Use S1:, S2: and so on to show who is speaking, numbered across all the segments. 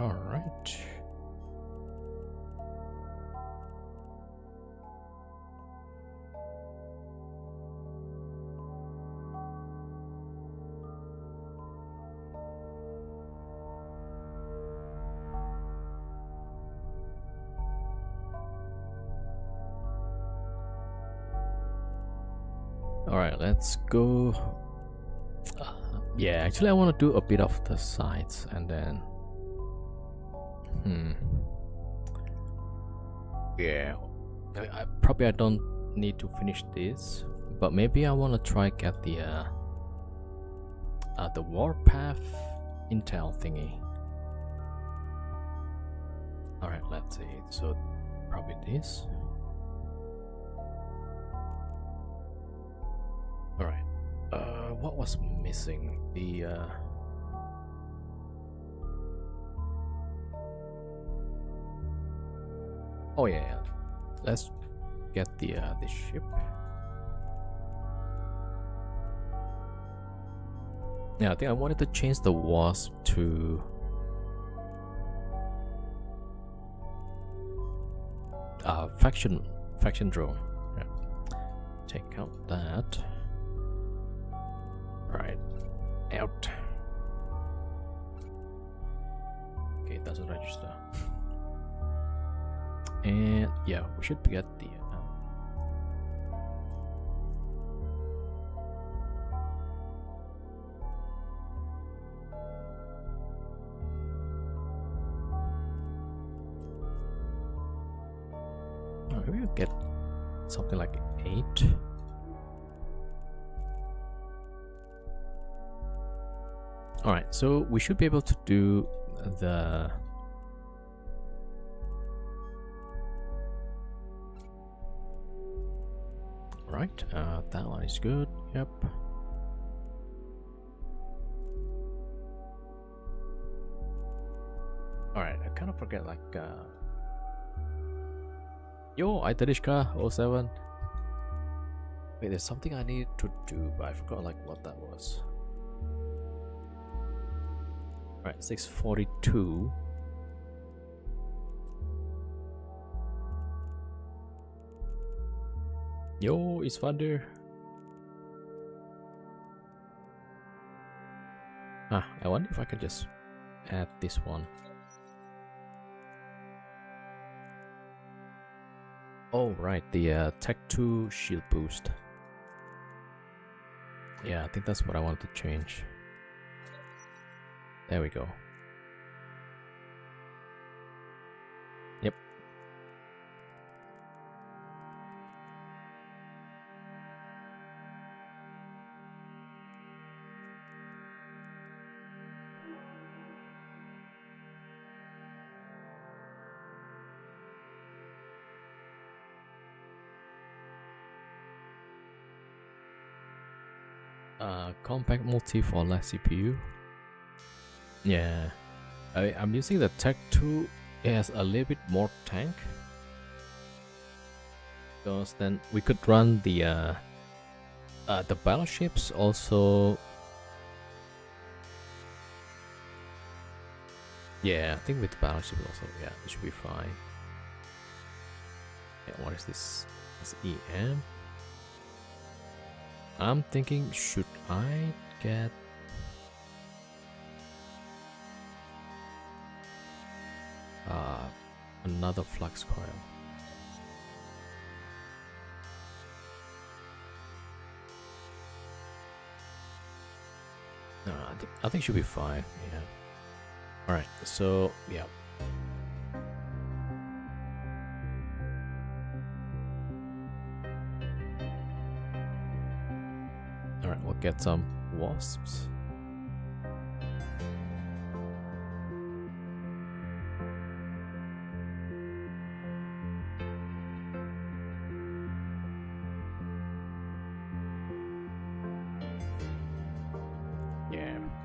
S1: All right. All right, let's go. Yeah, actually I want to do a bit of the sides and then yeah, probably I don't need to finish this, but maybe I want to try get the warpath intel thingy. All right, let's see. So probably this. All right. What was missing? The oh yeah. Let's get the ship. Yeah, I think I wanted to change the wasp to faction drone. Yeah. Take out that. Right. Out. Okay, it doesn't register. And yeah, we should get the maybe we'll get something like 8. All right, so we should be able to do the right. That one is good. Yep. All right, I kind of forget like yo, Itarishka 07. Wait, there's something I need to do, but I forgot like what that was. Right, 642. Yo, it's Thunder. I wonder if I can just add this one. Oh, right, the Tech 2 shield boost. Yeah, I think that's what I want to change. There we go. Yep. Compact multi for less CPU. Yeah, I'm using the Tech 2. It has a little bit more tank, because then we could run the battleships also. Yeah, I think with the battleship also, yeah, it should be fine. Yeah, what is this? It's EM. I'm thinking, should I get another flux coil? No, I think should be fine. Yeah. All right. So yeah. All right. We'll get some wasps.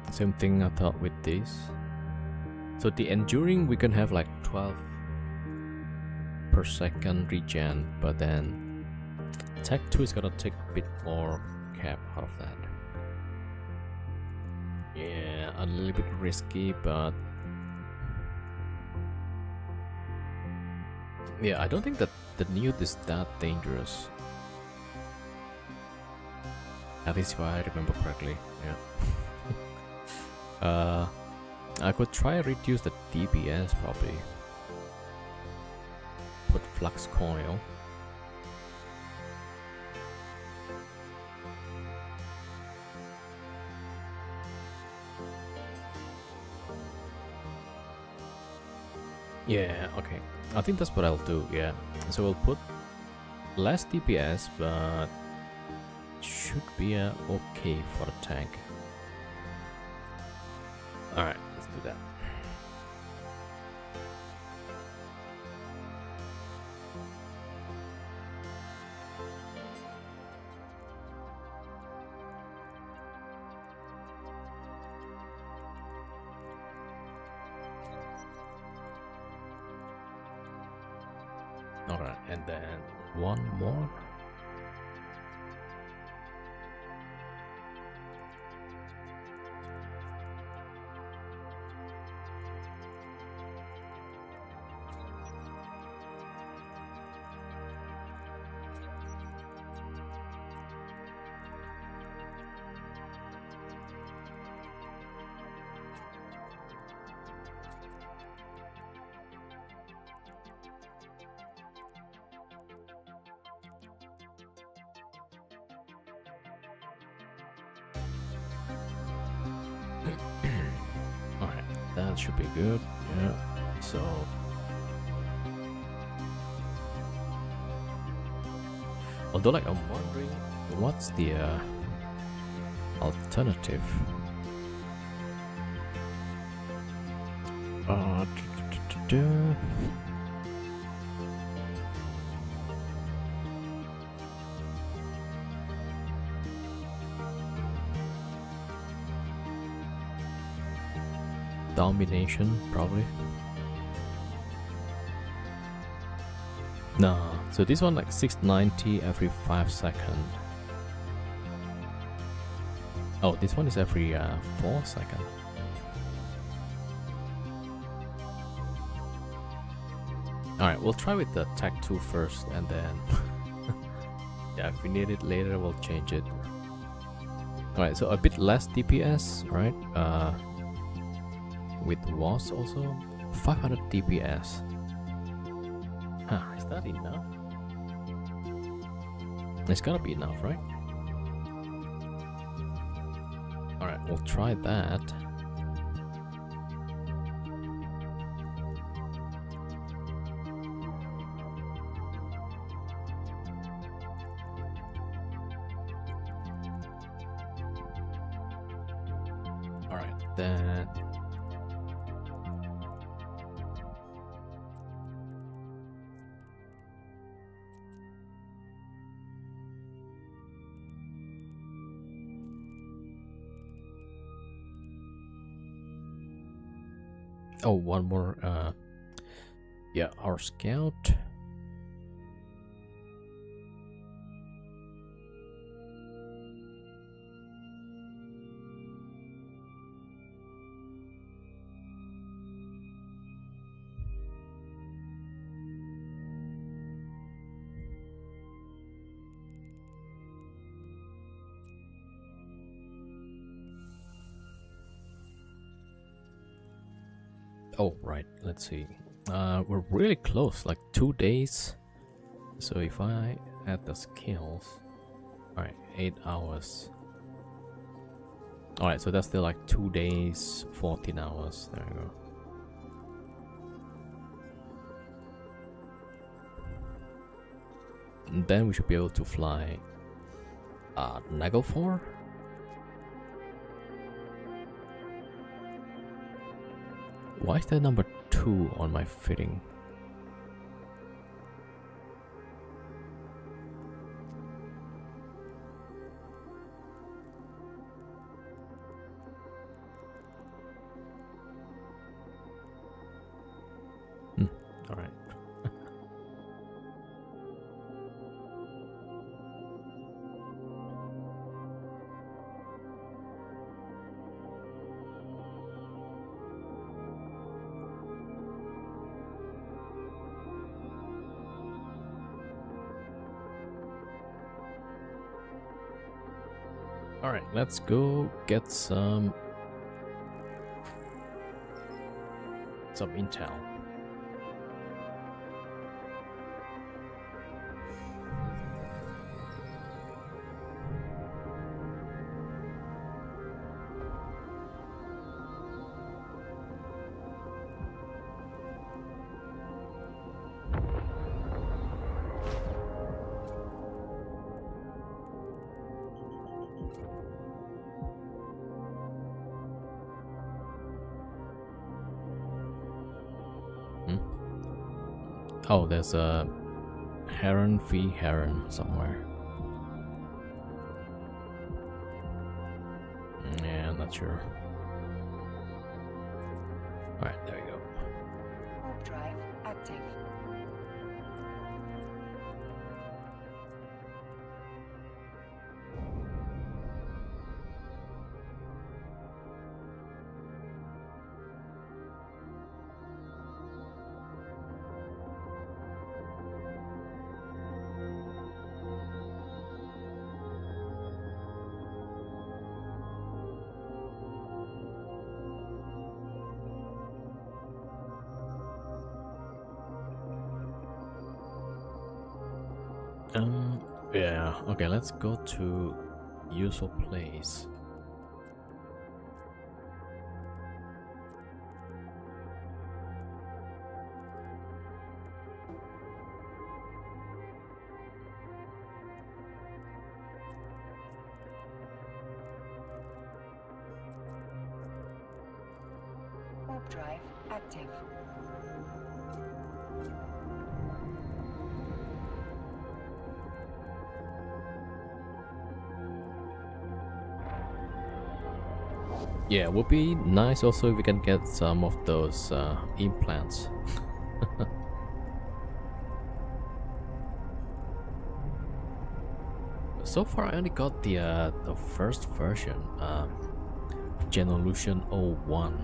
S1: Same thing I thought with this. So the enduring we can have like 12 per second regen, but then Tech 2 is gonna take a bit more cap out of that. Yeah, a little bit risky, but Yeah, I don't think that the newt is that dangerous. At least if I remember correctly. Yeah. I could try reduce the DPS probably. Put flux coil. Yeah, okay. I think that's what I'll do, yeah. So we'll put less DPS, but should be okay for the tank. Alright, let's do that. Alright, and then one more. Alright, that should be good. Yeah, so although like I'm wondering what's the alternative. Domination, probably. No, so this one like 690 every 5 seconds. Oh, this one is every 4 seconds. Alright, we'll try with the Tech 2 first, and then yeah, if we need it later, we'll change it. Alright, so a bit less DPS, right? With WAS also 500 DPS. Huh, is that enough? It's gotta be enough, right? Alright, we'll try that. Alright, then oh, one more. Yeah, our scout. Oh, right. Let's see. We're really close, like 2 days. So if I add the skills, alright, 8 hours. Alright, so that's still like 2 days, 14 hours. There we go. And then we should be able to fly Naglfar. Why is that number 2 on my fitting? Alright. All right, let's go get some intel. Oh, there's a Heron v Heron somewhere. Yeah, I'm not sure. Alright, there we go.
S2: Warp drive active.
S1: Yeah, okay, let's go to usual place.
S2: Warp drive active.
S1: Yeah, it would be nice also if we can get some of those implants. So far I only got the first version, Genolution 01.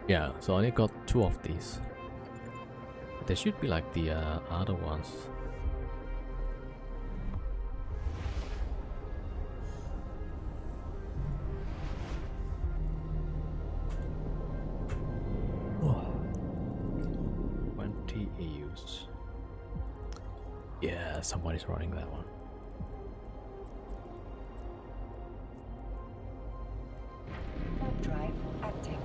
S1: Yeah, so I only got 2 of these. There should be like the other ones. Oh. 20 AUs. Yeah, somebody's running that one.
S2: Warp drive active.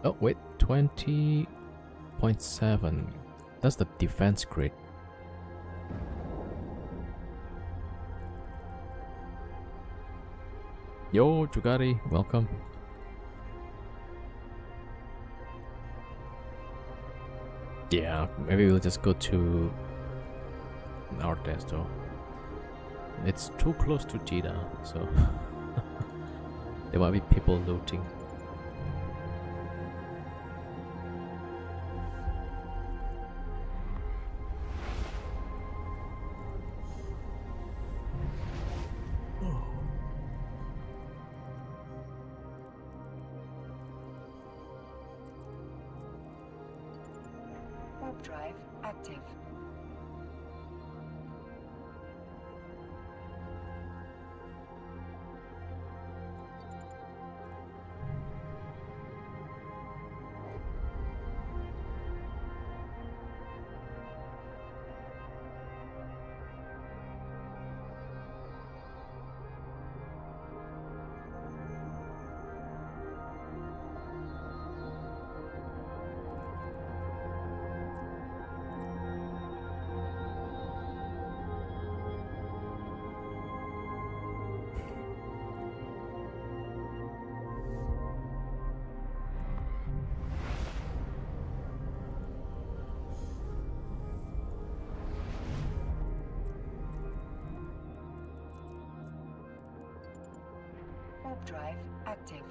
S1: Oh wait, 20.7. That's the defense grid. Yo, Jugari, welcome. Yeah, maybe we'll just go to our Desto. It's too close to Jeddah, so there might be people looting.
S2: Warp drive active. Warp drive active.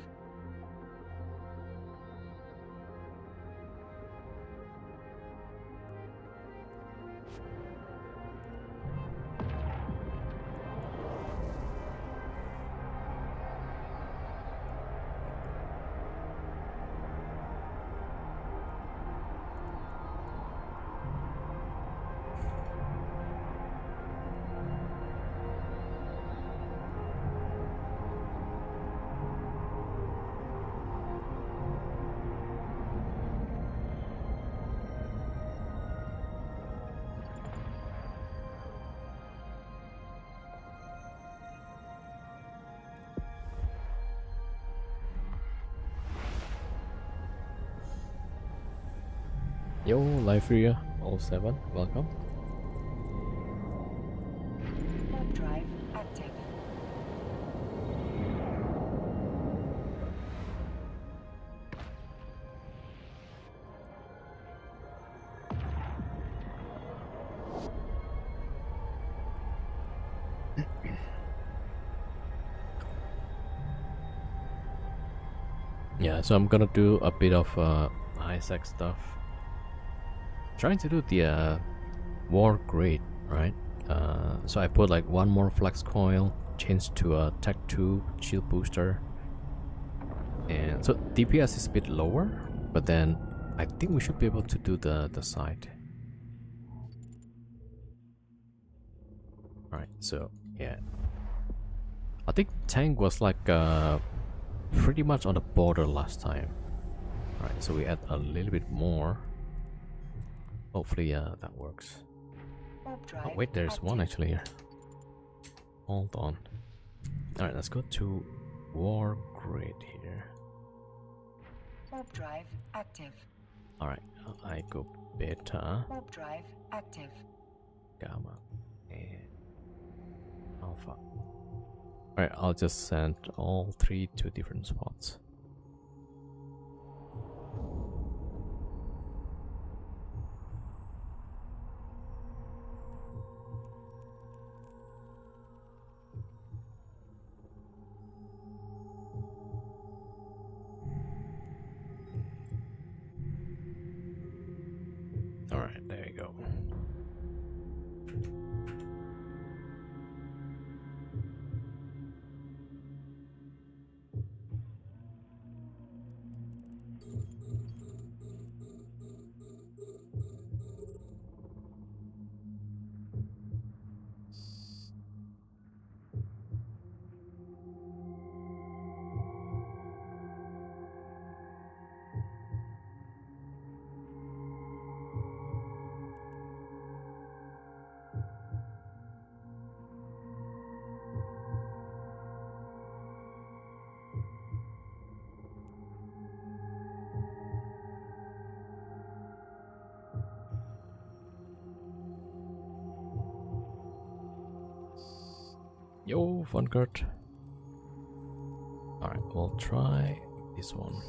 S1: Yo, Liferia 07, welcome.
S2: Warp drive active.
S1: Yeah, so I'm gonna do a bit of high-sec stuff. Trying to do the war grade, right? So I put like one more flex coil, changed to a Tech 2 shield booster. And so DPS is a bit lower, but then I think we should be able to do the side. Alright, so yeah. I think tank was like pretty much on the border last time. Alright, so we add a little bit more. Hopefully that works.
S2: Warp drive
S1: Oh wait, there's one
S2: active.
S1: actually here. Hold on. Alright, let's go to war grade here.
S2: Warp drive active.
S1: Alright, I go beta,
S2: Warp drive active.
S1: gamma, and alpha. Alright, I'll just send all three to different spots. Alright, there you go. Yo, fun card. Alright, we'll try this one.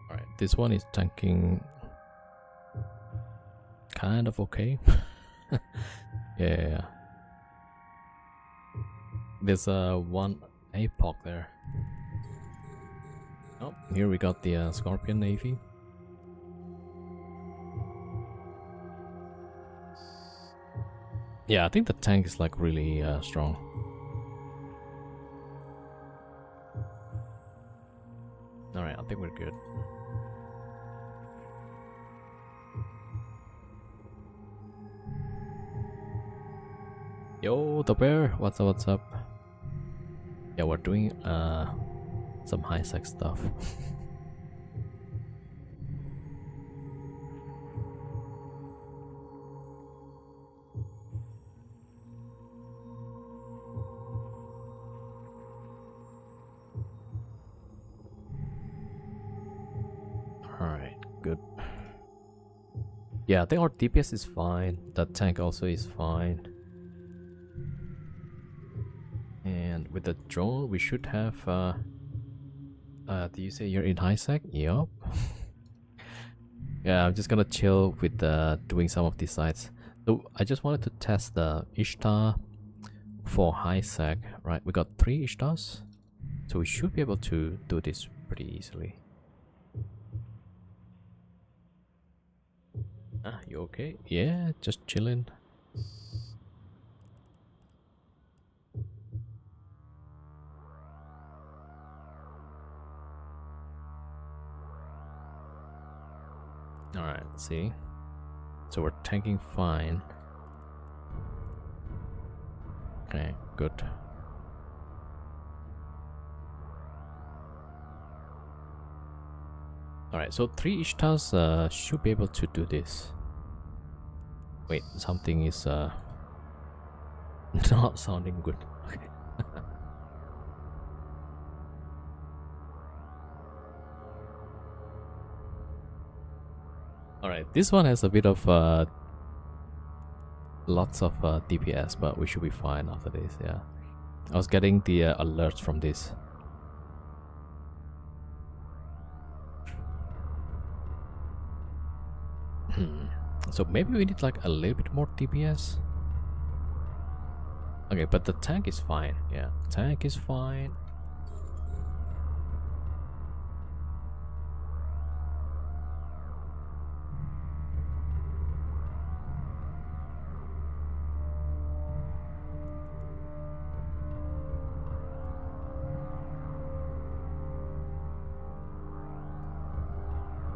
S1: Alright, this one is tanking kind of okay. Yeah. There's one APOC there. Oh, here we got the Scorpion Navy. Yeah, I think the tank is like really strong. Alright, I think we're good. Yo, the bear, what's up, what's up? Yeah, we're doing some high-sec stuff. Alright, good. Yeah, I think our DPS is fine. That tank also is fine. And with the drone, we should have. Do you say you're in high sec? Yup. Yeah, I'm just gonna chill with doing some of these sites. So I just wanted to test the Ishtar for high sec. Right, we got 3 Ishtars, so we should be able to do this pretty easily. Ah, you okay? Yeah, just chilling. Alright, see? So we're tanking fine. Okay, good. Alright, so 3 Ishtas should be able to do this. Wait, something is not sounding good. Okay. Alright, this one has a bit of lots of DPS, but we should be fine after this, yeah. I was getting the alerts from this. So maybe we need like a little bit more DPS. Okay, but the tank is fine. Yeah, tank is fine.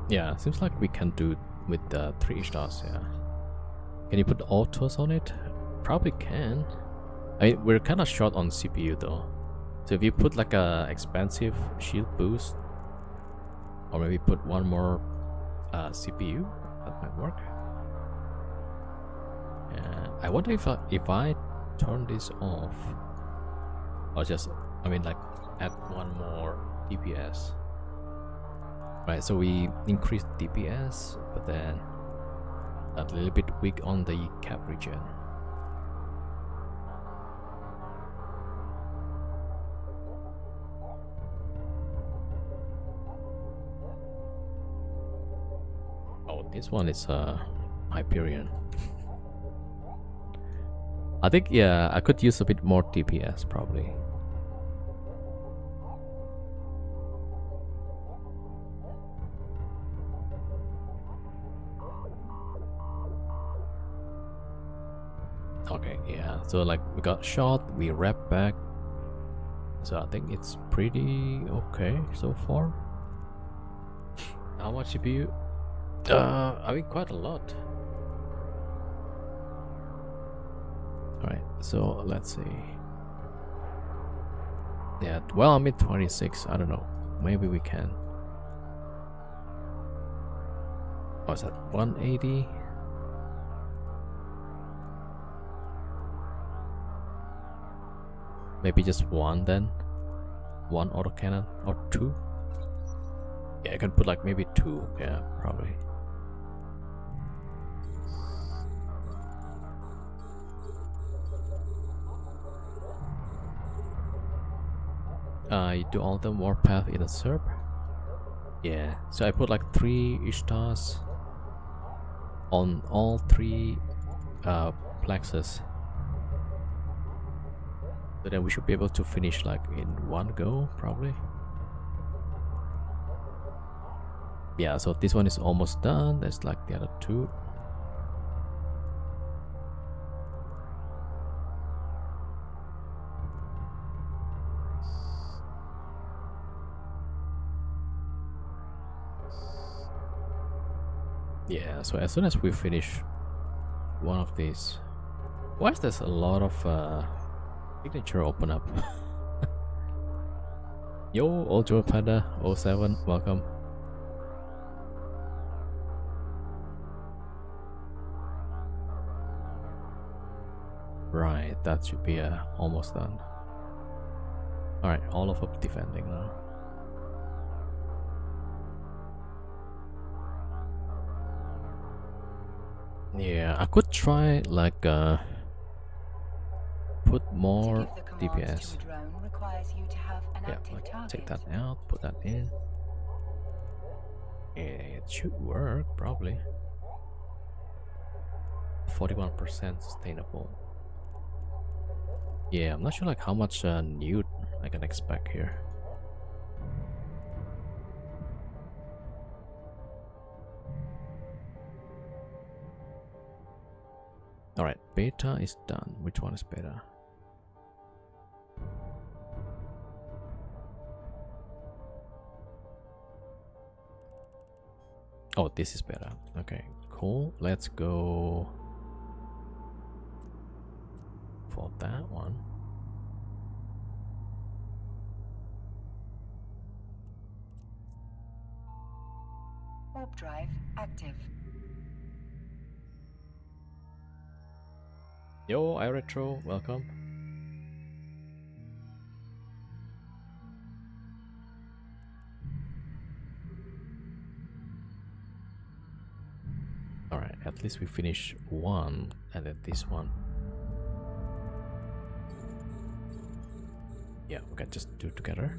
S1: Yeah, seems like we can do with the 3 stars, yeah. Can you put autos on it? Probably can. I mean, we're kind of short on CPU though. So if you put like a expensive shield boost, or maybe put one more CPU, that might work. I wonder if I turn this off, or just, I mean, like add one more DPS. Right, so we increase DPS, but then a little bit weak on the cap regen. Oh, this one is Hyperion. I think, yeah, I could use a bit more DPS probably. Okay, yeah, so like we got shot, we wrap back, so I think it's pretty okay so far. How much CPU? I mean, quite a lot. Alright, so let's see. Yeah, well, I'm at 26, I don't know, maybe we can. Oh, is that 180? Maybe just one then? One autocannon or two? Yeah, I can put like maybe two, yeah, probably. You do all the warpath in a SERP? Yeah, so I put like 3 Ishtas on all 3 plexus. So then we should be able to finish like in one go, probably. Yeah, so this one is almost done. There's like the other 2. Yeah, so as soon as we finish one of these, why is there a lot of signature open up? Yo, Ultra Panda 07, welcome. Right, that should be almost done. Alright, all of up defending now. Yeah, I could try like put more DPS. Yeah, like take that out, put that in. It should work probably. 41% sustainable. Yeah, I'm not sure like how much newt I can expect here. Alright, beta is done. Which one is beta? Oh, this is beta. Okay, cool. Let's go for that one.
S2: Warp drive active.
S1: Yo, iRetro, welcome. Alright, at least we finish one, and then this one. Yeah, we can just do it together.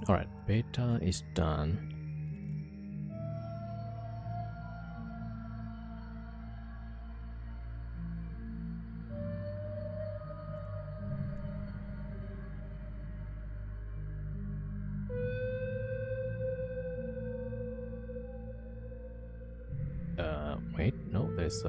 S1: Alright, beta is done. Wait, no, there's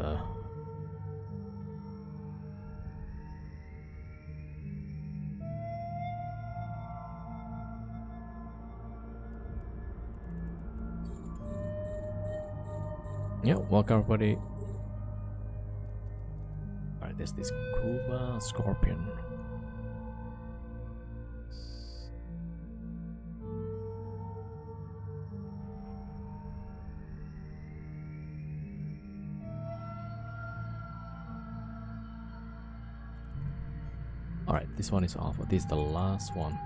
S1: yeah, welcome everybody. Alright, there's this Kuba Scorpion. Alright, this one is off. This is the last one.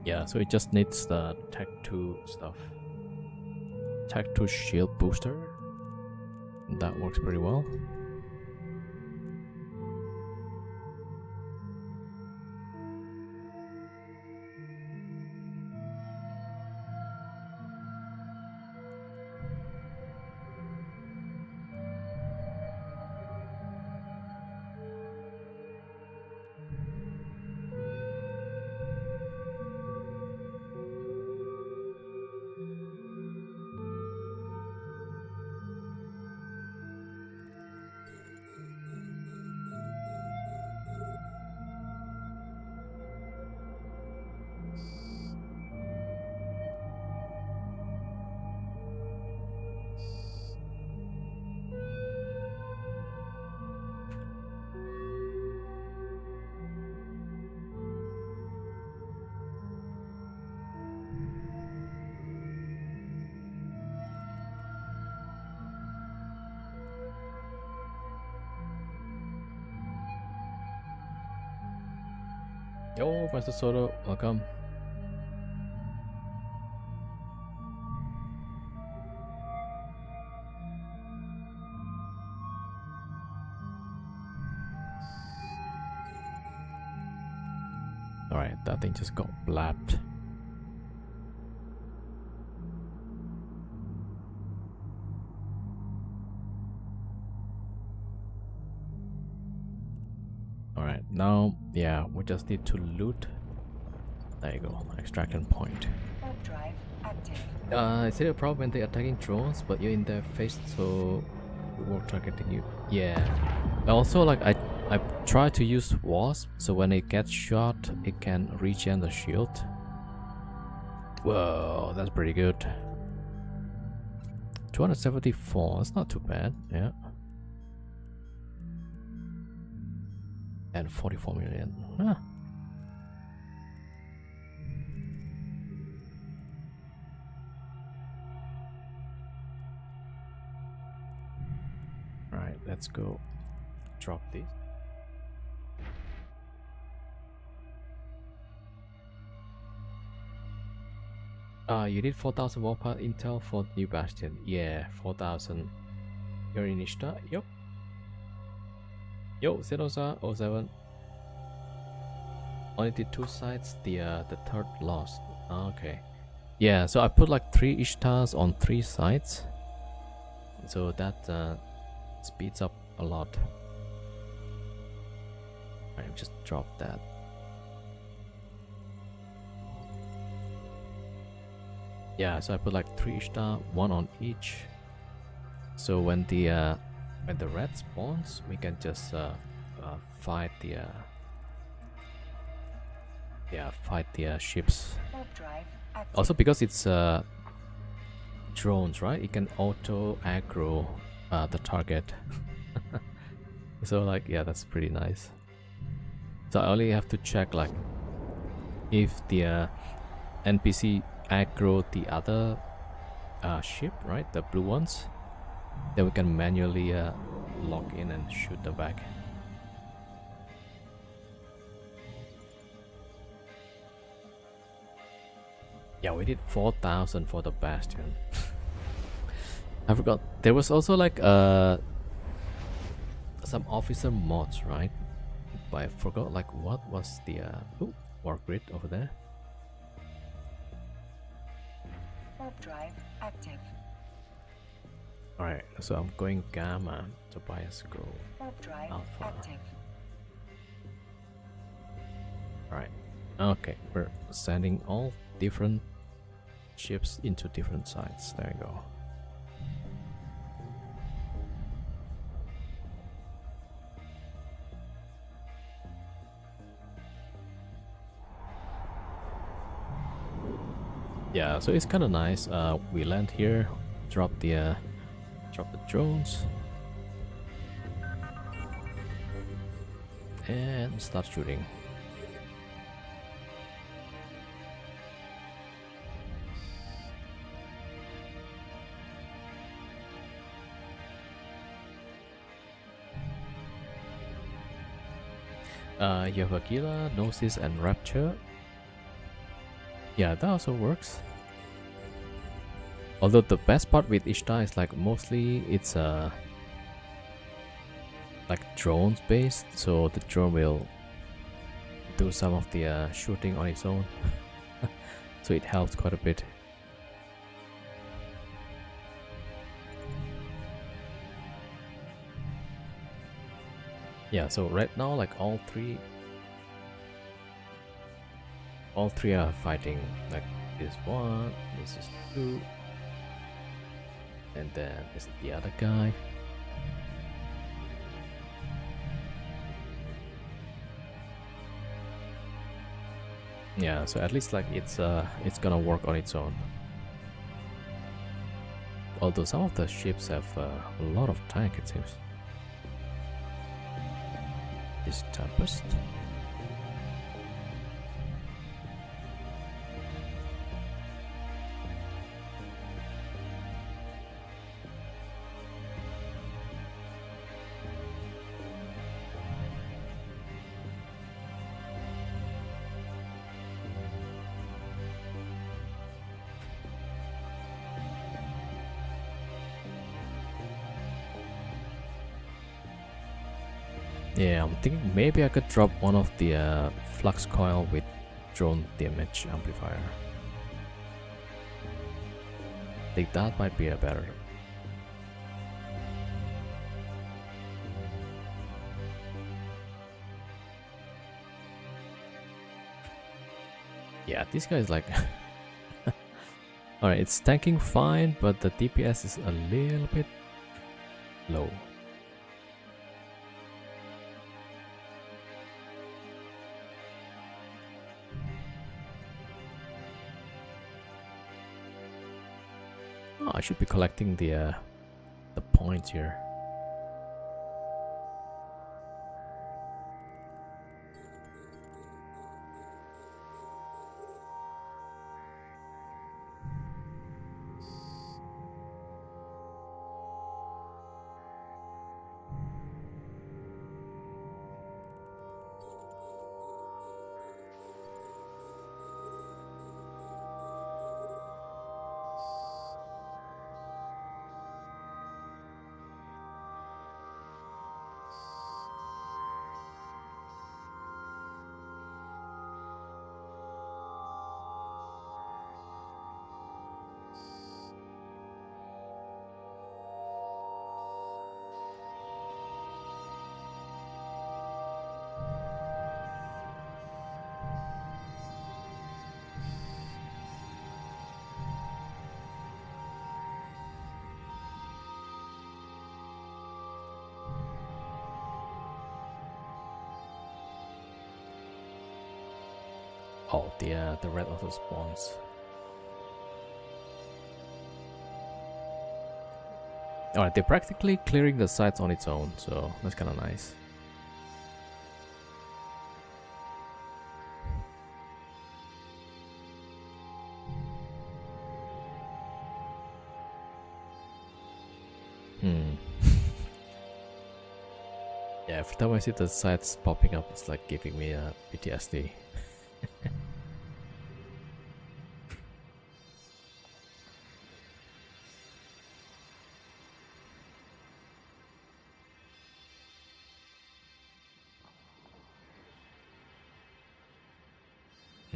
S1: Yeah, so it just needs the Tech 2 stuff. Tech 2 shield booster. That works pretty well. Yo, Master Soto, welcome. Alright, that thing just got blapped. Alright, now, yeah, we just need to loot. There you go, extraction point.
S2: Warp drive active.
S1: Is it a problem when they're attacking drones, but you're in their face, so we won't targeting you? Yeah. Also, like, I try to use Wasp, so when it gets shot, it can regen the shield. Whoa, that's pretty good. 274, that's not too bad, yeah. And 44 million. Huh. Right, let's go drop this. You need 4,000 warpath intel for new bastion. Yeah, 4,000. You're in Ishtar? Yup. Yo, Zenosa 07. Only did 2 sites, the third lost. Okay. Yeah, so I put like 3 Ishtars on 3 sites. So that speeds up a lot. I just drop that. Yeah, so I put like 3 Ishtar, 1 on each. So when the red spawns, we can just fight the ships. Also because it's drones, right? It can auto aggro the target. So like, yeah, that's pretty nice. So I only have to check like if the NPC aggro the other ship, right, the blue ones, then we can manually lock in and shoot them back. Yeah, we did 4,000 for the bastion. I forgot there was also like some officer mods, right? But I forgot like what was the war grid over there.
S2: Warp drive active.
S1: Alright, so I'm going Gamma. Tobias go
S2: Warp drive
S1: Alpha.
S2: active.
S1: Alright, okay, we're sending all different ships into different sites. There you go. Yeah, so it's kind of nice. We land here, drop the drones, and start shooting. You have Aquila, Gnosis, and Rapture. Yeah, that also works. Although the best part with Ishtar is like mostly it's like drones based, so the drone will do some of the shooting on its own. So it helps quite a bit. Yeah, so right now like all three are fighting. Like this one, this is 2, and then this is the other guy. Yeah, so at least like it's gonna work on its own. Although some of the ships have a lot of tank, it seems. This Tempest. Yeah, I'm thinking maybe I could drop one of the flux coil with drone damage amplifier. I think that might be a better. Yeah, this guy is like alright, it's tanking fine, but the DPS is a little bit low. Oh, I should be collecting the points here. Oh, the red also spawns. Alright, they're practically clearing the sites on its own, so that's kind of nice. Yeah, every time I see the sites popping up, it's like giving me a PTSD.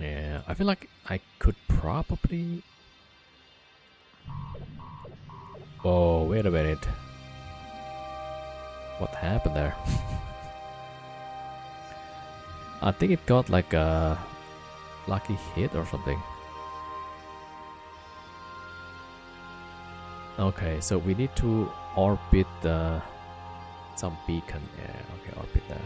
S1: Yeah, I feel like I could probably... Oh, wait a minute. What happened there? I think it got like a lucky hit or something. Okay, so we need to orbit some beacon. Yeah, okay, orbit there.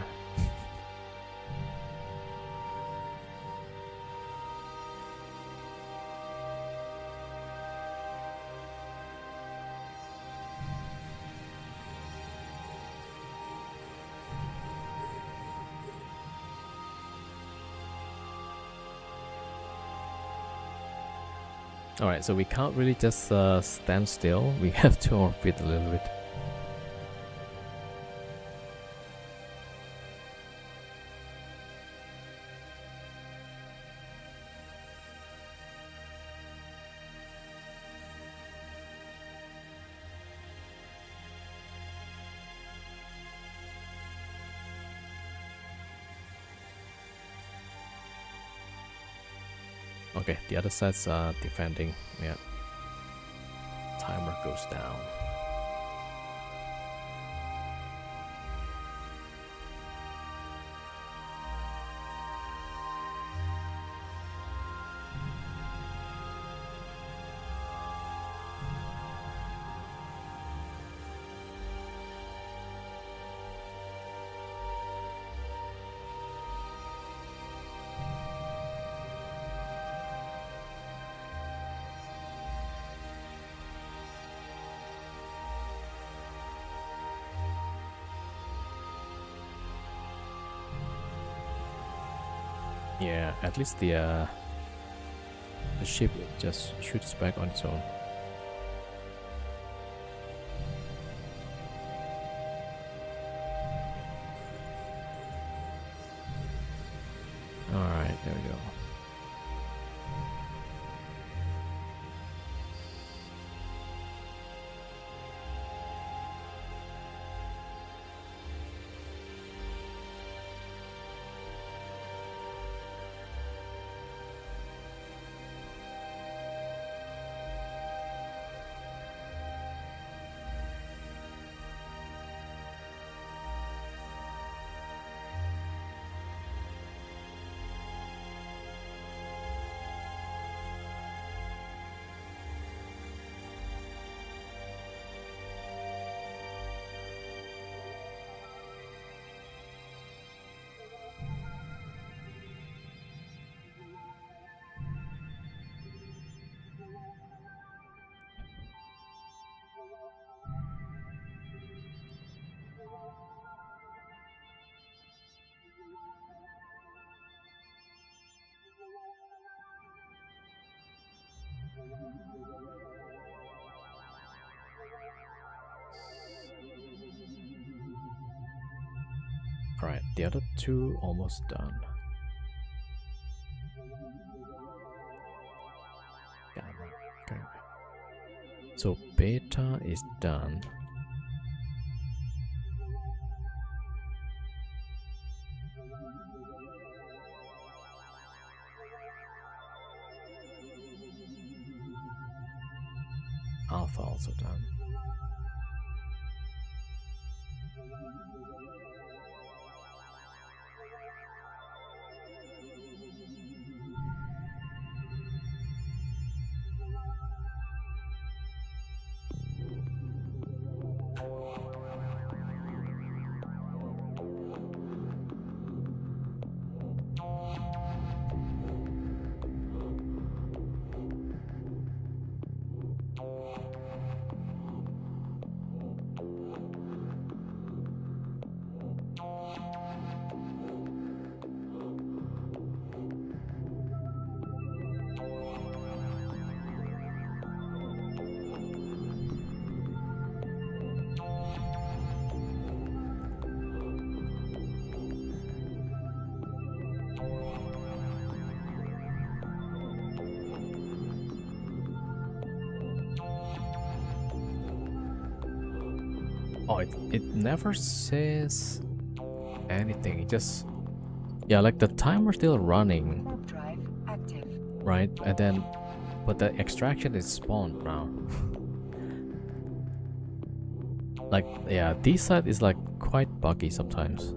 S1: Alright, so we can't really just stand still. We have to orbit a little bit. Okay, the other sides are defending. Yeah. Timer goes down. Yeah, at least the ship just shoots back on its own. Alright, there we go. Alright, the other two almost done. Gamma. Okay. So beta is done. Alpha also done. Oh, it never says anything. It just, yeah, like the timer's still running,
S2: Warp drive active.
S1: right? And then, but the extraction is spawned now. Like, yeah, this side is like quite buggy sometimes.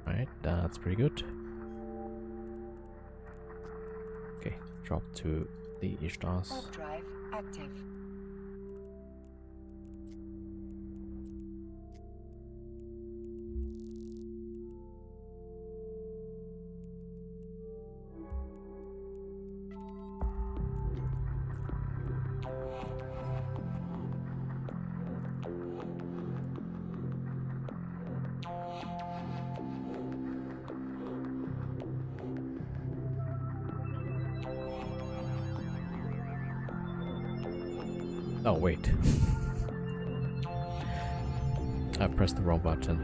S1: Alright, that's pretty good. Okay, drop to the Ishtas.
S2: Warp drive active.
S1: Oh, wait. I pressed the wrong button.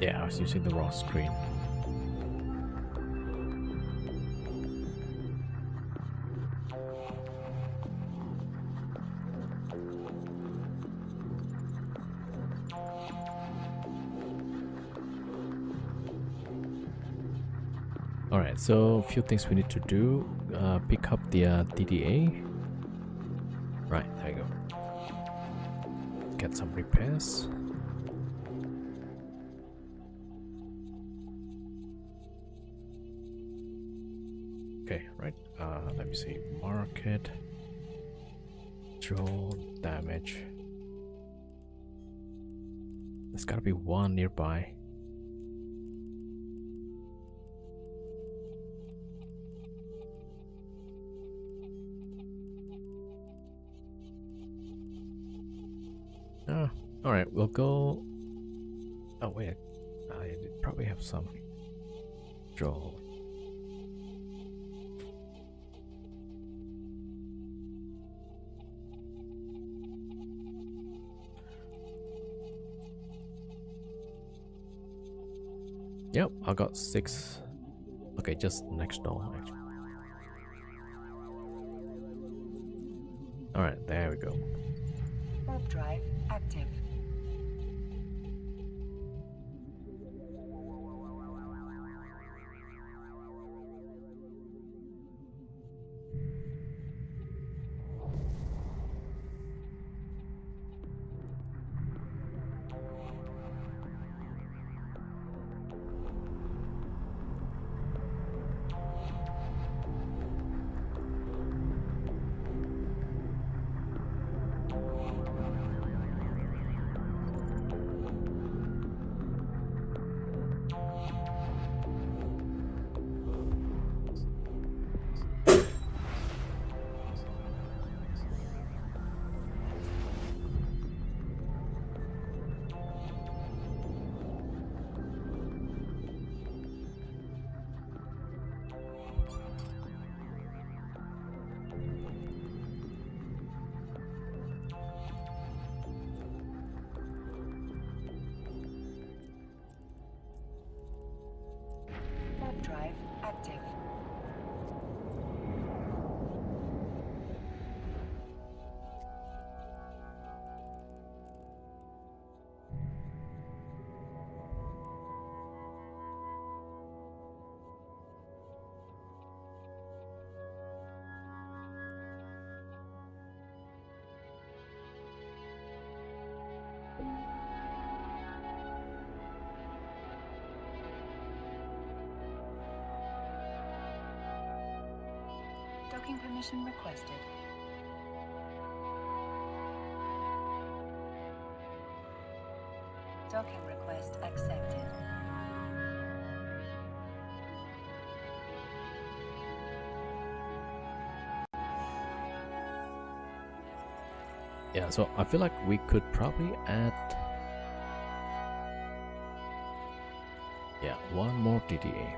S1: Yeah, I was using the wrong screen. Alright, so a few things we need to do. Pick up the DDA. Right, there you go. Get some repairs. Okay, right. Let me see. Market. Drone damage. There's gotta be one nearby. Alright, we'll go. Oh, wait. I probably have some drone. Yep, I got 6. Okay, just next door, actually. Alright, there we go.
S2: Warp drive active. Docking permission requested. Docking request accepted.
S1: Yeah, so I feel like we could probably add, yeah, one more DDA.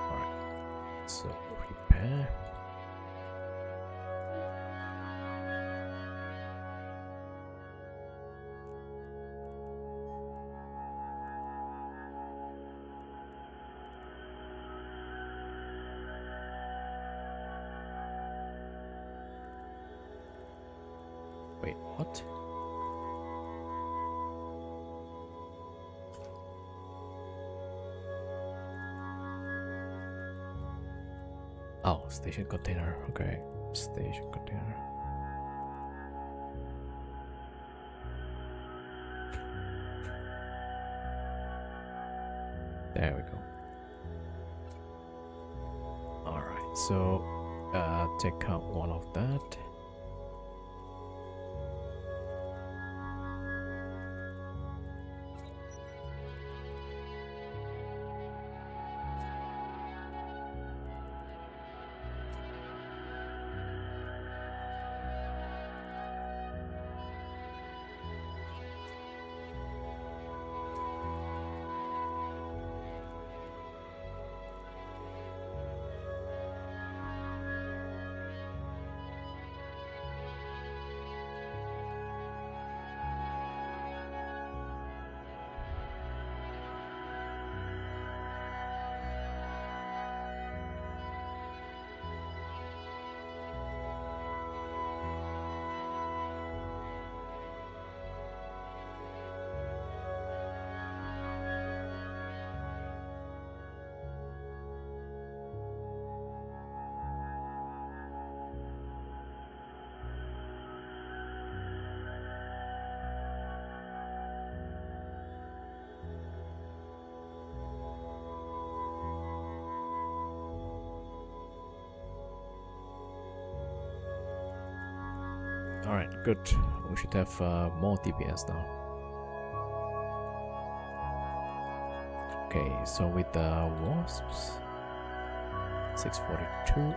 S1: Alright, so repair. Wait, what? Oh, station container. Okay, station container. There we go. All right, so take out one of that. Alright, good. We should have more DPS now. Okay, so with the wasps, 642.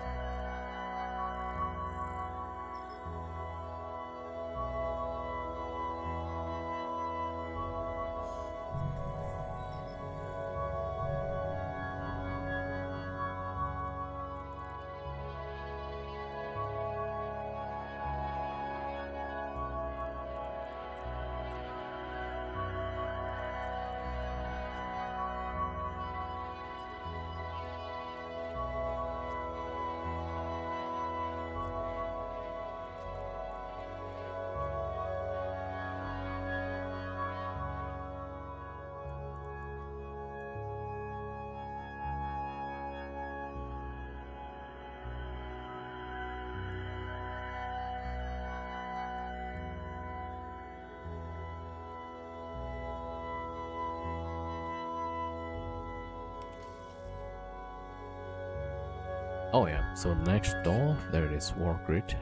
S1: Oh yeah, so next door, there it is, War Grid.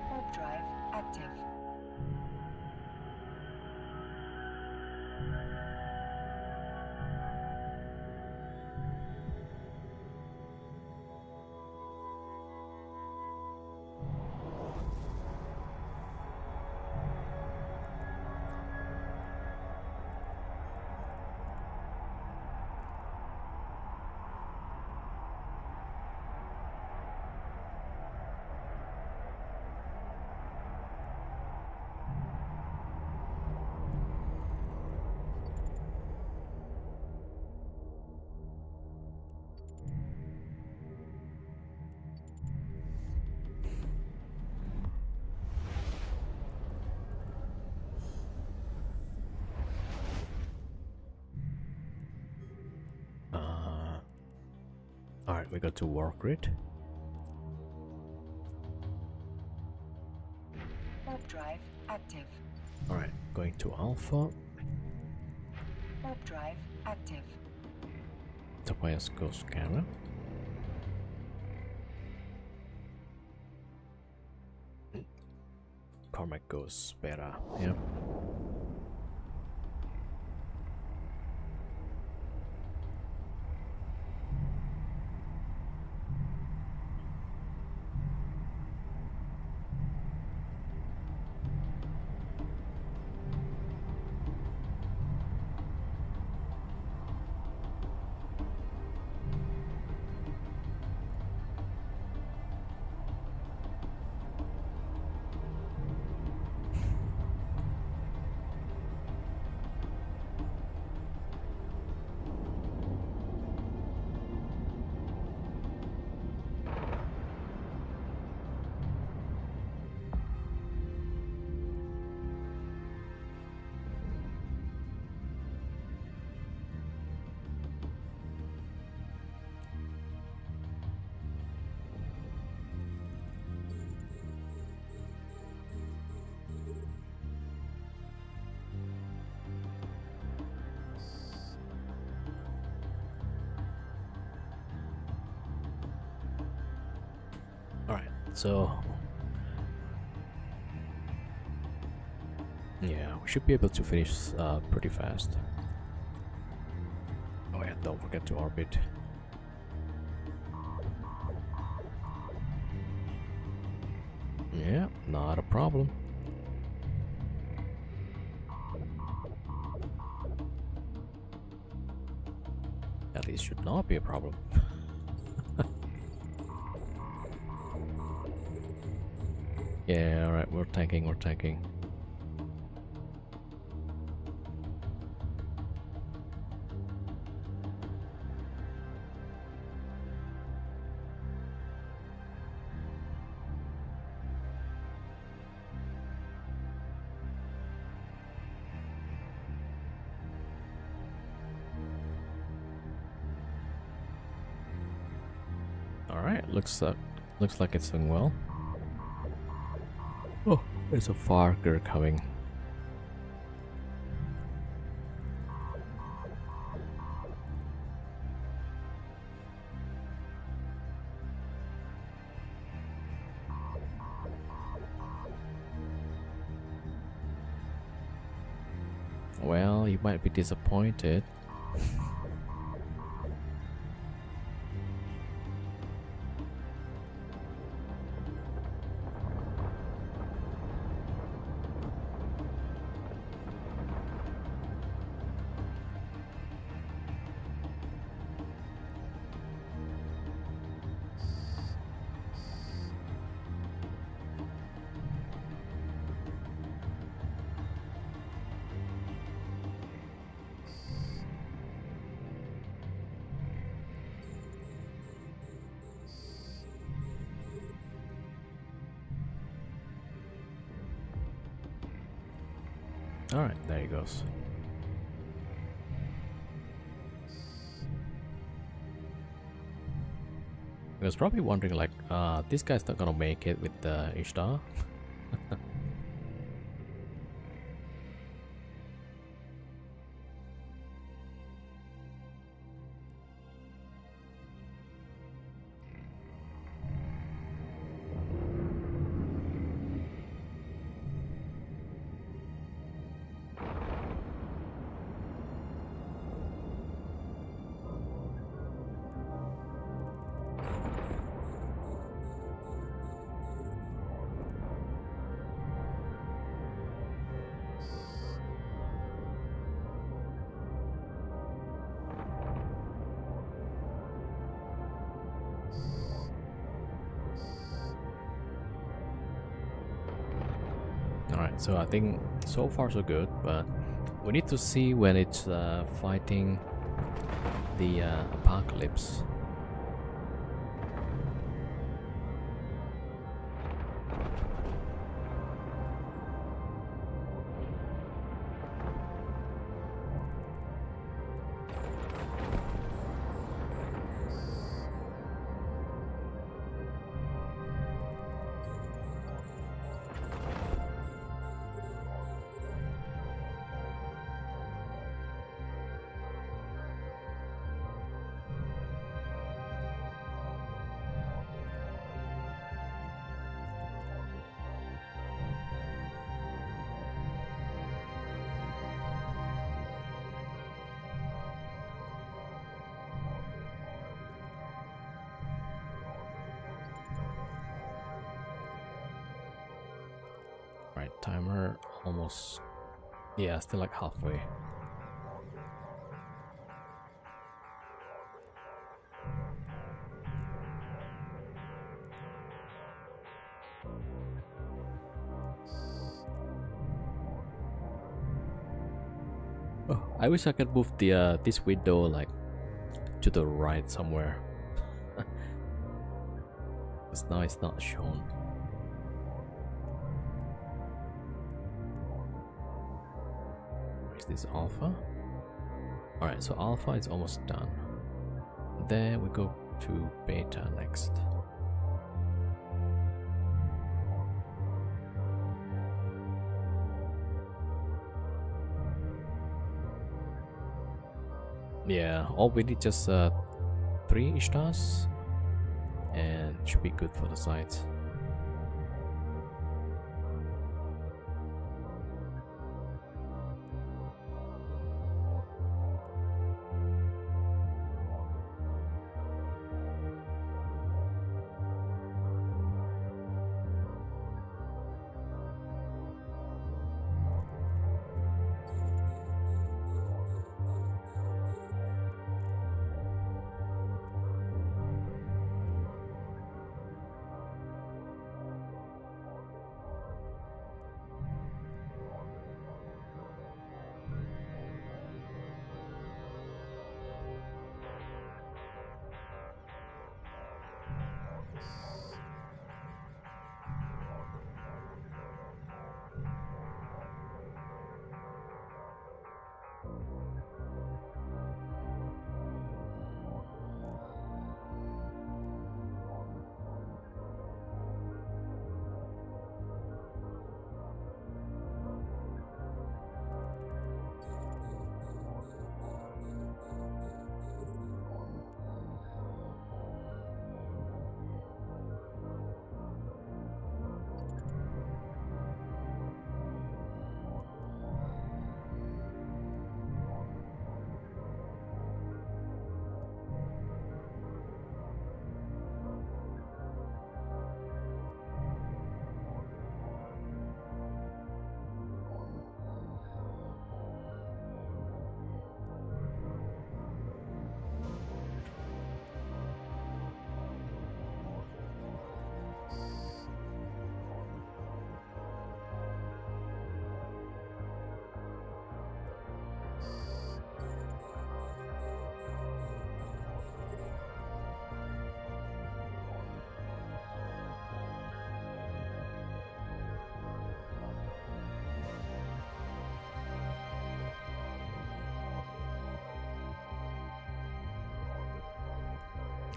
S2: Warp drive active.
S1: Alright, we go to War Grid.
S2: Warp drive active.
S1: Alright, going to Alpha.
S2: Warp drive active.
S1: Tabasco scanner. Cormac goes better. Yeah. Alright, so yeah, we should be able to finish pretty fast. Oh yeah, don't forget to orbit. Yeah, not a problem. At least should not be a problem. Yeah, alright, we're tanking. Alright, looks like it's doing well. Oh, there's a Farker coming. Well, you might be disappointed. Alright, there he goes. I was probably wondering like, this guy's not gonna make it with the Ishtar. Alright, so I think so far so good, but we need to see when it's fighting the apocalypse. timer almost, yeah, still like halfway. Oh, I wish I could move the this window like to the right somewhere. Because now it's not shown. Is this alpha? Alright, so alpha is almost done. Then we go to beta next. Yeah, all we need just 3 Ishtas and should be good for the sites.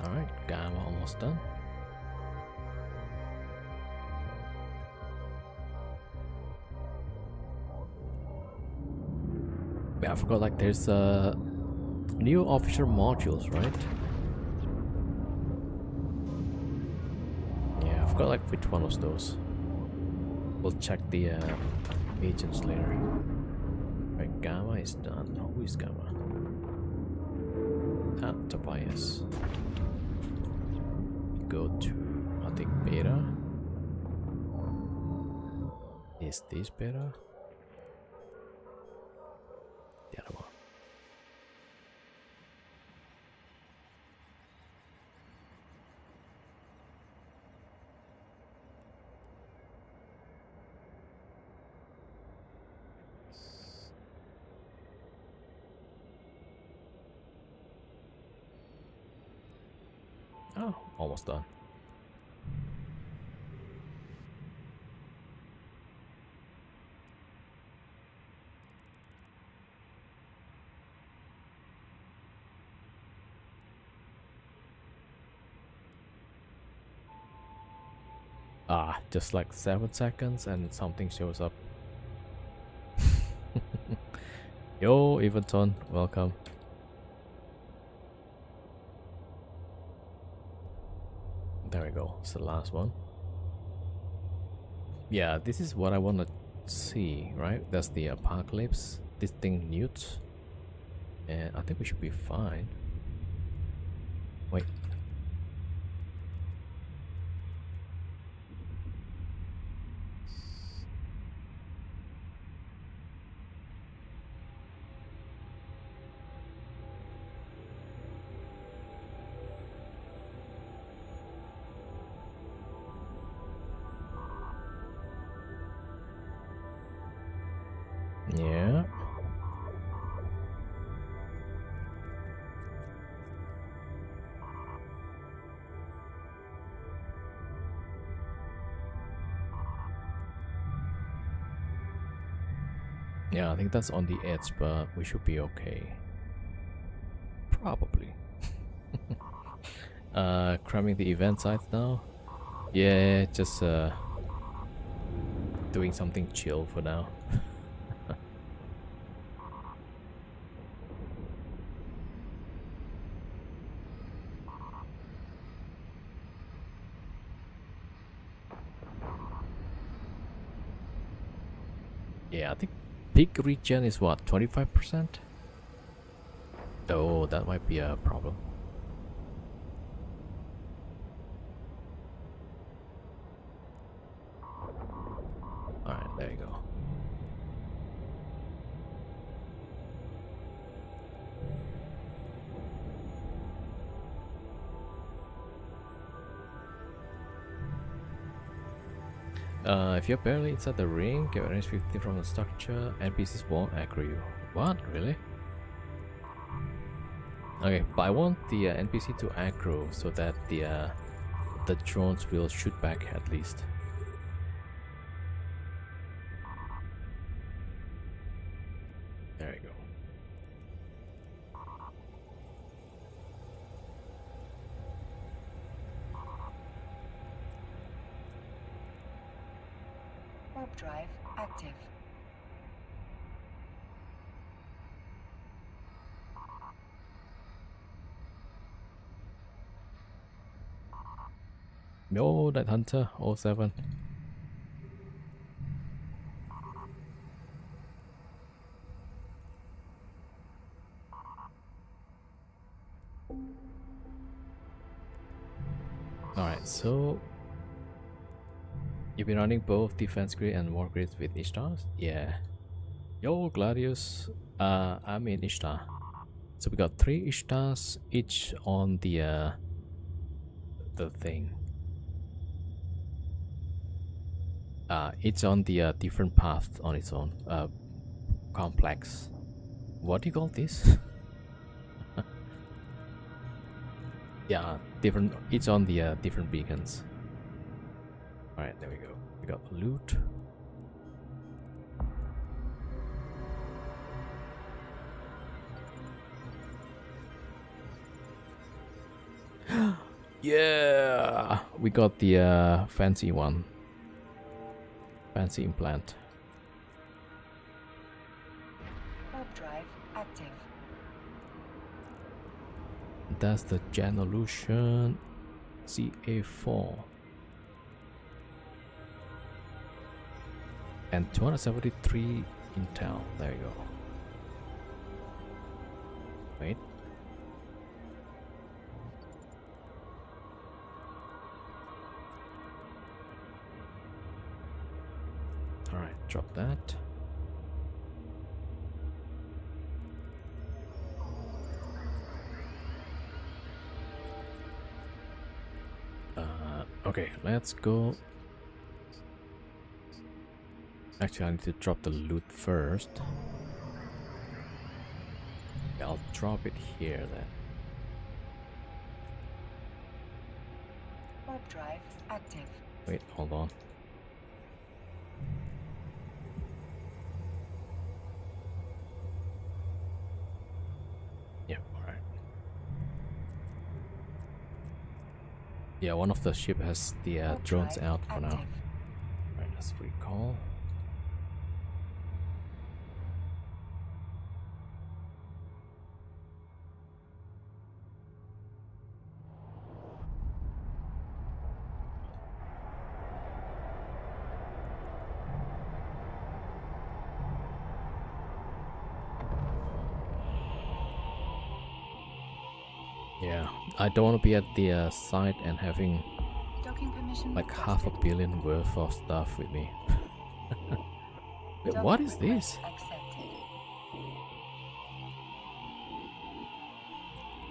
S1: Alright, Gamma almost done. Yeah, I forgot like there's new officer modules, right? Yeah, I forgot like which one was those. We'll check the agents later. Right, Gamma is done. Who is Gamma? Ah, Tobias. Go to, I think, beta. Is this beta? The other one. Oh, almost done. Ah, just like 7 seconds and something shows up. Yo, Eventon, welcome. There we go, it's the last one. Yeah, this is what I want to see, right? That's the apocalypse. This thing newts. And I think we should be fine. Wait. Yeah, I think that's on the edge, but we should be okay. Probably. Cramming the event sites now. Yeah, just doing something chill for now. Yeah, I think peak regen is what, 25%? Oh, that might be a problem. Alright, there you go. If you're barely inside the ring, get range 50 from the structure, NPCs won't aggro you. What? Really? Okay, but I want the NPC to aggro so that the drones will shoot back at least. There you go.
S2: Warp drive active.
S1: No, that hunter 07. Alright, so you've been running both defense grid and war grids with Ishtars? Yeah. Yo, Gladius. I'm in Ishtar. So we got 3 Ishtars, each on the thing. It's on the different path on its own. Complex. What do you call this? Yeah, different. It's on the different beacons. All right, there we go. We got loot. Yeah, we got the fancy one. Fancy implant.
S2: Warp drive active.
S1: That's the Genolution CA4. And 273 intel. There you go. Wait. Alright, drop that. Okay, let's go. Actually, I need to drop the loot first. Yeah, I'll drop it here then.
S2: Warp drive active.
S1: Wait, hold on. Yeah, alright. Yeah, one of the ship has the
S2: Warp
S1: drones
S2: drive
S1: out for now.
S2: active.
S1: Alright, let's recall. Yeah, I don't want to be at the site and having
S2: Docking permission
S1: like
S2: requested.
S1: $500 million worth of stuff with me. Wait,
S2: Docking
S1: what is this?
S2: request accepted.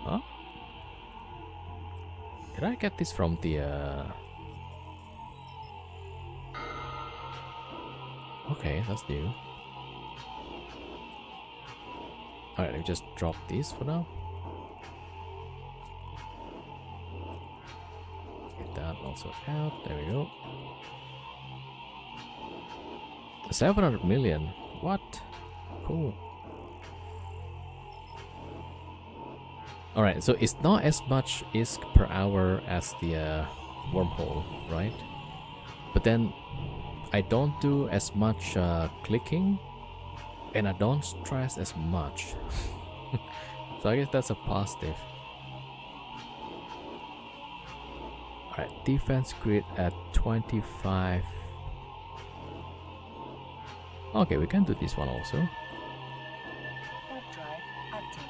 S1: Huh? Did I get this from the Okay, that's new. Alright, let me just drop this for now. Get that also out. There we go. 700 million. What? cool. Alright, so it's not as much ISK per hour as the wormhole, right? But then I don't do as much clicking, and I don't stress as much. So I guess that's a positive. Alright, defense grid at 25. Okay, we can do this one also.
S2: Warp drive active.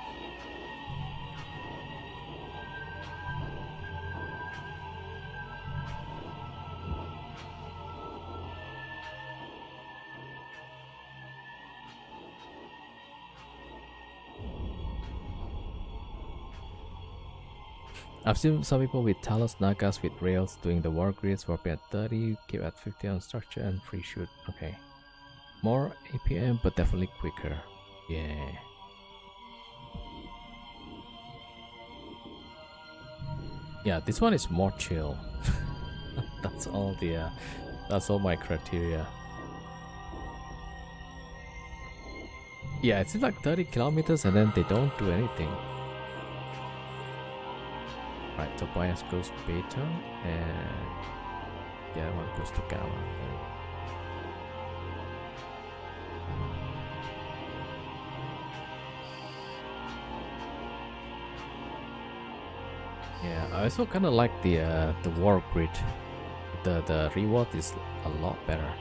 S1: I've seen some people with Talos Nagas with rails doing the war grids, warping at 30, keep at 50 on structure and free shoot. Okay. More APM, but definitely quicker. Yeah. Yeah, this one is more chill. That's all the that's all my criteria. Yeah, it seems like 30 kilometers and then they don't do anything. Right, Tobias goes beta and the other one goes to gamma. Yeah, I also kind of like the war grid. The reward is a lot better.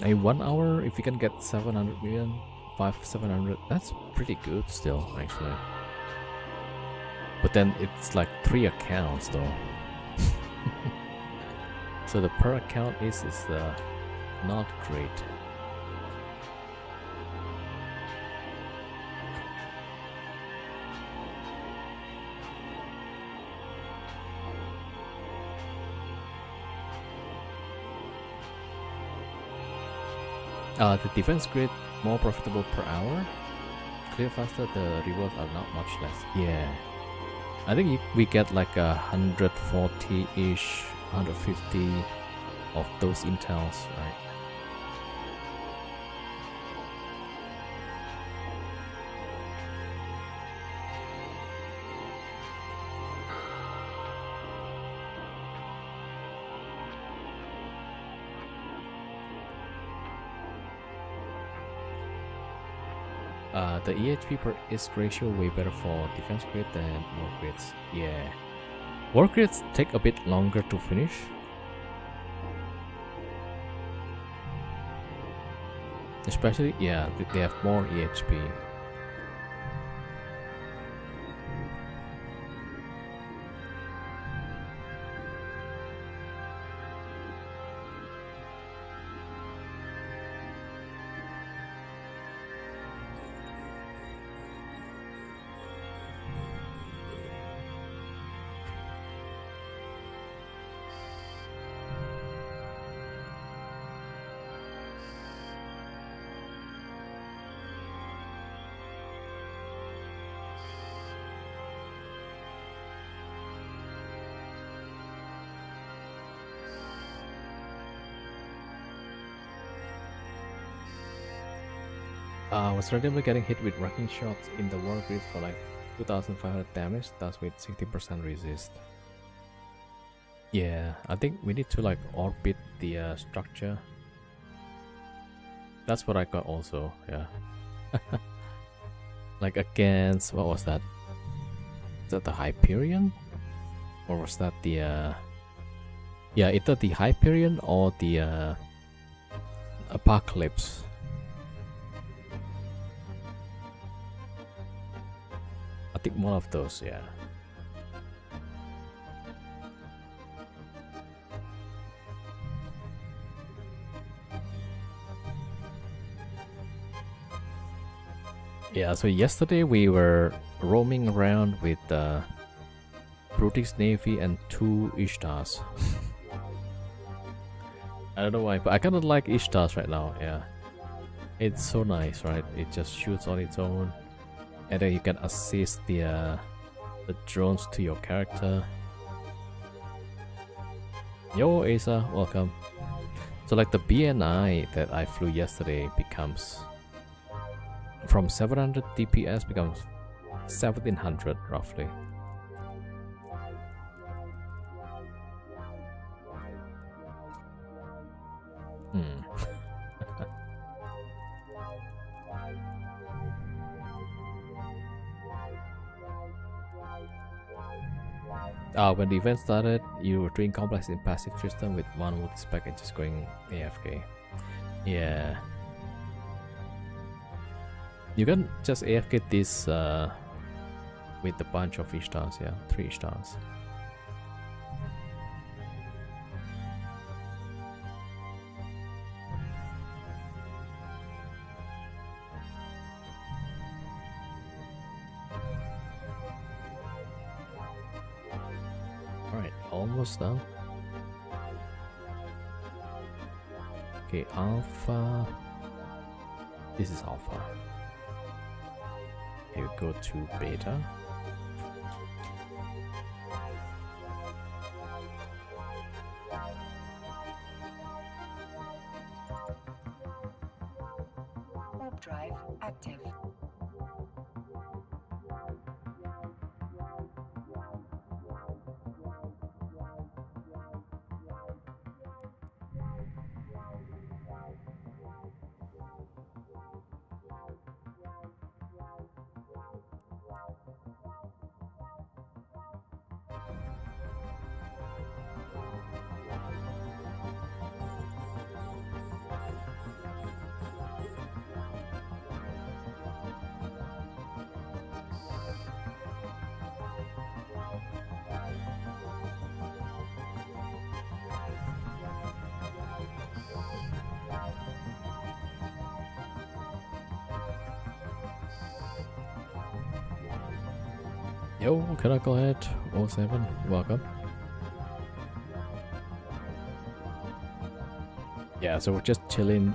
S1: A 1 hour, if you can get 700 million, 700, that's pretty good still, actually. But then it's like 3 accounts though. So the per account is not great. The defense grid more profitable per hour. Clear faster, the rewards are not much less. Yeah. I think we get like 140-ish, 150 of those intels, right? The EHP per ISK ratio way better for defense grid than war grids. Yeah. War grids take a bit longer to finish. Especially, yeah, they have more EHP. I was randomly getting hit with wrecking shots in the war grid for like 2500 damage, that's with 60% resist. Yeah, I think we need to like orbit the structure. That's what I got also, yeah. Like against, what was that? Is that the Hyperion? Or was that the yeah, either the Hyperion or the Apocalypse. I think one of those, yeah. Yeah, so yesterday we were roaming around with Brutix Navy and 2 Ishtars. I don't know why, but I kind of like Ishtars right now, yeah. It's so nice, right? It just shoots on its own, and then you can assist the drones to your character. Yo, Asa, welcome. So like the BNI that I flew yesterday becomes from 700 DPS becomes 1700 roughly. When the event started, you were doing complex in passive system with one multi-spec and just going AFK. Yeah. You can just AFK this with a bunch of Ishtars, yeah, 3 Ishtars. Alright, almost done. Okay, Alpha. This is Alpha. Here we go to Beta.
S2: Warp drive active.
S1: Yo, can I go ahead? 07, welcome. Yeah, so we're just chilling,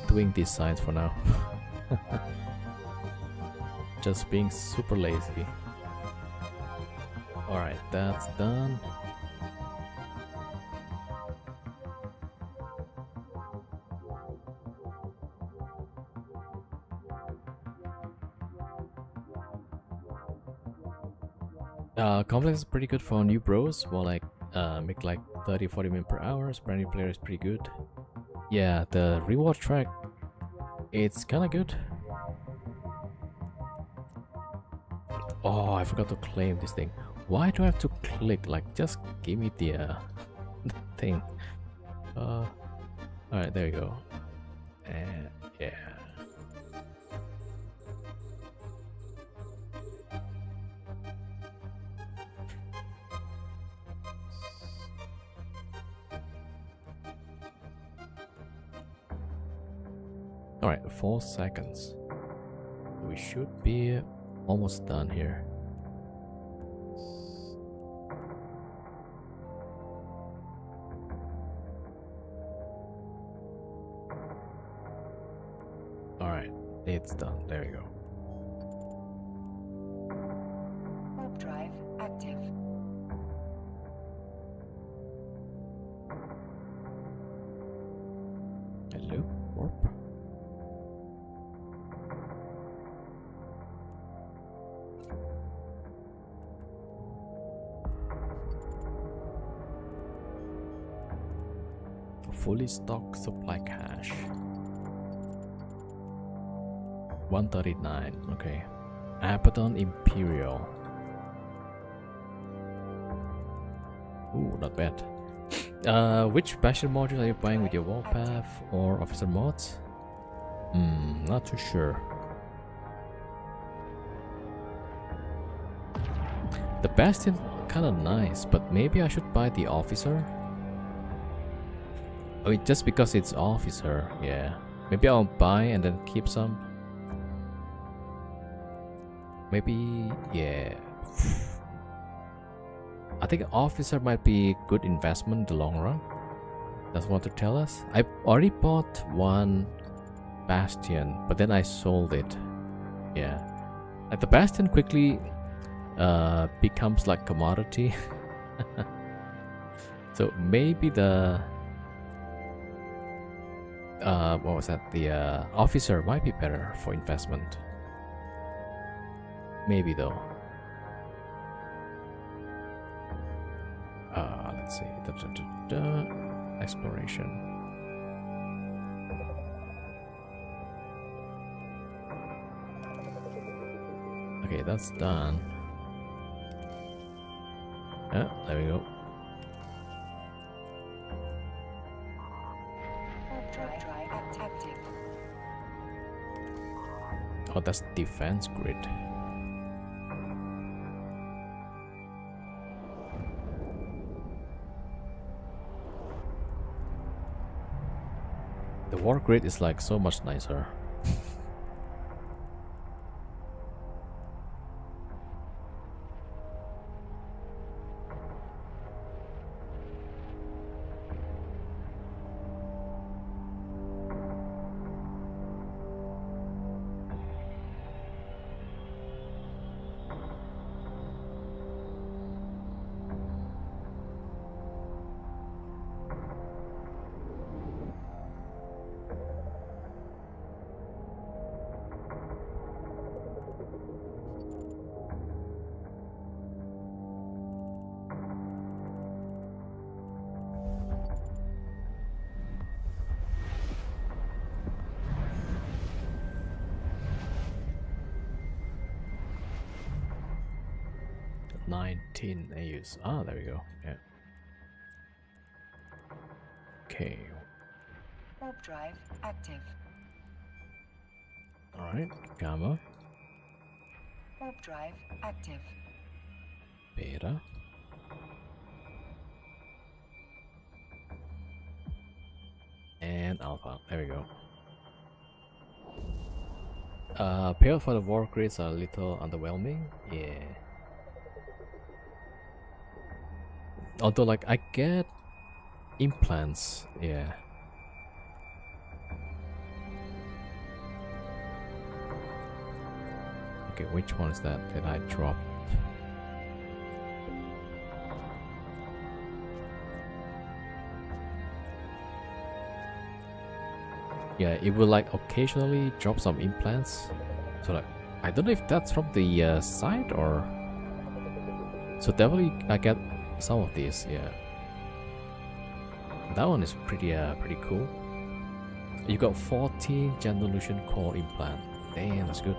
S1: doing these signs for now. Just being super lazy. Alright, that's done. Complex is pretty good for new bros. More like make like 30-40 min per hour. Brand new player is pretty good. Yeah, the reward track, it's kind of good. Oh, I forgot to claim this thing. Why do I have to click? Like, just give me the the thing. Alright, there you go. And yeah. Alright, 4 seconds. We should be almost done here. Alright, it's done. There you go.
S2: Warp drive active.
S1: Hello, warp. Fully stocked supply cache. 139. Okay. Abaddon Imperial. Ooh, not bad. Which Bastion module are you buying with your Warpath or Officer mods? Not too sure. The Bastion kinda nice, but maybe I should buy the Officer. I mean, just because it's Officer, yeah. Maybe I'll buy and then keep some. Maybe, yeah. I think Officer might be good investment in the long run. That's what to tell us. I already bought one Bastion, but then I sold it. Yeah, like the Bastion quickly becomes like commodity. So maybe the what was that? The officer might be better for investment. Maybe though. Let's see. Exploration. Okay, that's done. Yeah, there we go.
S2: Drive active.
S1: Oh, that's defense grid. The war grid is like so much nicer. AUs. Ah, there we go. Yeah. Okay.
S2: Warp drive active.
S1: All right. Gamma.
S2: Warp drive active.
S1: Beta. And alpha. There we go. Payout for the war grids are a little underwhelming. Yeah. Although, like, I get implants. Yeah. Okay, which one is that that I dropped? Yeah, it will like occasionally drop some implants. So like, I don't know if that's from the side or. So definitely I get some of these. Yeah. That one is pretty cool. You got 14 Genolution core implant. Damn, that's good.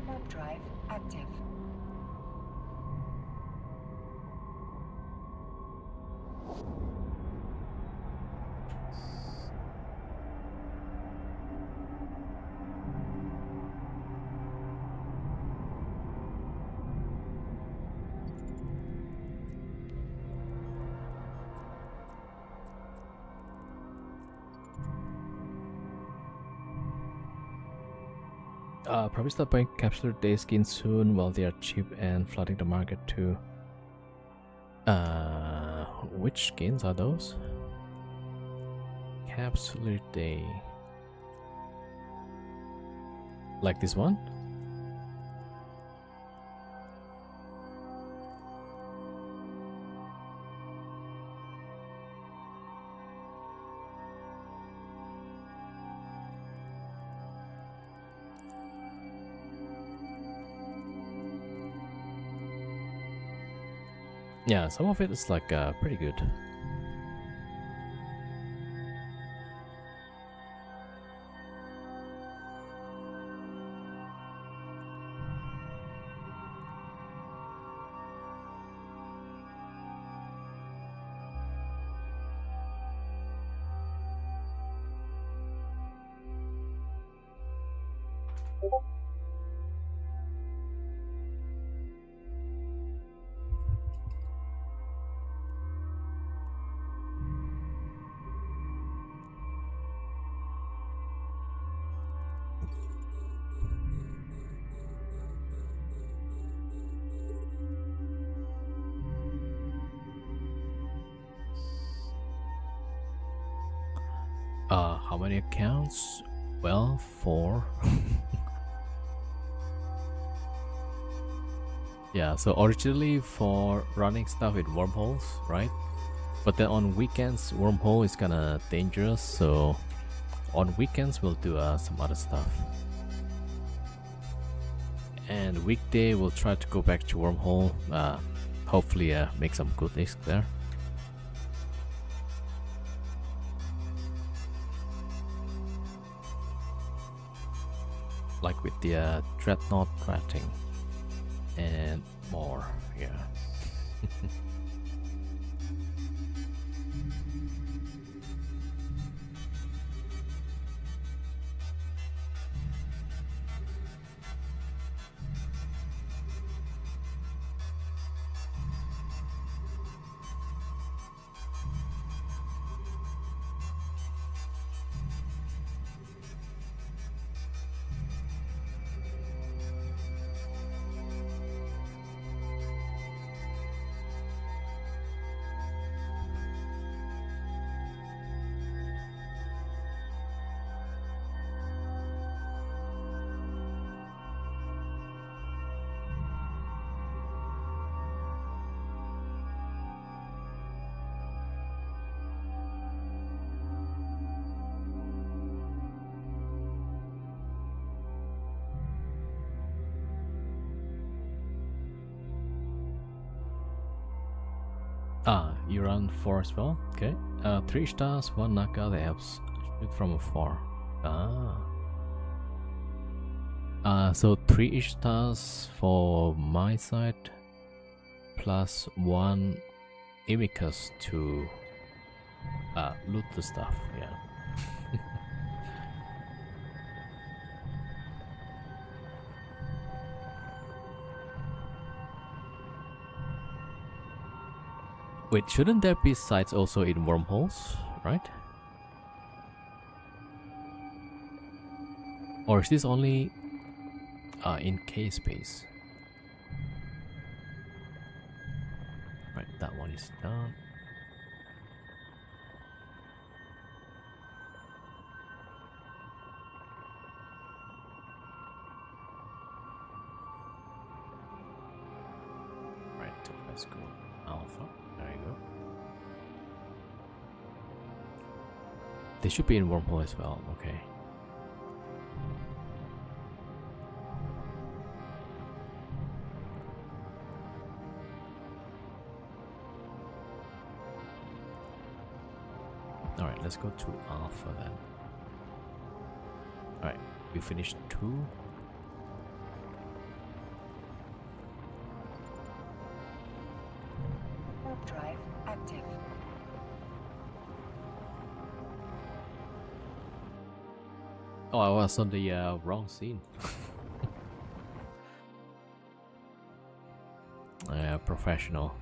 S2: Warp drive active.
S1: Probably start buying capsular day skins soon while they are cheap and flooding the market too. Which skins are those? Capsular day. Like this one? Yeah, some of it is like pretty good. How many accounts? Well, 4. Yeah, so originally for running stuff with wormholes, right? But then on weekends, wormhole is kinda dangerous, so on weekends we'll do some other stuff. And weekday we'll try to go back to wormhole, hopefully make some good discs there. Like with the dreadnought ratting and more, yeah. You run 4 as well? Okay. 3 stars, 1 knockout, they have shoot from afar. So 3 stars for my side, plus 1 Imicus to loot the stuff, yeah. Wait, shouldn't there be sites also in wormholes, right? Or is this only in K-space? Right, that one is done. Right, let's go Alpha. There you go. They should be in wormhole as well, okay. Alright, let's go to Alpha then. Alright, we finished 2.
S2: Warp drive active.
S1: Oh, I was on the wrong scene. Professional.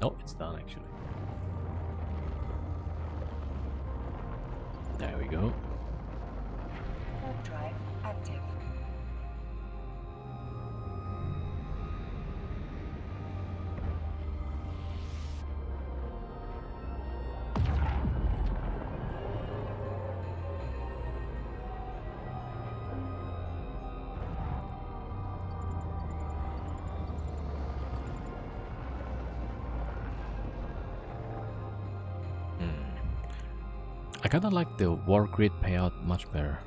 S1: Oh, it's done actually. There we go.
S2: Warp drive active.
S1: I kinda like the war grid payout much better.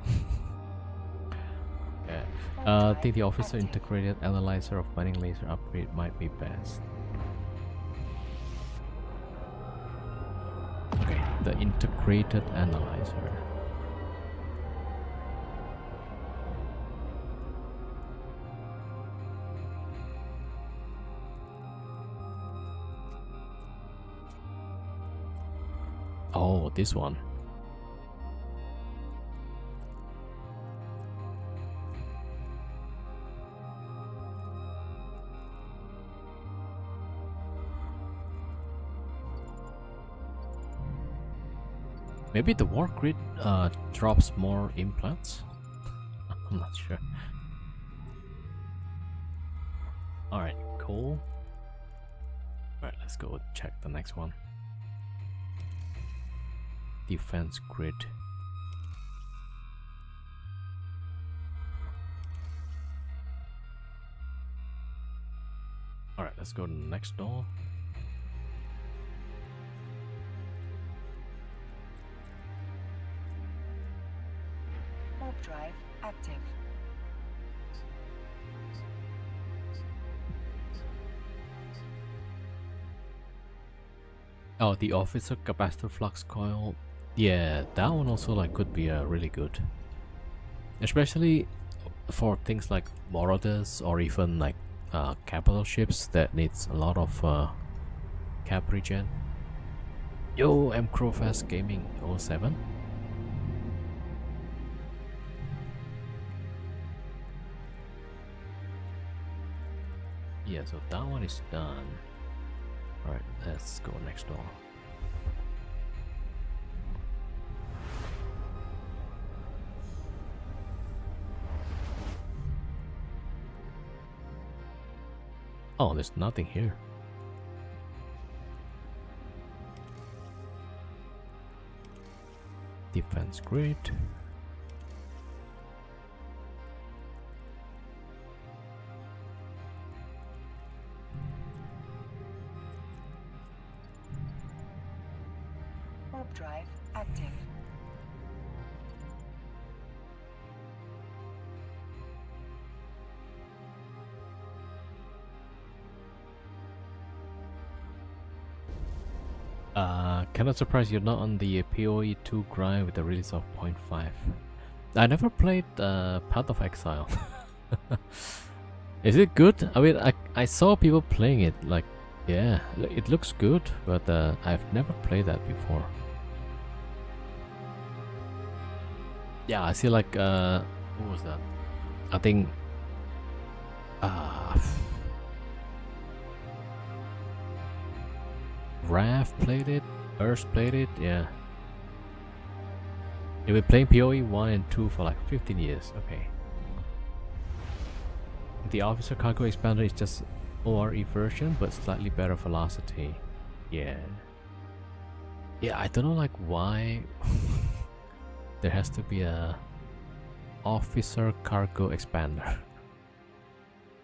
S1: Yeah. I think the officer integrated analyzer of mining laser upgrade might be best. Okay, the integrated analyzer. Oh, this one. Maybe the war grid drops more implants? I'm not sure. Alright, cool. Alright, let's go check the next one. Defense grid. Alright, let's go to the next door.
S2: Warp drive active.
S1: Oh, the officer capacitor flux coil. Yeah, that one also like could be really good, especially for things like Marauders or even like capital ships that needs a lot of cap regen. Yo, M Crowfast Gaming 07. Yeah, so that one is done. Alright, let's go next door. Oh, there's nothing here. Defense grid.
S2: Warp drive active.
S1: Kinda surprised you're not on the PoE 2 grind with the release of 0.5. I never played Path of Exile. Is it good? I mean, I saw people playing it, like, yeah, it looks good, but I've never played that before. Yeah, I see like, what was that? I think, Raph played it, Urs played it, yeah. They've been playing PoE 1 and 2 for like 15 years, okay. The Officer Cargo Expander is just ORE version, but slightly better velocity. Yeah. Yeah, I don't know like why there has to be a Officer Cargo Expander.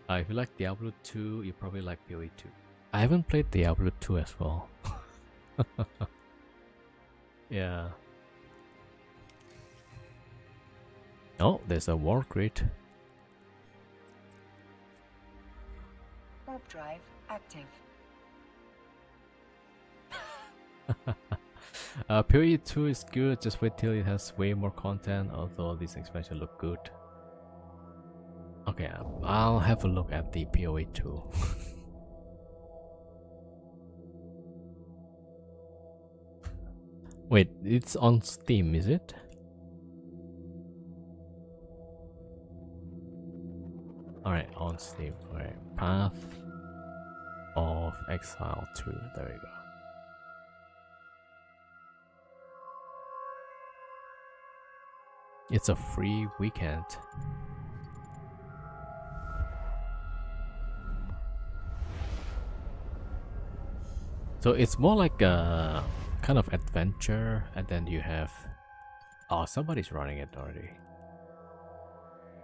S1: If you like Diablo 2, you probably like PoE 2. I haven't played Diablo 2 as well. Yeah. Oh, there's a war grid.
S2: Warp drive active.
S1: PoE 2 is good, just wait till it has way more content, although this expansion look good. Okay, I'll have a look at the PoE 2. Wait, it's on Steam, is it? Alright, on Steam. Alright, Path of Exile 2. There we go. It's a free weekend. So it's more like a kind of adventure, and then you have... Oh, somebody's running it already.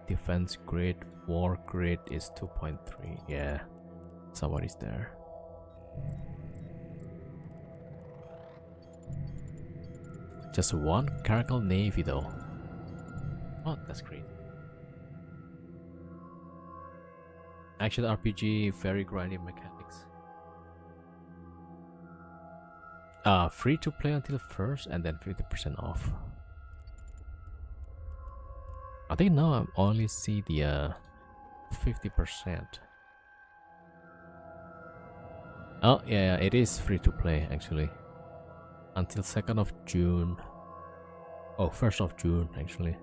S1: Defense grid, war grid is 2.3. Yeah, somebody's there. Just one Caracal Navy though. Oh, that's great. Action RPG, very grindy mechanics. Free to play until 1st and then 50% off. I think now I only see the 50%. Oh yeah, it is free to play actually. until 2nd of June. Oh, 1st of June actually.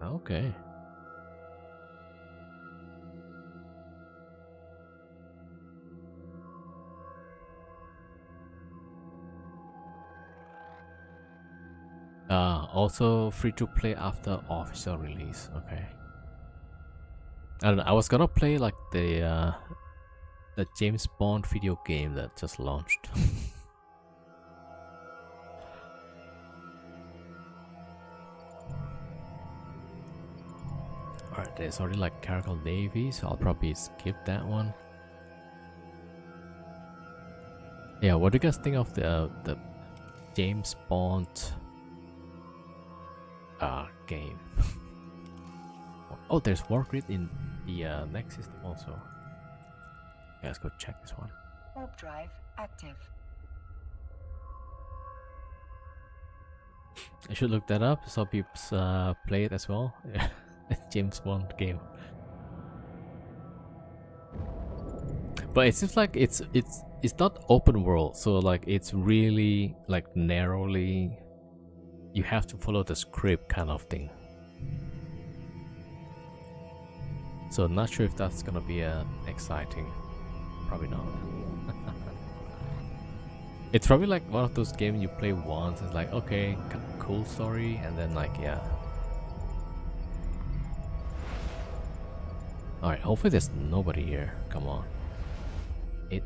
S1: Okay. Also free to play after official release. Okay. I don't know. I was gonna play like the James Bond video game that just launched. Alright, there's already like Cargill Navy, so I'll probably skip that one. Yeah, what do you guys think of the James Bond game? Oh, there's Wargrid in the next system also. Yeah, let's go check this one.
S2: Warp drive active.
S1: I should look that up so people play it as well. James Bond game. But it seems like it's not open world, so like it's really like narrowly. You have to follow the script kind of thing. So not sure if that's gonna be exciting. Probably not. It's probably like one of those games you play once. It's like okay, cool story, and then like yeah. All right, hopefully there's nobody here. Come on.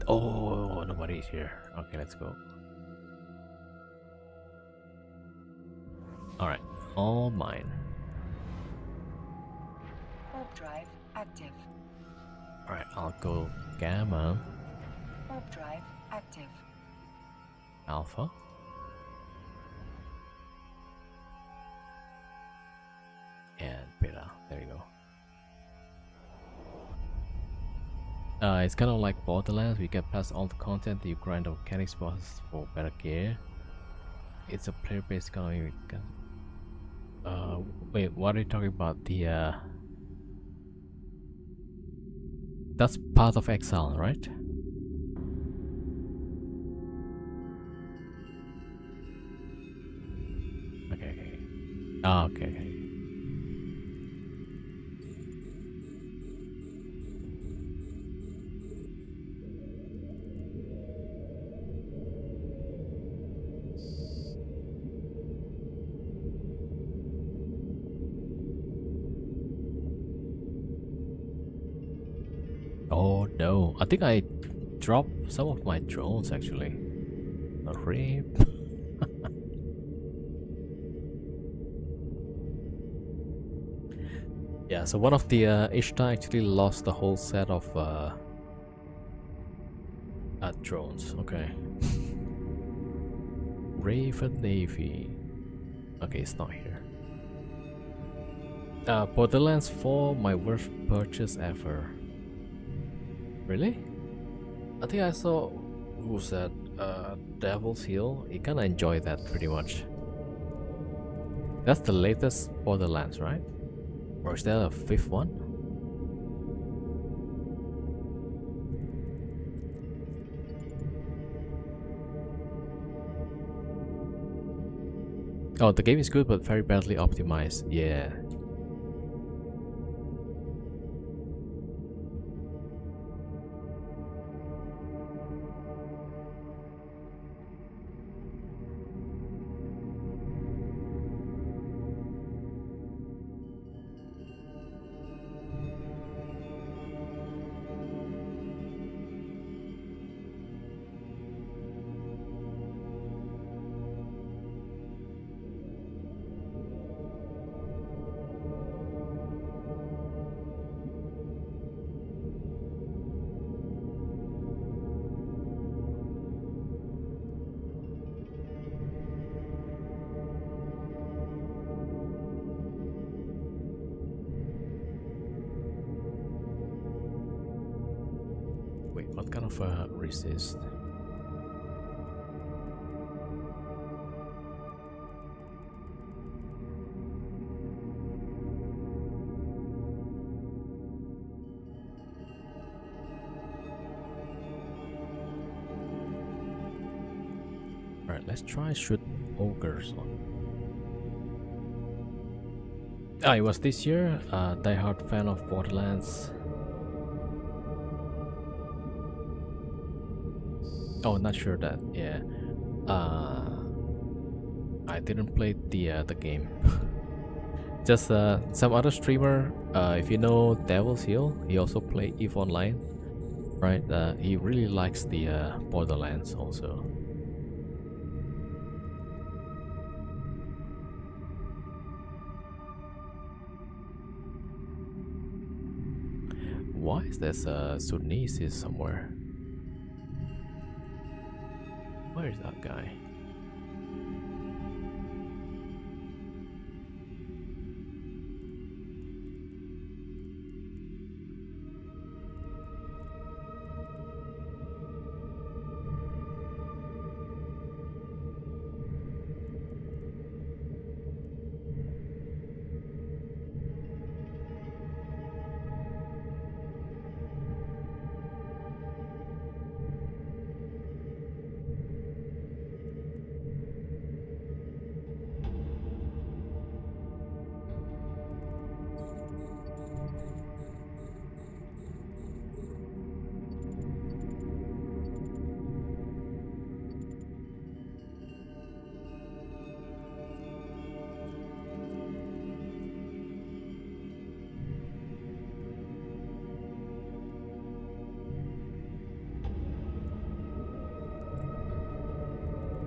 S1: Oh, nobody's here. Okay, let's go. All right, all mine.
S2: Warp drive active.
S1: All right, I'll go Gamma,
S2: Warp drive active.
S1: Alpha, and Beta. There you go. It's kind of like Borderlands. We get past all the content. You grind the mechanics bosses for better gear. It's a player-based economy. Wait, what are you talking about? The that's Path of Exile, right? Okay. Okay. Oh no, I think I dropped some of my drones actually. A rip. Yeah, so one of the Ishtar actually lost the whole set of drones. Okay. Raven Navy. Okay, it's not here. Borderlands 4, my worst purchase ever. Really? I think I saw, who was that? Devil's Hill. You kinda enjoy that pretty much. That's the latest Borderlands, right? Or is there a 5th one? Oh, the game is good but very badly optimized. Yeah. Wait, what kind of resist? Alright, let's try shoot ogres on. It was this year. Die-hard fan of Borderlands. Oh, not sure that. Yeah. I didn't play the game. Just some other streamer. If you know Devil's Hill, he also play EVE Online, right? He really likes the Borderlands also. Why is there Sunesis somewhere? Where is that guy?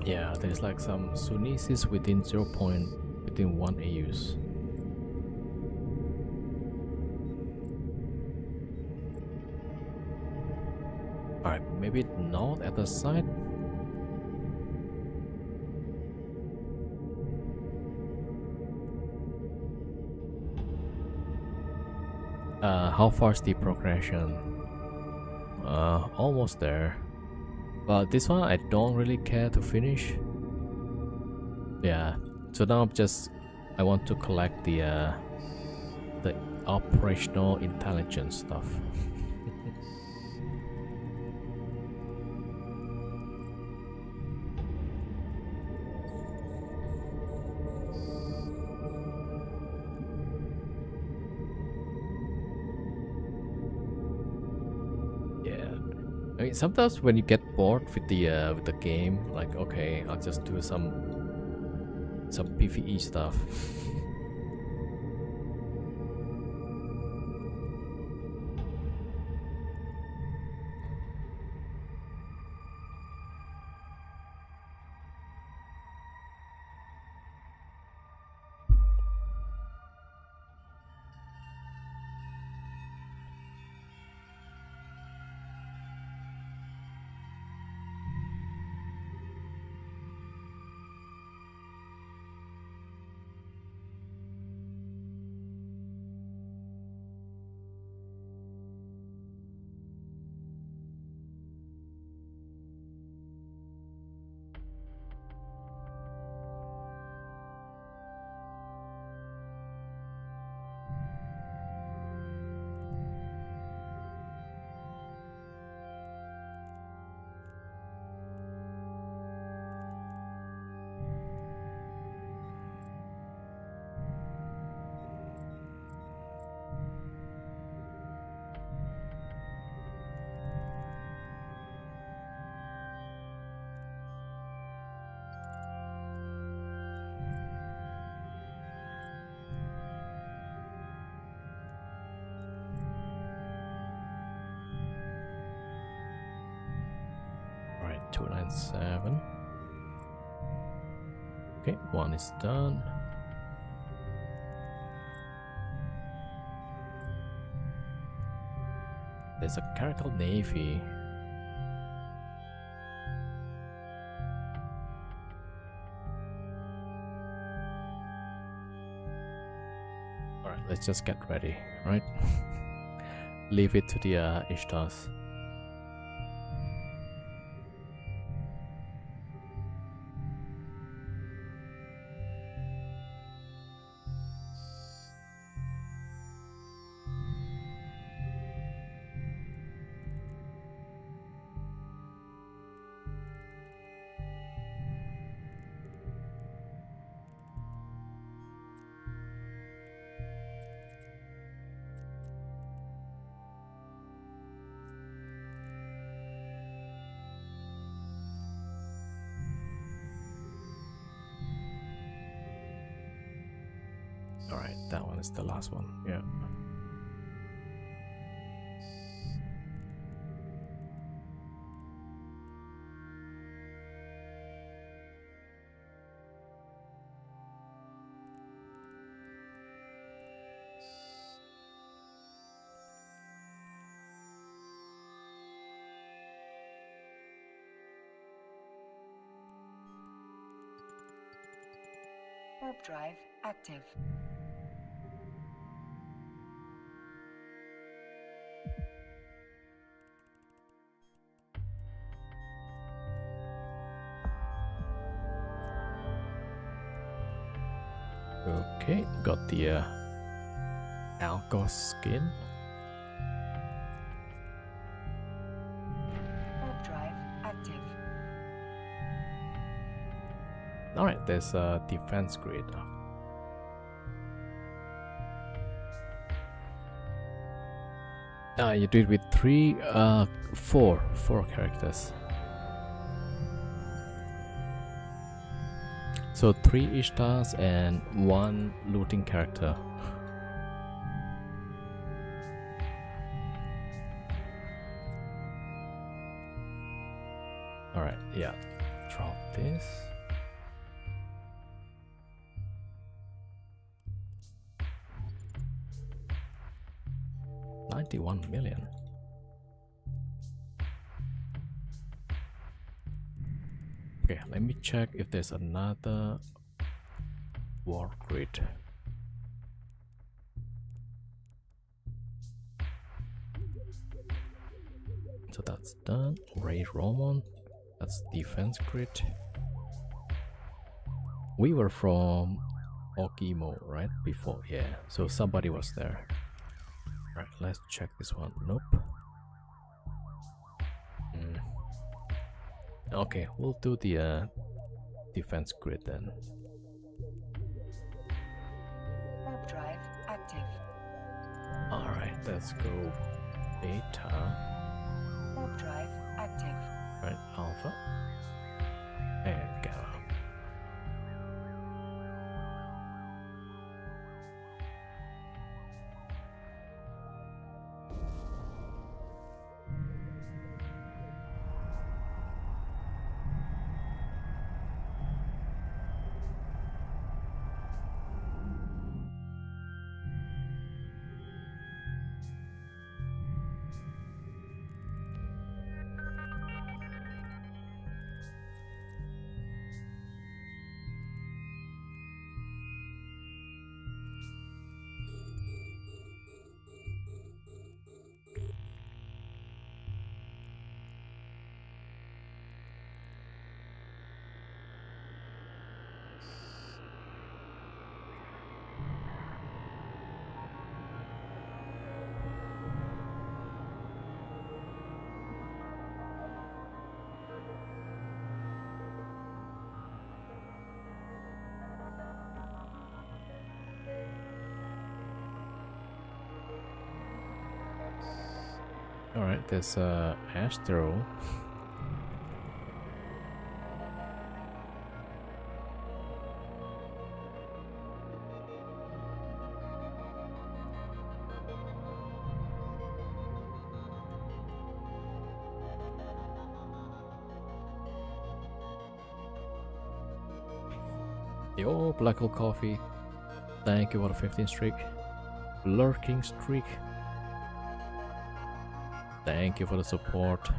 S1: Yeah, there's like some Sunesis within 1 AUs. Alright, maybe not at the side. How far is the progression? Almost there. But this one I don't really care to finish. Yeah, so now I want to collect the operational intelligence stuff. I mean, sometimes when you get bored with the game, like okay, I'll just do some PvE stuff. Alright, 297. Okay, one is done. There's a Caracal Navy. Alright, let's just get ready, right? Leave it to the Ishtars. Alright, that one is the last one. Yeah.
S2: Warp drive active.
S1: Okay, got the Algos skin.
S2: Warp drive active.
S1: Alright, there's a defense grid. You do it with four characters. So 3 Ishtas and 1 looting character. Alright, yeah. Drop this. $91 million. Okay, let me check if there's another war grid. So that's done. Ray Roman, that's defense grid. We were from Okimo, right? Before, yeah. So somebody was there. Right, let's check this one. Nope. Okay, we'll do the defense grid then.
S2: Warp drive active.
S1: Alright, let's go beta.
S2: Warp drive active.
S1: Right, alpha. And gamma. Alright, there's Astro. Yo, Black Hole Coffee. Thank you for the 15 streak. Lurking streak. Thank you for the support.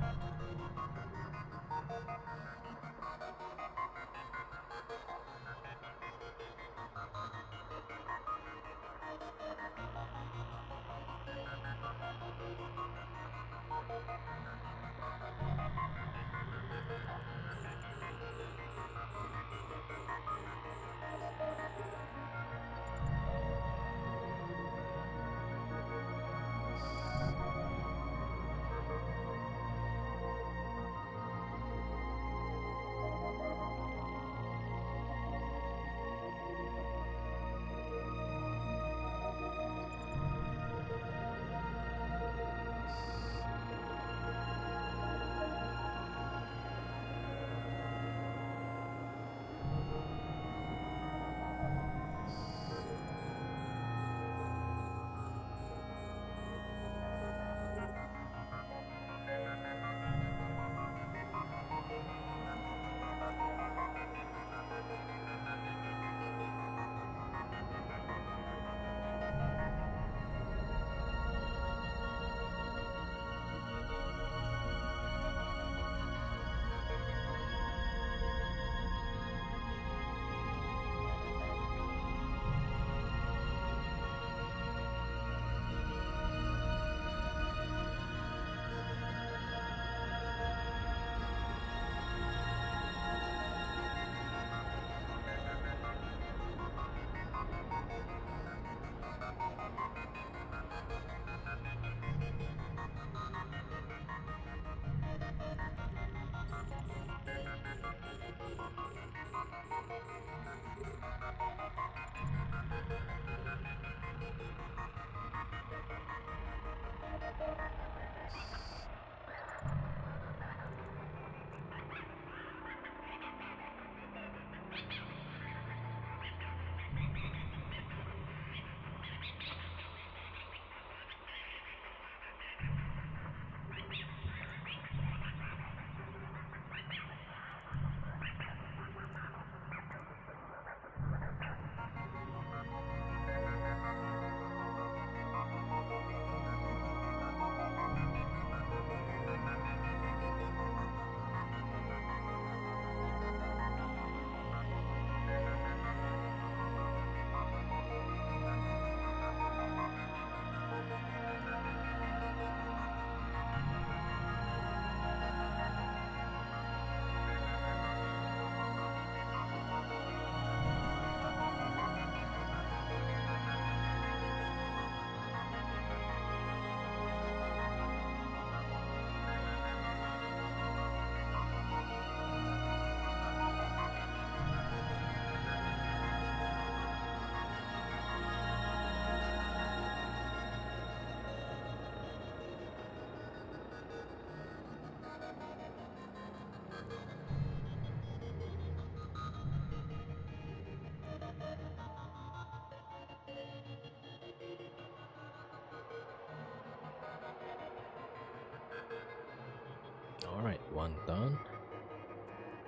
S1: Alright, one done.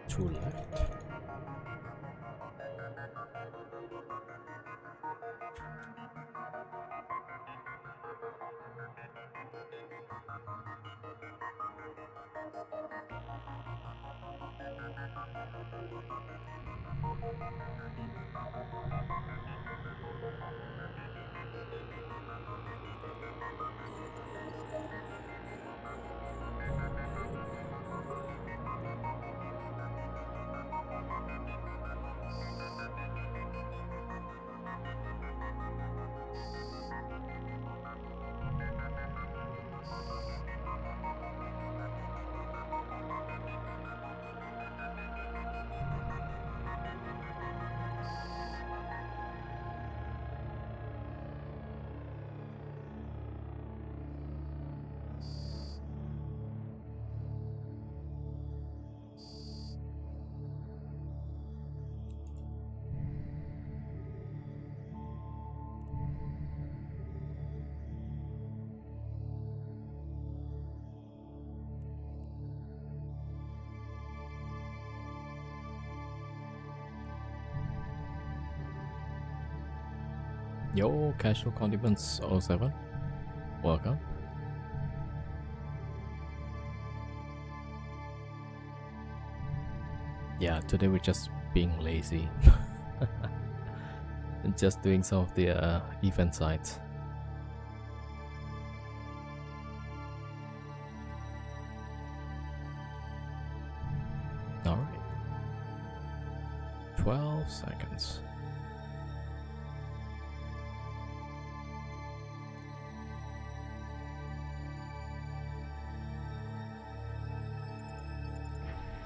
S1: Two left. Yo, Casual Condiments 07. Welcome. Yeah, today we're just being lazy. And just doing some of the event sites. Alright. 12 seconds.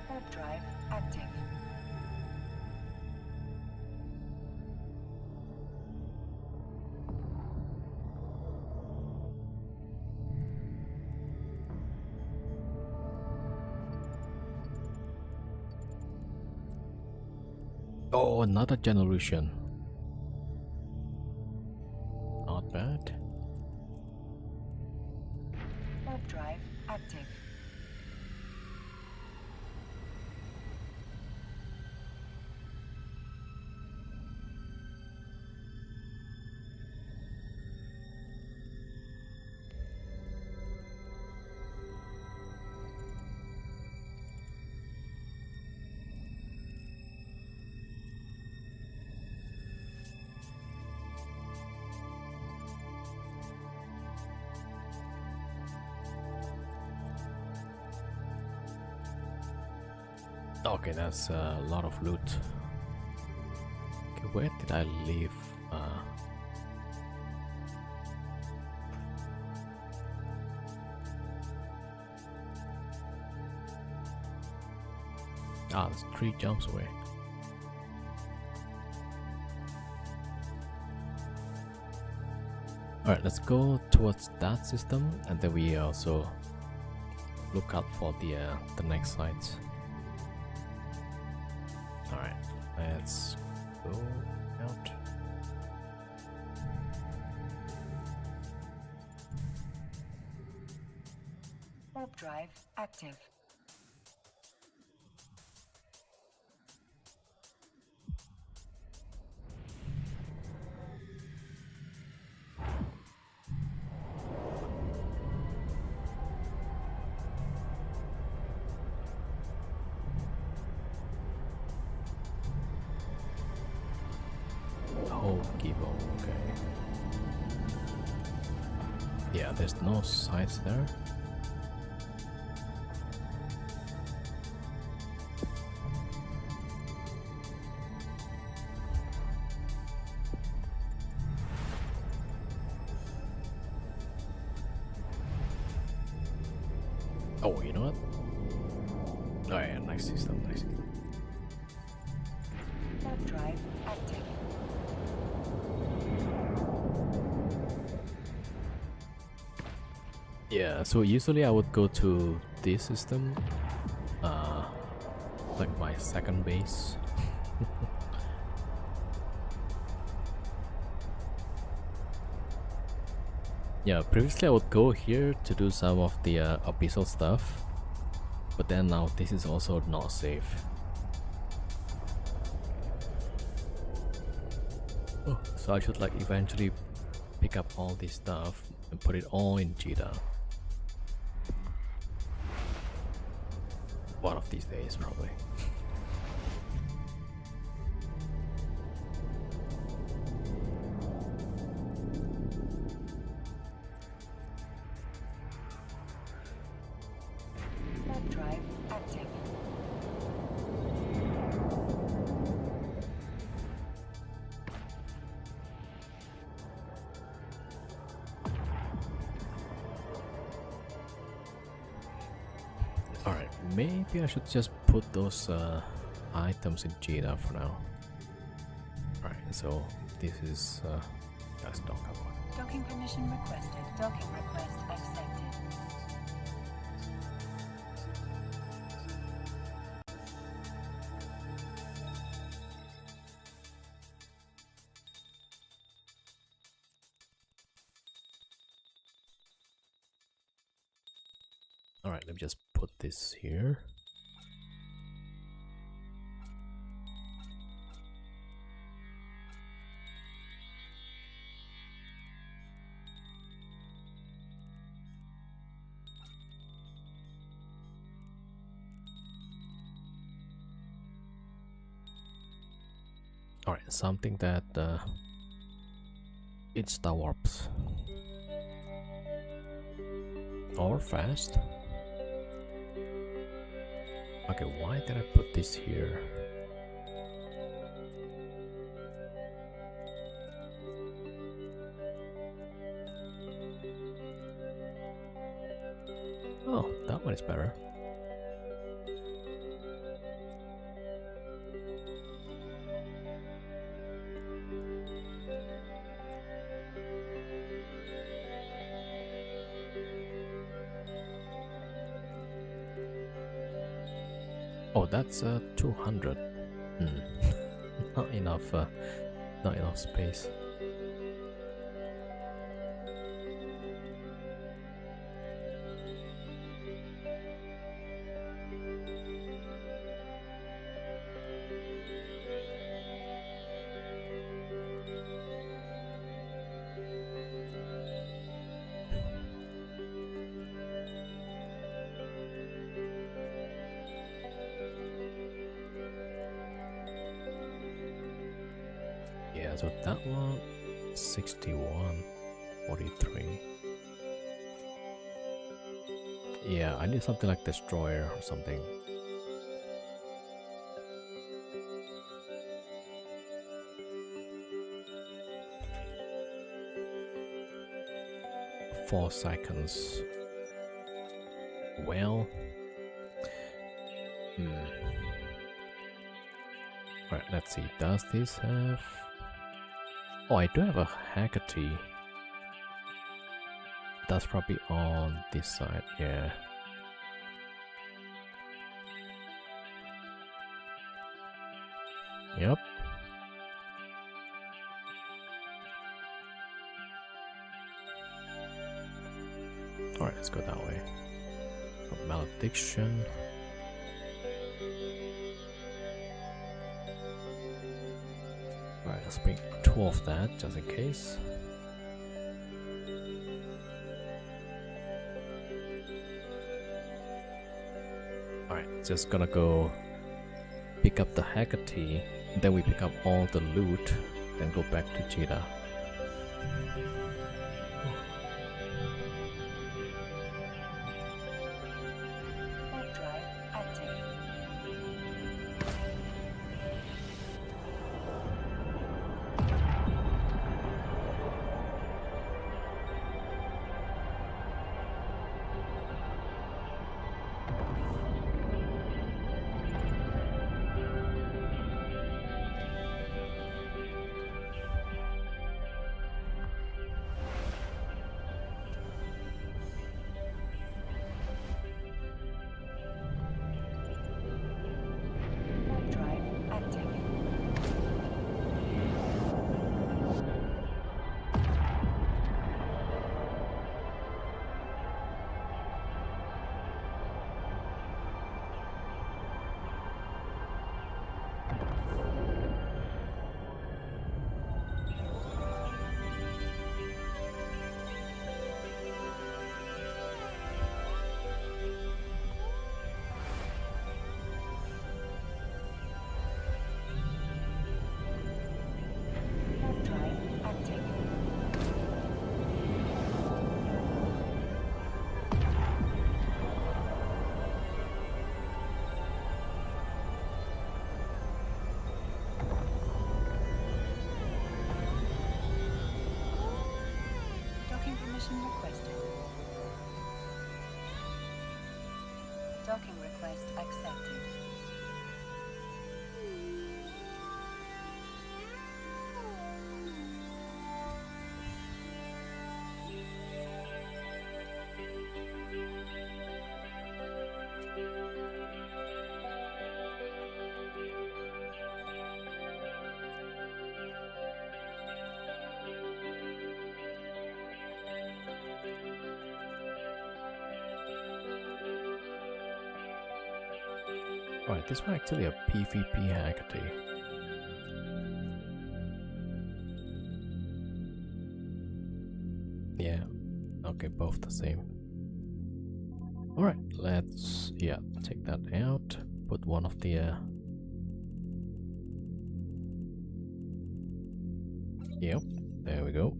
S2: Warp drive active.
S1: Oh, another generation. Not bad.
S2: Warp drive active.
S1: Okay, that's a lot of loot. Okay, where did I leave? It's 3 jumps away. Alright, let's go towards that system, and then we also look out for the next sites. Alright, let's go out.
S2: Warp drive active.
S1: Oh, Gibo, okay. Yeah, there's no sites there. Oh, you know what? Oh yeah, nice system, nice system.
S2: Warp drive active.
S1: Yeah, so usually I would go to this system, like my second base. Yeah, previously I would go here to do some of the abyssal stuff, But then now this is also not safe. Oh, so I should like eventually pick up all this stuff and put it all in Cheetah. One of these days, probably.
S2: Warp drive active.
S1: Alright, maybe I should just put those items in Cheetah for now. Alright, so this is that's dock about.
S2: Docking permission requested. Docking request accepted.
S1: Alright, let me just put this here. Alright, something that it's star warps or fast. Okay, why did I put this here? Oh, that one is better. Oh, that's 200. Not enough. Not enough space. Yeah, so that one 61, 43. Yeah, I need something like destroyer or something. Four seconds. Well, right, let's see. Does this have? Oh, I do have a Haggerty. That's probably on this side, yeah. Yep. Alright, let's go that way. Malediction. Alright, let's bring 2 of that just in case. Alright, just gonna go pick up the Haggerty, then we pick up all the loot, then go back to Cheetah.
S2: Warp drive active. Docking request accepted.
S1: Alright, this one actually a PvP hackaday. Yeah, okay, both the same. Alright, let's, yeah, take that out. Put one of the, yep, there we go.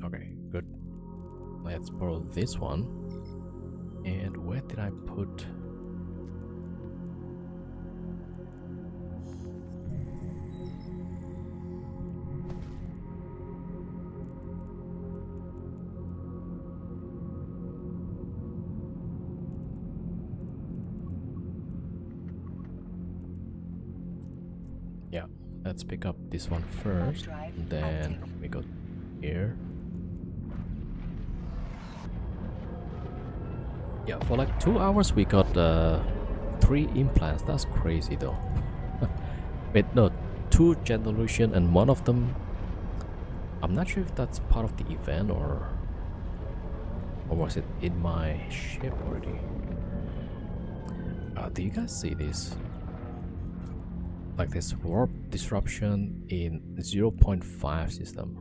S1: Okay, good. Let's borrow this one. And where did I put? Yeah, let's pick up this one first. And then we go here. Yeah, for like 2 hours we got 3 implants. That's crazy though. Wait, no, 2 Genolution and one of them, I'm not sure if that's part of the event or was it in my ship already. Do you guys see this? Like this warp disruption in 0.5 system.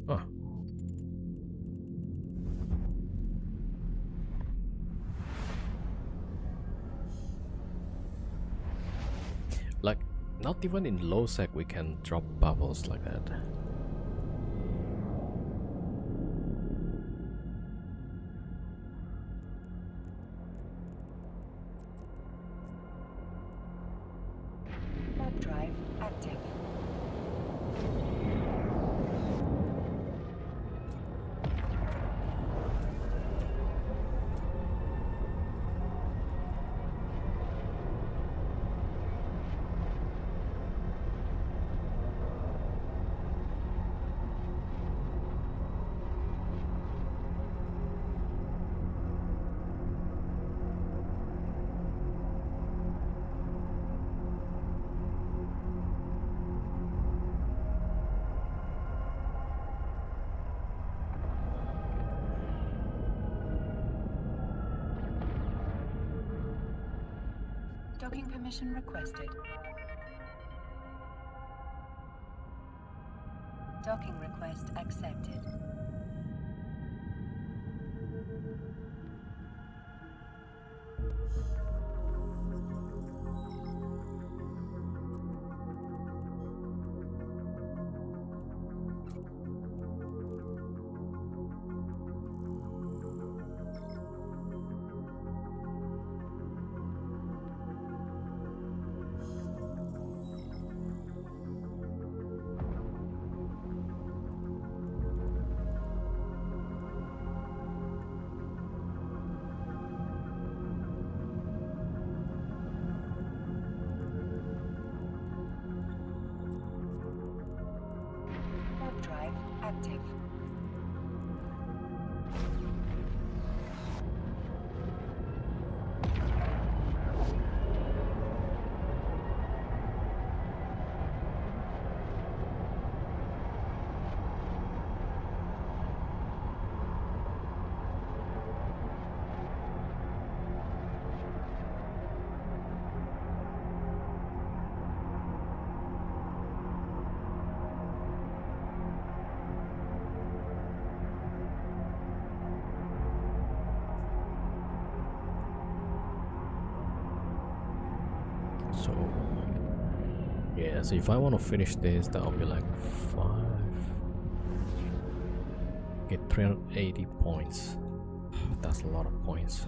S1: Huh. Like, not even in low sec we can drop bubbles like that.
S2: Warp drive active. Docking permission requested. Docking request accepted. Warp drive active.
S1: So yeah, so if I want to finish this, that'll be like 5, get 380 points. That's a lot of points.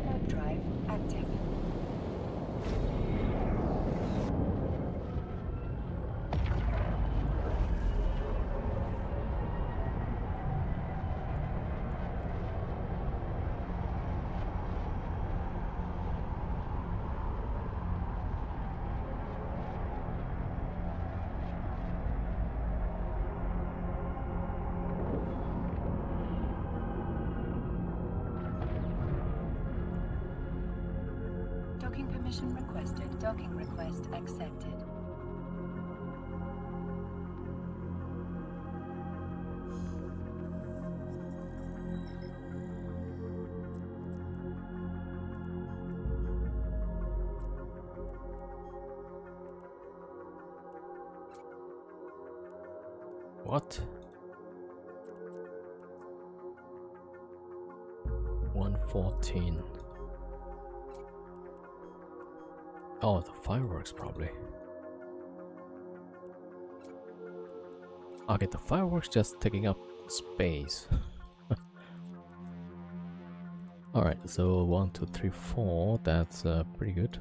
S2: Warp active. Docking permission requested. Docking request accepted.
S1: What? 114. Oh, the fireworks probably. Okay, the fireworks just taking up space. Alright, so 1, 2, 3, 4, that's pretty good.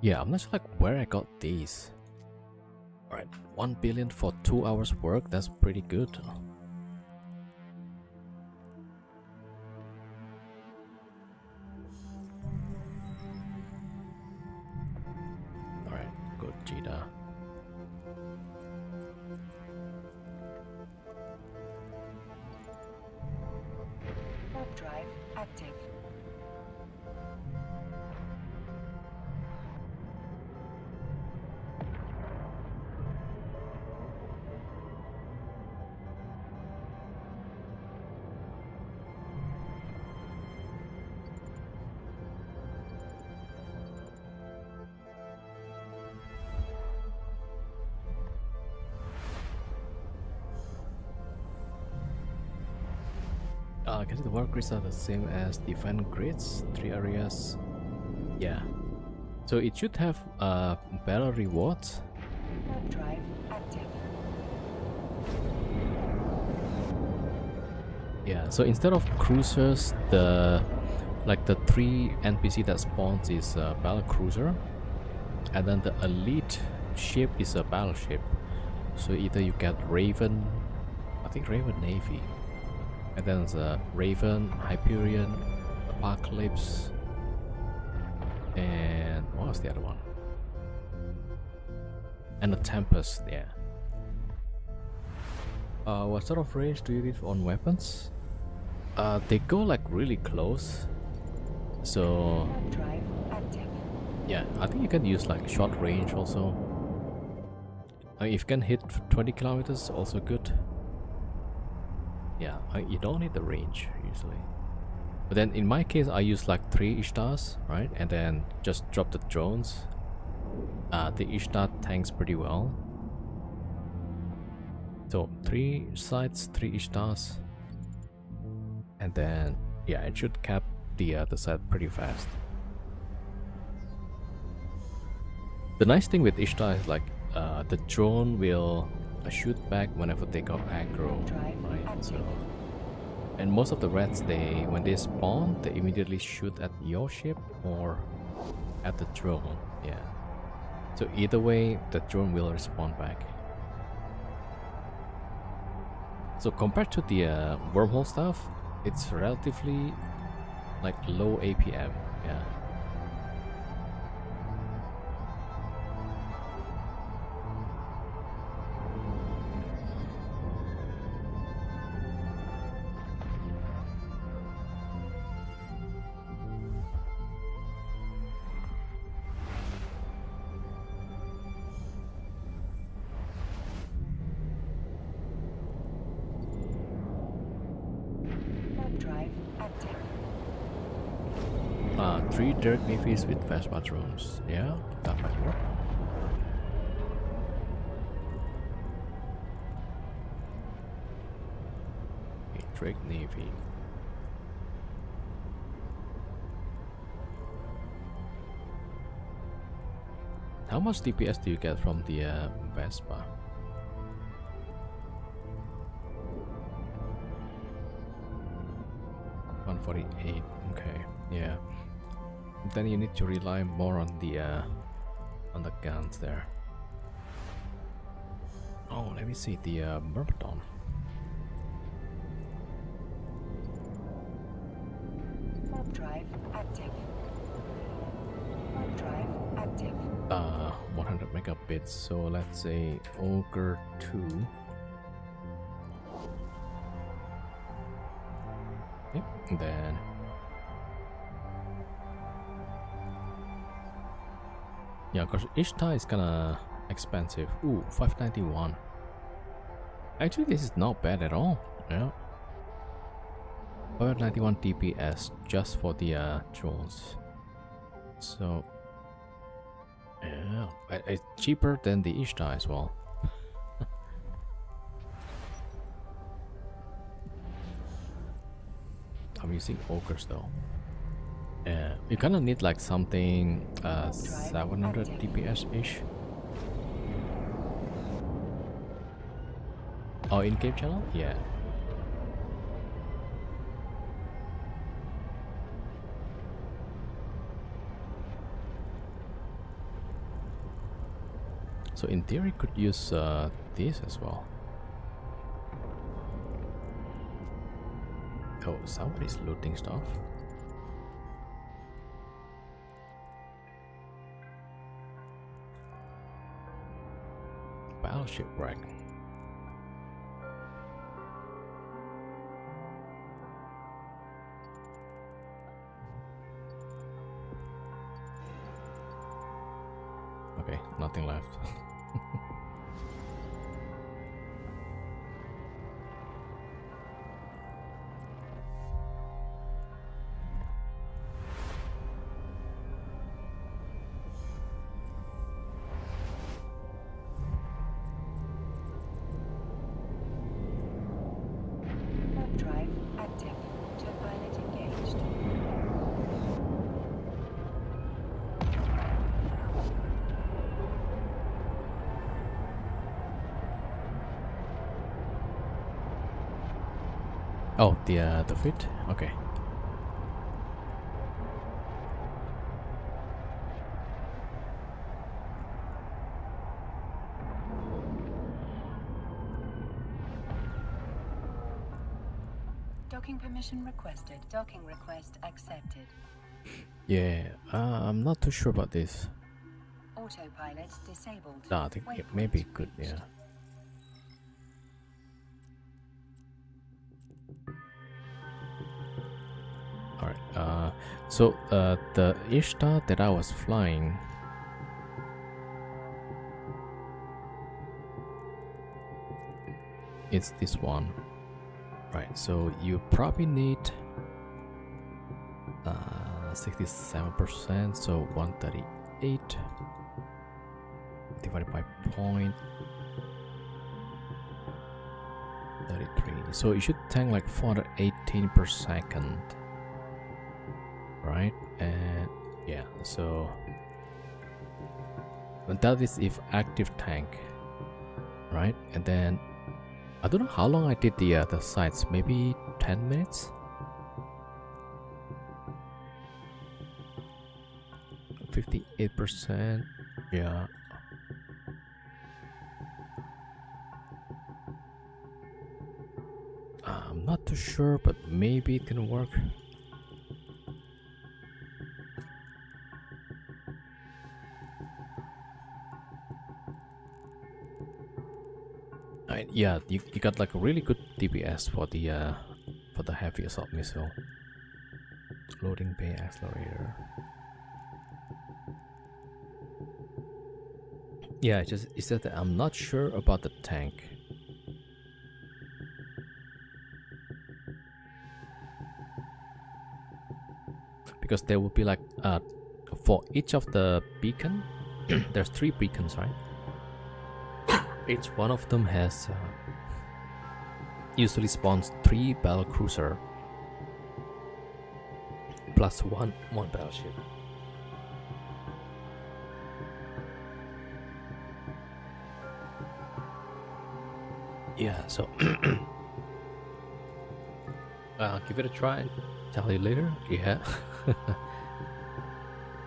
S1: Yeah, I'm not sure like where I got these. Alright, 1 billion for 2 hours work, that's pretty good. Alright, good Jida.
S2: Warp drive active.
S1: I guess the work grids are the same as defense grids, 3 areas. Yeah. So it should have better rewards.
S2: Warp drive active.
S1: Yeah, so instead of cruisers, the 3 NPC that spawns is a battle cruiser, and then the elite ship is a battleship. So either you get Raven, I think Raven Navy, and then there's a Raven, Hyperion, Apocalypse, and what was the other one? And the Tempest, yeah. What sort of range do you need on weapons? They go like really close. So
S2: Warp drive active.
S1: yeah, I think you can use like short range also. If you can hit 20 kilometers, also good. Yeah, you don't need the range usually. But then in my case, I use like 3 Ishtars, right? And then just drop the drones. The Ishtar tanks pretty well. So 3 sites, 3 Ishtars. And then, yeah, it should cap the site pretty fast. The nice thing with Ishtar is like the drone will shoot back whenever they got aggro, right? So, and most of the rats, when they spawn, they immediately shoot at your ship or at the drone. Yeah. So either way, the drone will respond back. So compared to the wormhole stuff, it's relatively like low APM. Yeah.
S2: Warp drive active.
S1: 3 Derek Navies with fast bathrooms. Yeah, that might work. A Drake Navy. How much DPS do you get from the Vespa? 148. Okay, yeah. Then you need to rely more on the guns there. Oh, let me see the Myrmidon.
S2: Warp drive active. Warp drive active.
S1: 100 megabits. So let's say Ogre 2. Yep, and then yeah, because Ishtar is kinda expensive. Ooh, 591. Actually, this is not bad at all. Yeah, 591 DPS just for the drones. So yeah, it's cheaper than the Ishtar as well. I'm using ogres though. You kind of need like something 700 DPS ish. Oh, in-game channel? Yeah. So in theory, could use this as well. Oh, somebody's looting stuff. Battleship wreck. Okay, nothing left.
S2: Warp drive active. Autopilot engaged.
S1: Oh, the fit? Okay.
S2: Docking permission requested. Docking request accepted.
S1: Yeah, I'm not too sure about this.
S2: Autopilot disabled.
S1: I think it may be good, yeah. Alright, so the Ishtar that I was flying, it's this one. Right, so you probably need 67%, so 138 divided by 0.33. So it should tank like 418 per second. Right, and yeah, so that is if active tank, right? And then I don't know how long I did the sights, maybe 10 minutes. 58%, yeah. I'm not too sure, but maybe it can work. Yeah, you got like a really good DPS for the heavy assault missile. Loading bay accelerator. Yeah, it's just that I'm not sure about the tank. Because there will be like for each of the beacon, there's 3 beacons, right? Each one of them has usually spawns 3 battle cruiser plus one battleship. Yeah, so give it a try. Tell you later. Yeah.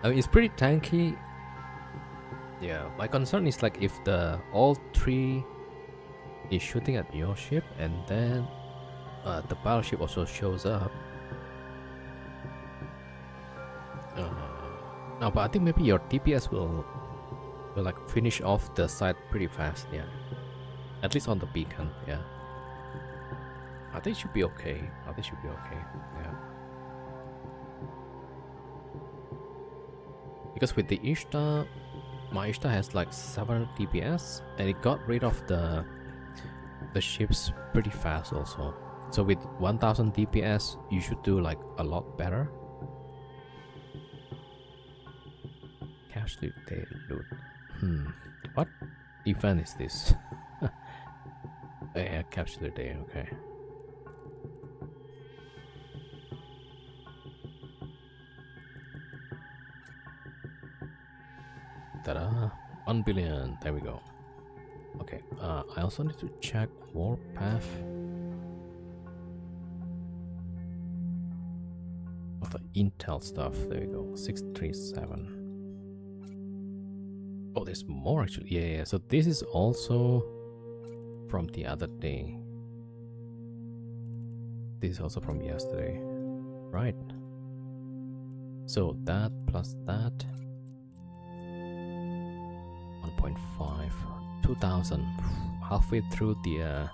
S1: I mean, it's pretty tanky. Yeah, my concern is like if the all three is shooting at your ship and then the battleship also shows up. No, but I think maybe your DPS will like finish off the site pretty fast. Yeah, at least on the beacon. Yeah, I think it should be okay. I think it should be okay. Yeah. Because with the Ishtar, my Ishtar has like 700 DPS and it got rid of the ships pretty fast also. So with 1000 DPS, you should do like a lot better. Cash loot, day loot. What event is this? Yeah, capture the day. Okay. Ta-da! 1 billion. There we go. Okay. I also need to check warpath of the intel stuff. There we go. 637. Oh, there's more actually. Yeah. So this is also from the other day. This is also from yesterday. Right. So that plus that. 1.5. 2000. Halfway through the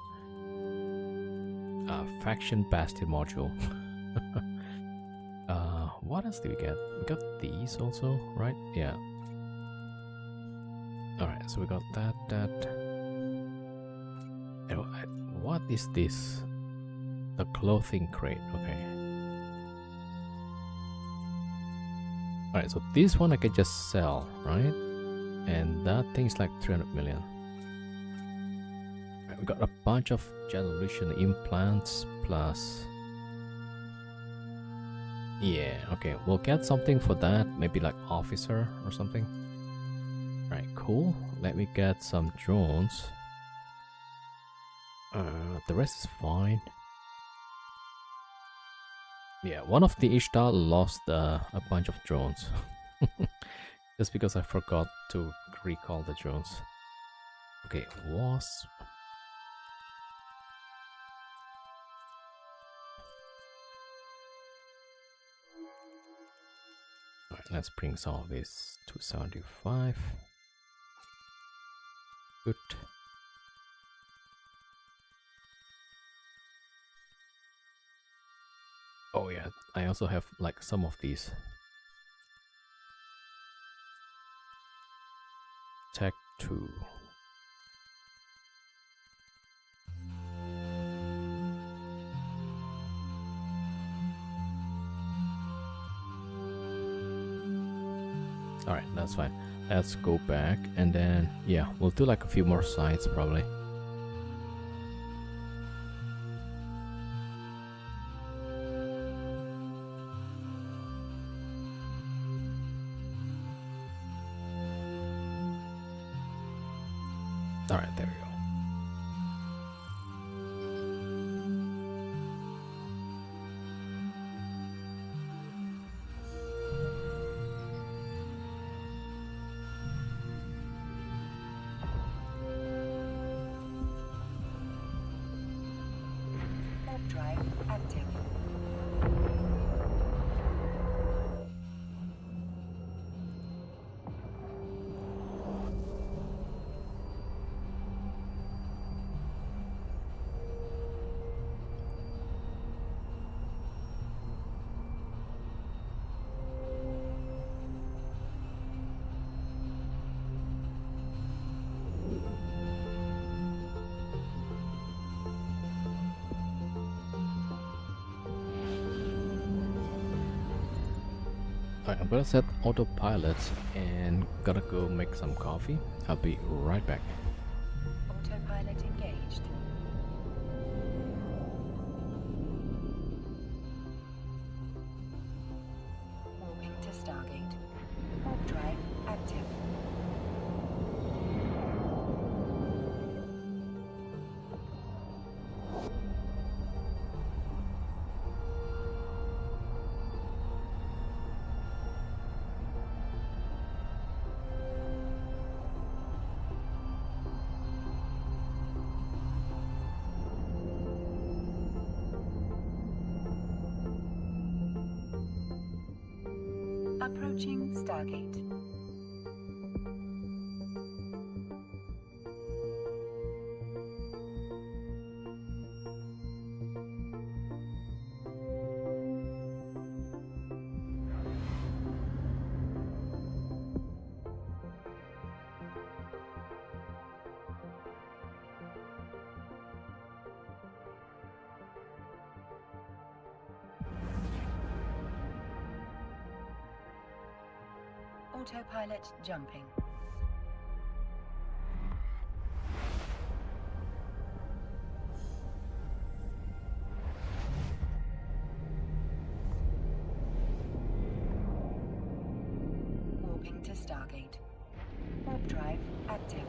S1: faction bastion module. What else did we get? We got these also, right? Yeah. Alright, so we got that. What is this? The clothing crate, okay. Alright, so this one I can just sell, right? And that thing's like 300 million. Right, we got a bunch of generation implants plus. Yeah, okay, we'll get something for that, maybe like officer or something. Right, cool. Let me get some drones. The rest is fine. Yeah, one of the Ishtar lost a bunch of drones. Just because I forgot to recall the drones. Okay, wasp. Alright, let's bring some of this to 75. Good. Oh yeah, I also have like some of these. Tech 2. Alright, that's fine. Let's go back and then, yeah, we'll do like a few more sites probably. Alright, there we go.
S2: Drive active.
S1: Alright, I'm gonna set autopilot and gotta go make some coffee. I'll be right back.
S2: Autopilot engaged. Warping to Stargate. Warp drive active. Approaching Stargate. Autopilot jumping. Warping to Stargate. Warp drive active.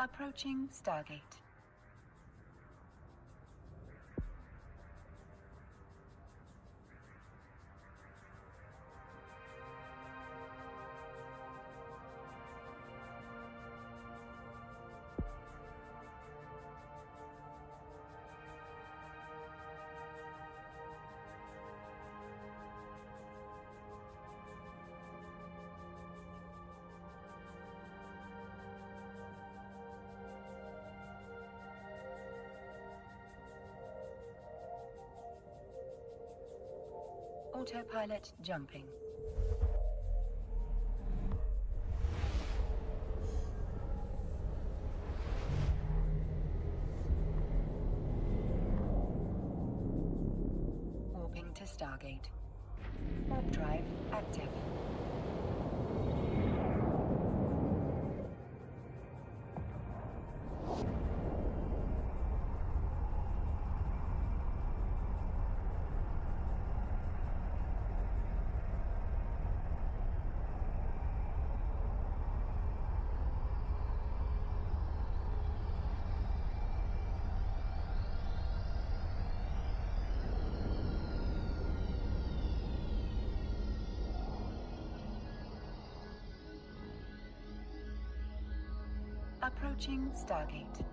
S2: Approaching Stargate. Autopilot jumping. Warping to Stargate. Warp drive active. Approaching Stargate.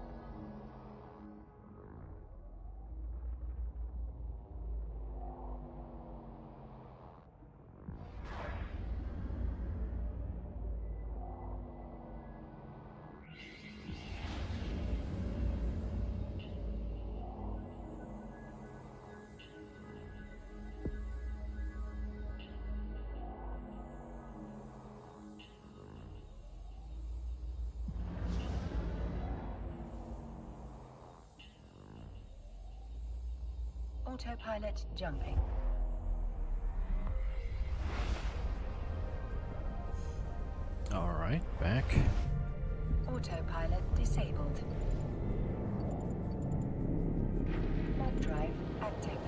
S2: Autopilot jumping.
S1: Alright, back.
S2: Autopilot disabled. Warp drive active.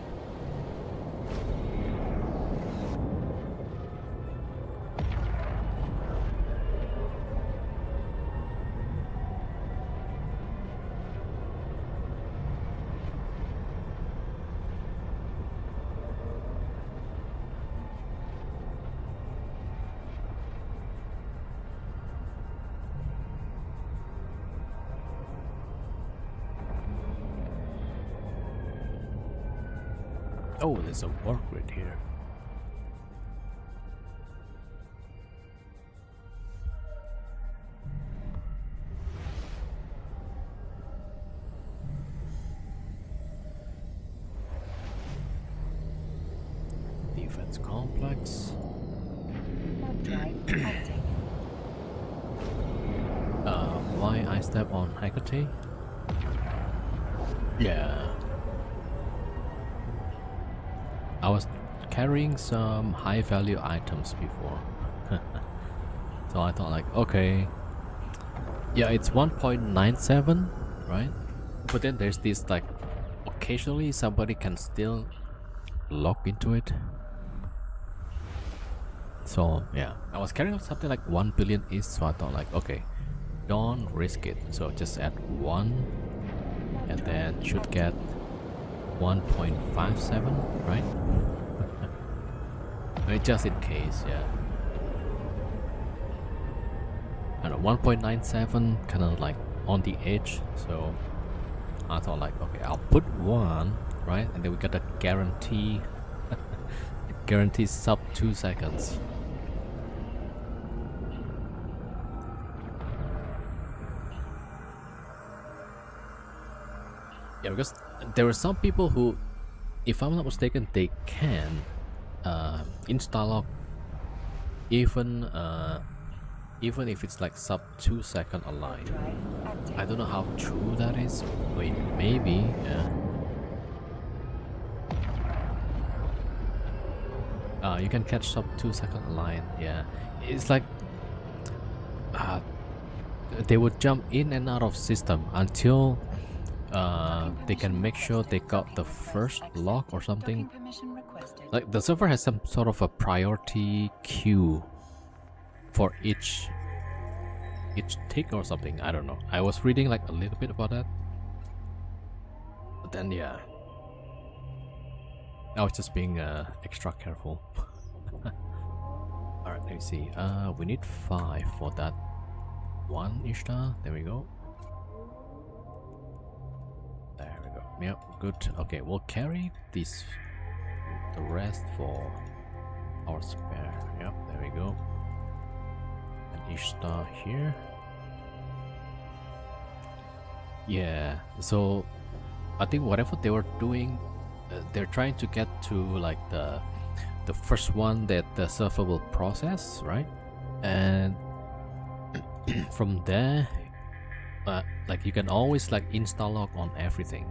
S1: Oh, there's a work grid here. Defense complex.
S2: Warp drive active.
S1: Why I step on Hecate? Yeah. I was carrying some high value items before. So I thought like, okay. Yeah, it's 1.97, right? But then there's this like, occasionally somebody can still log into it. So yeah, I was carrying something like 1 billion each, so I thought like, okay, don't risk it. So just add 1 and then should get 1.57, right? I mean, just in case, yeah. I don't know, 1.97 kind of like on the edge, so I thought like, okay, I'll put 1, right? And then we got a guarantee, guarantee sub 2 seconds. Yeah, because there are some people who, if I'm not mistaken, they can install even even if it's like sub 2 second align.
S2: Drive active.
S1: I don't know how true that is. Wait, maybe, yeah. You can catch sub 2 second align, yeah. It's like they would jump in and out of system until they can make sure they got the first lock or something.
S2: Docking permission requested.
S1: Like the server has some sort of a priority queue for each tick or something. I don't know. I was reading like a little bit about that, but then yeah, I was just being extra careful. All right, let me see. We need 5 for that one Ishtar. There we go. There we go. Yep, good. Okay, we'll carry this, the rest for our spare. Yep, there we go. And Ishtar here. Yeah, so I think whatever they were doing, they're trying to get to like the first one that the server will process, right? And from there, like you can always like install lock on everything.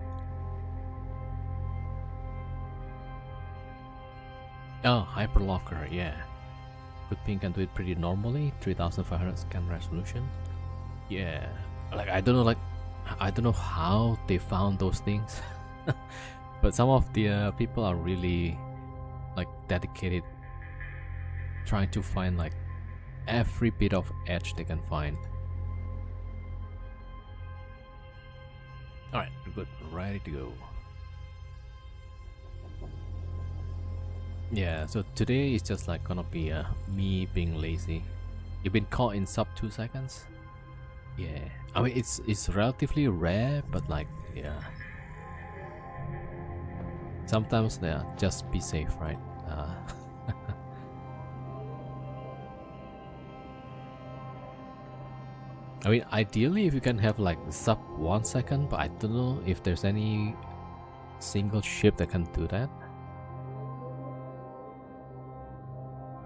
S1: Oh, hyperlocker, yeah. Ping can do it pretty normally. 3500 scan resolution. Yeah, like I don't know how they found those things, but some of the people are really like dedicated, trying to find like every bit of edge they can find. All right, good, ready to go. Yeah, so today is just like gonna be me being lazy. You've been caught in sub 2 seconds. Yeah, I mean it's relatively rare, but like yeah, sometimes yeah, just be safe, right? I mean ideally if you can have like sub 1 second, but I don't know if there's any single ship that can do that.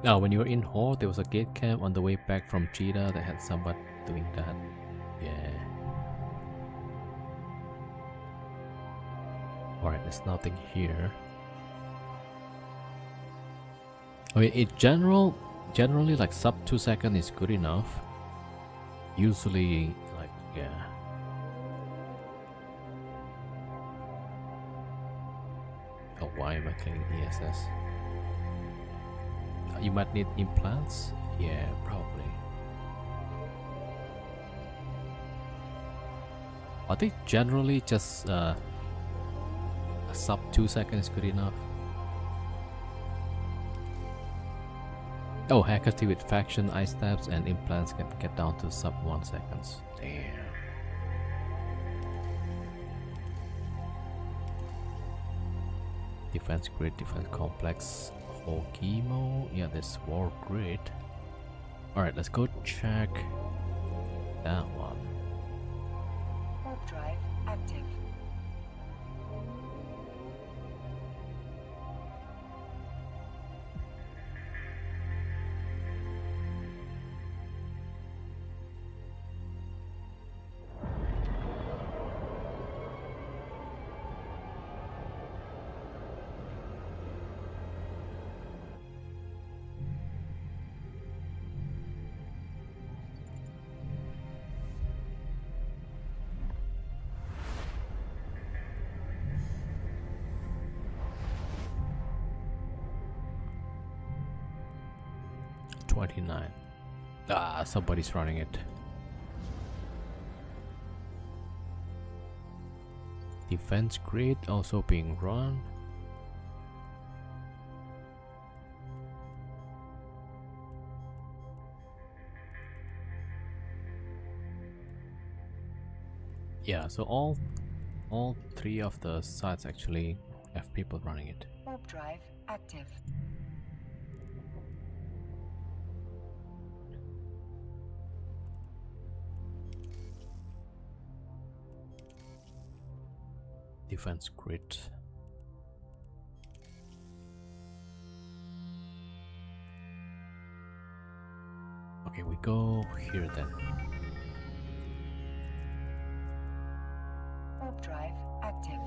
S1: Now when you were in Horde, there was a gate camp on the way back from Cheetah that had somebody doing that. Yeah. Alright, there's nothing here. I mean, in generally like sub 2 seconds is good enough. Usually, like, yeah. Oh, why am I clicking ESS? You might need implants? Yeah, probably. I think generally just a sub 2 seconds is good enough. Oh, Hecate with faction, ice stabs, and implants can get down to sub 1 seconds. Damn. Defense grid, defense complex, whole chemo. Yeah, this war grid. Alright, let's go check that one.
S2: Warp drive active.
S1: 29. Ah, somebody's running it. Defense grid also being run. Yeah, so all three of the sites actually have people running it.
S2: Warp drive active.
S1: Defense grid. Okay, we go here then.
S2: Warp drive active.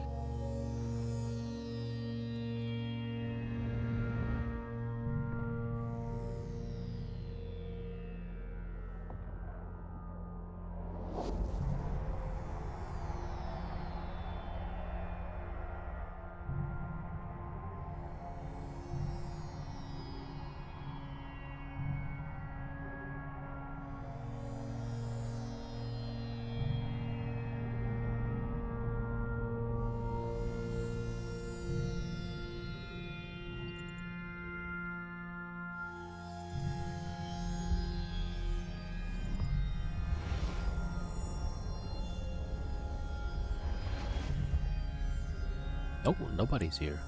S1: Oh, nobody's here.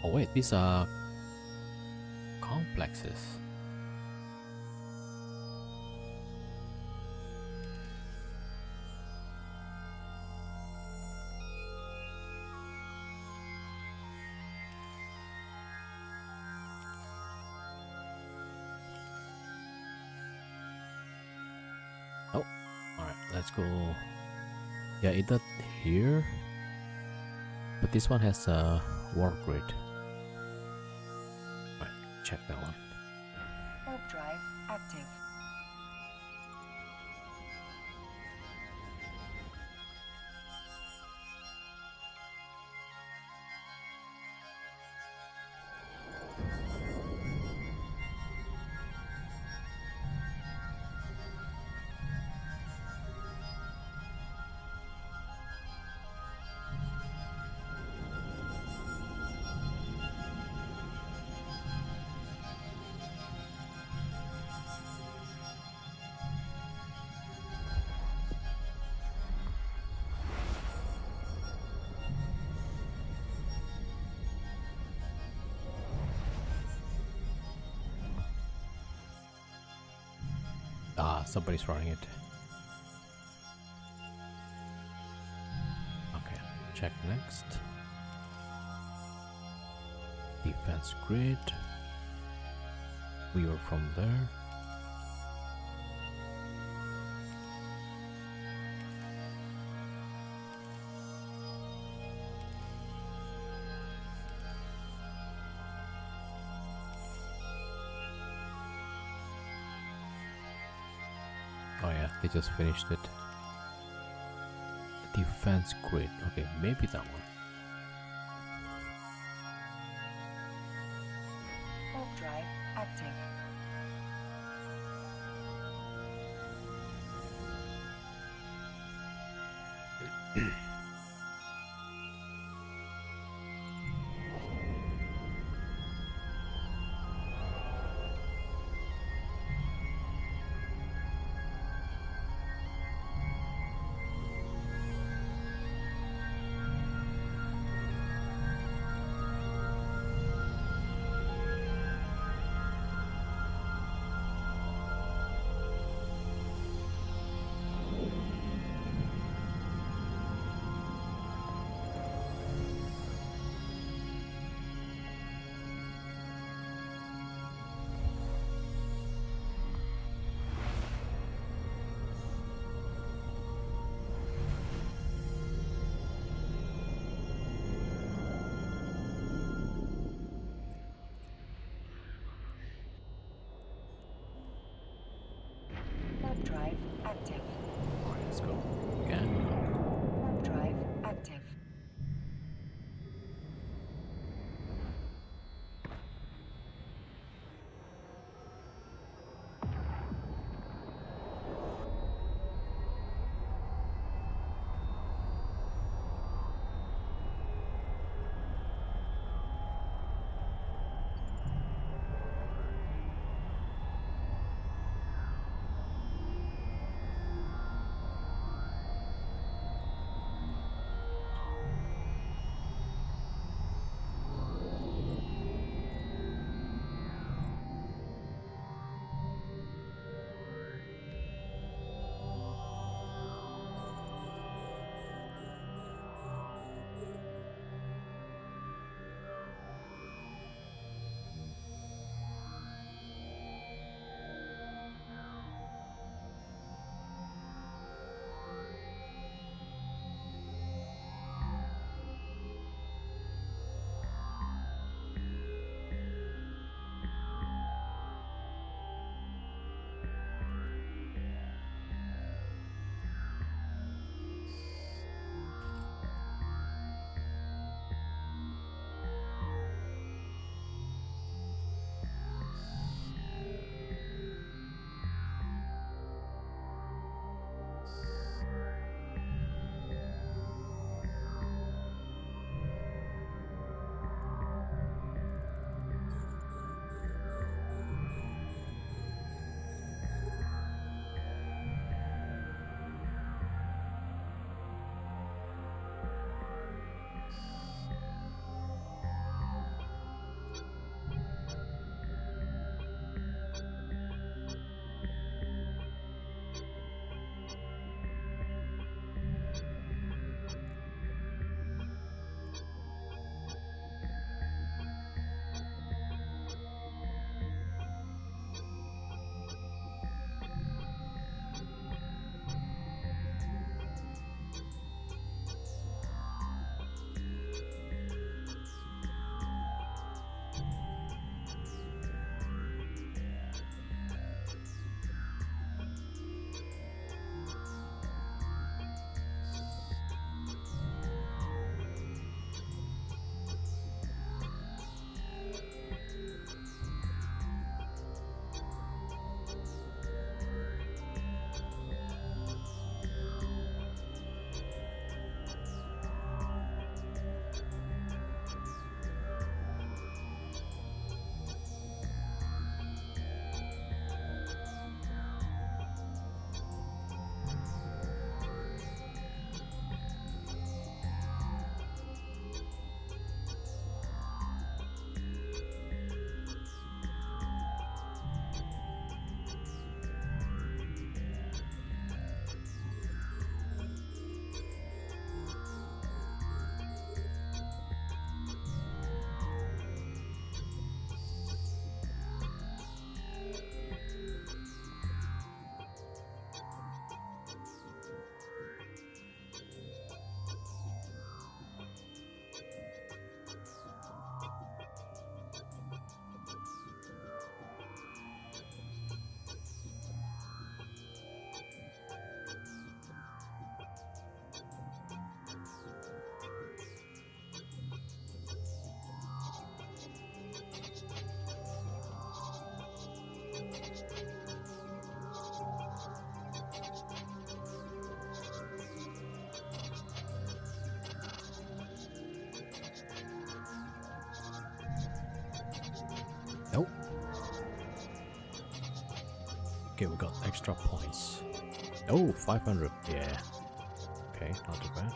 S1: Oh wait, these are complexes. Oh, alright, let's go. Yeah, either here, but this one has a war grid. Alright, check that one.
S2: Warp drive active.
S1: Ah, somebody's running it. Okay, check next. Defense grid. We were from there. Oh yeah, they just finished it. Defense grid. Okay, maybe that one.
S2: Warp drive active. Warp drive active.
S1: Alright, let's go again.
S2: Warp drive active.
S1: Okay, we got extra points. Oh, 500. Yeah. Okay, not too bad.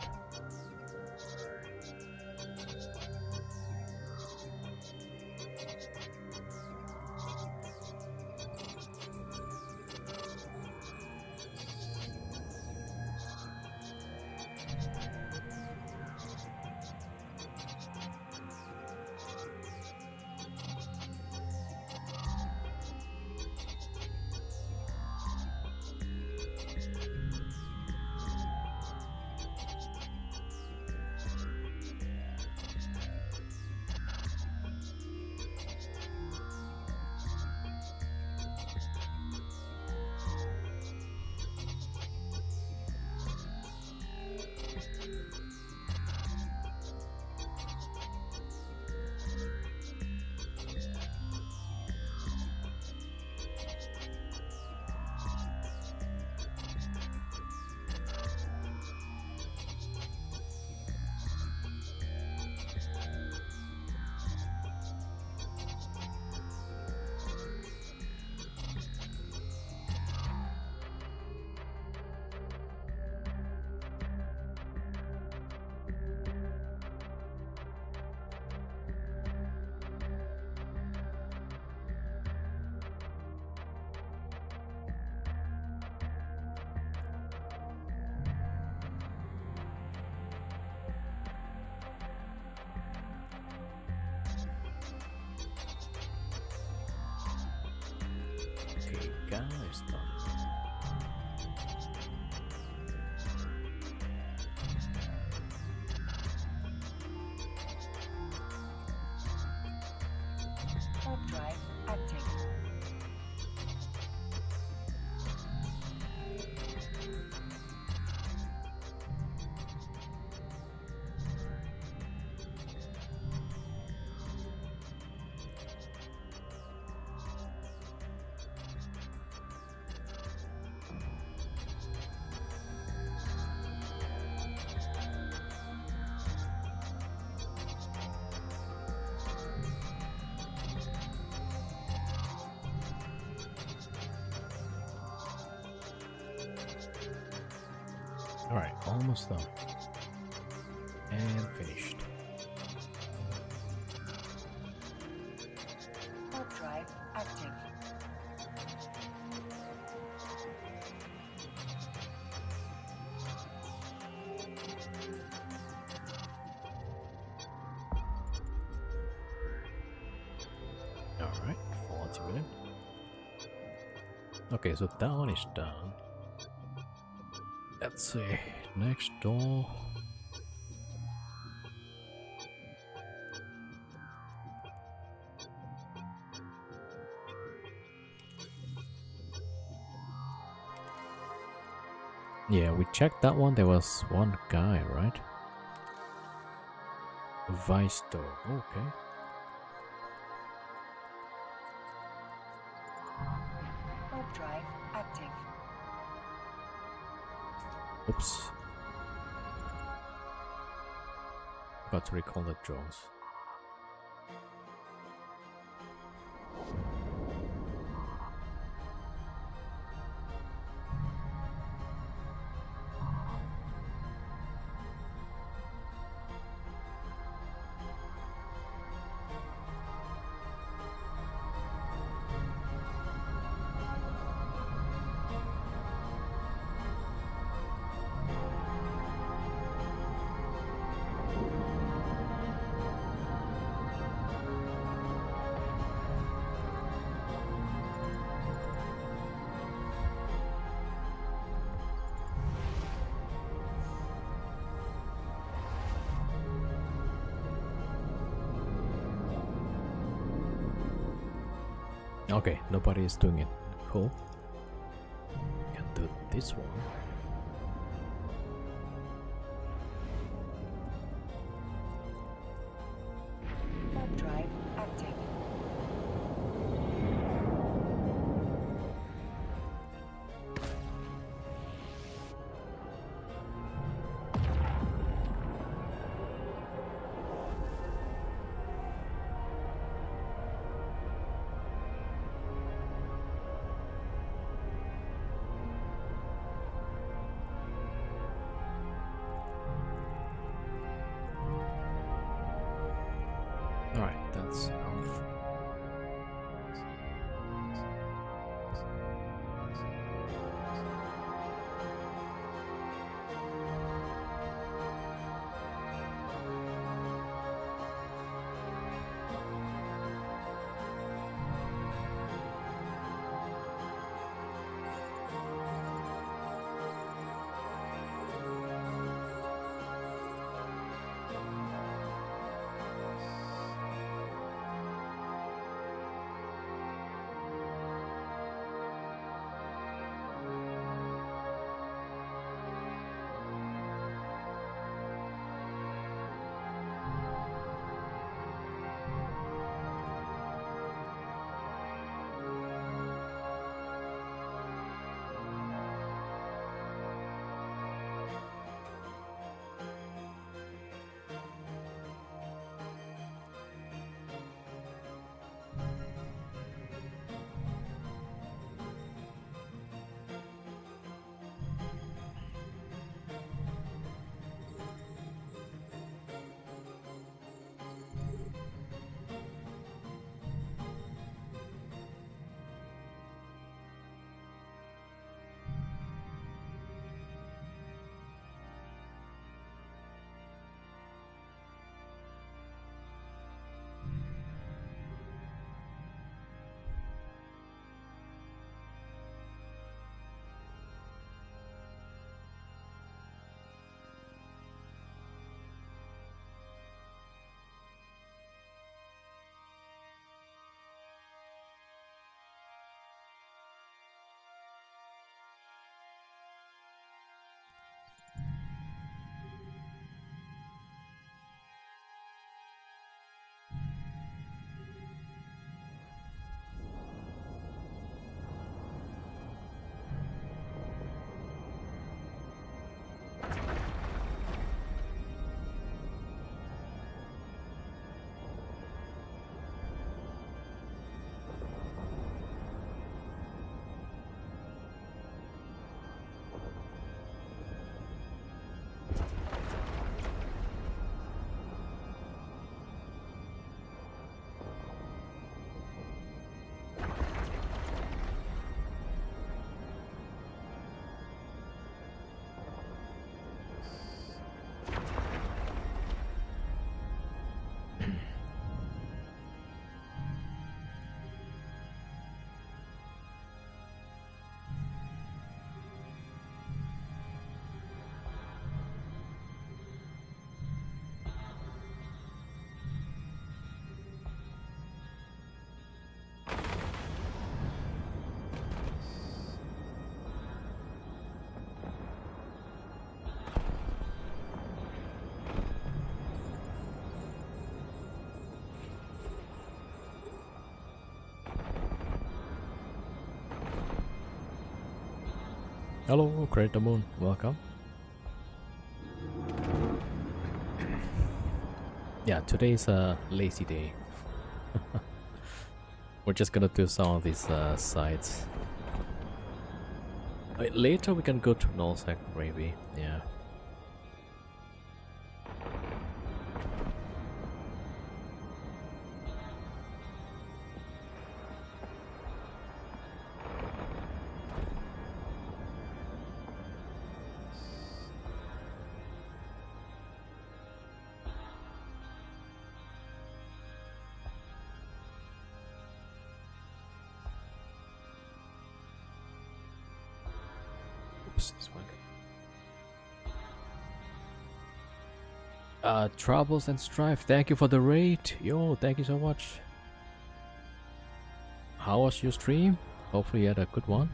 S1: Okay, guys, done.
S2: Warp drive active.
S1: Alright, almost done. And finished.
S2: Warp drive active.
S1: Alright, 40 minutes. Okay, so that one is done. Let's see, next door. Yeah, we checked that one. There was one guy, right? Vice door. Okay.
S2: Warp drive active.
S1: Oops. Got to recall the drones. Okay, nobody is doing it. Cool. Can do this one.
S2: Warp drive active.
S1: Alright, that's enough. Hello, Creator Moon, welcome. Yeah, today is a lazy day. We're just gonna do some of these sites. Later we can go to Nullsec maybe, yeah. This one. Troubles and Strife, thank you for the raid. Yo, thank you so much. How was your stream? Hopefully you had a good one.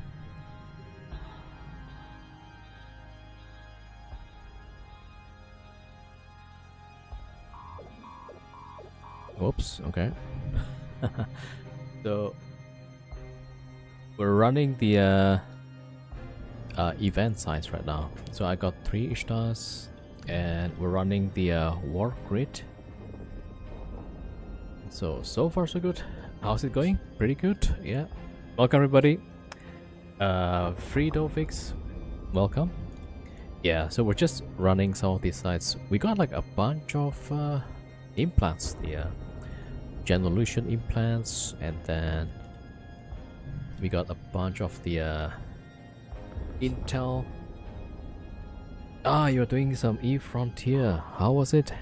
S1: Oops, okay. So we're running the event sites right now. So I got 3 Ishtars and we're running the war grid. So far so good. How's it going? Pretty good, yeah. Welcome everybody. Fridovix, welcome. Yeah, so we're just running some of these sites. We got like a bunch of implants, the genolution implants, and then we got a bunch of the intel. Ah, you're doing some E-Frontier. How was it?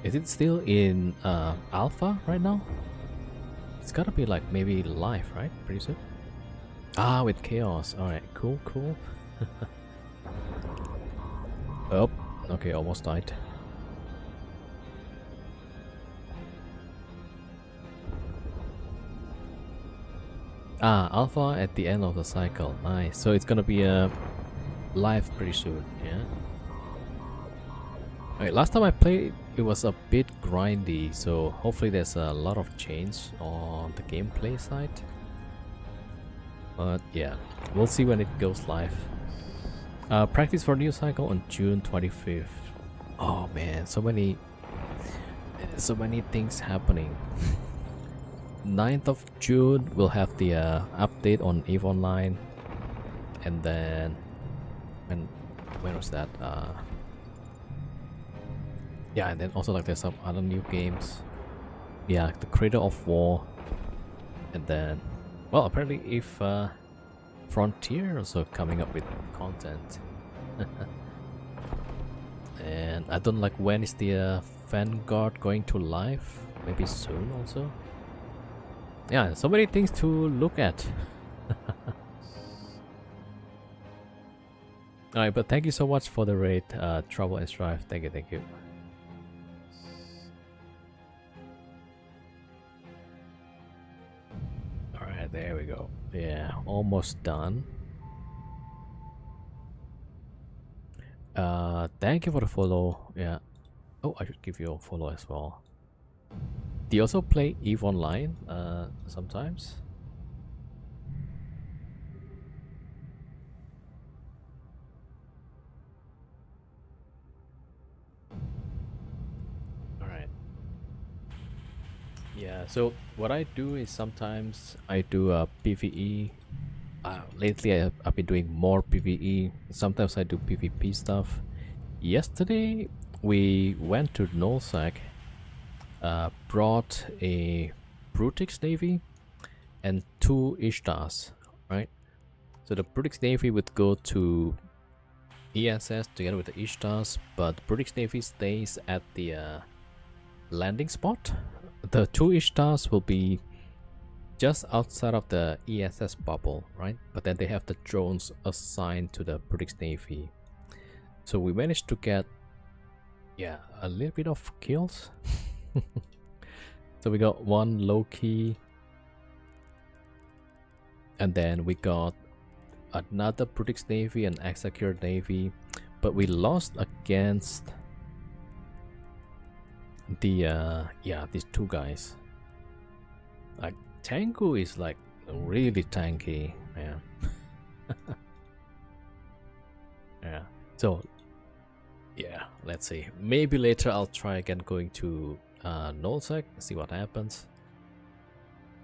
S1: Is it still in alpha right now? It's gotta be like maybe live, right? Pretty soon. Ah, with chaos. Alright, cool, cool. Oh, okay, almost died. Ah, alpha at the end of the cycle. Nice. So it's gonna be live pretty soon, yeah? Alright, last time I played, it was a bit grindy, so hopefully there's a lot of change on the gameplay side. But yeah, we'll see when it goes live. Practice for new cycle on June 25th. Oh man, so many things happening. 9th of June we'll have the update on EVE Online, and then when was that? Yeah, and then also like there's some other new games. Yeah, the Cradle of War, and then well, apparently if Frontier also coming up with content. And I don't like when is the Vanguard going to live? Maybe soon also. Yeah, so many things to look at. Alright, but thank you so much for the raid, Trouble and Strife. Thank you, thank you. Alright, there we go. Yeah, almost done. Thank you for the follow. Yeah. Oh, I should give you a follow as well. Do you also play EVE Online sometimes? Alright. Yeah, so what I do is sometimes I do a PvE. Lately I've been doing more PvE. Sometimes I do PvP stuff. Yesterday we went to Nullsec, brought a Brutix Navy and 2 Ishtars, right? So the Brutix Navy would go to ESS together with the Ishtars, but Brutix Navy stays at the landing spot. The 2 Ishtars will be just outside of the ESS bubble, right? But then they have the drones assigned to the Brutix Navy. So we managed to get, yeah, a little bit of kills. So we got 1 Loki, and then we got another Brutix Navy and Execure Navy, but we lost against the yeah, these 2 guys. Like Tengu is like really tanky, man. Yeah, so yeah, let's see. Maybe later I'll try again going to Nullsec, see what happens.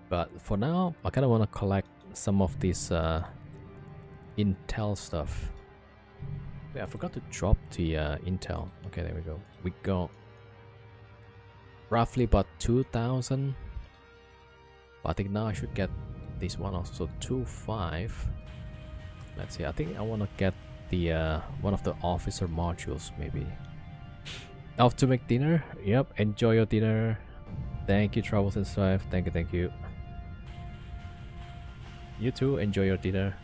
S1: But for now, I kind of want to collect some of this intel stuff. Wait, I forgot to drop the intel. Okay, there we go. We got roughly about 2,000. But I think now I should get this one also. 2.5. Let's see. I think I want to get the one of the officer modules maybe. Off to make dinner. Yep, enjoy your dinner. Thank you, Troubles and Strife. Thank you, thank you. You too, enjoy your dinner.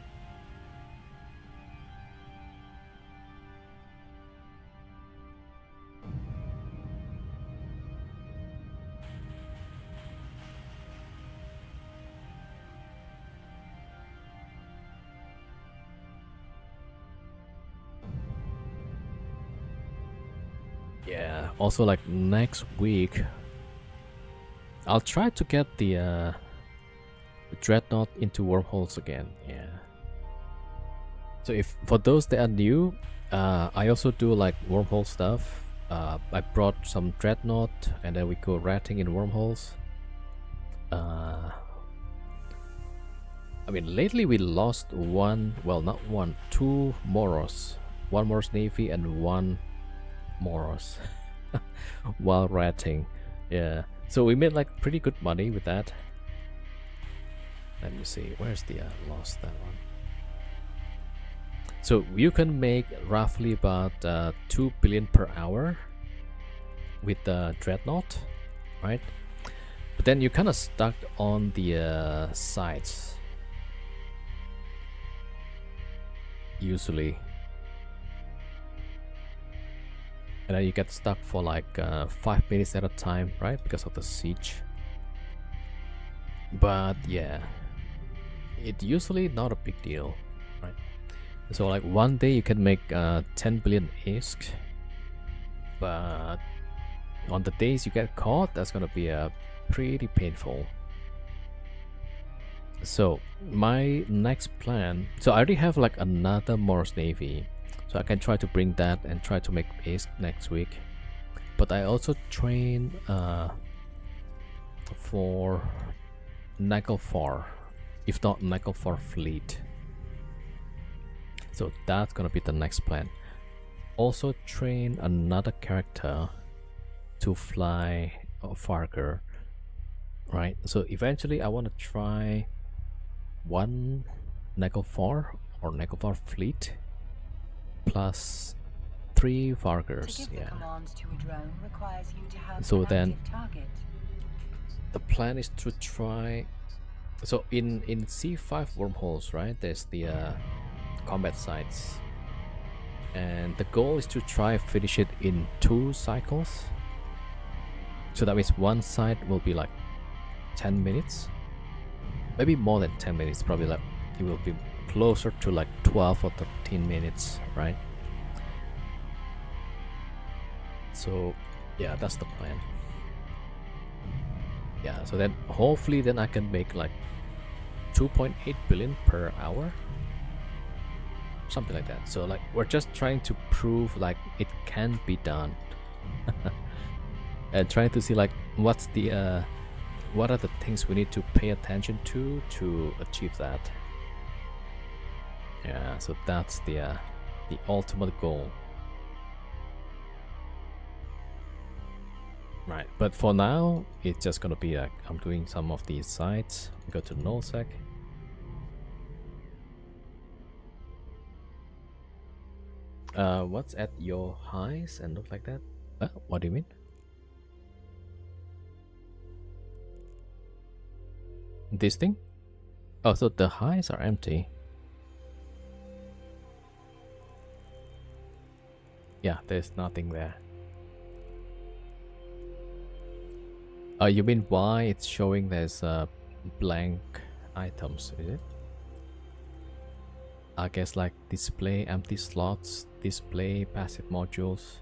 S1: Yeah, also like next week I'll try to get the Dreadnought into wormholes again. Yeah. So if for those that are new, I also do like wormhole stuff. I brought some Dreadnought and then we go ratting in wormholes. I mean lately we lost 2 Moros one Mars Navy and one Mars while ratting. Yeah, so we made like pretty good money with that. Let me see, where's the lost that one. So you can make roughly about 2 billion per hour with the Dreadnought, right? But then you're kind of stuck on the sides usually, and then you get stuck for like 5 minutes at a time, right? Because of the siege. But yeah, it's usually not a big deal, right? So like one day you can make 10 billion ISK, but on the days you get caught, that's gonna be pretty painful. So my next plan, so I already have like another Mars Navy, so I can try to bring that and try to make ISK next week. But I also train for Naglfar, if not Naglfar fleet. So that's gonna be the next plan. Also train another character to fly Farger, right? So eventually I want to try one Naglfar or Naglfar fleet plus 3 Fargers.
S2: To give the commands to a drone requires you to have
S1: So
S2: an
S1: then
S2: active target.
S1: the plan is to try, so in C5 wormholes, right, there's the combat sites, and the goal is to try finish it in 2 cycles. So that means one side will be like 10 minutes, maybe more than 10 minutes, probably like it will be closer to like 12 or 13 minutes, right? So yeah, that's the plan. Yeah, so then hopefully then I can make like 2.8 billion per hour, something like that. So like we're just trying to prove like it can be done. And trying to see like what's the what are the things we need to pay attention to achieve that. Yeah, so that's the ultimate goal. Right, but for now it's just gonna be like I'm doing some of these sites. We go to nullsec. What's at your highs and look like that? What do you mean? This thing? Oh, so the highs are empty. Yeah, there's nothing there. You mean why it's showing there's blank items, is it? I guess like display empty slots, display passive modules.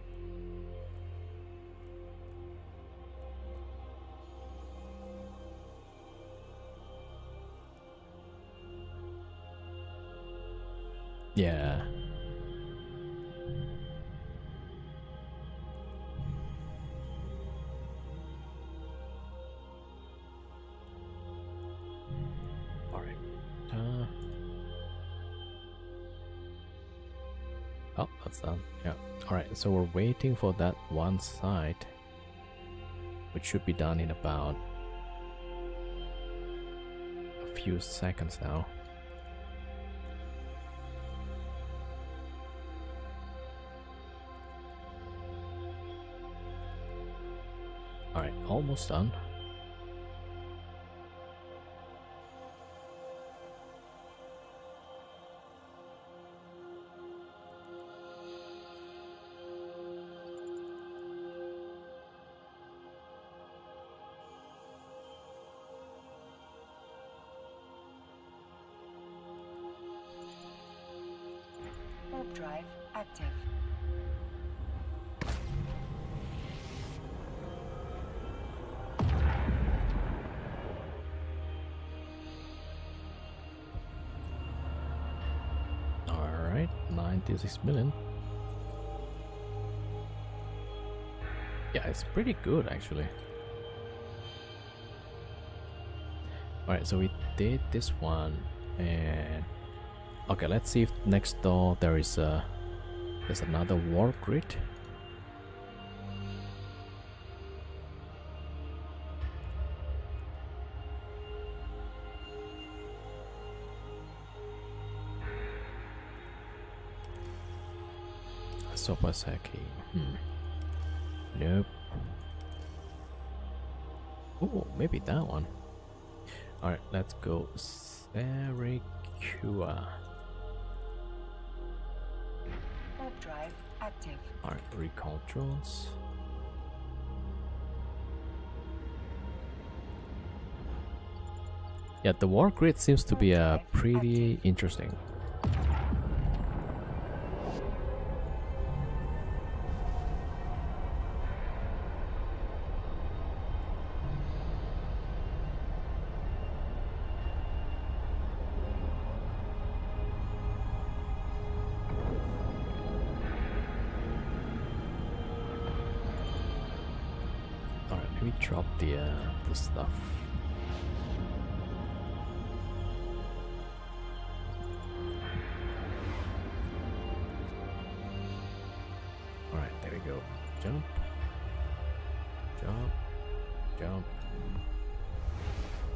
S1: Yeah. Alright. Oh, that's done. Yeah. Alright, so we're waiting for that one side, which should be done in about a few seconds now. Alright, almost done.
S2: Warp drive active.
S1: Alright, 96 million. Yeah, it's pretty good actually. Alright, so we did this one, and okay, let's see if next door there is a There's another war grid. Sopaseki. Nope. Oh, maybe that one. Alright, let's go Serikua.
S2: Warp drive active.
S1: Alright, recall drones. Yeah, the war grid seems to be pretty interesting. Let me drop the stuff. All right, there we go. Jump, jump, jump.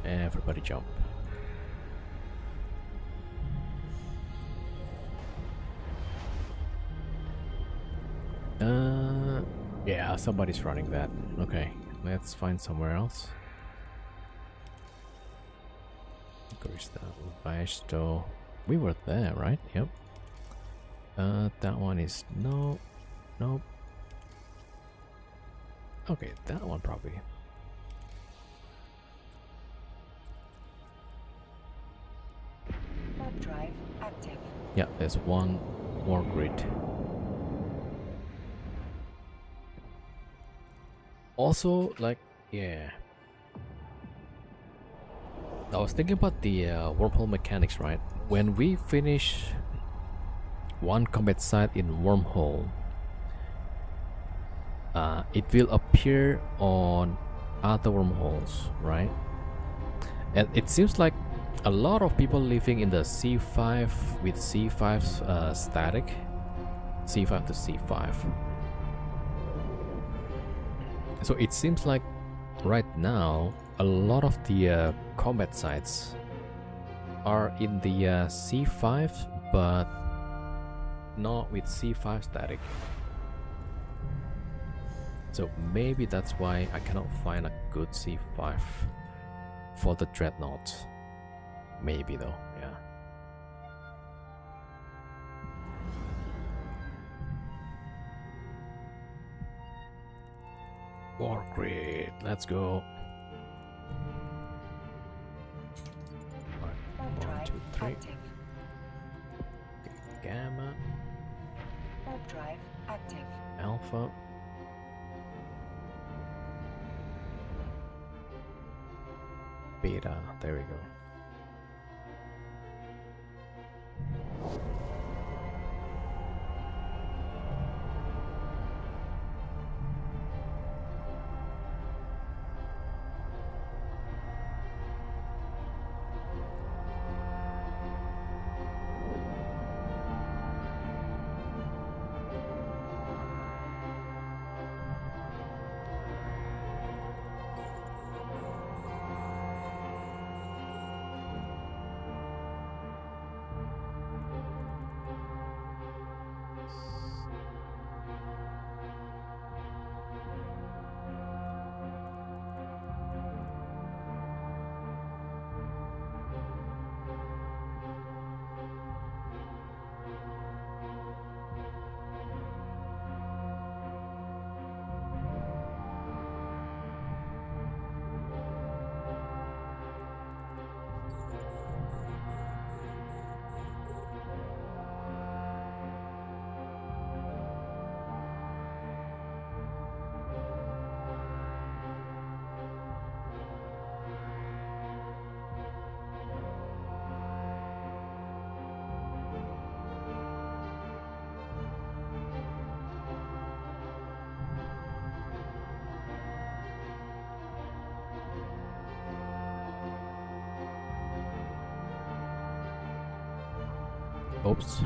S1: Everybody jump. Yeah, somebody's running that. Okay. Let's find somewhere else. Crystal. We were there, right? Yep. That one is no. Nope. Okay, that one probably.
S2: Warp drive active.
S1: Yeah, there's one war grid. Also, like, yeah. I was thinking about the wormhole mechanics, right? When we finish one combat site in wormhole, it will appear on other wormholes, right? And it seems like a lot of people living in the C5 with C5 static, C5 to C5. So it seems like right now a lot of the combat sites are in the C5 but not with C5 static. So maybe that's why I cannot find a good C5 for the Dreadnought. Maybe though, yeah. War grid, let's go.
S2: Warp
S1: 1, 2, 3.
S2: active.
S1: Gamma,
S2: Warp drive active.
S1: Alpha. Beta, there we go. Oops.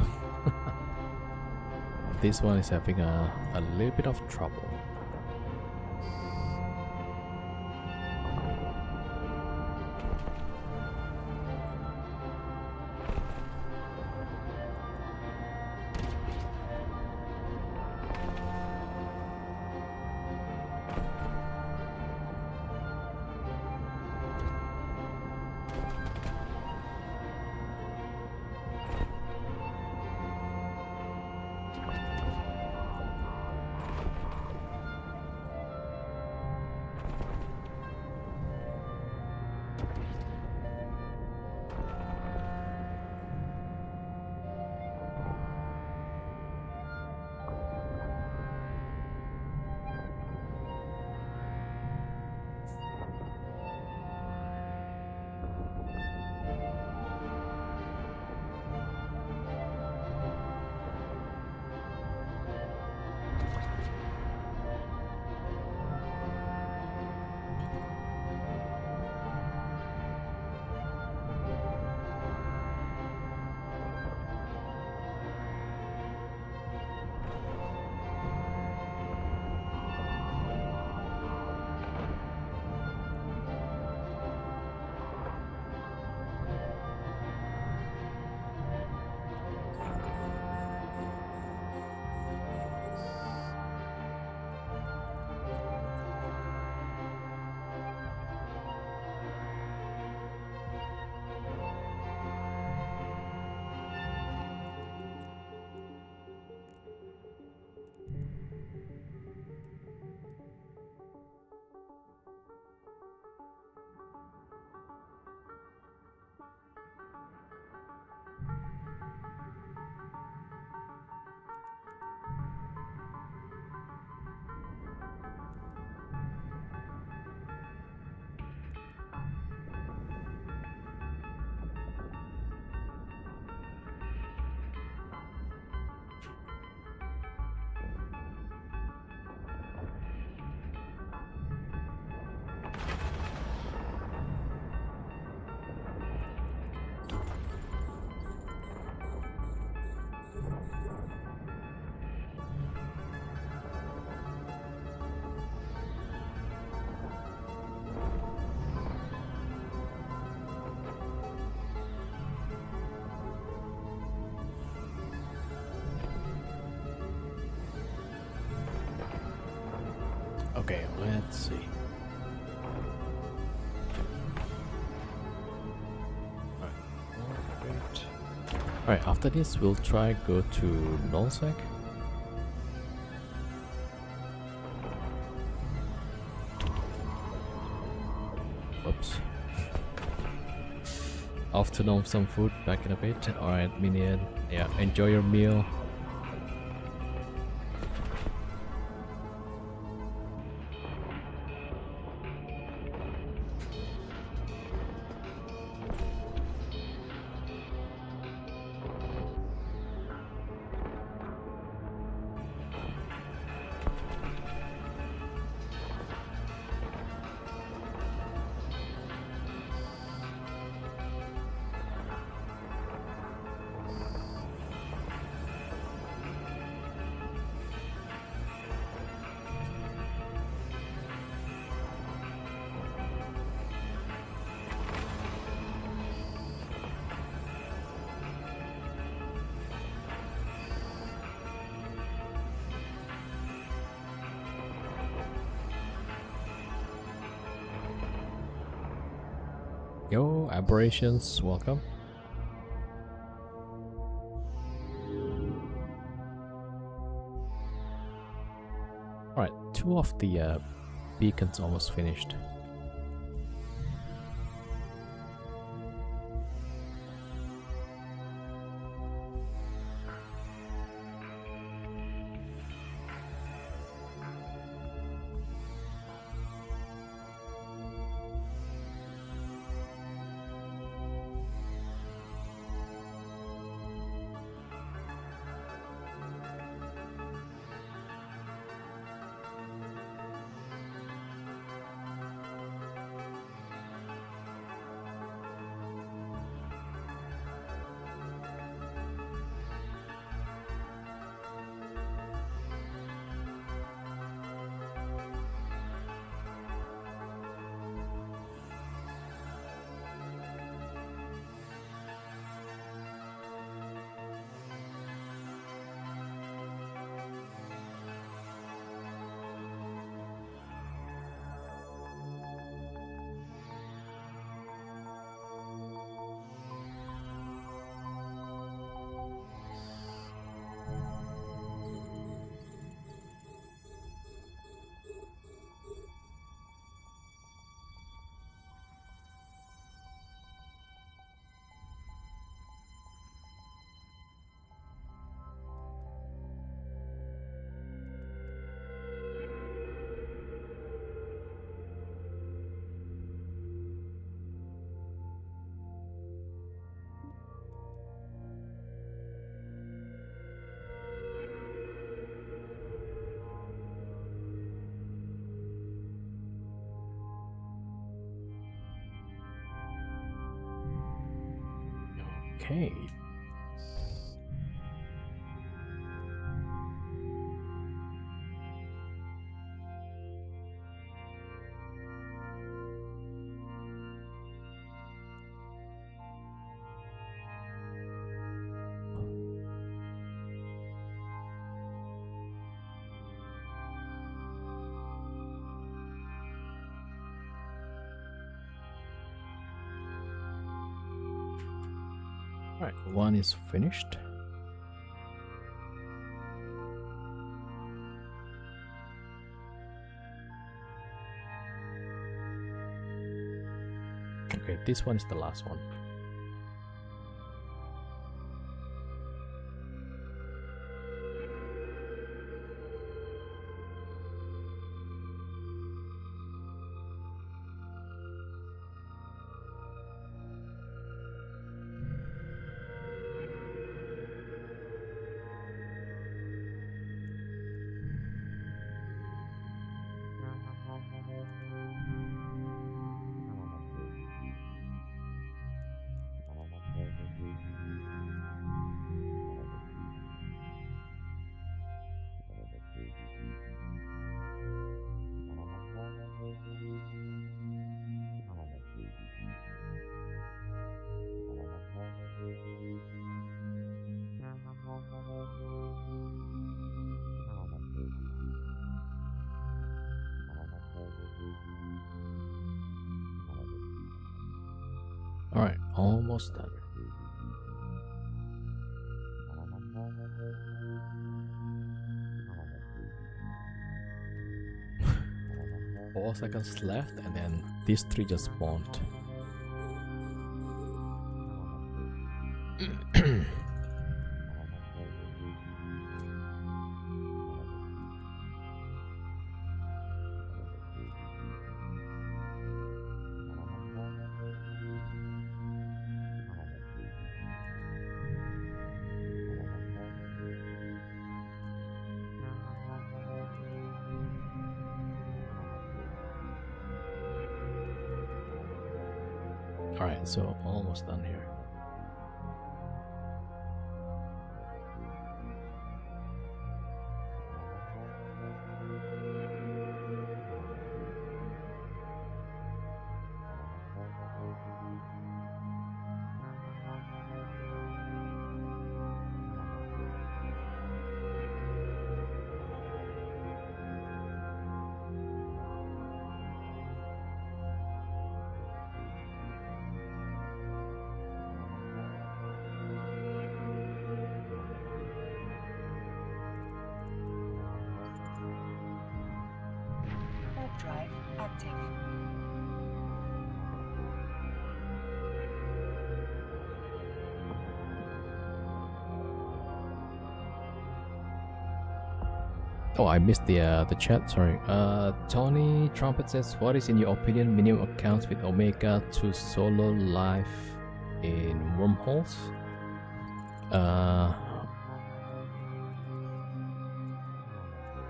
S1: this one is having a little bit of trouble. Okay, let's see. Alright, after this we'll try go to Nullsec. Whoops. Off to know some food back in a bit. Alright, Minion. Yeah, enjoy your meal. Yo, Aberrations, welcome. Alright, two of the beacons almost finished. Okay. Alright, one is finished. Okay, this one is the last one. Alright, almost done. Four seconds left, and then these three just spawned. Alright, so almost done here.
S2: Warp drive active.
S1: Oh, I missed the chat. Sorry. Tony Trumpet says, "What is, in your opinion, minimum accounts with Omega to solo life in wormholes?"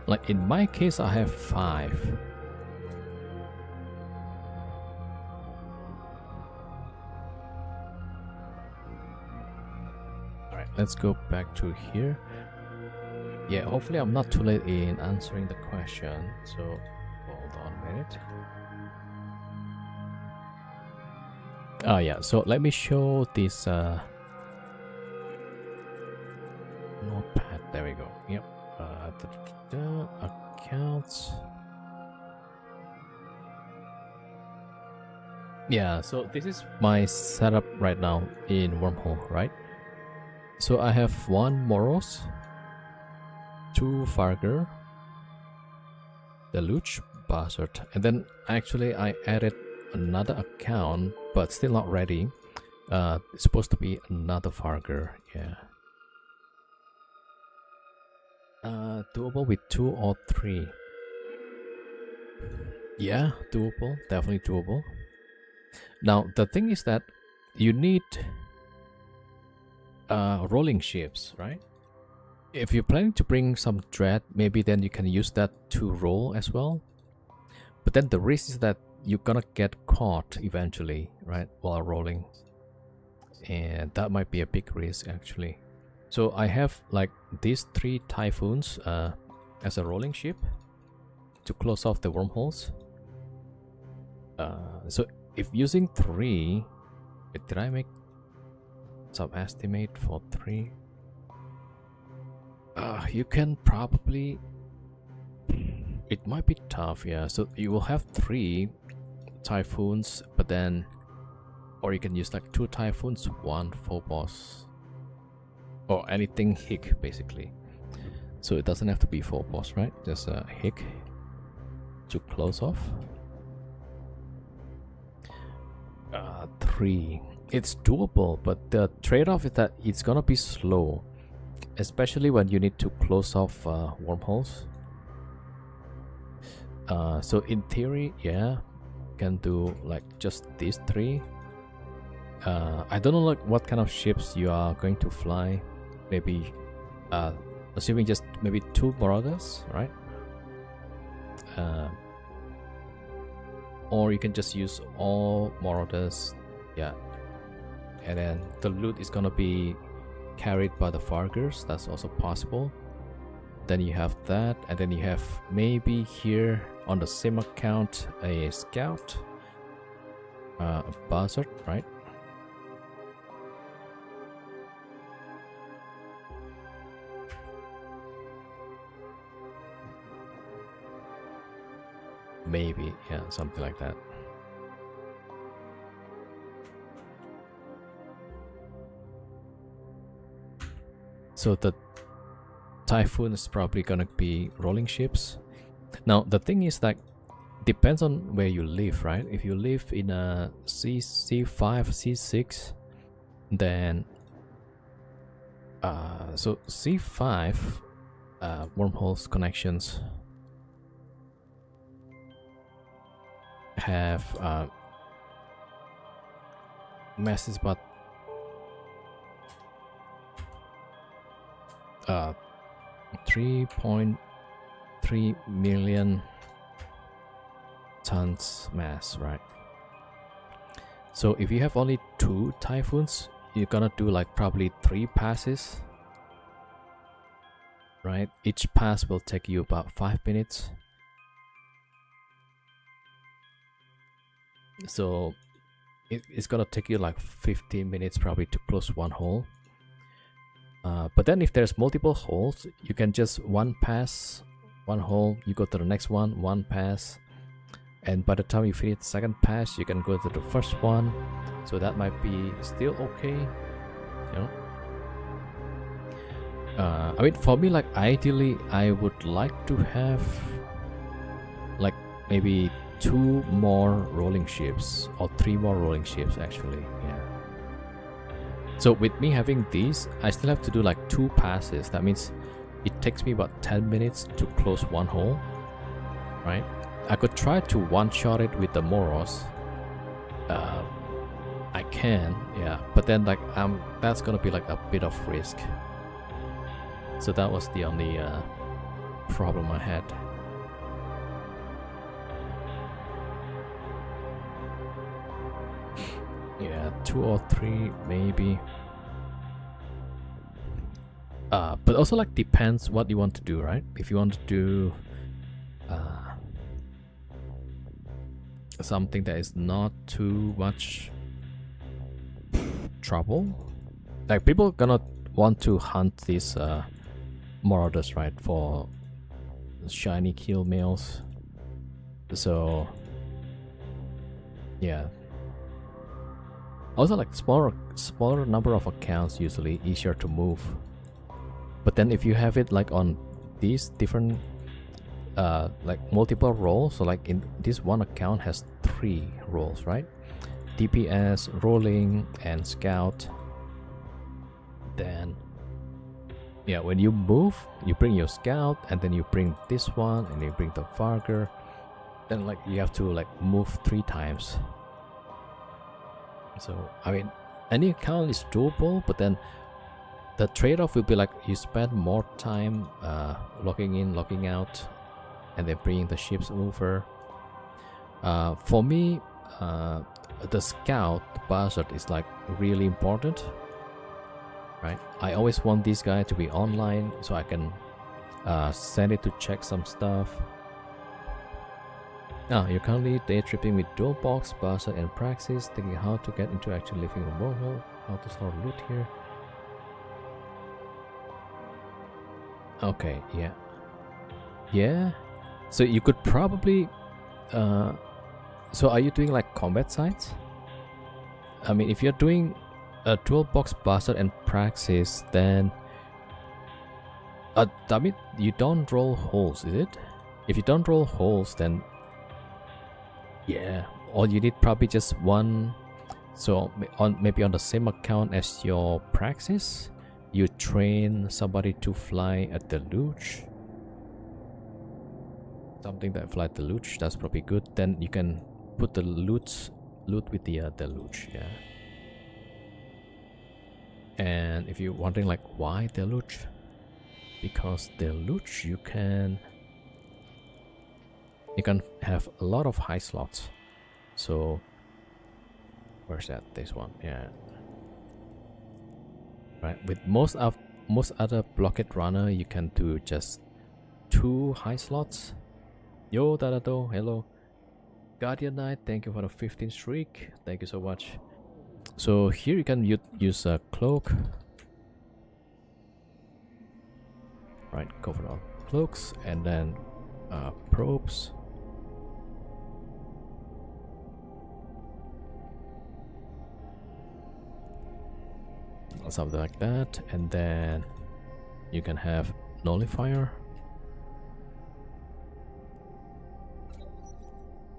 S1: Like in my case, I have 5. All right, let's go back to here. Yeah, hopefully I'm not too late in answering the question, so hold on a minute. Yeah, so let me show this notepad. There we go. Yep. Accounts. Yeah, so this is my setup right now in Wormhole, right? So I have 1 Moros, 2 Farger, the Luch Bastard, and then actually I added another account, but still not ready. It's supposed to be another Farger, yeah. Doable with 2 or 3. Yeah, doable, definitely doable. Now the thing is that you need rolling ships, right? If you're planning to bring some dread, maybe then you can use that to roll as well. But then the risk is that you're gonna get caught eventually, right, while rolling. and that might be a big risk actually. So I have like these 3 Typhoons as a rolling ship to close off the wormholes. So if using 3, did I make some estimate for 3? You can probably, it might be tough, yeah. So you will have 3 Typhoons, but then, or you can use like 2 Typhoons, 1 Phobos, or anything Hick basically. So it doesn't have to be Phobos, right? Just a Hick to close off. 3. It's doable, but the trade-off is that it's gonna be slow, especially when you need to close off wormholes. So in theory, yeah, can do like just these 3. I don't know like what kind of ships you are going to fly. Maybe assuming just maybe 2 Marauders, right? Or you can just use all Marauders, yeah. And then the loot is gonna be carried by the Fargers. That's also possible. Then you have that, and then you have maybe here on the same account a Scout, a Buzzard, right? Maybe, yeah, something like that. So the Typhoon is probably gonna be rolling ships. Now the thing is that depends on where you live, right? If you live in a C5, C6, then so C5 wormholes connections have mass is about 3.3 million tons mass, right? So if you have only 2 Typhoons, you're gonna do like probably 3 passes, right? Each pass will take you about 5 minutes. So it's gonna take you like 15 minutes probably to close 1 hole. But then if there's multiple holes, you can just 1 pass 1 hole, you go to the next one, 1 pass, and by the time you finish the second pass, you can go to the first one. So that might be still okay, you know. I mean, for me, like ideally I would like to have like maybe 2 more rolling ships or 3 more rolling ships actually, yeah. So with me having these, I still have to do like 2 passes. That means it takes me about 10 minutes to close 1 hole, right? I could try to one-shot it with the Moros. I can, yeah, but then like that's gonna be like a bit of risk. So that was the only problem I had. Yeah, 2 or 3 maybe. But also like depends what you want to do, right? If you want to do something that is not too much trouble, like people gonna want to hunt these Marauders, right, for shiny kill males. So yeah. Also like smaller number of accounts usually easier to move. But then if you have it like on these different like multiple roles, so like in this one account has 3 roles, right? DPS, rolling, and scout. Then yeah, when you move, you bring your scout, and then you bring this one, and you bring the Farger. Then like you have to like move 3 times. So I mean, any account is doable, but then the trade-off will be like you spend more time logging in, logging out, and then bringing the ships over. For me, the scout, the buzzard, is like really important, right? I always want this guy to be online so I can send it to check some stuff. Now, you're currently day tripping with dual box, buzzard, and praxis, thinking how to get into actually living a wormhole, how to start loot here. Okay, yeah. Yeah. So you could probably so are you doing like combat sites? I mean, if you're doing a dual box, buzzard, and praxis, then I mean, you don't roll holes, is it? If you don't roll holes, then yeah, all you need probably just one. So maybe on the same account as your praxis, you train somebody to fly at the luge. Something that fly the luge, that's probably good. Then you can put the loot with the luge, yeah. And if you're wondering like why the luge, because the luge you can have a lot of high slots. So where's that? This one, yeah. Right, with most other blockade runner, you can do just 2 high slots. Yo, Dadato, hello. Guardian Knight, thank you for the 15th streak. Thank you so much. So here you can use a cloak. Right, go for all cloaks and then probes. Something like that, and then you can have nullifier.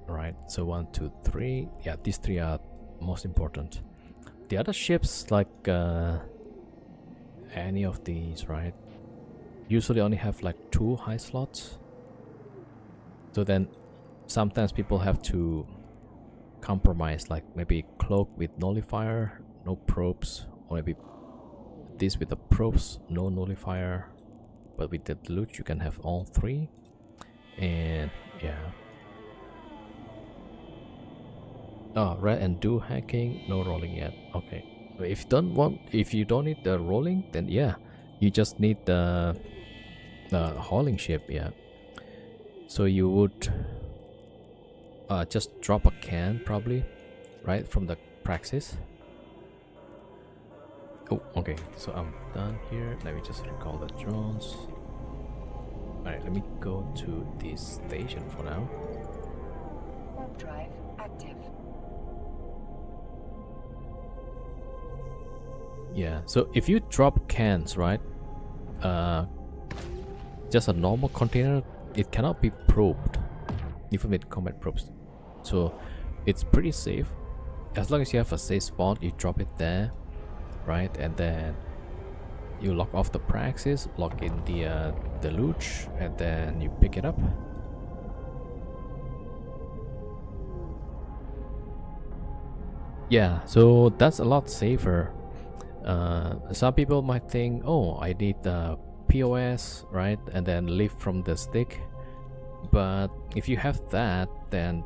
S1: Right, so 1, 2, 3. Yeah, these 3 are most important. The other ships, like any of these, right, usually only have like 2 high slots. So then sometimes people have to compromise, like maybe cloak with nullifier, no probes, or maybe this with the probes, no nullifier. But with the loot you can have all 3. And yeah. Oh, red and do hacking, no rolling yet. Okay. If you don't need the rolling, then yeah, you just need the hauling ship, yeah. So you would just drop a can probably, right, from the praxis. Oh, okay. So I'm done here. Let me just recall the drones. Alright, let me go to this station for now.
S2: Warp drive active.
S1: Yeah, so if you drop cans, right, just a normal container, it cannot be probed, even with combat probes. So it's pretty safe. As long as you have a safe spot, you drop it there, right, and then you lock off the praxis, lock in the luge, and then you pick it up. Yeah, so that's a lot safer. Some people might think, oh, I need the POS, right, and then lift from the stick. But if you have that, then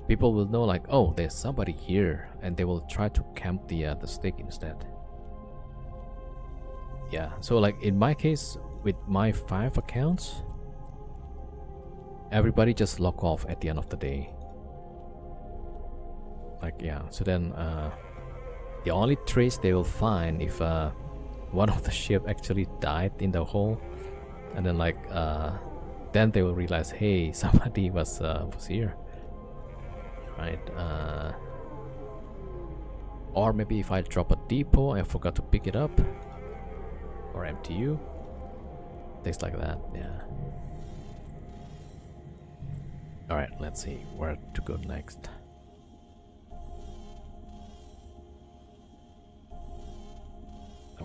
S1: people will know like, oh, there's somebody here, and they will try to camp the stick instead. Yeah, so like in my case, with my 5 accounts, everybody just log off at the end of the day. Like, yeah, so then the only trace they will find if one of the ship actually died in the hole, and then like then they will realize, hey, somebody was here, right? Or maybe if I drop a depot, I forgot to pick it up, or MTU, things like that. Yeah. All right, let's see where to go next.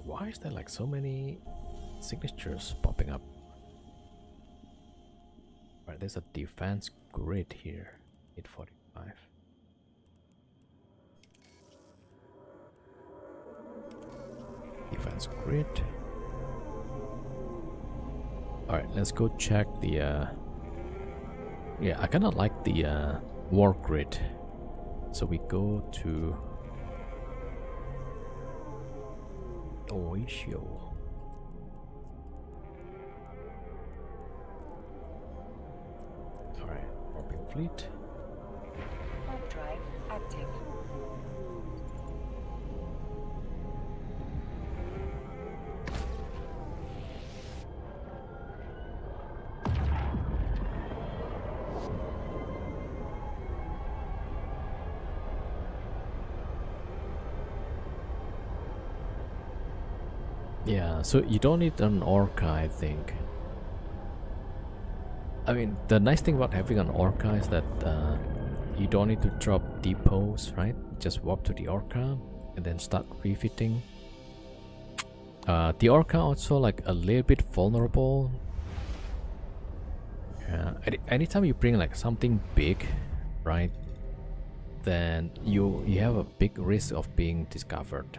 S1: Why is there like so many signatures popping up? Right, there's a defense grid here. 845. Defense grid. Alright, let's go check the yeah, I kinda like the war grid. So we go to Oisho. Alright, warping fleet.
S2: Warp drive active.
S1: Yeah, so you don't need an Orca, I think. I mean, the nice thing about having an Orca is that you don't need to drop depots, right? Just warp to the Orca and then start refitting. The Orca also like a little bit vulnerable. Yeah, anytime you bring like something big, right? Then you have a big risk of being discovered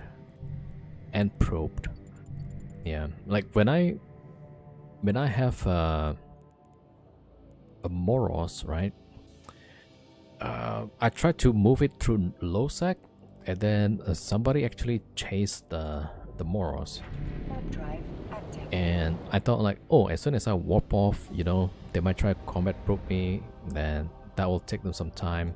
S1: and probed. Yeah, like when I have a Moros, right? I tried to move it through Losec, and then somebody actually chased the Moros.
S2: Warp drive active.
S1: And I thought like, oh, as soon as I warp off, you know, they might try to combat probe me, then that will take them some time.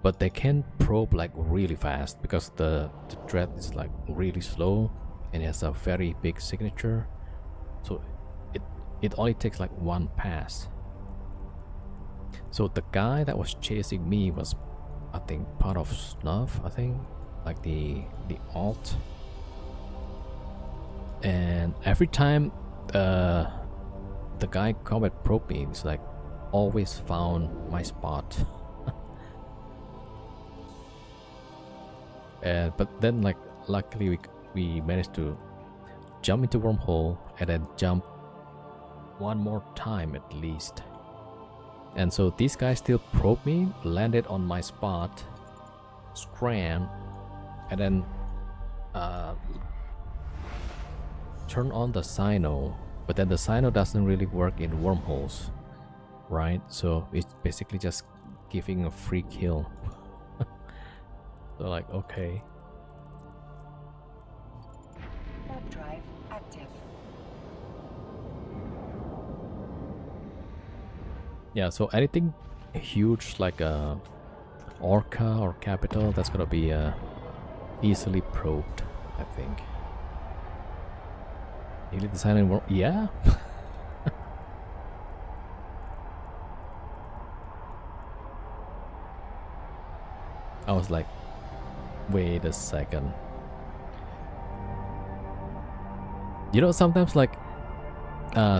S1: But they can probe like really fast because the dread is like really slow and it has a very big signature. So it only takes like one pass. So the guy that was chasing me was, I think, part of Snuff, I think, like the alt. And every time the guy combat probe me, it's like always found my spot. But then like luckily we managed to jump into wormhole and then jump one more time at least. And so these guys still probed me, landed on my spot, scram, and then turn on the Sino. But then the Sino doesn't really work in wormholes, right? So it's basically just giving a free kill. So like, okay.
S2: Warp drive active.
S1: Yeah, so anything huge like a Orca or Capital, that's gonna be easily probed, I think. Elite design and work, yeah. I was like, wait a second. You know, sometimes like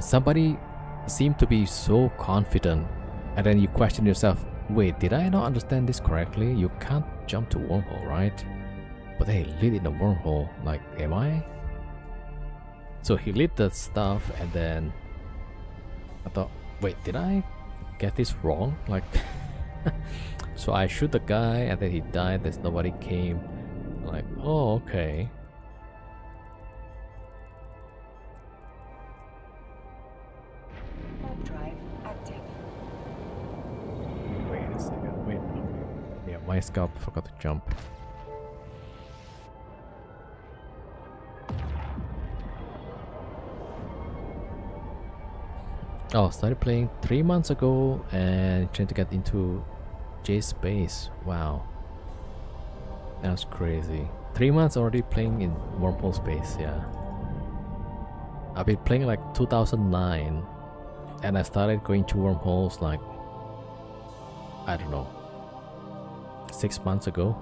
S1: somebody seemed to be so confident and then you question yourself, wait, did I not understand this correctly? You can't jump to wormhole, right? But they lit in the wormhole, like, am I? So he lit the stuff and then I thought, wait, did I get this wrong? Like, so I shoot the guy and then he died, there's nobody came. Like, oh, okay.
S2: Warp drive active.
S1: Wait a second, wait. Yeah, my scout forgot to jump. Oh, started playing 3 months ago and trying to get into J-Space. Wow. That's crazy. 3 months already playing in wormhole space, yeah. I've been playing like 2009 and I started going to wormholes like, I don't know, 6 months ago.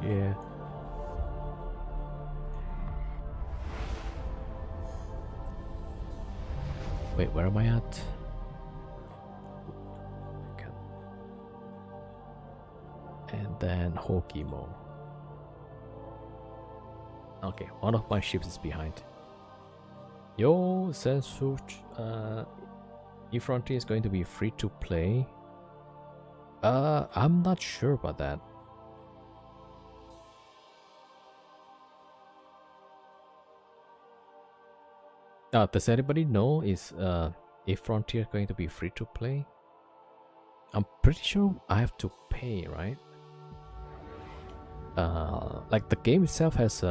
S1: Yeah. Wait, where am I at? Okay. And then Hokimo. Okay, one of my ships is behind. Yo, Sensu, eFrontier is going to be free to play. I'm not sure about that. Does anybody know, is eFrontier going to be free to play? I'm pretty sure I have to pay, right? Like the game itself has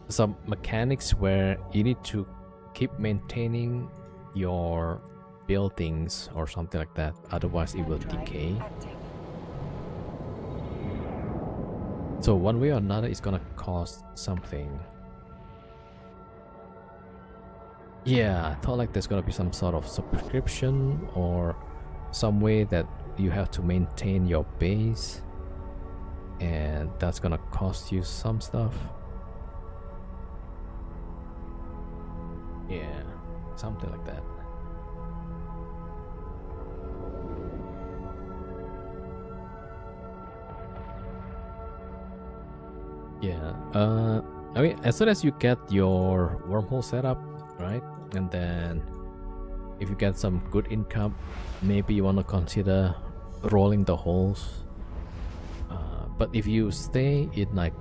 S1: some mechanics where you need to keep maintaining your buildings or something like that, otherwise it will decay. So one way or another it's gonna cost something. Yeah, I thought like there's gonna be some sort of subscription or some way that you have to maintain your base, and that's gonna cost you some stuff. Yeah, something like that. Yeah, I mean, as soon as you get your wormhole set up, right? And then if you get some good income, maybe you want to consider rolling the holes. But if you stay in like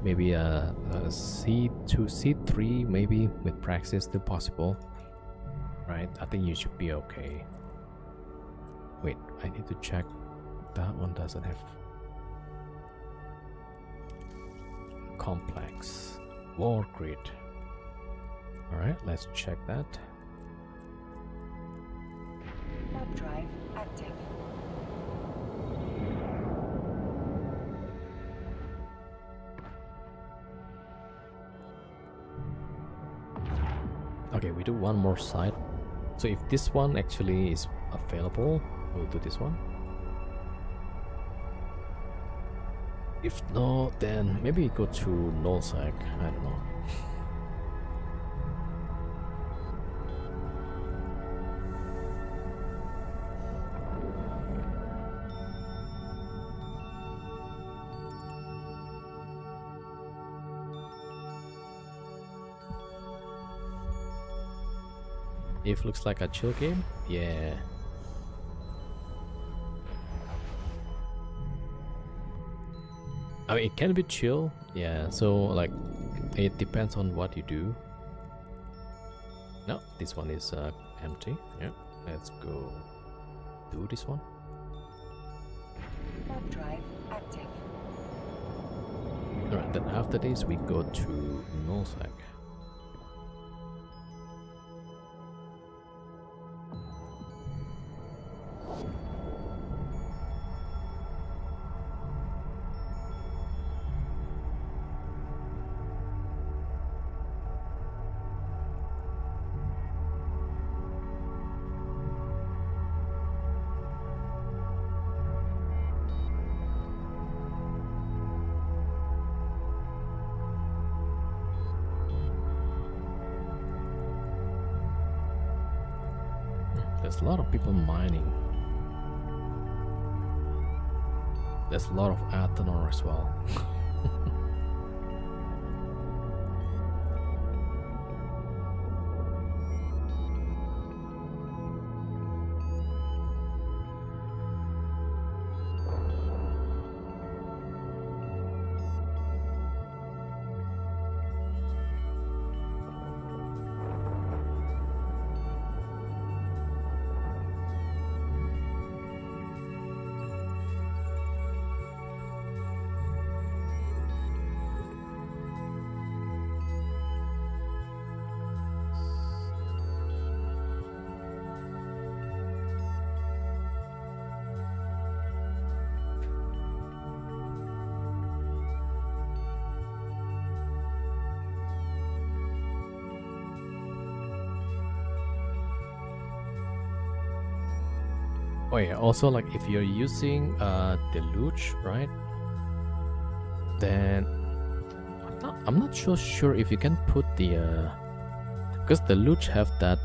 S1: maybe a C2, C3, maybe with praxis still possible, right? I think you should be okay. Wait, I need to check. That one doesn't have complex war grid. All right, let's check that.
S2: Warp drive active.
S1: Okay, we do one more side. So if this one actually is available, we'll do this one. If not, then maybe go to Nullsec. I don't know. If looks like a chill game, yeah. I mean, it can be chill, yeah. So like, it depends on what you do. No, this one is empty. Yeah, let's go do this one.
S2: Warp drive active.
S1: Alright, then after this we go to Nullsec. There's a lot of people mining. There's a lot of Athanor as well. Oh yeah, also like if you're using Deluge, right? Then I'm not sure if you can put the because Deluge have that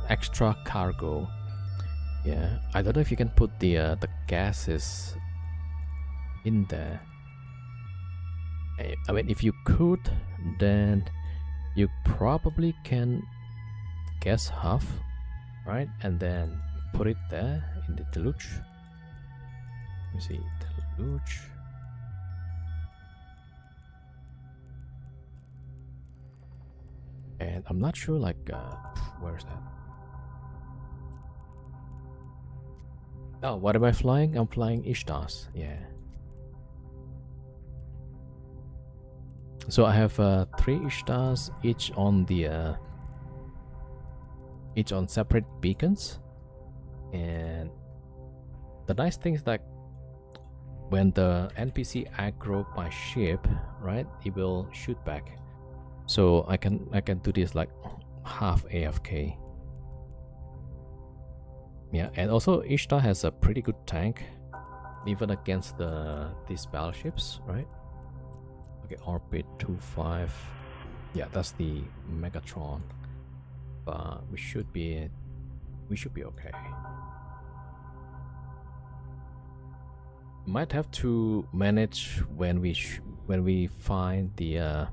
S1: extra cargo. Yeah, I don't know if you can put the gases in there. I mean, if you could, then you probably can gas half, right? And then put it there in the Deluge. Let me see, Deluge. And I'm not sure, like, where's that? Oh, what am I flying? I'm flying Ishtars. Yeah. So I have 3 Ishtars, each on separate beacons. And the nice thing is that when the NPC aggro my ship, right, it will shoot back. So I can do this like half AFK. Yeah, and also Ishtar has a pretty good tank, even against these battleships, right? Okay, orbit 25. Yeah, that's the Megatron. But we should be okay. Might have to manage when we find the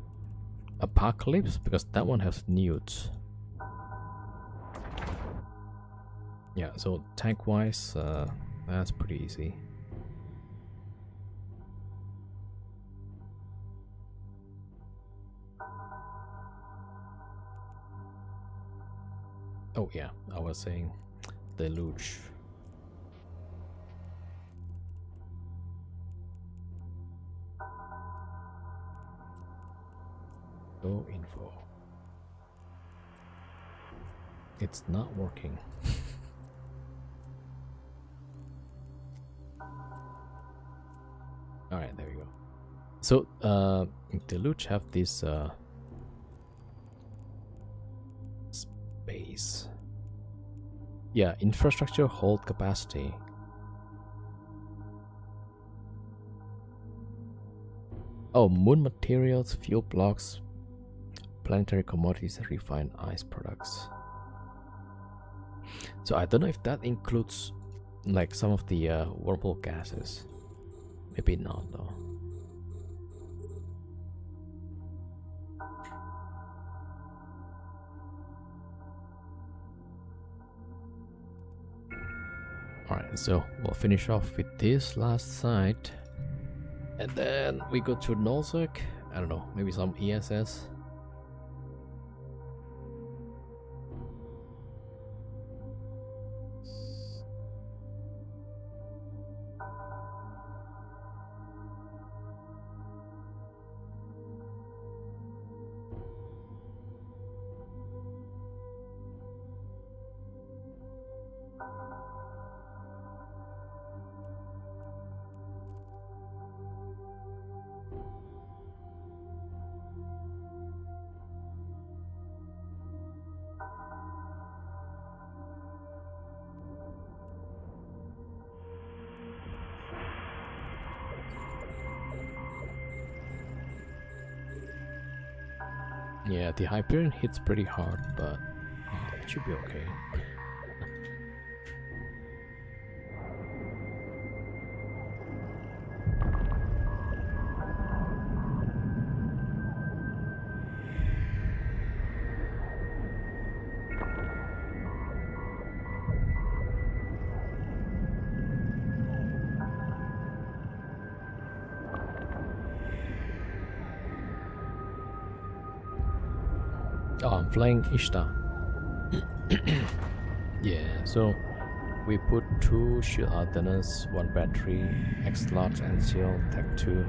S1: Apocalypse, because that one has newts. Yeah, so tank wise, that's pretty easy. Oh yeah, I was saying Deluge. Go info. It's not working. Alright, there we go. So Deluge have this space. Yeah, infrastructure hold capacity. Oh, moon materials, fuel blocks, planetary commodities, refined ice products. So I don't know if that includes like some of the wormhole gases. Maybe not though. Alright, so we'll finish off with this last site. And then we go to Nullsec. I don't know, maybe some ESS. Yeah, the Hyperion hits pretty hard, but it should be okay. Oh, I'm flying Ishtar. Yeah, so we put 2 shield antennas, 1 battery, X-Large and Seal, Tech 2.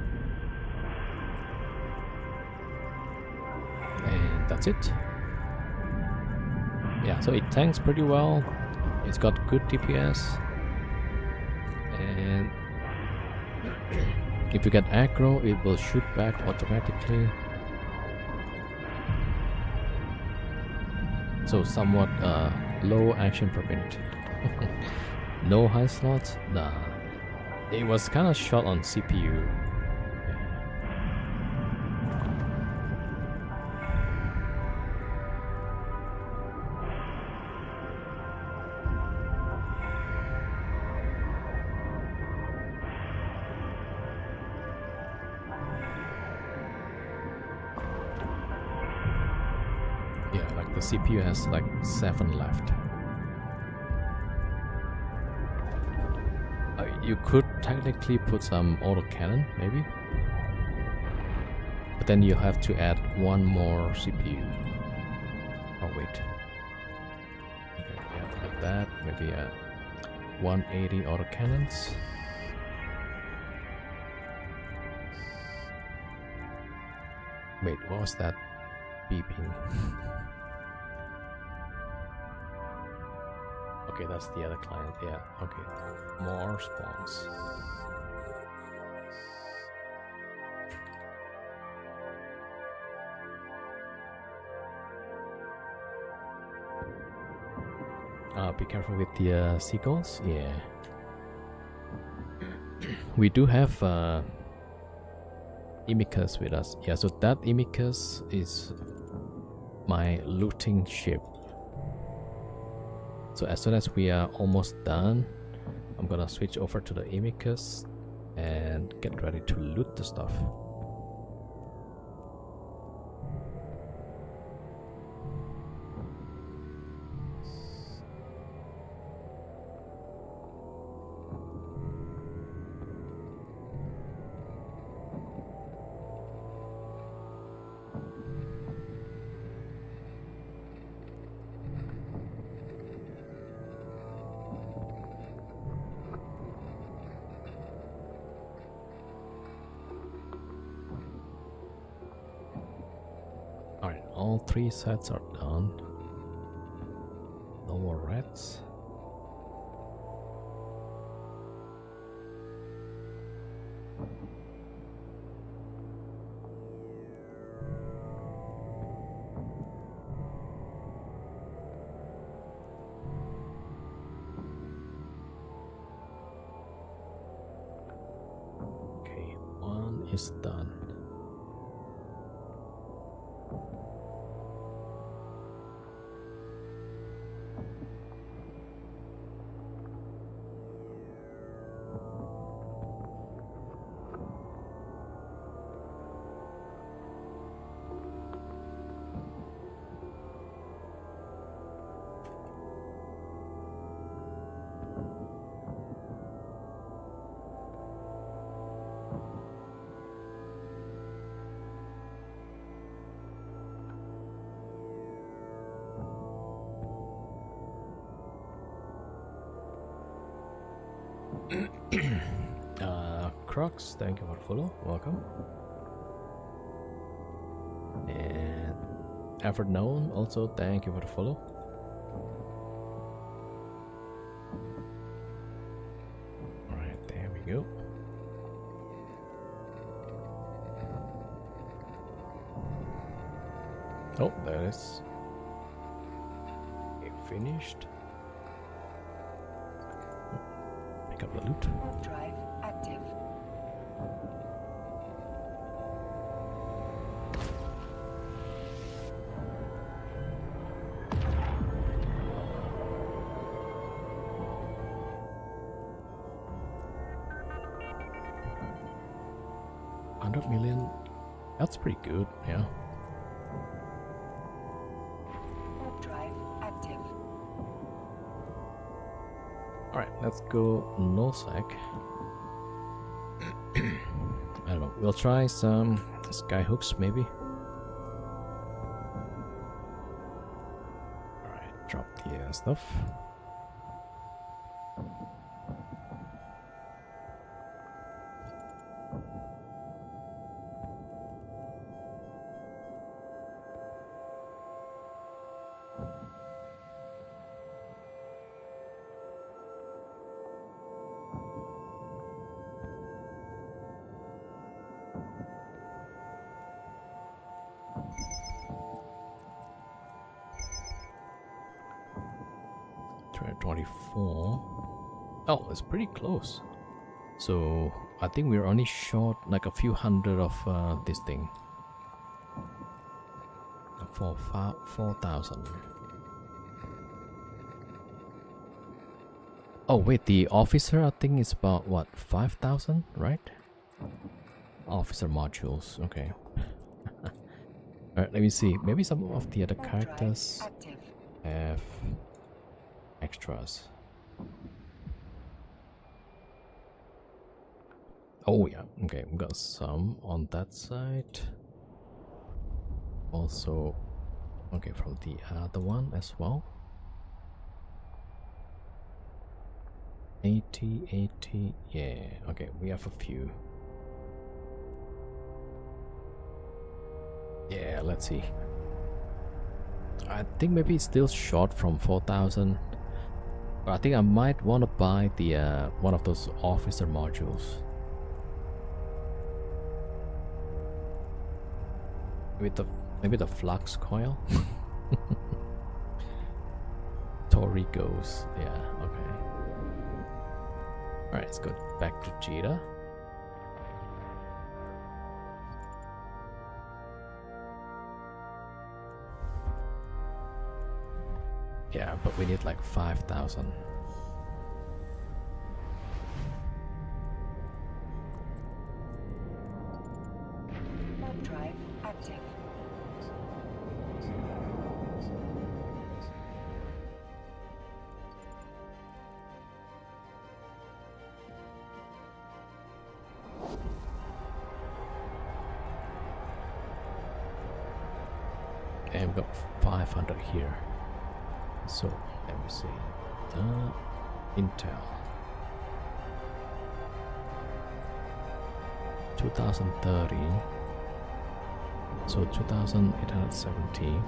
S1: And that's it. Yeah, so it tanks pretty well. It's got good DPS. And if you get aggro, it will shoot back automatically. So somewhat low action probability. No high slots? Nah. It was kind of short on CPU. Yeah, like the CPU has like 7 left. You could technically put some autocannon, maybe, but then you have to add 1 more CPU. Oh wait. Okay, yeah, like that. Maybe 180 autocannons. Wait, what was that beeping? Okay, that's the other client. Yeah, okay. More spawns. Be careful with the seagulls. Yeah. We do have Imicus with us. Yeah, so that Imicus is my looting ship. So as soon as we are almost done, I'm gonna switch over to the Imicus and get ready to loot the stuff. Alright, all 3 sets are done. No more rats. Okay, 1 is done. Crux, thank you for the follow. Welcome. And Effort Known, also thank you for the follow. Alright, there we go. Oh, there it is. Okay, finished. Pick up the loot.
S2: Warp drive active.
S1: $100 million. That's pretty good, yeah.
S2: Warp drive active.
S1: Alright, let's go nullsec. I don't know, we'll try some skyhooks maybe. Alright, drop the stuff. Try 24. Oh, it's pretty close. So I think we're only short like a few hundred of this thing. For 4,000. Oh wait, the officer I think is about what, 5,000, right? Officer modules, okay. Alright, let me see. Maybe some of the other
S2: Warp drive
S1: characters
S2: active.
S1: have extras. Oh yeah, okay, we got some on that side. Also, okay, from the other one as well. 80, 80. Yeah, okay, we have a few. Yeah, let's see. I think maybe it's still short from 4,000. But I think I might want to buy the one of those officer modules. Maybe the flux coil. Torigos. Yeah. Okay. All right. Let's go back to Jita. Yeah, but we need like 5,000.
S2: Warp drive active.
S1: And we've got 500 here. So let me see. Intel 2030. So 2870.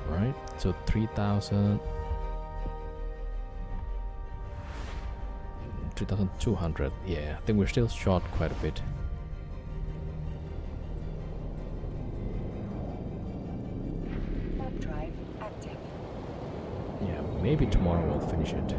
S1: Right. So 3,000. 3,200. Yeah, I think we're still short quite a bit. Maybe tomorrow we'll finish it.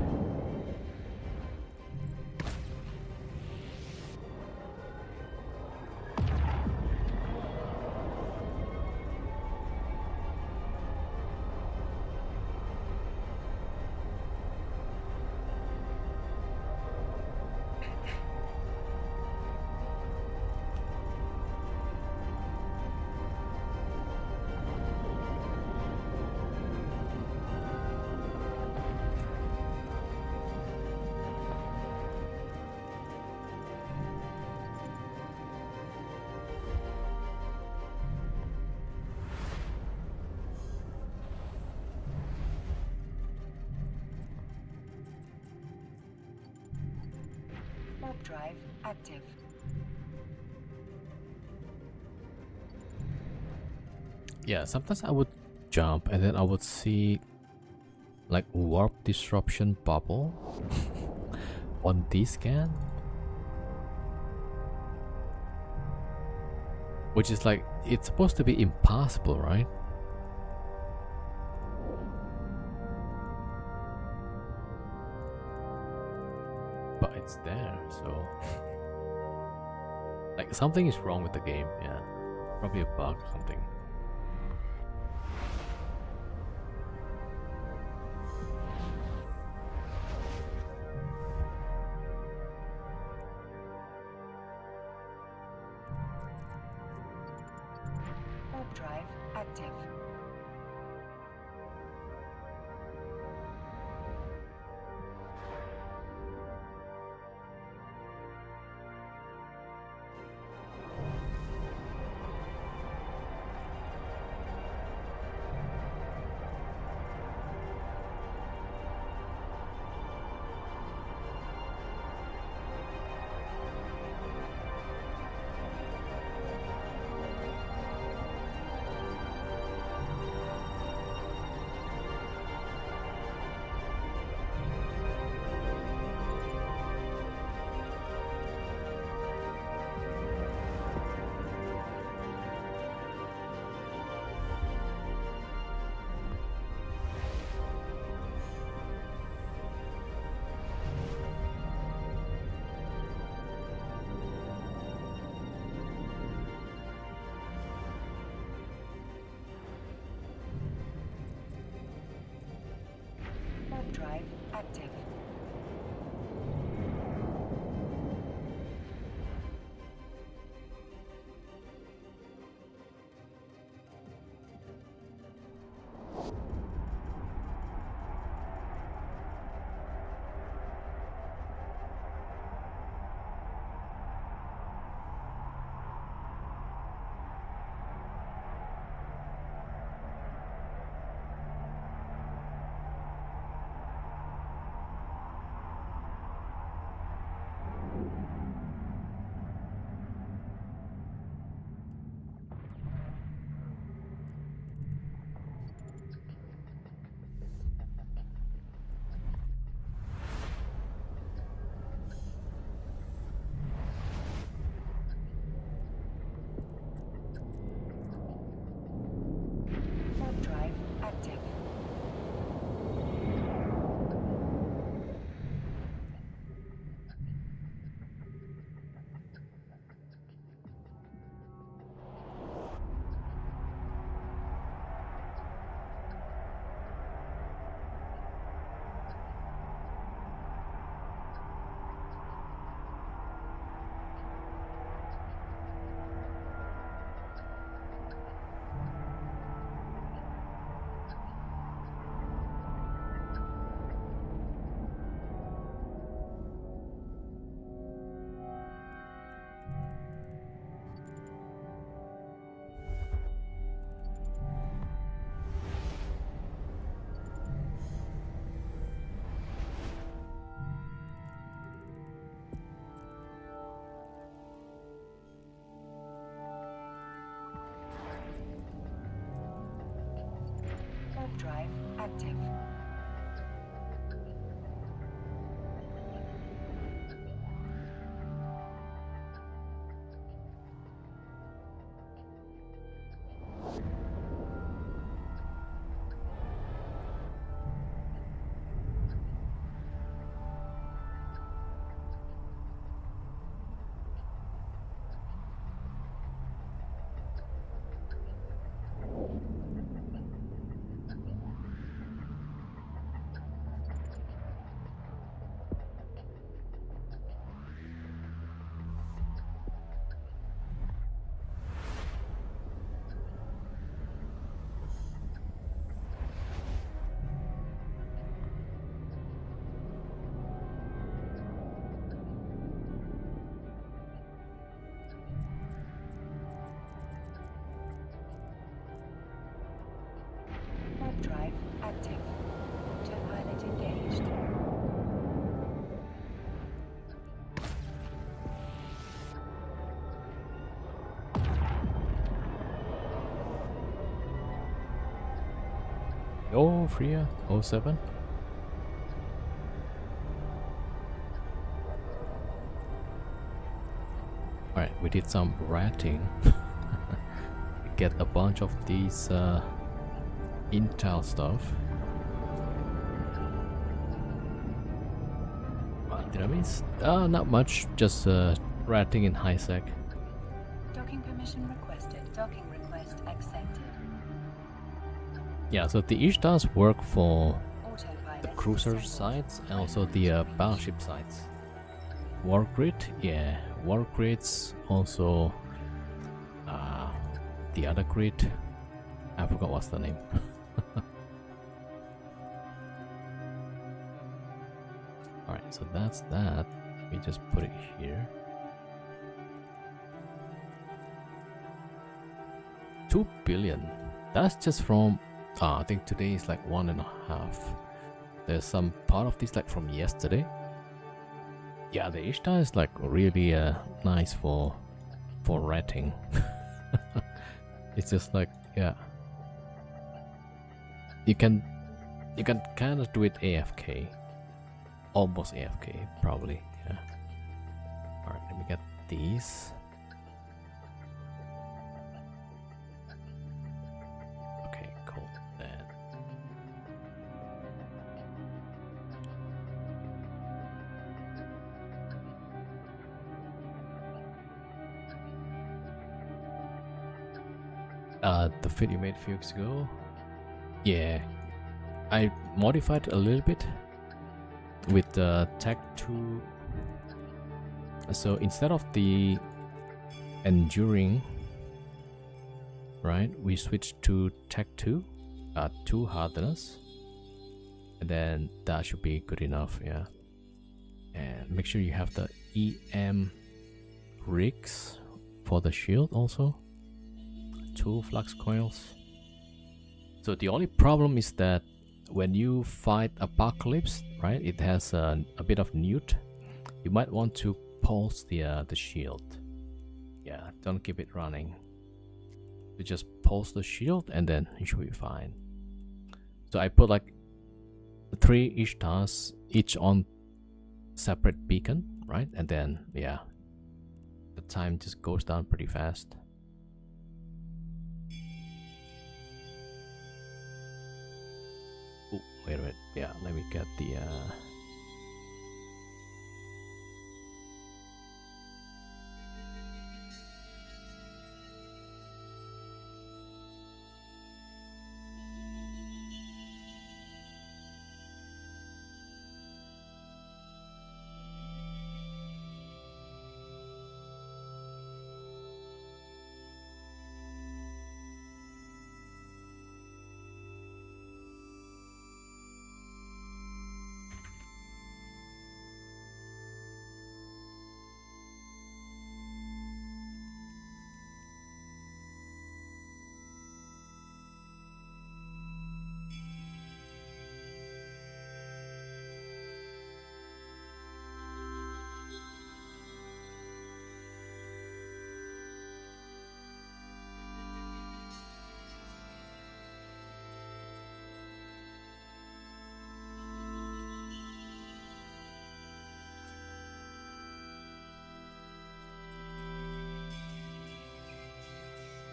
S2: Warp drive active.
S1: Yeah, sometimes I would jump and then I would see like warp disruption bubble on this scan, which is like, it's supposed to be impossible, right? But it's there, so like something is wrong with the game. Yeah, probably a bug or something.
S2: Warp drive active. Warp drive active. drive active. Warp drive active. Autopilot engaged.
S1: Oh, Freya, 07. Alright, we did some ratting. Get a bunch of these Intel stuff. What did I miss? Not much, just ratting in high sec.
S2: Docking permission requested. Docking request accepted.
S1: Yeah, so the Ishtas work for
S2: Autopilot
S1: the cruiser
S2: disabled.
S1: sites and also the battleship sites. Wargrid, yeah, Wargrids, also the other grid. I forgot what's the name. Alright, so that's that. Let me just put it here. 2 billion. That's just from I think today is like 1.5. There's some part of this like from yesterday. Yeah, the Ishtar is like really nice for rating. It's just like, yeah, you can kind of do it AFK, almost AFK probably. Yeah. All right, let me get these. Okay, cool. Then the fit you made a few weeks ago. Yeah, I modified a little bit with the Tech 2. So instead of the enduring, right, we switched to Tech 2, 2 hardness, and then that should be good enough. Yeah, and make sure you have the EM rigs for the shield also. 2 flux coils. So the only problem is that when you fight Apocalypse, right, it has a bit of newt. You might want to pulse the shield. Yeah, don't keep it running. You just pulse the shield and then you should be fine. So I put like 3 Ishtars, each on separate beacon, right? And then yeah, the time just goes down pretty fast. Oh, wait a minute. Yeah, let me get the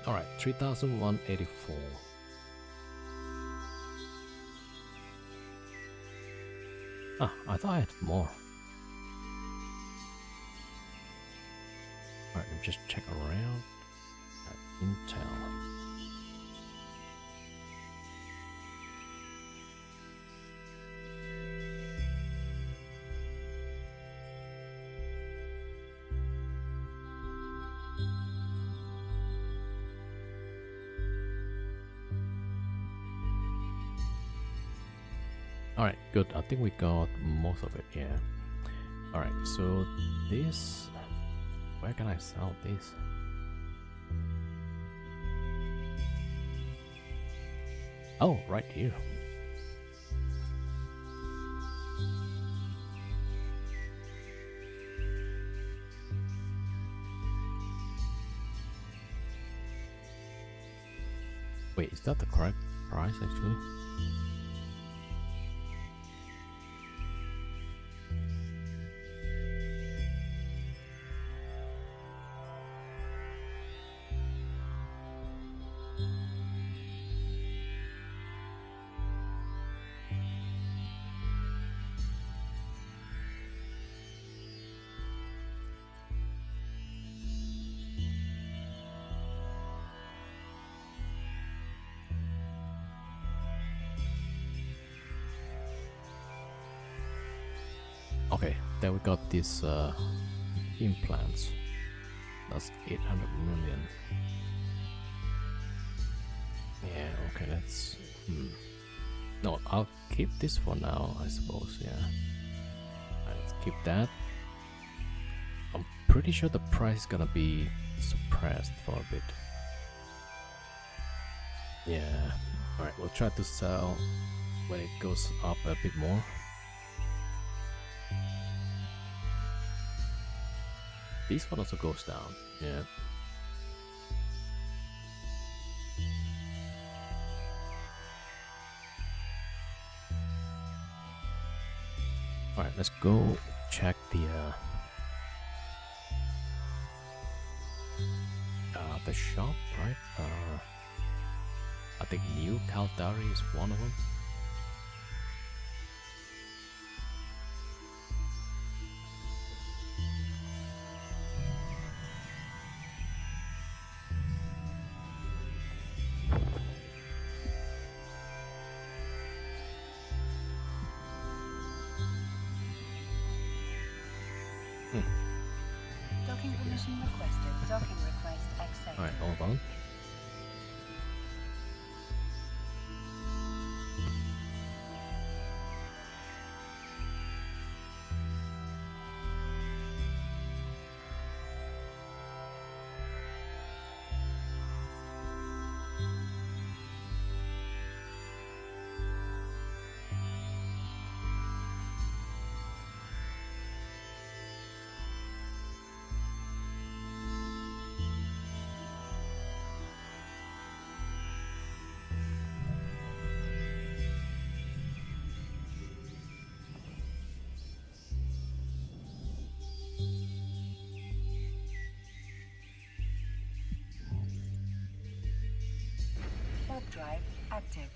S1: Alright, 3,184. Ah, I thought I had more. Alright, let me just check around. Intel. Alright, good. I think we got most of it, yeah. Alright, so this... Where can I sell this? Oh, right here. Wait, is that the correct price actually? Okay, then we got these implants. That's 800 million. Yeah, okay, let's... No, I'll keep this for now, I suppose, yeah. Let's keep that. I'm pretty sure the price is gonna be suppressed for a bit. Yeah, alright, we'll try to sell when it goes up a bit more. This one also goes down, yeah. Alright, let's go check the shop, right? I think New Caldari is one of them.
S2: Docking permission requested. Docking request accepted.
S1: Alright, hold on.
S2: Warp drive active.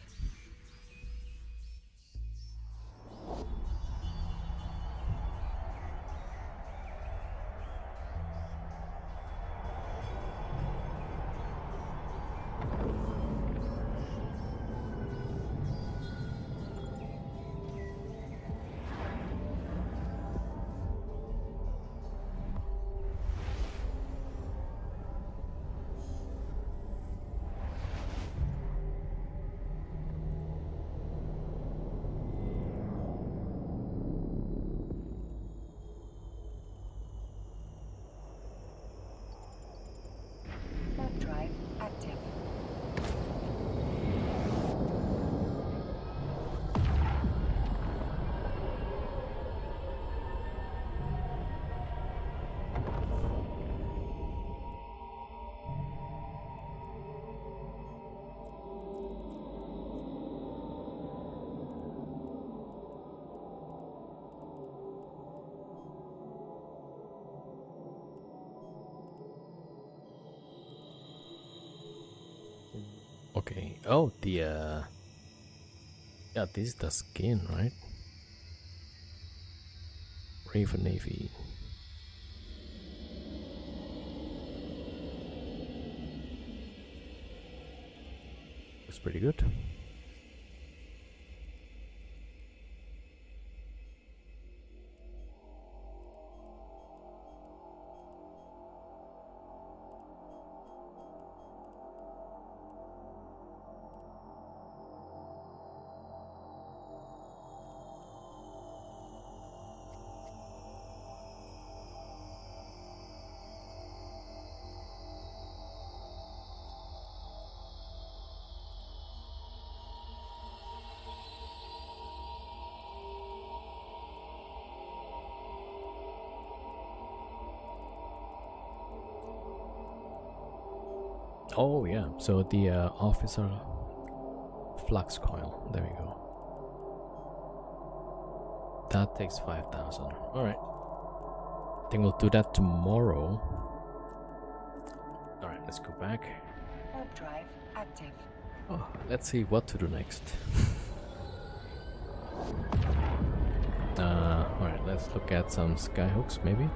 S1: Okay. Oh, the yeah, this is the skin, right? Raven Navy. Looks pretty good. Oh yeah, so the officer flux coil. There we go. That takes 5,000. All right. I think we'll do that tomorrow. All right, let's go back.
S2: Warp drive active.
S1: Oh, let's see what to do next. All right, let's look at some skyhooks maybe.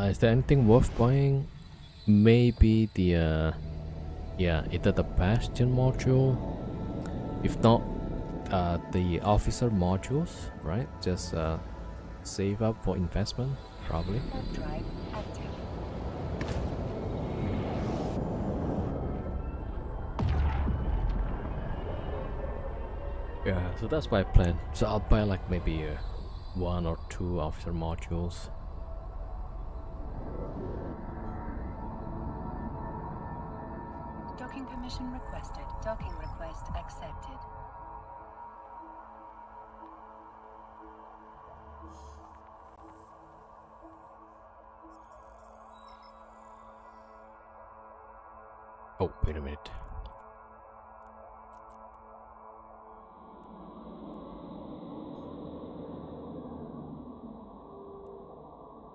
S1: Is there anything worth buying? Maybe the yeah, either the Bastion module, if not the officer modules, right? Just save up for investment, probably.
S2: Warp drive active.
S1: Yeah, so that's my plan. So I'll buy like maybe 1 or 2 officer modules.
S2: Docking permission requested. Docking request accepted.
S1: Oh, wait a minute.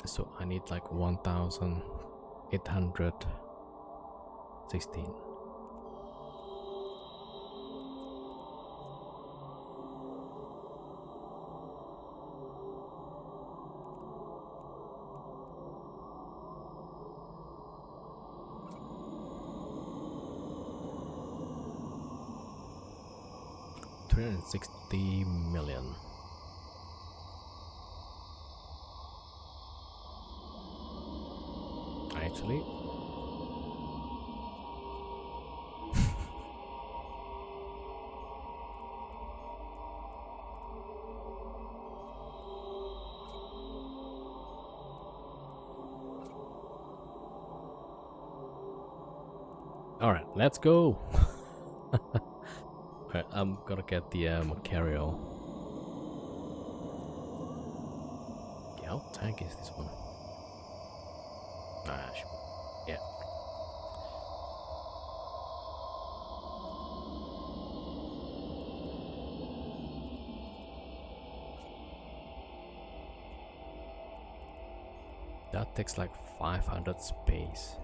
S1: So I need like 1,816. $360 million. Actually, all right, let's go. Alright, I'm gonna get the Macario. How tank is this one? Yeah. That takes like 500 space.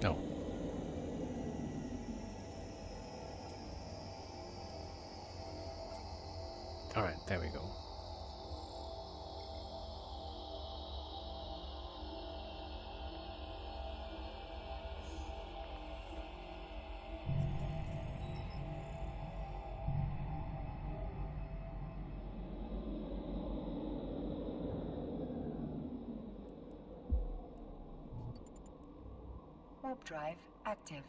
S1: Oh. All right, there we go.
S2: Warp drive active.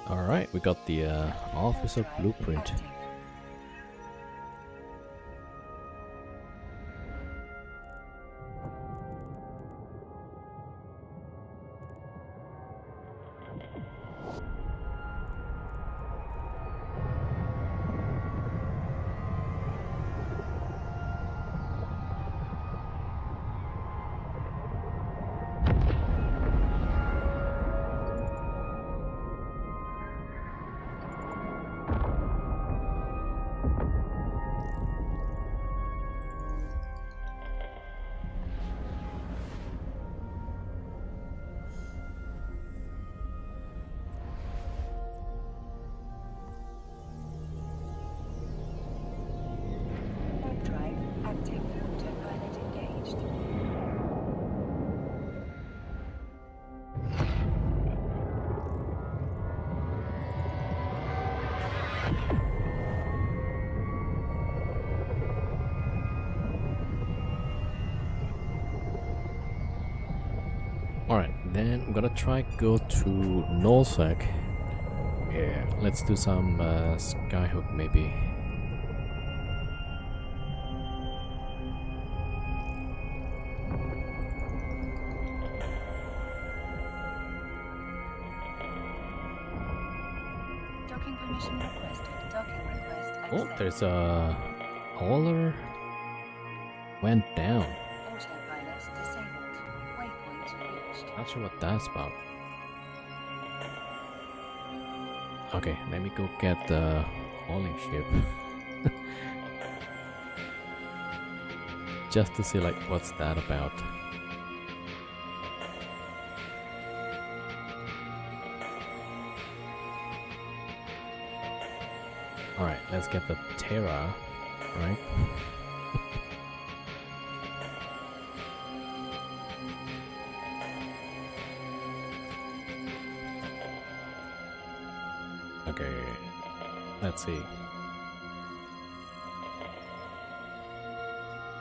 S1: Alright, we got the officer
S2: Drive
S1: blueprint.
S2: active. Warp drive active. Autopilot engaged.
S1: Alright, then I'm gonna try go to Nullsec. Yeah, let's do some skyhook maybe.
S2: Docking permission requested. Docking request
S1: Oh,
S2: accepted.
S1: there's a hauler. Went down.
S2: Autopilot disabled. Waypoint reached.
S1: Not sure what that's about. Okay, let me go get the hauling ship. Just to see like what's that about. Alright, let's get the Terra, right? Okay, let's see.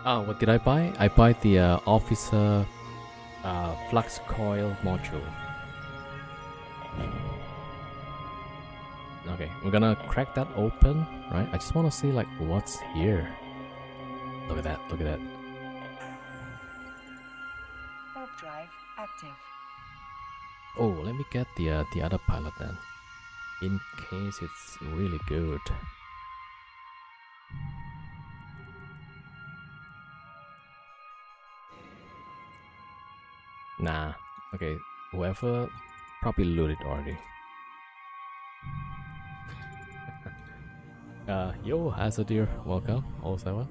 S1: Oh, what did I buy? I buy the officer flux coil module. Okay, we're gonna crack that open, right? I just want to see like what's here. Look at that! Look at that!
S2: Warp drive active.
S1: Oh, let me get the other pilot then, in case it's really good. Nah. Okay, whoever probably looted already. Yo, Azadir, welcome. Also,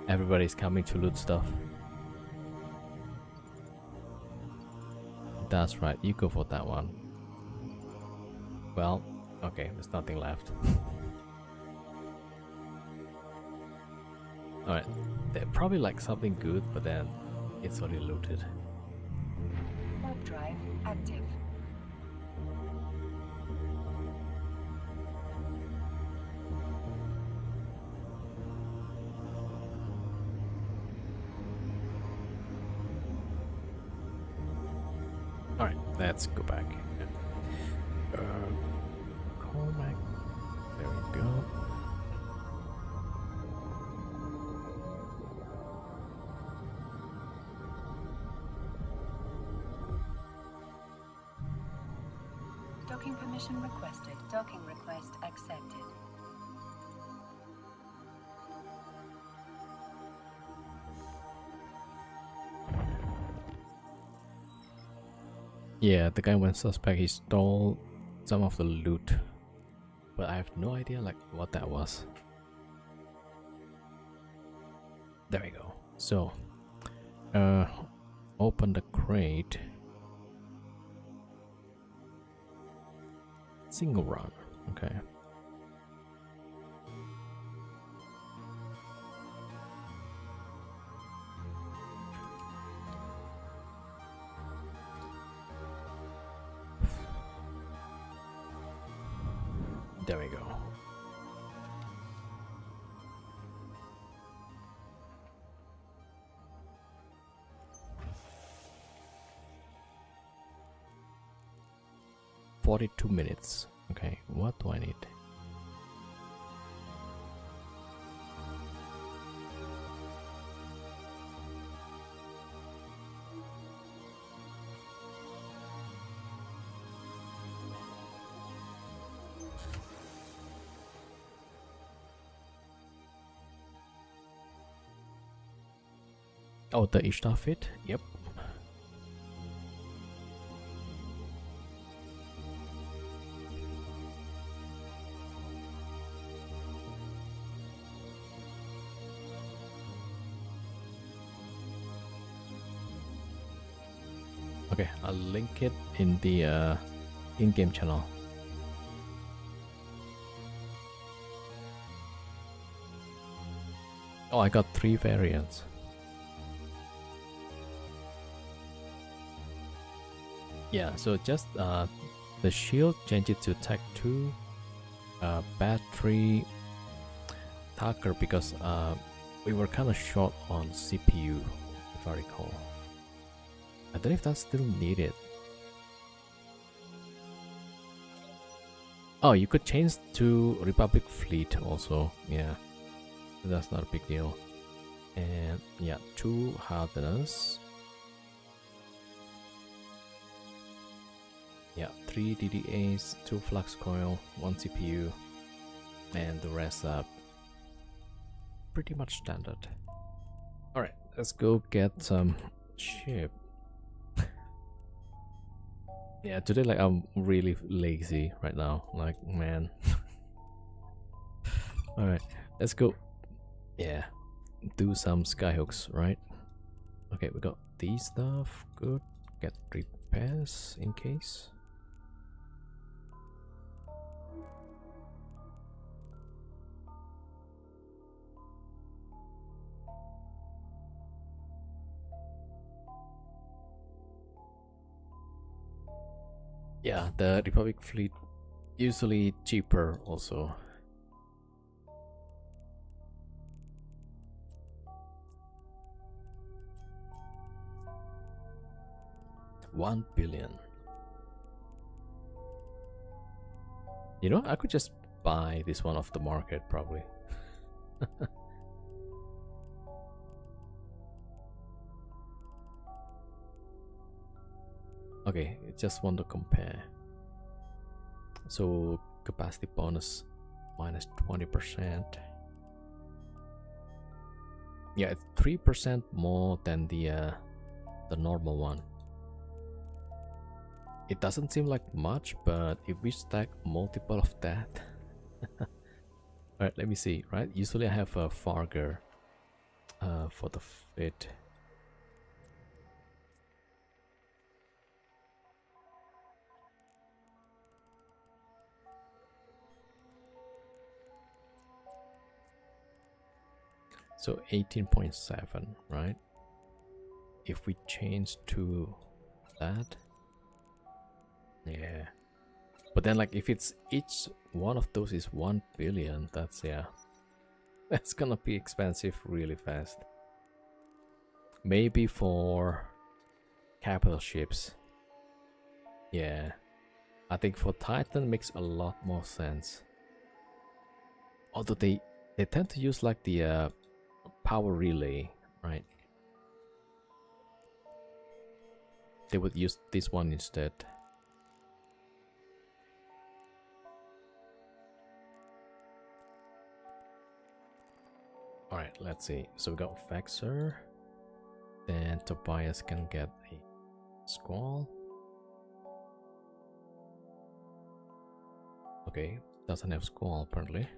S1: everybody's coming to loot stuff. That's right, you go for that one. Well, okay, there's nothing left. Alright, they're probably like something good, but then it's already looted.
S2: Warp drive active.
S1: Alright, let's go back. Cormac. There we go.
S2: Docking permission requested. Docking request accepted.
S1: Yeah, the guy went suspect. He stole some of the loot, but I have no idea like what that was. There we go. So, open the crate. Single run. Okay. There we go. 42 minutes. Okay, what do I need? Oh, the Ishtar fit? Yep. Okay, I'll link it in the in-game channel. Oh, I got 3 variants. Yeah, so just the shield, change it to Tech 2, battery, Tucker, because we were kind of short on CPU, if I recall. I don't know if that's still needed. Oh, you could change to Republic Fleet also. Yeah, that's not a big deal. And yeah, 2 hardeners. Yeah, 3 DDAs, 2 flux coil, 1 CPU, and the rest are pretty much standard. Alright, let's go get some ship. Yeah, today like I'm really lazy right now. Like, man. Alright, let's go. Yeah, do some skyhooks, right? Okay, we got these stuff. Good. Get repairs in case. Yeah, the Republic fleet usually cheaper also. $1 billion. You know, I could just buy this one off the market probably. Okay, just want to compare. So capacity bonus minus 20%. Yeah, it's 3% more than the normal one. It doesn't seem like much, but if we stack multiple of that. Alright, let me see, right? Usually I have a Farger for the fit. So 18.7, right? If we change to that, yeah. But then, like, if it's each one of those is 1 billion, that's, yeah, that's gonna be expensive really fast. Maybe for capital ships. Yeah, I think for Titan makes a lot more sense. Although they tend to use like the power relay, right? They would use this one instead. Alright, let's see. So we got Vexor. Then Tobias can get a Squall. Okay, doesn't have Squall apparently.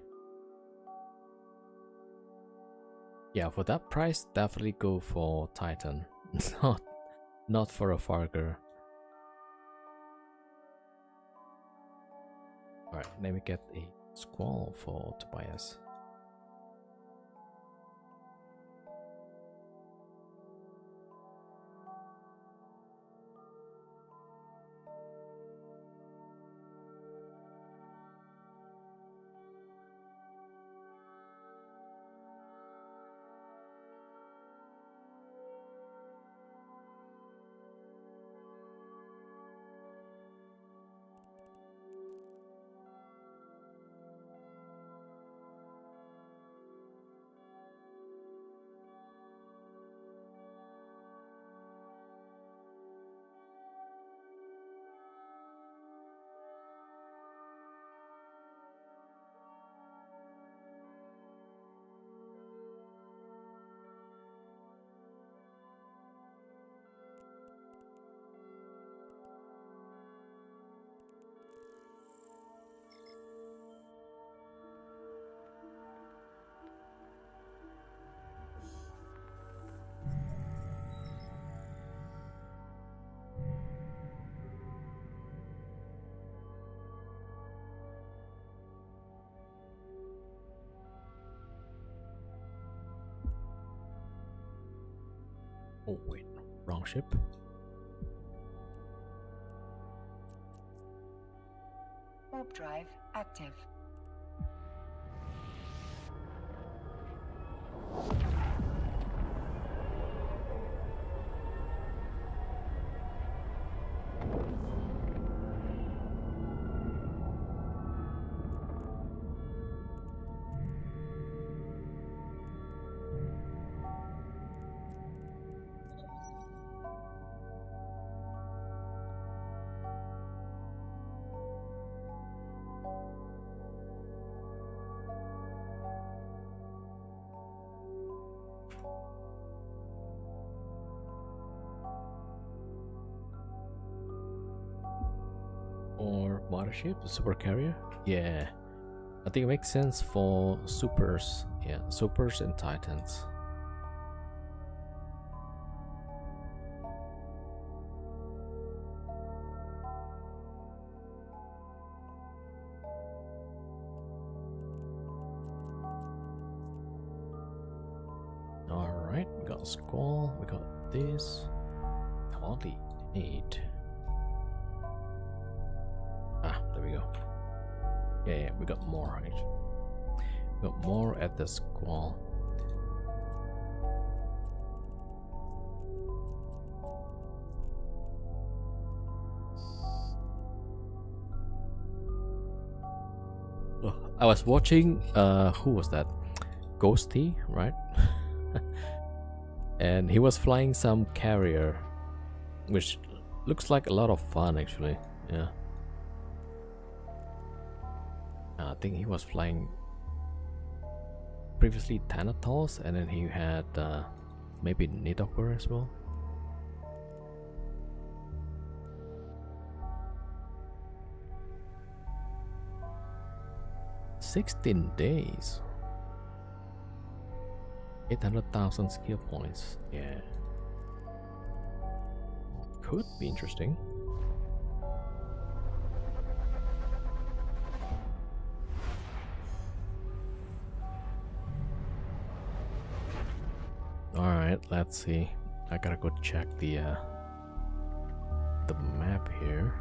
S1: Yeah, for that price, definitely go for Titan. not for a Farger. Alright, let me get a Squall for Tobias. Oh wait, wrong ship.
S2: Warp drive active.
S1: Or watership, the super carrier. Yeah, I think it makes sense for supers. Yeah, supers and titans. All right, we got Squall. We got this. Hardly 8. Ah, there we go. Yeah, we got more actually. We got more at the Squall. Oh, I was watching who was that? Ghosty, right? And he was flying some carrier, which looks like a lot of fun actually. Yeah. I think he was flying previously Thanatos, and then he had maybe Nidoker as well. $16 days. 800,000 skill points. Yeah. Could be interesting. Alright, let's see. I gotta go check the map here.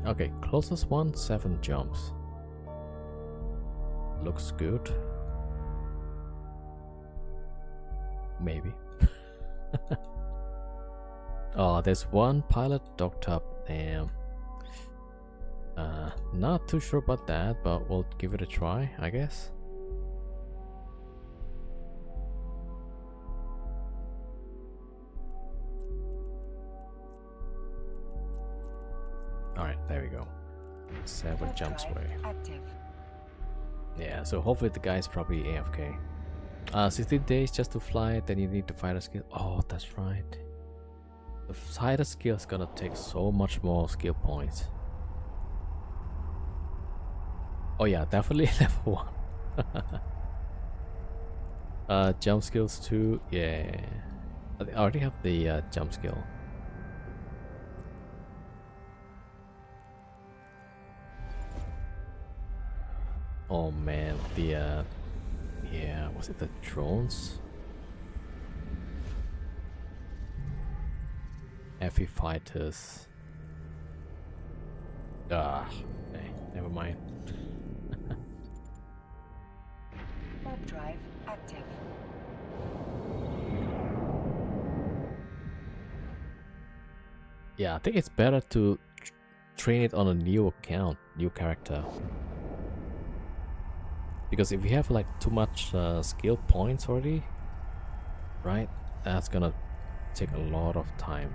S1: Okay, closest one, 7 jumps. Looks good. Maybe. Oh, there's one pilot docked up. Damn. Not too sure about that, but we'll give it a try, I guess. Alright, there we go. 7 jumps away.
S2: Active.
S1: Yeah, so hopefully the guy's probably AFK. 16 days just to fly, then you need the fighter skill. Oh, that's right. The fighter skill is gonna take so much more skill points. Oh yeah, definitely level 1. Jump skills too, yeah. I already have the jump skill. Oh man, the yeah, was it the drones? Heavy fighters. Ah, okay, never mind.
S2: Warp drive active.
S1: Yeah, I think it's better to train it on a new account, new character. Because if you have like too much skill points already, right, that's gonna take a lot of time.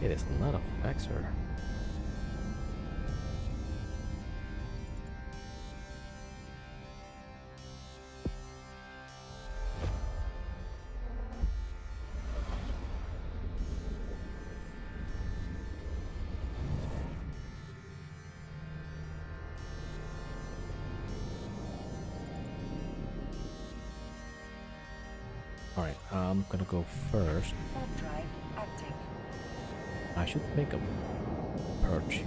S1: It is not a Vexor. Alright, I'm gonna go first.
S2: Warp drive active.
S1: I should make a perch here.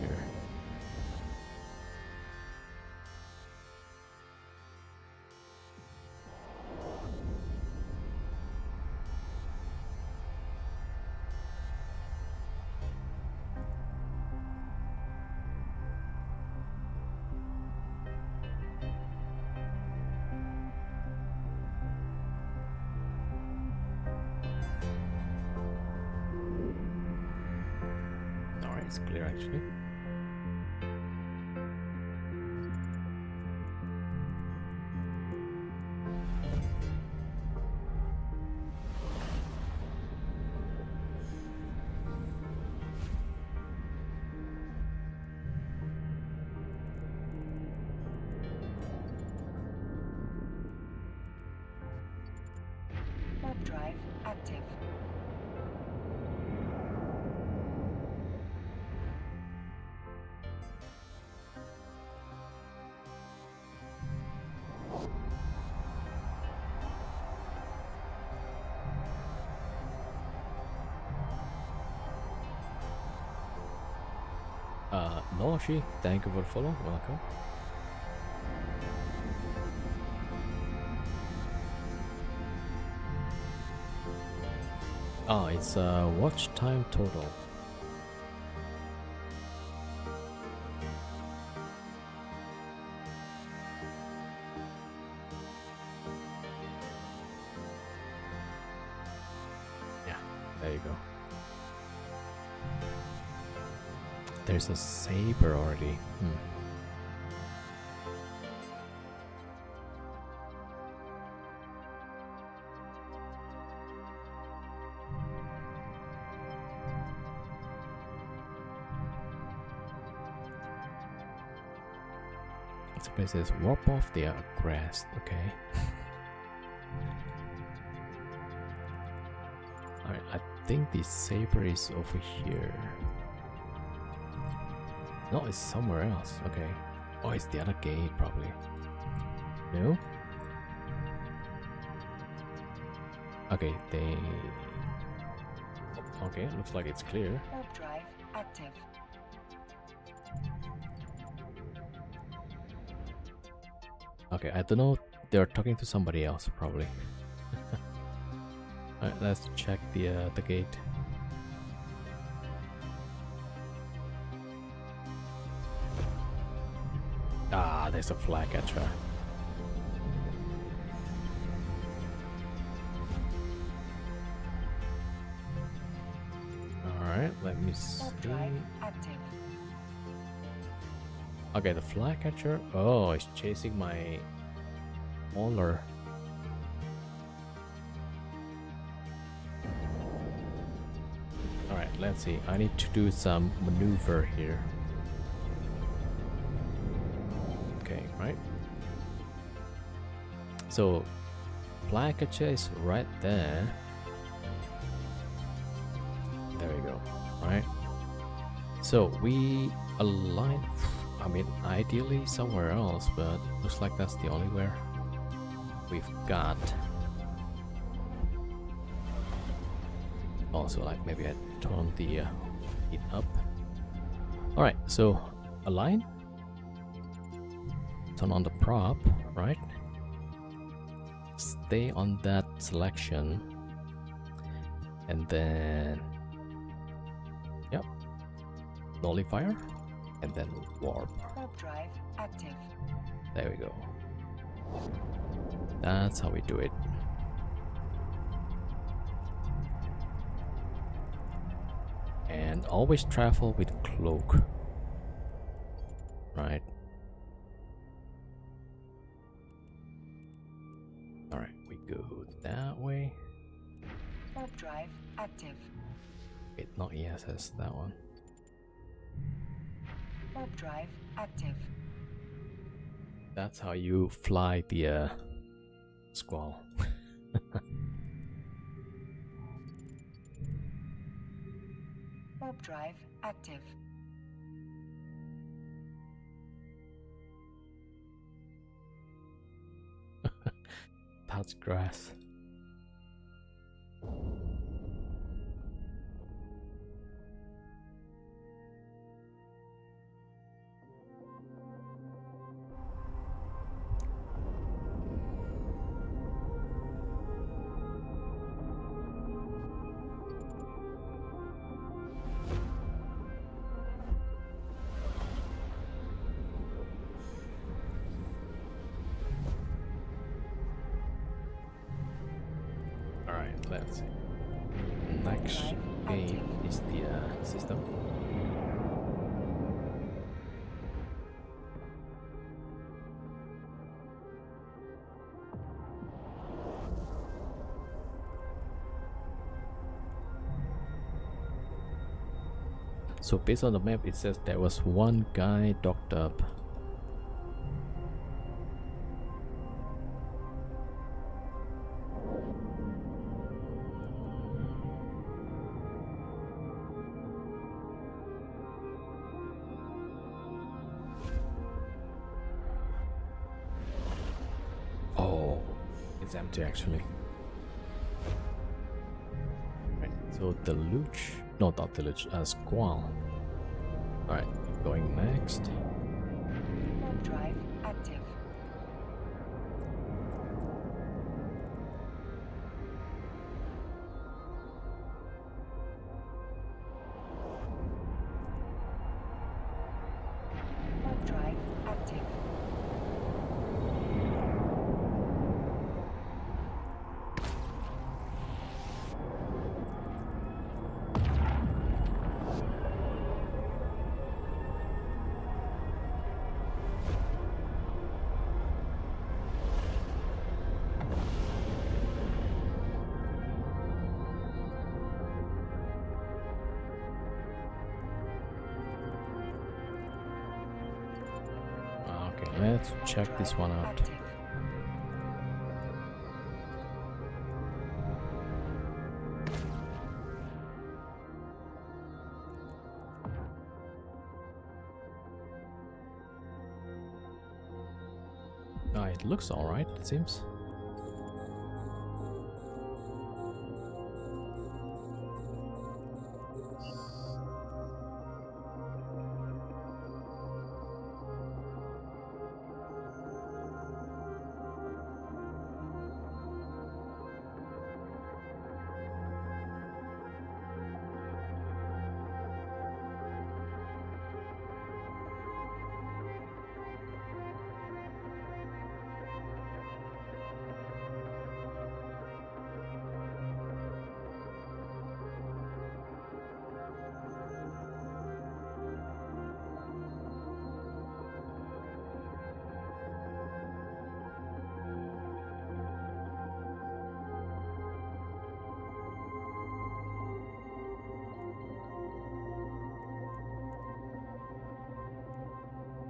S1: Alright, it's clear actually.
S2: Warp drive active.
S1: Noshi, thank you for the follow. Welcome. Oh, it's watch time total. Yeah, there you go. There's a saber already. So it says warp off the grass. Okay. Alright, I think the saber is over here. No, it's somewhere else. Okay. Oh, it's the other gate, probably. No? Okay, they... Okay, looks like it's clear.
S2: Warp drive active.
S1: Okay, I don't know. They're talking to somebody else, probably. Alright, let's check the gate. Ah, there's a flag catcher. Alright, let me see.
S2: Warp drive active.
S1: Okay, the flag catcher. Oh, it's chasing my mauler. Alright, let's see. I need to do some maneuver here. Okay, right? So, flag catcher is right there. There we go. Right? So, we align. I mean, ideally somewhere else, but looks like that's the only where we've got. Also, like maybe I turn the heat up. All right, so align. Turn on the prop, right? Stay on that selection, and then yep, nullifier. And then warp.
S2: Warp drive active.
S1: There we go. That's how we do it. And always travel with cloak. Right. Alright, we go that way.
S2: Warp drive active.
S1: Wait, not ESS, that one.
S2: Warp drive active.
S1: That's how you fly the squall.
S2: Warp drive active.
S1: Touch grass. Let's see. Next game is the system. So based on the map, it says there was one guy docked up. Oh, it's empty actually. Right, so Deluge, no, not Deluge, Squall. Alright, going next.
S2: Warp drive active. Warp drive active.
S1: Okay, let's check this one out.
S2: Active.
S1: It looks alright, it seems.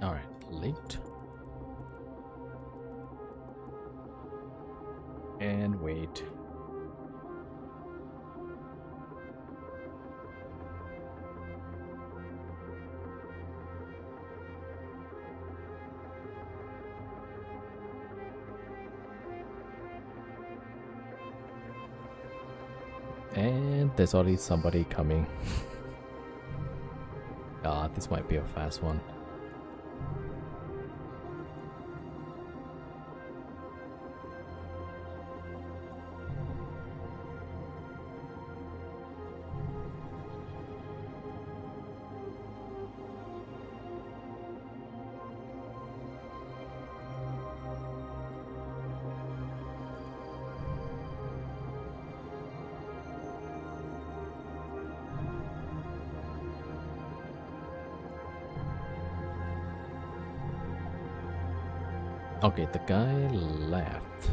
S1: Alright, late. And wait. And there's already somebody coming. Ah, this might be a fast one. Okay, the guy left.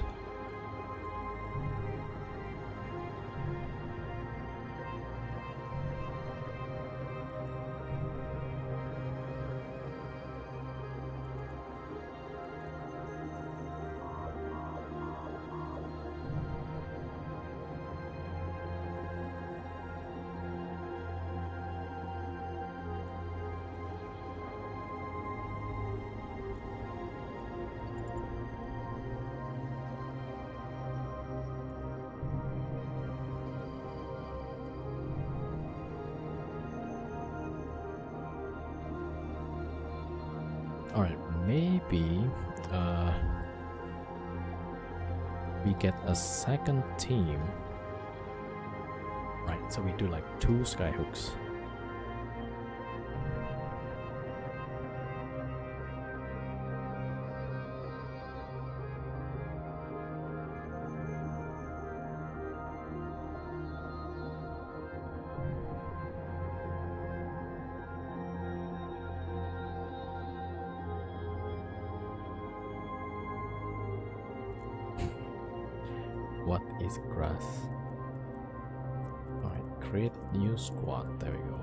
S1: Alright, maybe we get a second team. Right, so we do like 2 skyhooks. is grass. Alright, create new squad. There we go.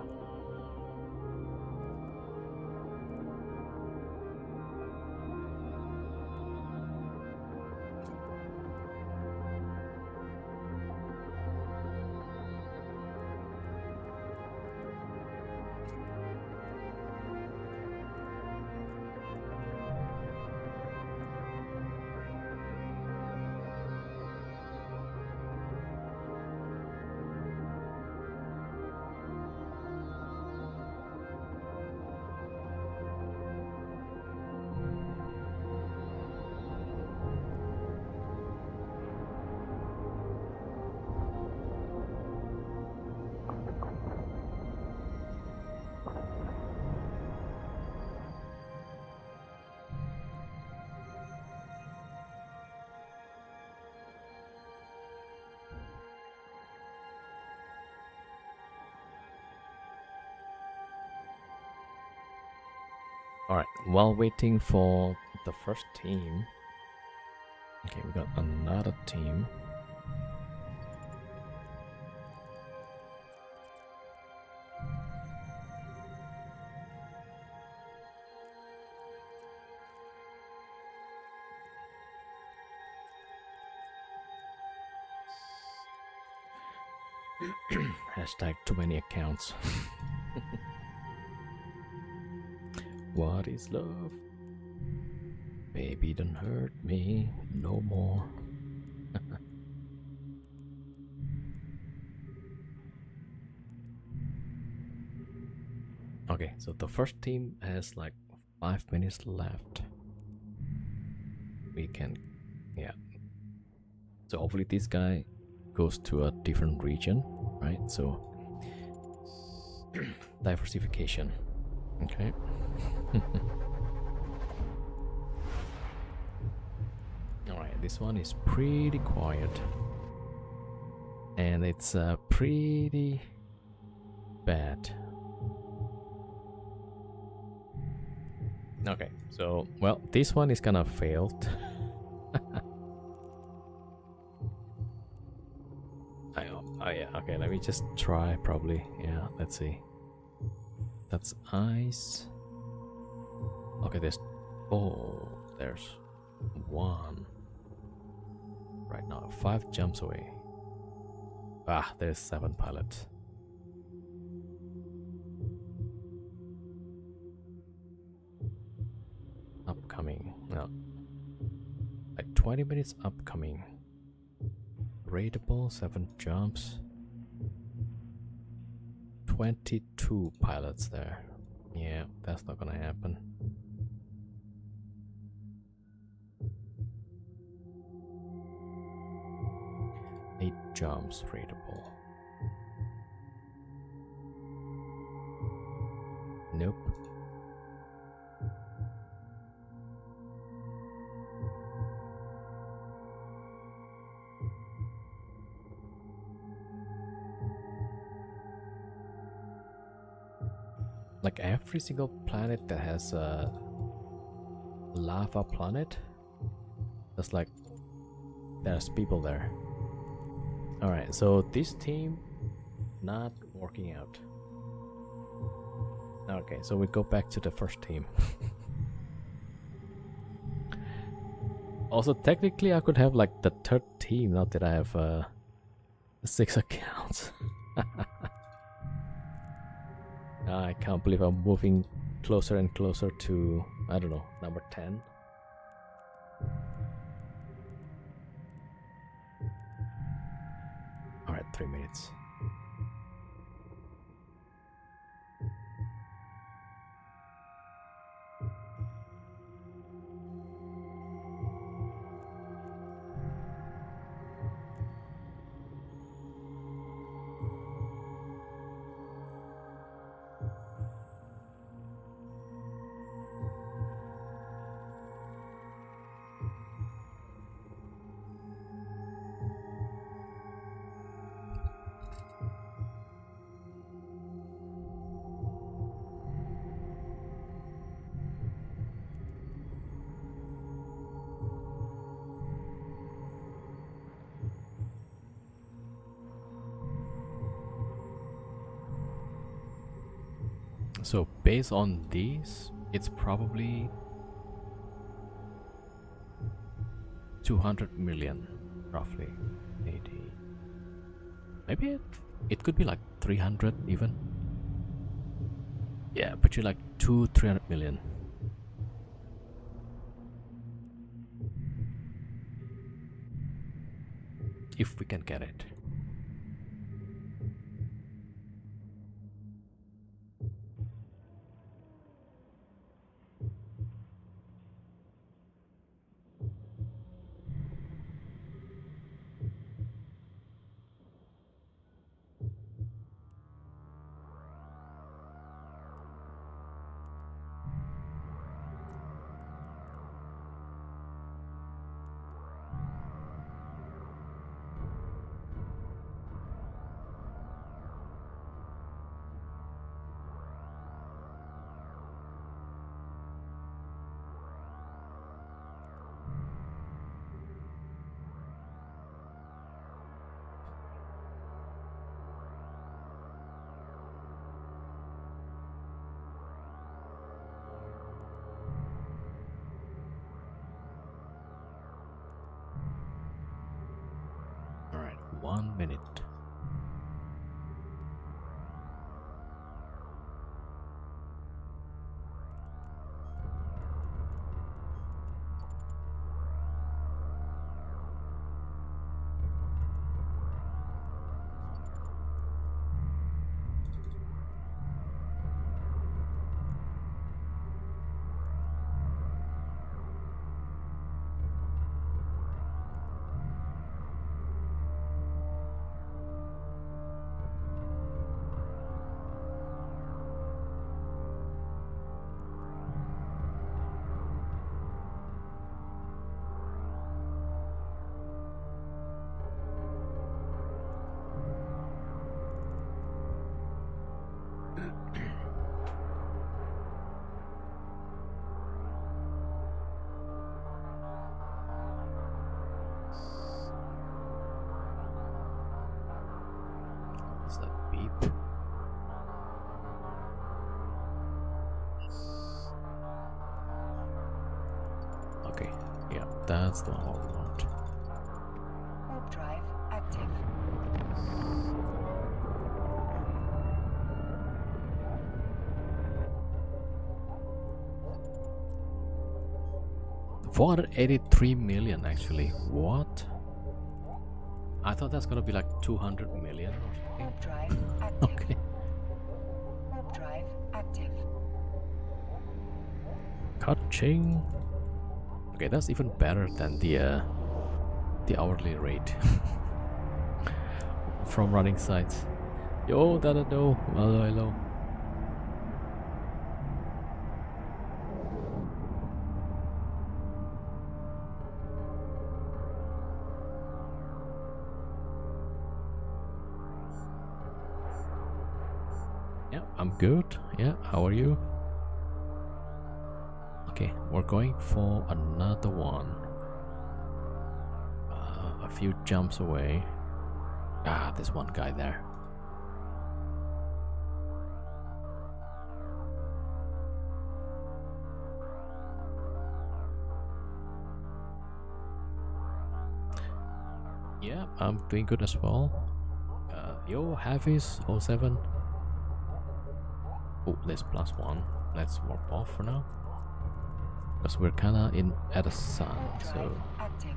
S1: Alright, while waiting for the first team, okay, we got another team. Hashtag too many accounts. What is love? Baby, don't hurt me no more. Okay, so the first team has like 5 minutes left. We can, yeah. So hopefully this guy goes to a different region, right? So diversification. Okay. Alright, this one is pretty quiet. And it's pretty bad. Okay, so, well, this one is gonna fail. Oh yeah, okay, let me just try probably. Yeah, let's see. That's ice. Okay, there's one. Right now, 5 jumps away. Ah, there's 7 pilots. Upcoming. No. Like 20 minutes upcoming. Rateable, 7 jumps. 22 pilots there. Yeah, that's not gonna happen. Eight jumps rateable. Nope. Like every single planet that has a lava planet, that's like there's people there. Alright, so this team not working out. Okay, so we go back to the first team. Also, technically I could have like the third team, not that I have 6 accounts. I can't believe I'm moving closer and closer to, I don't know, number 10. Alright, 3 minutes. So based on these, it's probably 200 million, roughly. 80. Maybe it could be like 300 even. Yeah, but you like 300 million. If we can get it. Alright, 1 minute. What's that beep? Okay, yeah, that's the one we want.
S2: Warp drive active.
S1: $483 million actually. What? I thought that's gonna be like 200 million or something.
S2: Warp drive active.
S1: Okay.
S2: Warp drive active.
S1: Ka-ching. Okay, that's even better than the hourly rate from running sites. Yo, no. Hello. Yeah, I'm good. Yeah, how are you? Okay, we're going for another one. A few jumps away. Ah, there's one guy there. Yeah, I'm doing good as well. Yo, Hafiz 07. Oh, there's +1. Let's warp off for now. Because we're kinda at the sun,
S2: Warp
S1: so
S2: drive active.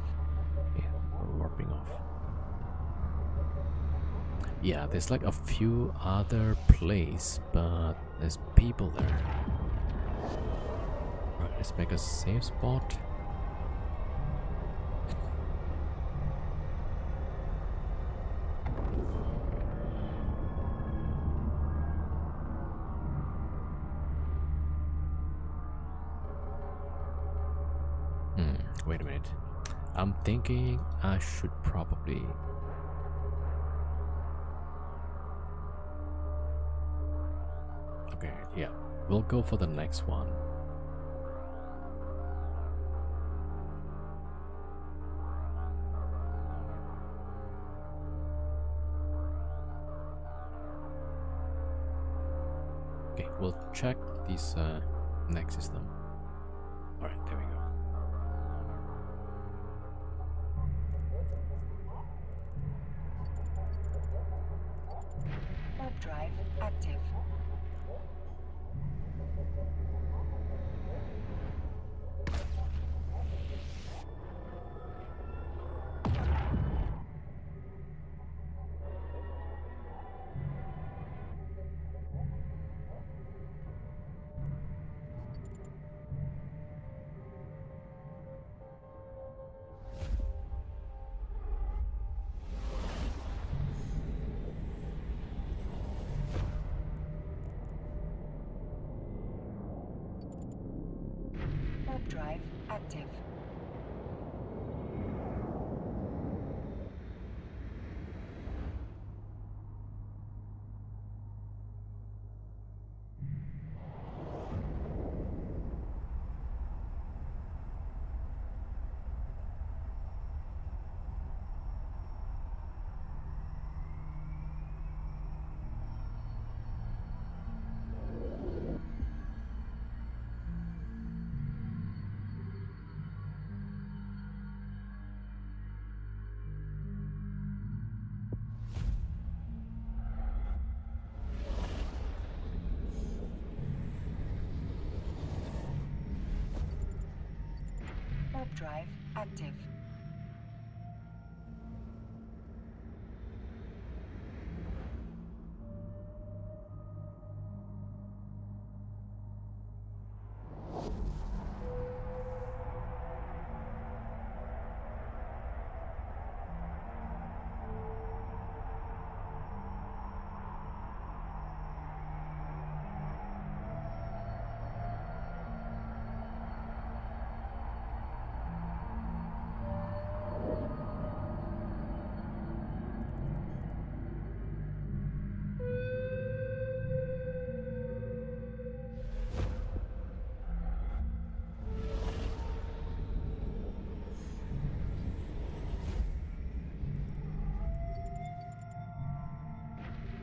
S1: yeah, we're warping off. Yeah, there's like a few other places, but there's people there. Right, let's make a safe spot. Wait a minute. I'm thinking I should probably... Okay, yeah. We'll go for the next one. Okay, we'll check this next system. Alright, there we go.
S2: Warp drive active. Warp drive active. Warp drive active.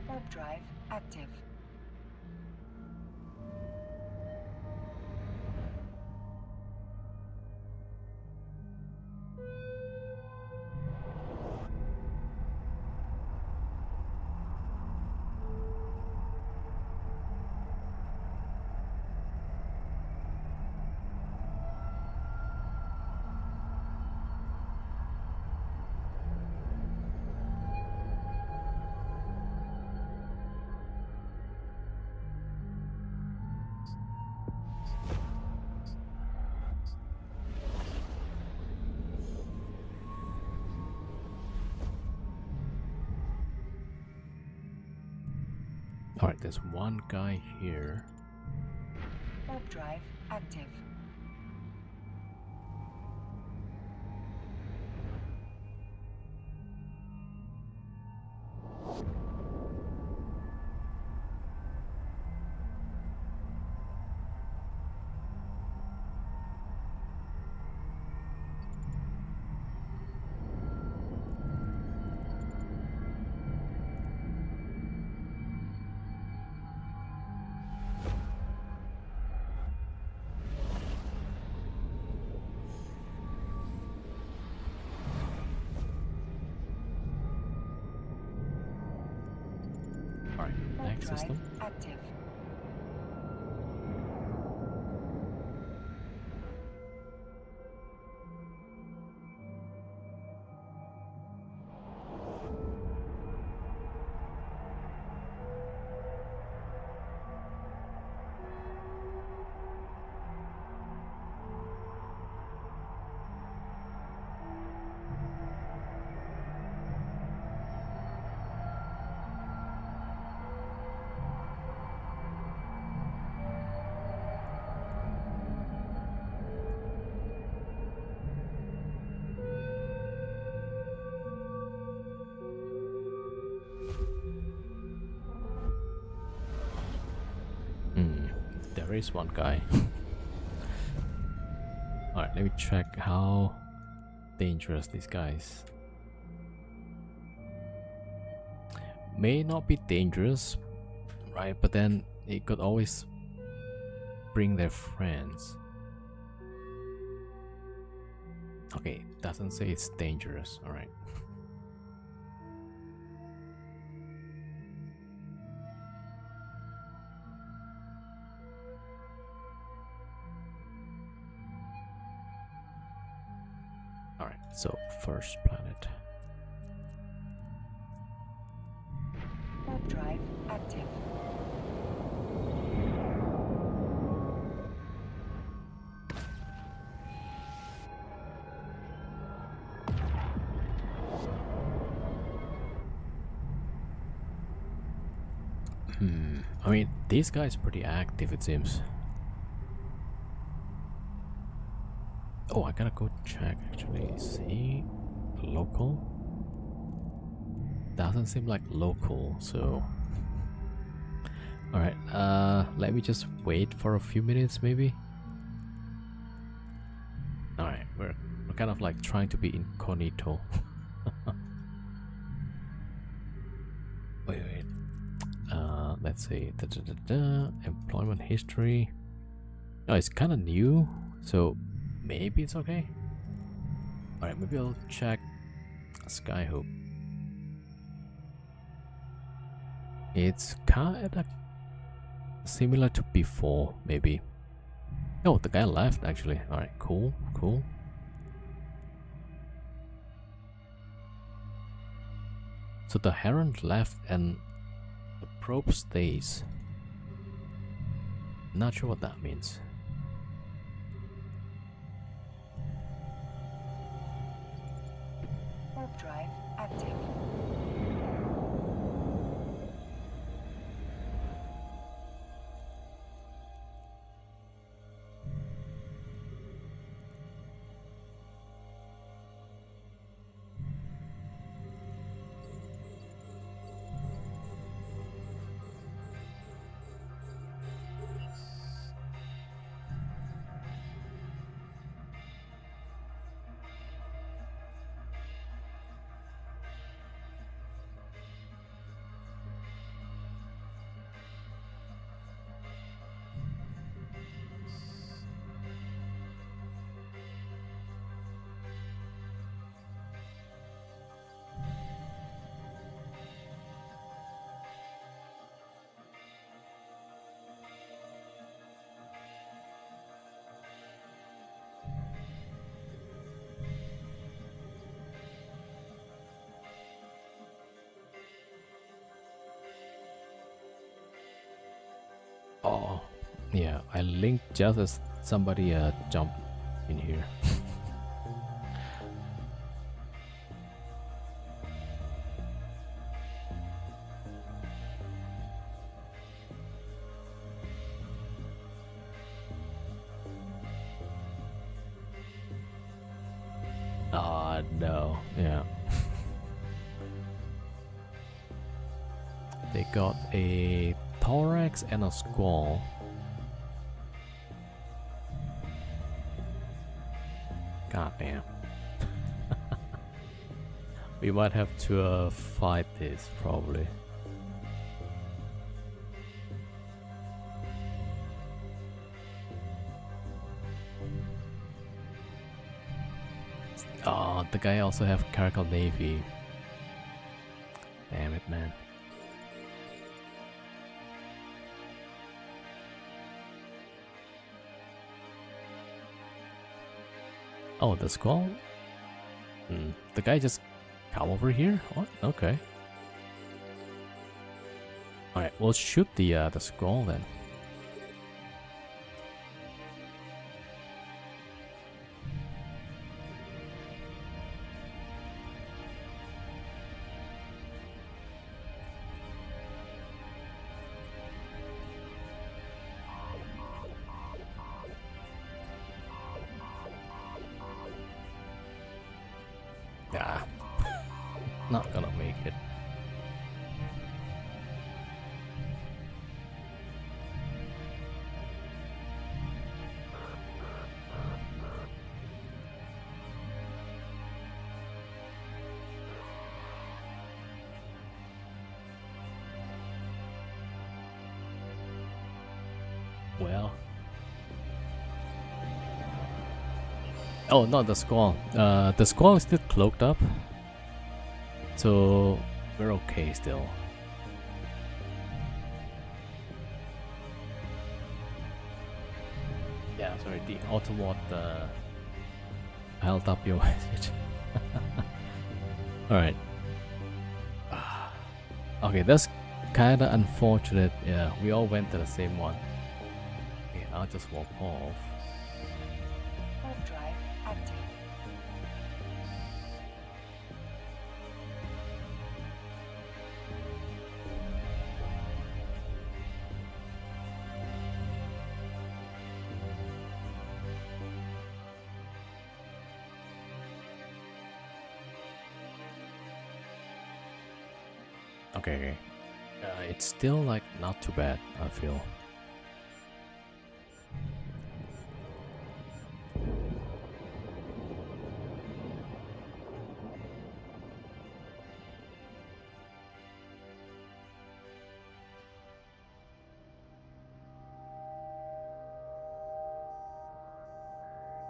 S2: Warp drive active.
S1: Alright, there's one guy here.
S2: Warp drive active.
S1: Alright,
S2: Warp
S1: next
S2: drive
S1: system.
S2: active.
S1: There is one guy. Alright, let me check how dangerous this guy is. May not be dangerous, right? But then He could always bring their friends. Okay, doesn't say it's dangerous. All right. All right. So first planet.
S2: Warp drive active.
S1: I mean, this guy's pretty active, it seems. Oh, I gotta go check actually. Is he local? Doesn't seem like local, so. Alright, let me just wait for a few minutes maybe. Alright, we're kind of like trying to be incognito. Wait. Let's see. Employment history. Oh, it's kind of new, so maybe it's okay. Alright, maybe I'll check Skyhook. It's kind of similar to before, maybe. Oh, the guy left actually. Alright, cool. So the Heron left and the probe stays. Not sure what that means.
S2: Warp drive active.
S1: Oh, yeah, I linked just as somebody jumped in here. Ah, no, yeah. They got a thorax and a skull. God damn. We might have to fight this probably. Oh, the guy also have Caracal Navy. Damn it, man. Oh, the skull? The guy just come over here? What? Okay. Alright, we'll shoot the skull then. Ah, not gonna make it. Well. Oh, not the squall. The squall is still cloaked up. So we're okay still. Yeah, sorry, the Autobot held up your message. Alright. Okay, that's kinda unfortunate. Yeah, we all went to the same one. Okay, I'll just walk off.
S2: Warp drive active.
S1: Okay. It's still like not too bad, I feel.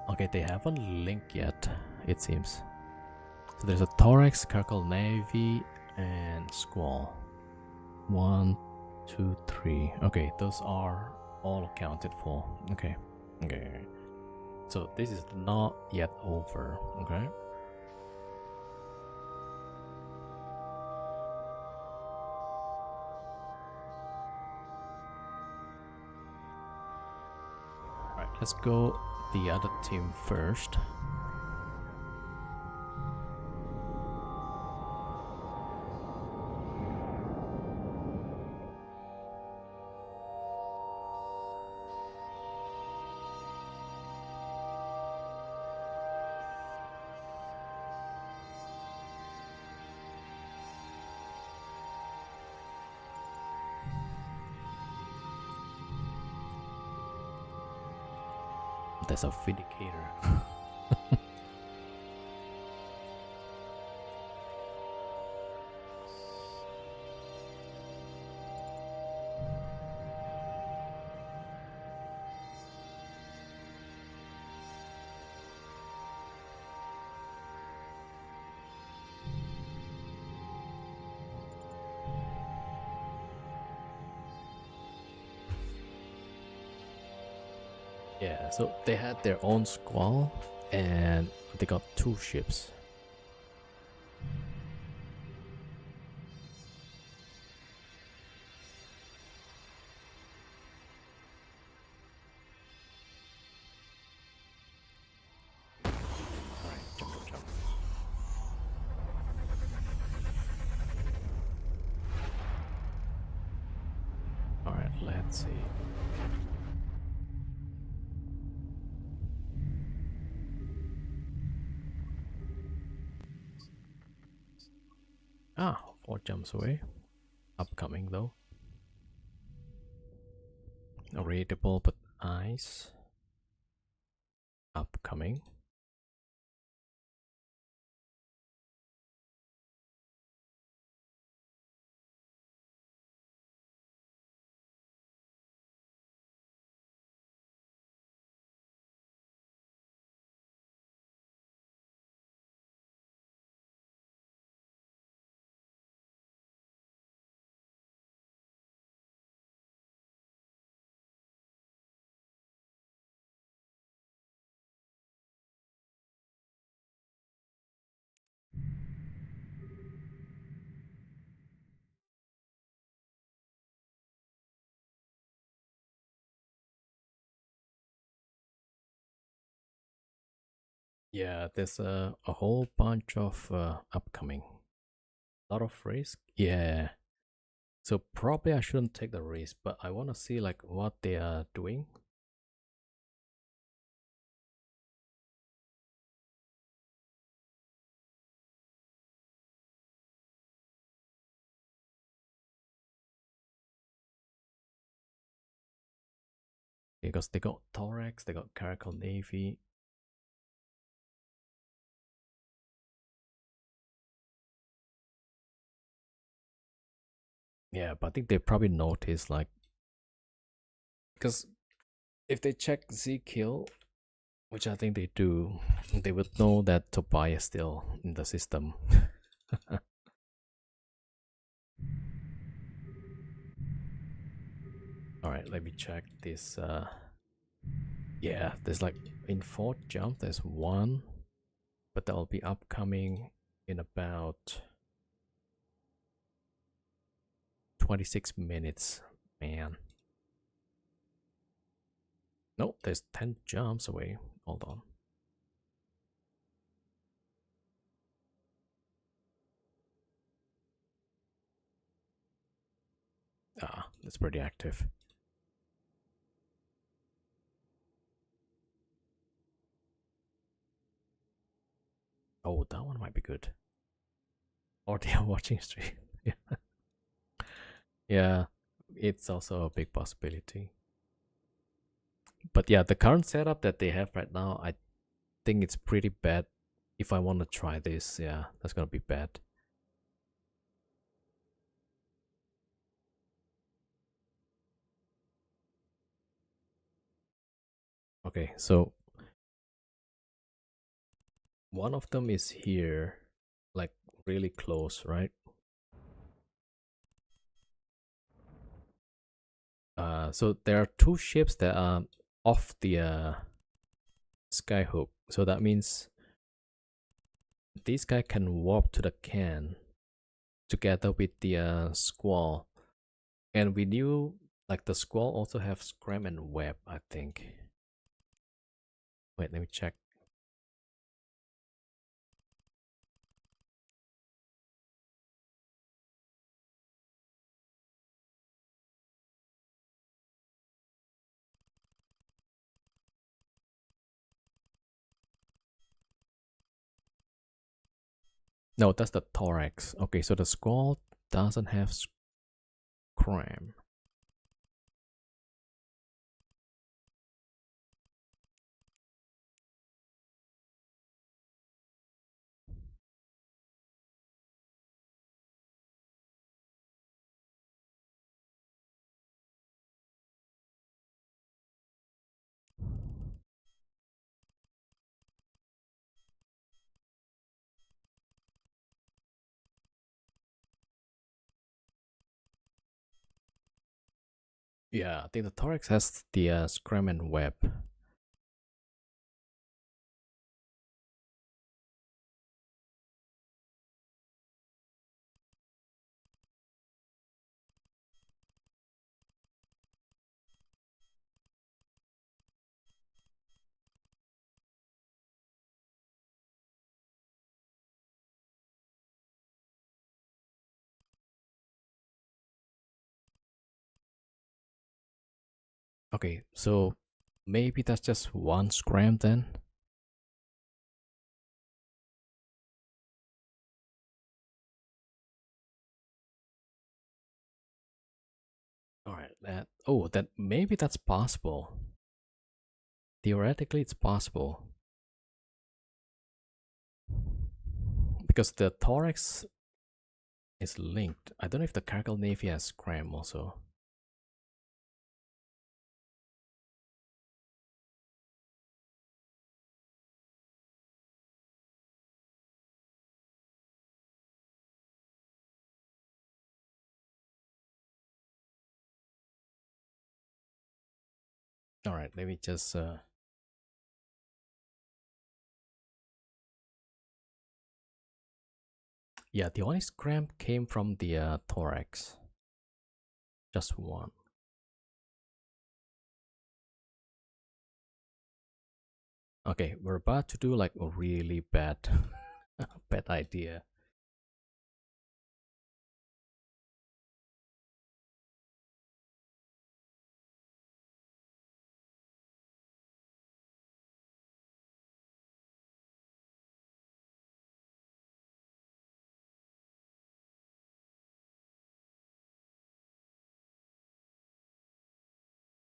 S1: Okay, they haven't linked yet, it seems. So there's a Thorax, Carcal Navy, and Squall. 1, 2, 3. Okay, those are all accounted for. Okay. Okay. So this is not yet over. Okay. Alright, let's go the other team first. That's a vindicator. Yeah, so they had their own squall and they got 2 ships. Alright, jump, jump, jump. Alright, let's see. Ah, 4 jumps away. Upcoming though. Readable but ice. Upcoming. Yeah, there's a whole bunch of upcoming. A lot of risk. Yeah. So probably I shouldn't take the risk, but I want to see like what they are doing. Because they got Thorax, they got Caracal Navy. Yeah, but I think they probably noticed like because if they check Zkill, which I think they do, they would know that Tobias is still in the system. Alright, let me check this. Yeah, there's like in 4th jump, there's one, but that will be upcoming in about 26 minutes. Man. Nope, there's 10 jumps away. Hold on. Ah, that's pretty active. Oh, that one might be good. Or they are watching stream. Yeah. Yeah, it's also a big possibility. But yeah, the current setup that they have right now, I think it's pretty bad. If I want to try this, yeah, that's gonna be bad. Okay, so one of them is here, like really close, right? So there are 2 ships that are off the skyhook. So that means this guy can warp to the can together with the squall. And we knew like the squall also have scram and web, I think. Wait, let me check. No, that's the thorax. Okay, so the squall doesn't have scram. Yeah, I think the thorax has the scram and web. Okay, so maybe that's just one scram then. All right, that maybe that's possible. Theoretically, it's possible because the thorax is linked. I don't know if the Cargill Navy has scram also. All right, let me just yeah, the only scram came from the thorax. Just one. Okay, we're about to do like a really bad bad idea.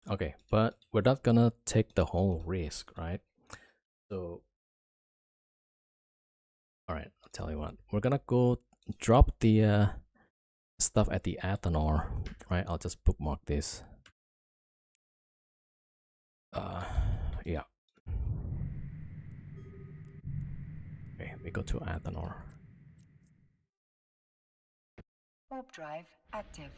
S1: Okay, but we're not gonna take the whole risk, right? So, all right, I'll tell you what. We're gonna go drop the stuff at the Athanor, right? I'll just bookmark this. Yeah. Okay, we go to Athanor.
S2: Warp drive active.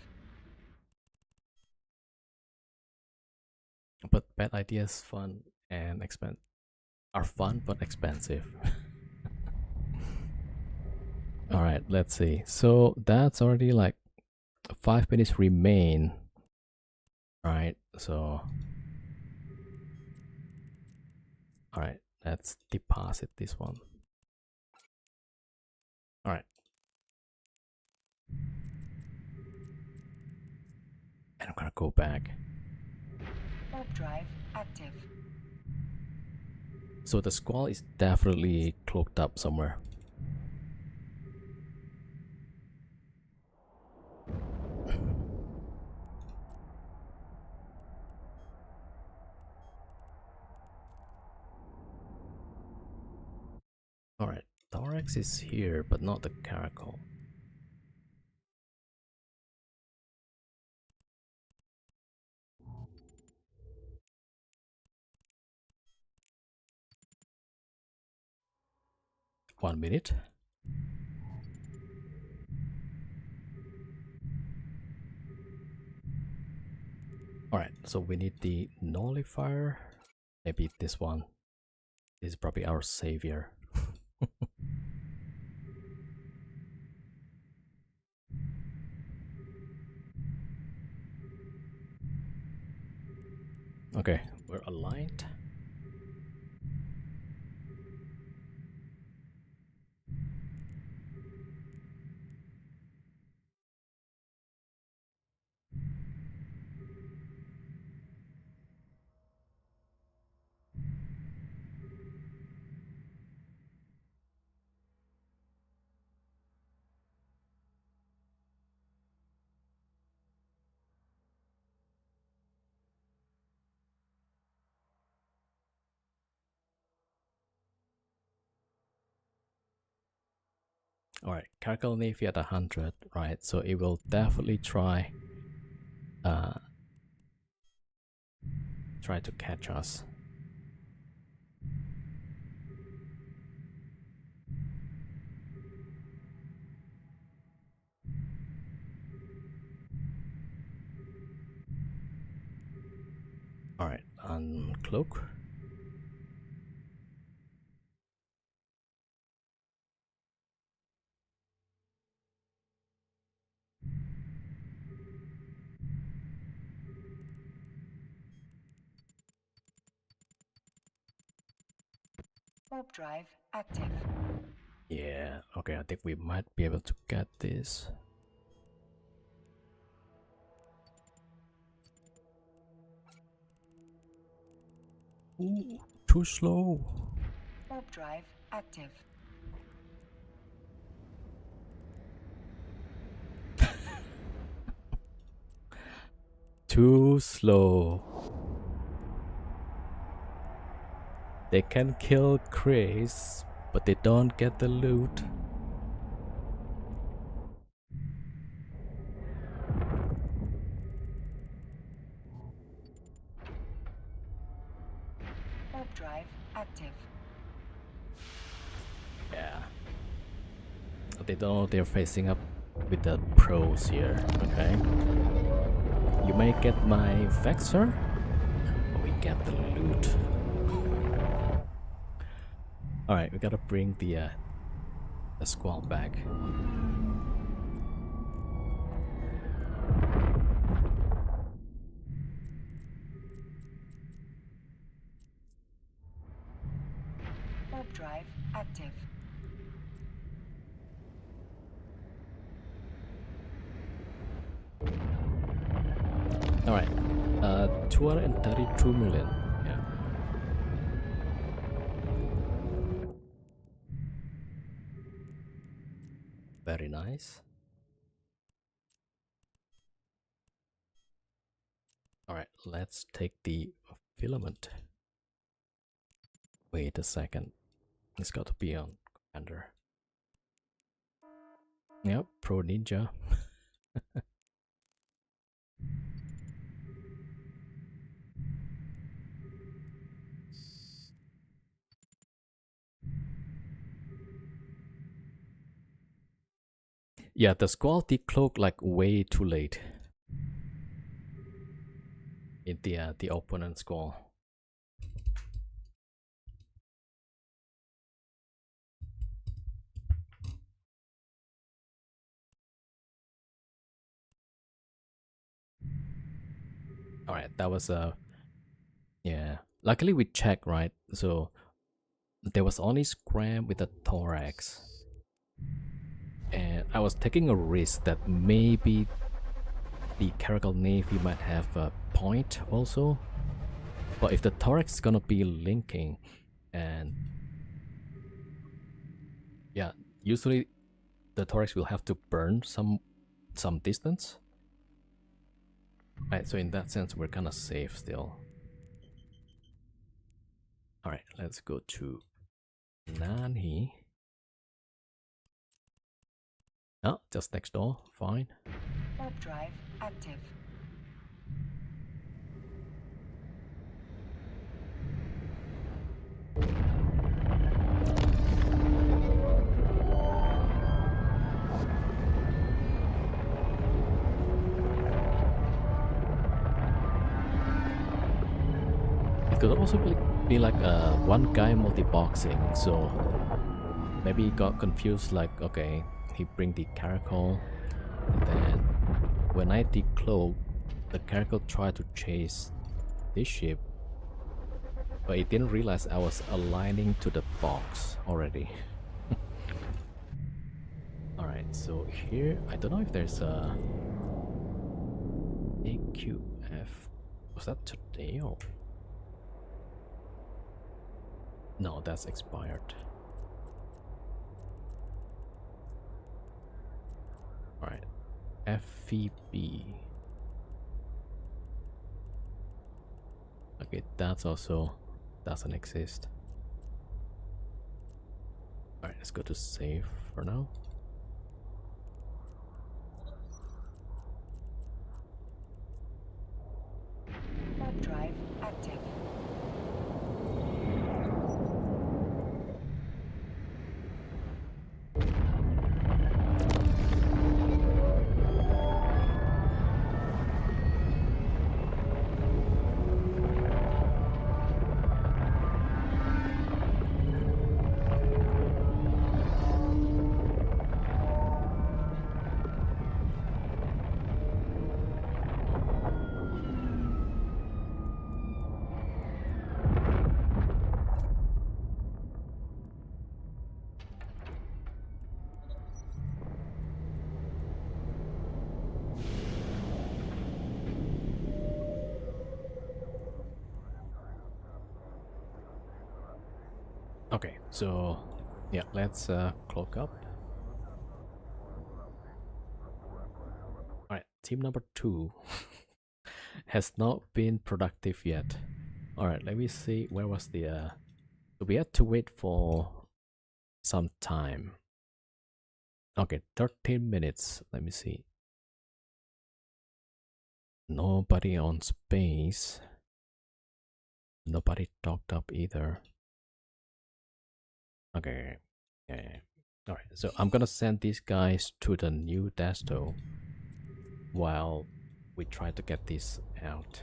S1: But bad ideas fun and are fun but expensive. All right, let's see. So that's already like 5 minutes remain. All right, so all right, let's deposit this one. All right. And I'm gonna go back.
S2: Warp drive active.
S1: So the squall is definitely cloaked up somewhere. Alright, Thorax is here, but not the Caracal. One minute. Alright, so we need the nullifier. Maybe this one. This is probably our savior. Okay, we're aligned. Alright, Caracal Navy at 100, right? So it will definitely try to catch us. Alright, uncloak.
S2: Warp drive active.
S1: Yeah, okay, I think we might be able to get this. Ooh, too slow.
S2: Warp drive active.
S1: Too slow. They can kill Chris, but they don't get the loot.
S2: Warp drive active.
S1: Yeah. They don't know they're facing up with the pros here, okay? You may get my Vexor, but we get the loot. Alright, we gotta bring the squall back.
S2: Warp drive active.
S1: Alright, 232 million. Yeah. Very nice. Alright, let's take the filament. Wait a second. It's got to be on Commander. Yep, Pro Ninja. Yeah, the squall decloaked like way too late in the opponent squall. All right, that was yeah. Luckily we checked, right? So there was only scram with the thorax, and I was taking a risk that maybe the Caracal Navy might have a point also. But if the thorax is gonna be linking, and yeah, usually the thorax will have to burn some distance. Right, so in that sense we're kinda safe still. Alright, let's go to Nani. Oh, just next door, fine.
S2: Warp drive active.
S1: It could also be like one guy multi-boxing, so maybe he got confused, like, okay, he bring the Caracal, and then when I decloak, the Caracal tried to chase this ship, but it didn't realize I was aligning to the box already. Alright, so here, I don't know if there's a AQF. Was that today or? No, that's expired. Alright, FVB. Okay, that's also doesn't exist. Alright, let's go to save for now.
S2: Warp drive active.
S1: Okay, so yeah, let's cloak up. Alright, team number 2 has not been productive yet. Alright, let me see, where was the so we had to wait for some time. Okay, 13 minutes, let me see. Nobody on space. Nobody docked up either. Okay, yeah. Alright, so I'm gonna send these guys to the new Desto while we try to get this out.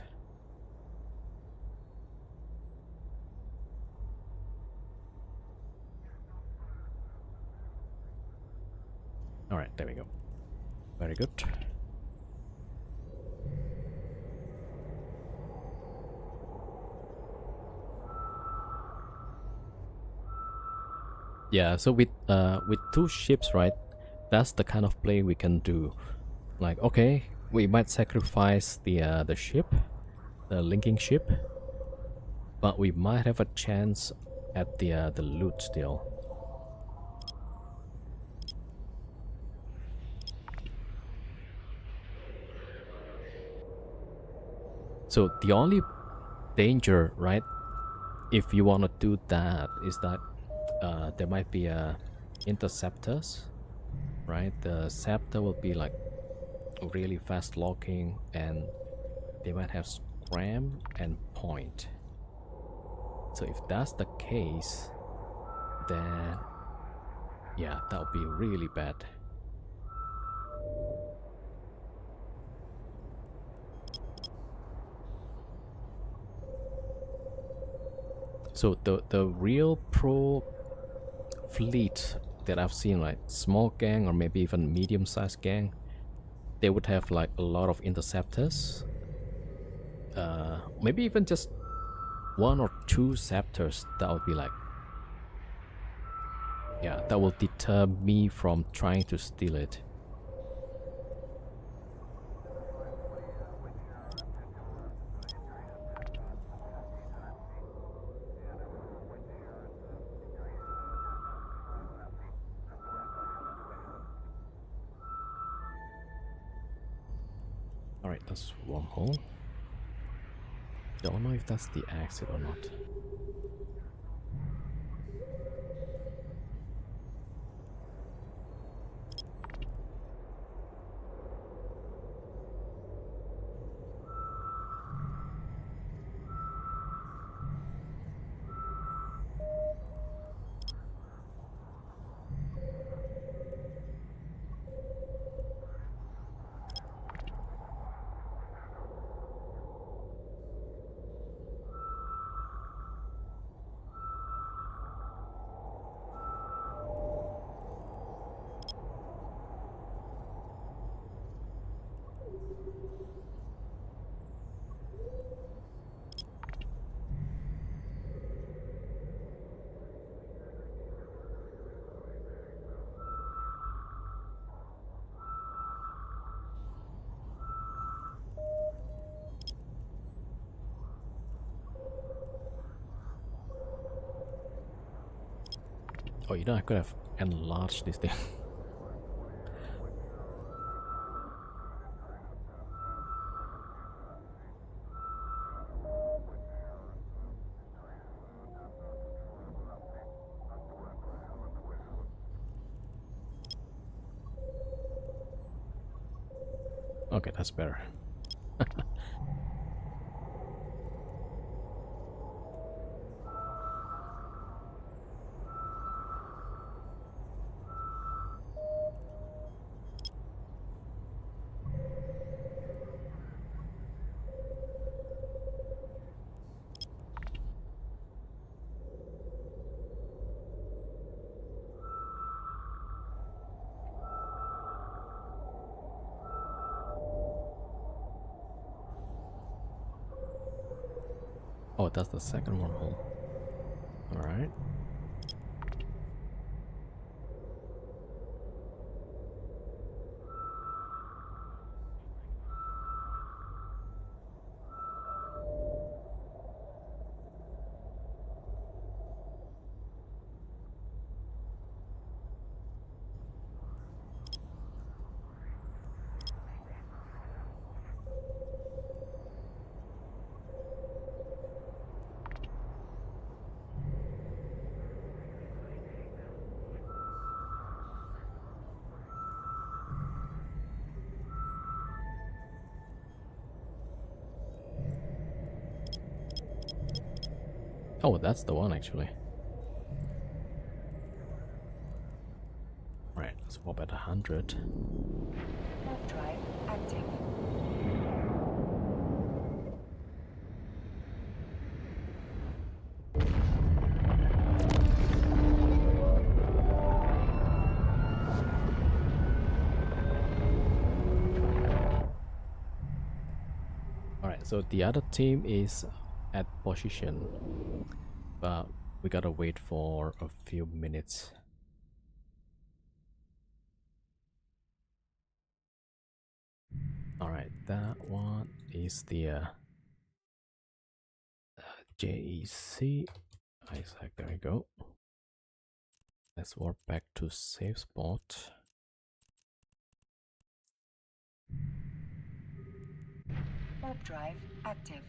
S1: Alright, there we go. Very good. Yeah, so with 2 ships, right? That's the kind of play we can do. Like, okay, we might sacrifice the ship, the linking ship, but we might have a chance at the loot still. So the only danger, right, if you want to do that, is that there might be interceptors, right? The scepter will be like really fast locking, and they might have scram and point. So if that's the case, then yeah, that would be really bad. So the real pro fleet that I've seen, like small gang or maybe even medium-sized gang, they would have like a lot of interceptors. Maybe even just 1 or 2 Scepters. That would be like, yeah, that will deter me from trying to steal it. Alright, that's wormhole. Don't know if that's the exit or not. Oh, you know, I could have enlarged this thing. Okay, that's better. Oh, that's the second wormhole. Alright. Oh, that's the one actually. Right, let's swap at 100.
S2: Warp drive active.
S1: Alright, so the other team is at position, but we gotta wait for a few minutes. Alright, that one is the JEC. Isaac, there we go. Let's warp back to safe spot.
S2: Warp drive active.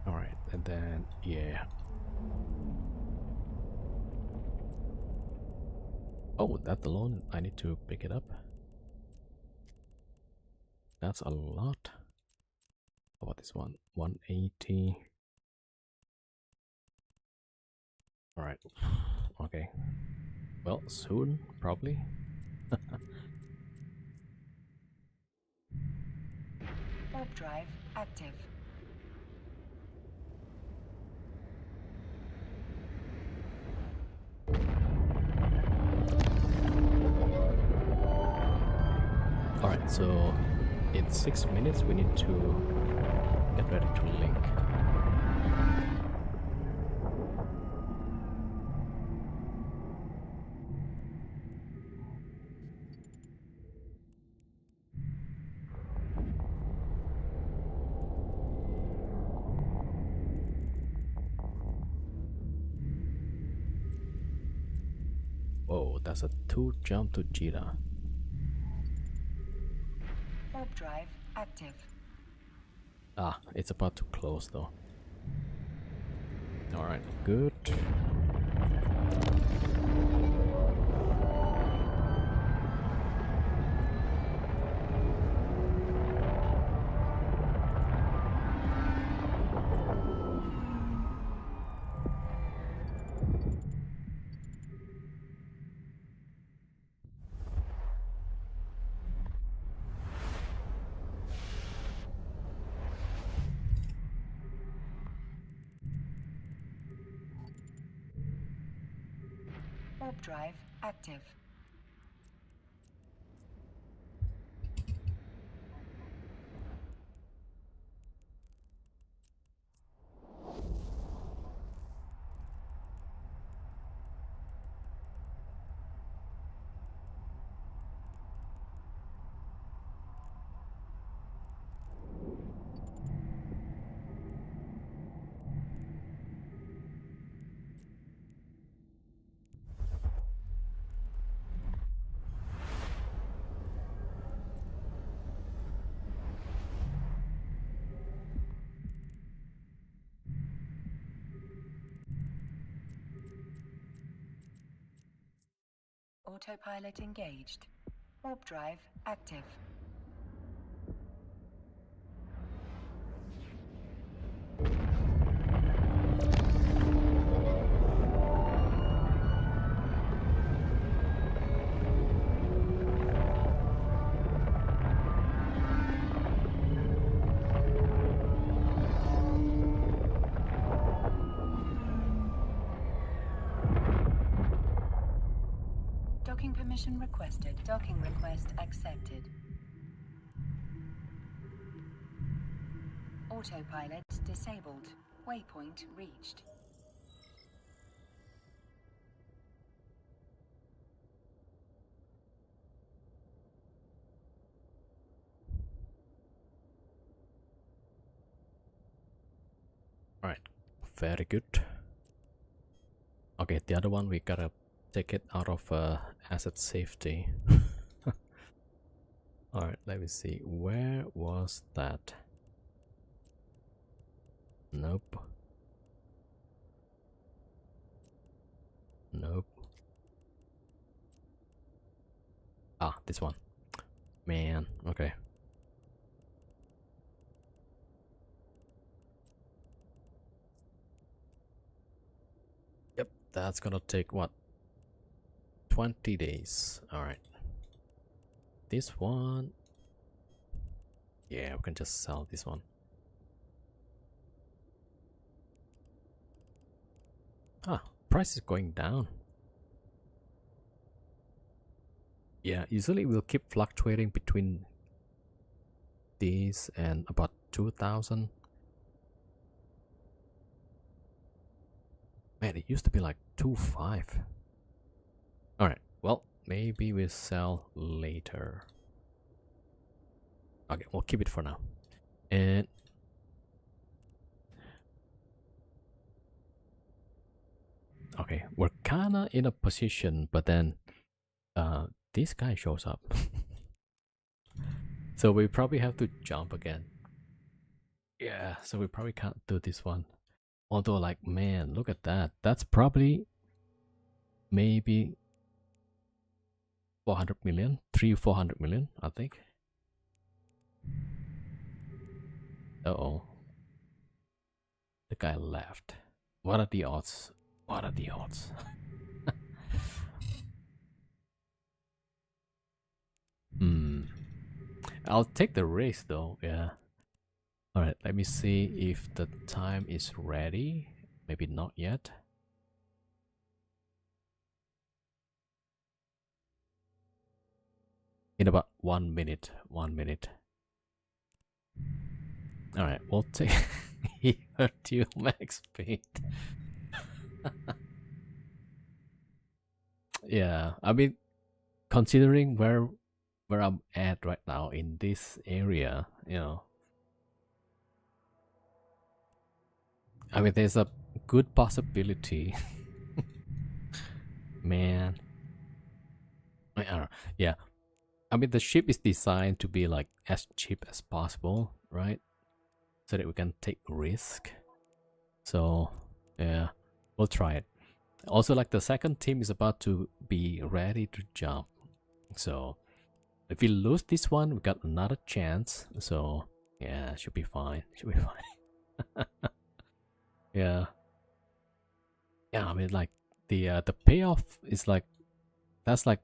S1: Alright, and then, yeah. Oh, that alone, I need to pick it up. That's a lot. How about this one? 180. Alright. Okay. Well, soon, probably.
S2: Warp drive active.
S1: Alright, so in 6 minutes we need to get ready to link. Oh, that's a 2 jump to Jira.
S2: Warp drive active.
S1: Ah, it's about to close though. Alright, good.
S2: Warp drive active. Autopilot engaged. Warp drive active. Docking permission requested. Docking request accepted. Autopilot disabled. Waypoint reached.
S1: Alright, very good. Okay, the other one we gotta take it out of asset safety. Alright, let me see. Where was that? Nope. Nope. Ah, this one. Man, okay. Yep, that's gonna take what? 20 days. Alright. This one. Yeah, we can just sell this one. Ah, price is going down. Yeah, usually it will keep fluctuating between these and about 2,000. Man, it used to be like 2.5. Alright, well, maybe we'll sell later. Okay, we'll keep it for now. And okay, we're kinda in a position, but then this guy shows up. So we probably have to jump again. Yeah, so we probably can't do this one. Although, like, man, look at that. That's probably maybe 400 million, 400 million, I think. Uh-oh. The guy left. What are the odds? What are the odds? Hmm. I'll take the race though, yeah. Alright, let me see if the time is ready. Maybe not yet. In about 1 minute. 1 minute. Alright, we'll take he hurt you max speed. Yeah, I mean considering where I'm at right now in this area, you know. I mean there's a good possibility. Man. I don't know. Yeah. I mean the ship is designed to be like as cheap as possible, right? So that we can take risk. So yeah, we'll try it. Also, like the second team is about to be ready to jump. So if we lose this one, we got another chance. So yeah, should be fine. Should be fine. Yeah. Yeah, I mean like the payoff is like that's like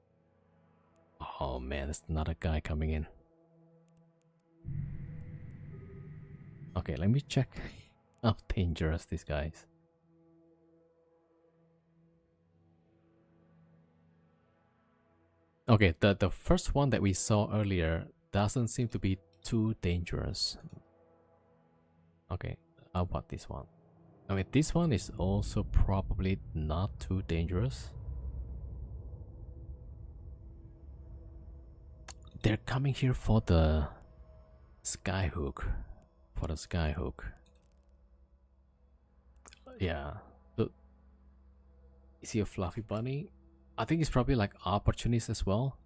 S1: oh man, there's another guy coming in. Okay, let me check how dangerous this guy is. Okay, the first one that we saw earlier doesn't seem to be too dangerous. Okay, how about this one? I mean, this one is also probably not too dangerous. They're coming here for the skyhook. For the skyhook. Yeah. So, is he a fluffy bunny? I think it's probably like opportunist as well.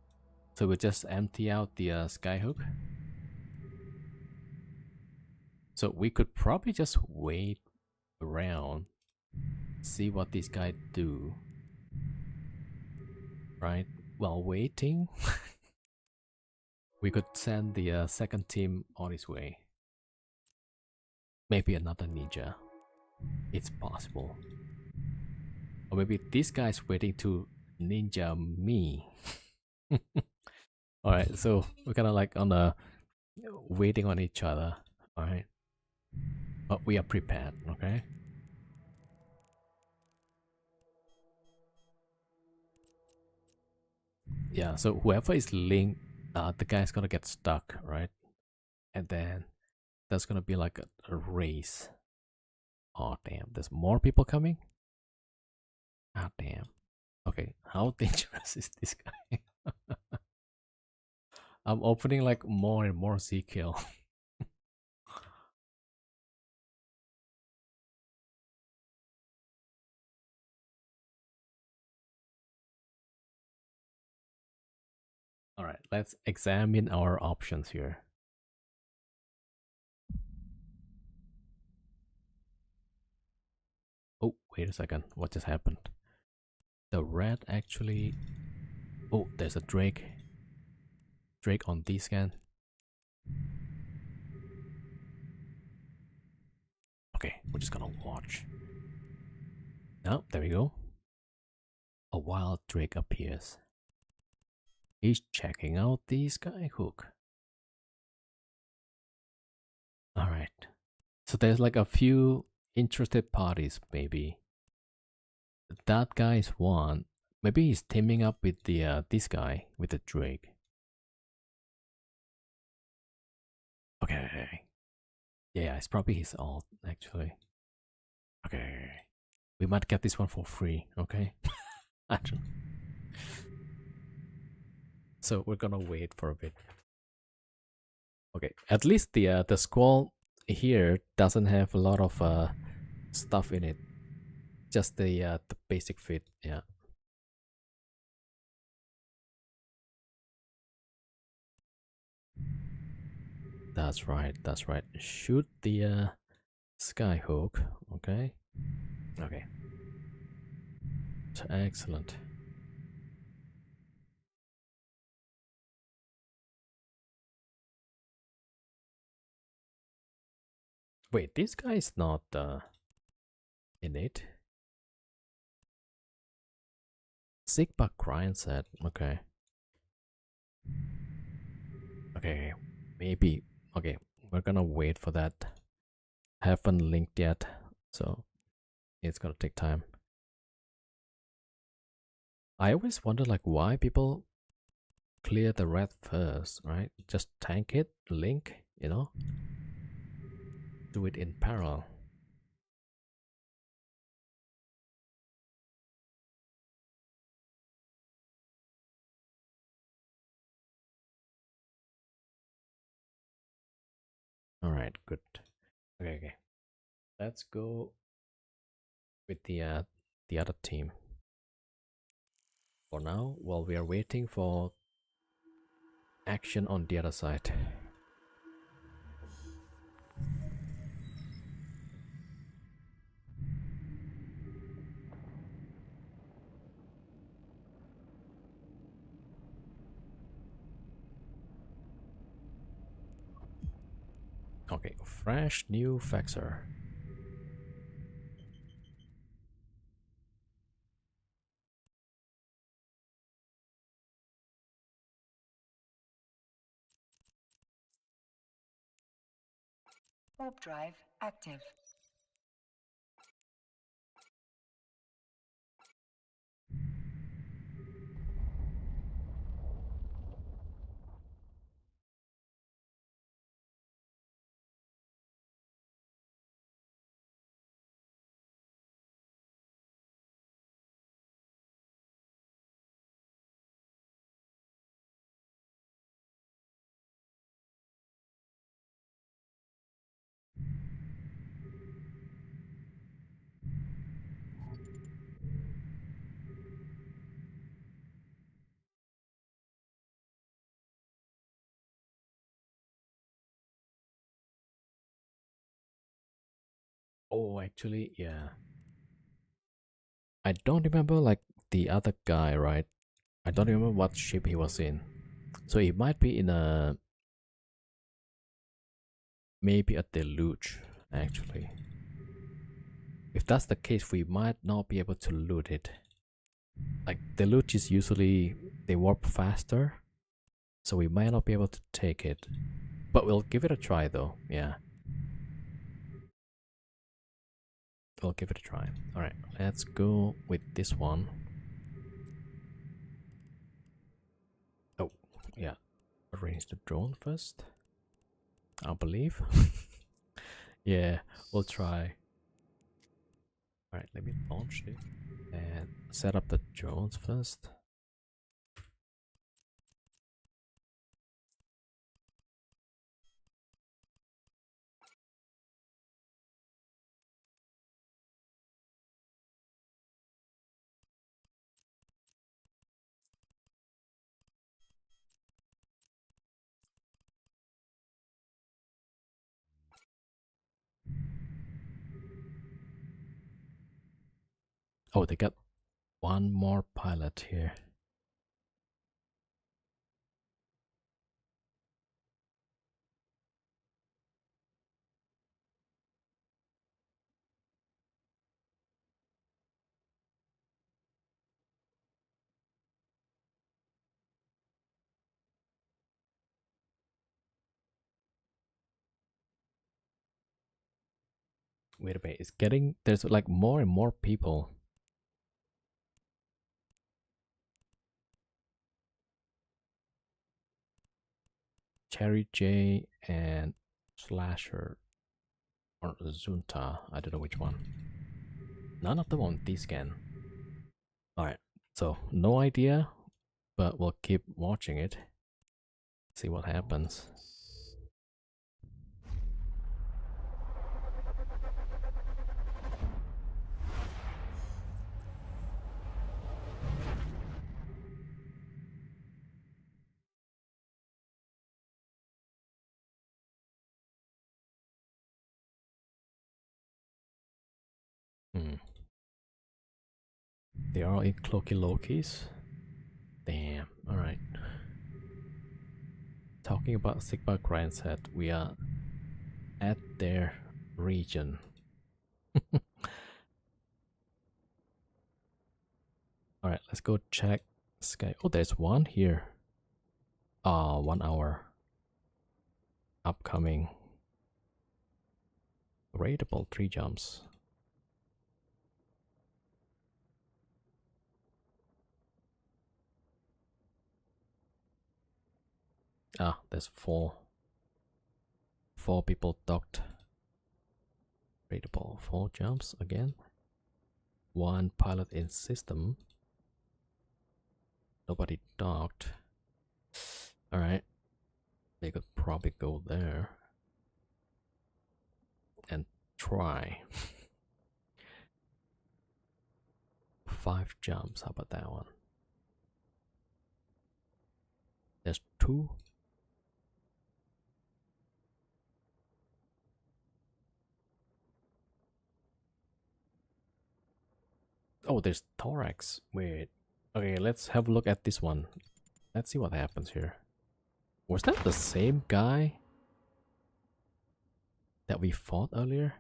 S1: So we'll just empty out the skyhook. So we could probably just wait around, see what these guys do. Right? While waiting, we could send the second team on its way. Maybe another ninja. It's possible. Or maybe this guy's waiting to ninja me. Alright, so we're kind of like on a waiting on each other. Alright. But we are prepared, okay? Yeah, so whoever is linked, the guy's gonna get stuck, right? And then there's gonna be like a race. Oh damn, there's more people coming? Ah damn. Okay, how dangerous is this guy? I'm opening like more and more Z-kill. Alright, let's examine our options here. Oh, wait a second. What just happened? The red actually... Oh, there's a Drake. Drake on D-scan. Okay, we're just gonna watch. Oh, there we go. A wild Drake appears. He's checking out the skyhook. Alright. So there's like a few interested parties, maybe. That guy's one. Maybe he's teaming up with the this guy, with the Drake. Okay. Yeah, it's probably his alt, actually. Okay. We might get this one for free, okay? I don't know. So we're gonna wait for a bit. Okay, at least the squall here doesn't have a lot of stuff in it. Just the basic fit, yeah. That's right, that's right. Shoot the skyhook, okay? Okay. Excellent. Wait, this guy is not in it. Sigma Grind set. Okay. Okay. Maybe. Okay. We're gonna wait for that. Haven't linked yet, so it's gonna take time. I always wonder like why people clear the red first, right? Just tank it, link, you know? Do it in parallel. Alright, good. Okay. Let's go with the other team. For now, while we are waiting for action on the other side. Okay, fresh new faxer.
S2: Warp drive active.
S1: Oh, actually, yeah. I don't remember like the other guy, right? I don't remember what ship he was in. So he might be in a maybe a deluge, actually. If that's the case, we might not be able to loot it. Like deluge is usually they warp faster, so we might not be able to take it. But we'll give it a try though, yeah. We'll give it a try. Alright, let's go with this one. Oh, yeah. Arrange the drone first, I believe. Yeah, we'll try. Alright, let me launch it and set up the drones first. Oh, they got one more pilot here. Wait a minute, it's getting, there's like more and more people. Cherry J and Slasher or Zunta, I don't know which one. None of them on D-scan. Alright, so no idea, but we'll keep watching it. See what happens. They are in Cloaky Lokis. Damn, alright. Talking about Sigma Grind set, we are at their region. Alright, let's go check sky. Oh, there's one here. 1 hour. Upcoming. Rateable 3 jumps. Ah, there's 4 people docked. Rateable 4 jumps again. 1 pilot in system. Nobody docked. Alright. They could probably go there and try. 5 jumps. How about that one? There's 2. Oh, there's thorax. Wait. Okay, let's have a look at this one. Let's see what happens here. Was that the same guy that we fought earlier?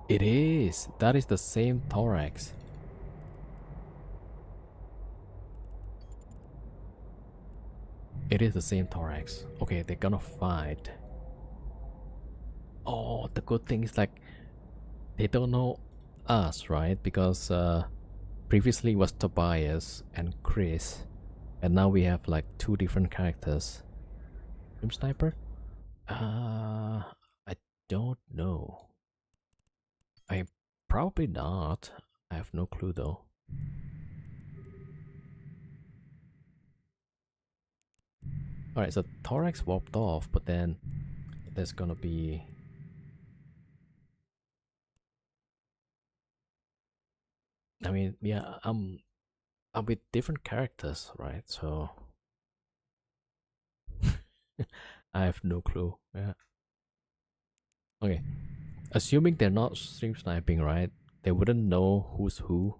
S1: It is. That is the same thorax. It is the same thorax. Okay, they're gonna fight. Oh, the good thing is like they don't know us, right? Because previously it was Tobias and Chris, and now we have like 2 different characters. Stream Sniper? I don't know. I probably not. I have no clue though. Alright, so thorax warped off, but then there's gonna be... I mean, yeah, I'm with different characters, right? So I have no clue. Yeah. Okay. Assuming they're not stream sniping, right? They wouldn't know who's who.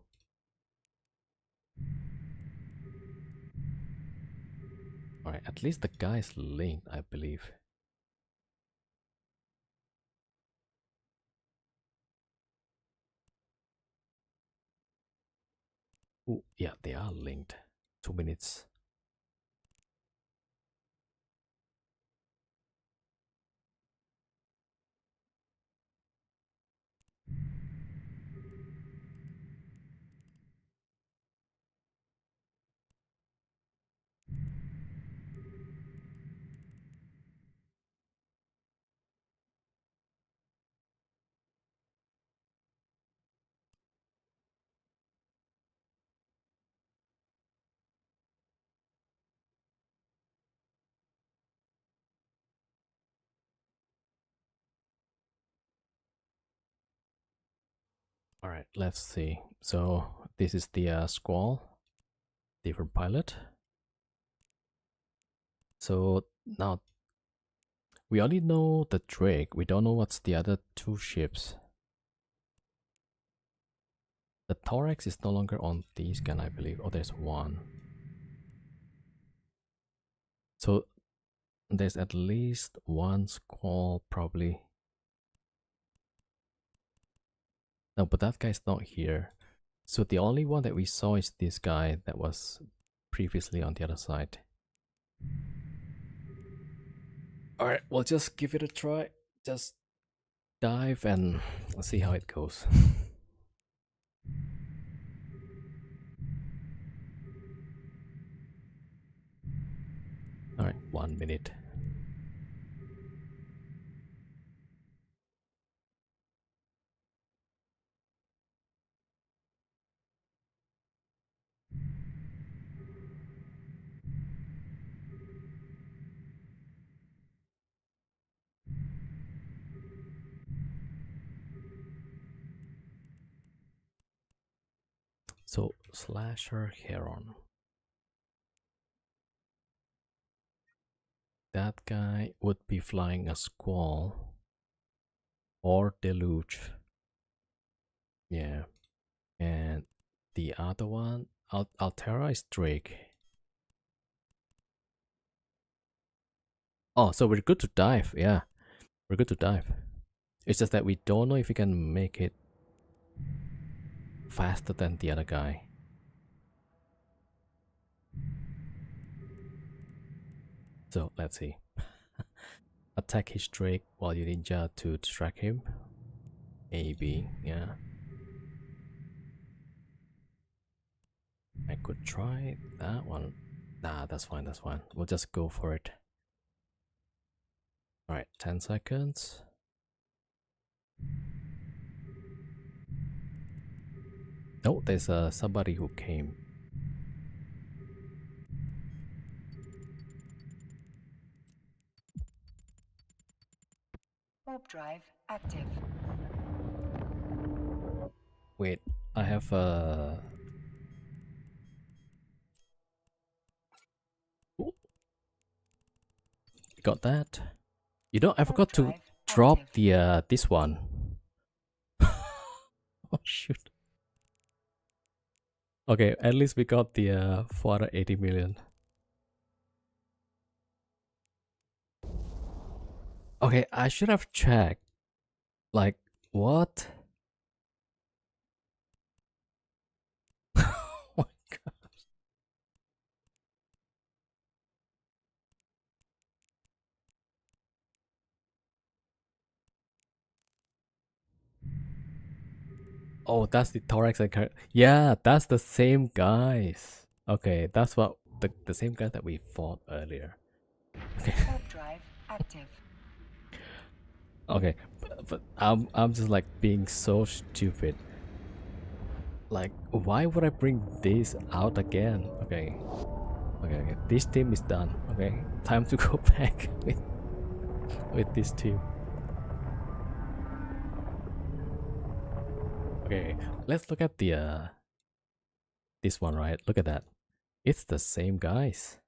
S1: Alright, at least the guy's linked, I believe. Oh, yeah, they are linked. 2 minutes. Alright, let's see. So this is the Squall, different pilot. So now we only know the Drake. We don't know what's the other 2 ships. The thorax is no longer on these gun, I believe. Oh, there's 1. So there's at least 1 Squall, probably. No, but that guy's not here. So the only one that we saw is this guy that was previously on the other side. Alright, we'll just give it a try. Just dive and let's see how it goes. Alright, 1 minute. So, Slasher Heron. That guy would be flying a Squall or Deluge. Yeah. And the other one, Altera is Drake. Oh, so we're good to dive, yeah. we're good to dive. It's just that we don't know if we can make it faster than the other guy. So let's see. Attack his Drake while you ninja to distract him. Maybe, yeah. I could try that one. Nah, that's fine, that's fine. We'll just go for it. Alright, 10 seconds. Oh, there's somebody who came.
S2: Warp drive active.
S1: Wait, I have a... Got that? You know, I forgot to drop the this one. Oh shoot. Okay, at least we got the 480 million. Okay, I should have checked. Like, what? Oh my god. Oh, that's the thorax and yeah, that's the same guys. Okay, that's what the same guy that we fought earlier. Okay.
S2: Warp drive active.
S1: Okay, but I'm just like being so stupid. Like, why would I bring this out again? Okay. Okay, this team is done. Okay, time to go back with this team. Okay, let's look at the this one, right? Look at that. It's the same guys.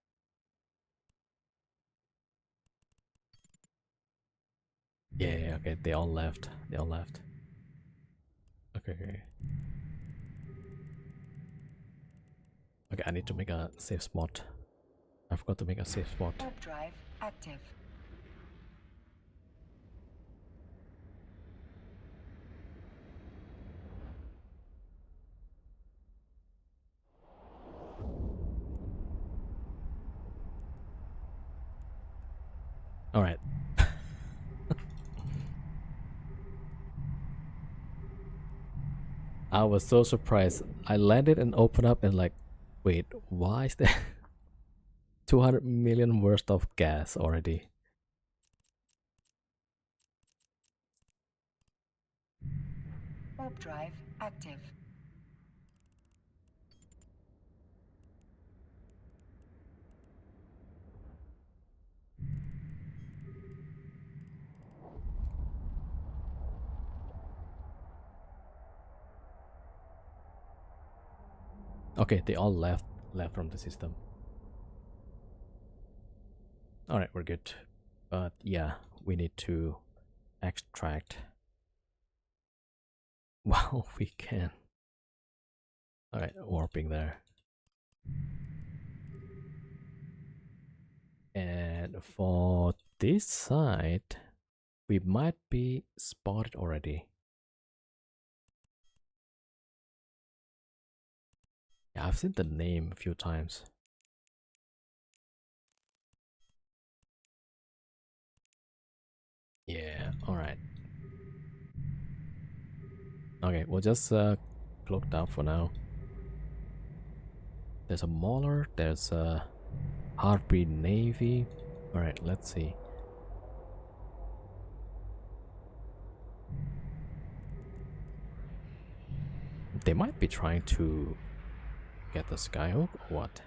S1: Yeah, okay, they all left. They all left. Okay. Okay, I need to make a safe spot. I forgot to make a safe spot.
S2: Warp drive active.
S1: Alright. I was so surprised. I landed and opened up and like, wait, why is there 200 million worth of gas already?
S2: Warp drive active.
S1: Okay, they all left from the system. Alright, we're good. But yeah, we need to extract. Well, we can. Alright, warping there. And for this side, we might be spotted already. Yeah, I've seen the name a few times. Yeah, alright. Okay, we'll just cloak down for now. There's a Mauler, there's a Heartbeat Navy. Alright, let's see. They might be trying to get the Skyhook or what?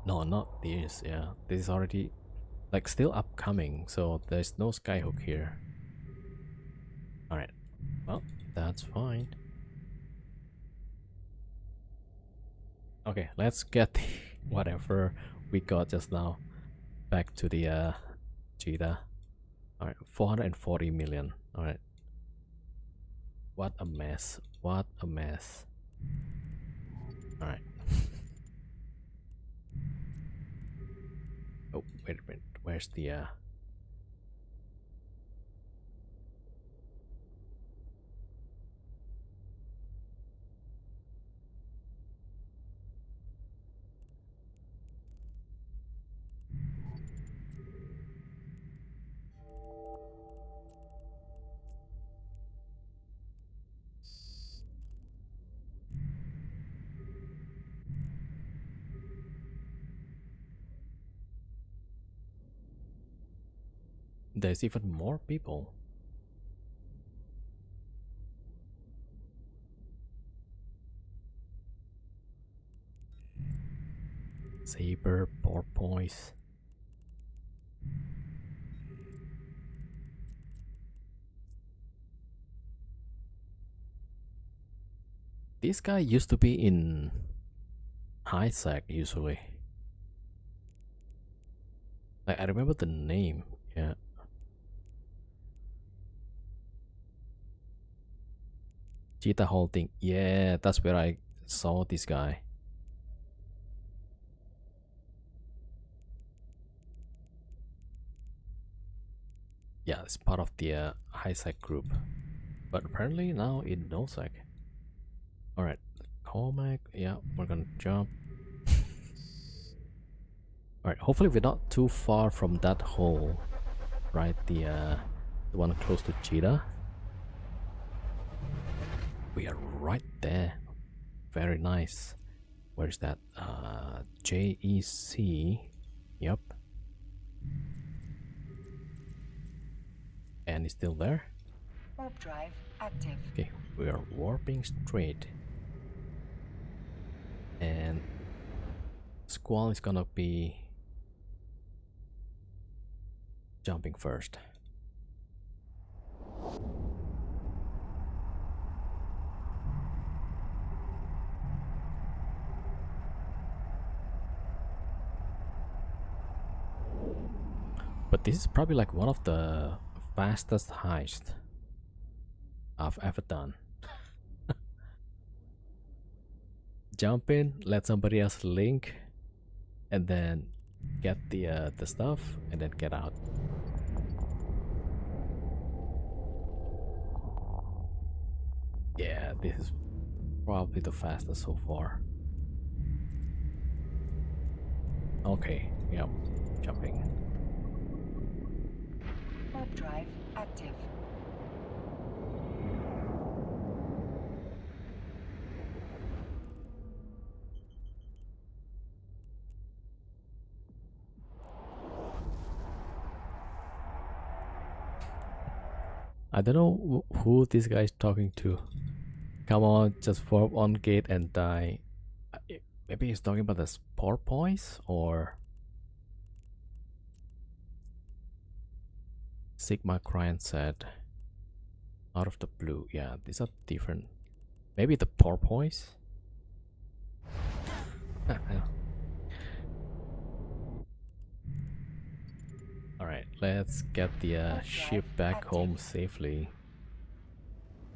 S1: No, not this, yeah. This is already like still upcoming, so there's no Skyhook here. Alright, well, that's fine. Okay, let's get whatever we got just now back to the Cheetah. Alright, 440 million. Alright. What a mess. What a mess. Alright. wait a minute. Where's the there's even more people. Saber, porpoise. This guy used to be in high sec usually. I remember the name. Yeah. Cheetah Holding. Yeah, that's where I saw this guy. Yeah, it's part of the high sec group. But apparently now in no sec. Alright. Cormac. Yeah, we're gonna jump. Alright, hopefully we're not too far from that hole. Right, the one close to Cheetah. We are right there. Very nice. Where's that? JEC. Yep. And it's still there.
S2: Warp drive active.
S1: Okay, we are warping straight. And Squall is gonna be jumping first. But this is probably like one of the fastest heists I've ever done. Jump in, let somebody else link, and then get the stuff, and then get out. Yeah, this is probably the fastest so far. Okay, yep, jumping.
S2: Warp drive active.
S1: I don't know who this guy is talking to. Come on, just warp on gate and die. Maybe he's talking about the porpoise or Sigma Cryant said out of the blue. Yeah, these are different. Maybe the porpoise. Alright, let's get the ship back home safely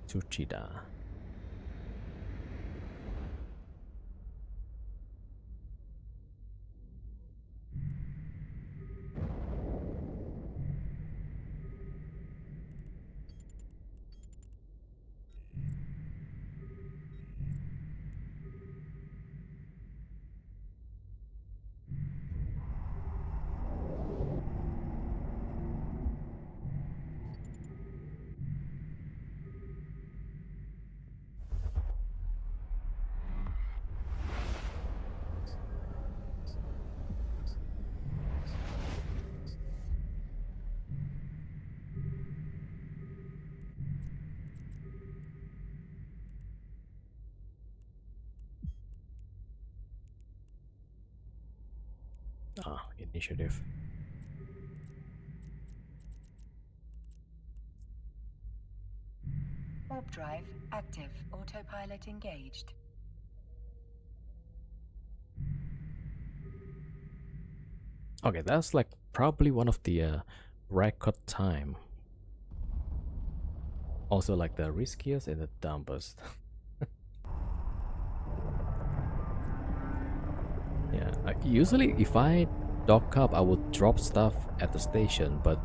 S1: to Cheetah. Initiative.
S2: Warp drive active. Autopilot engaged.
S1: Okay, that's like probably one of the record time. Also like the riskiest and the dumbest. Yeah, usually if I dock up, I would drop stuff at the station, but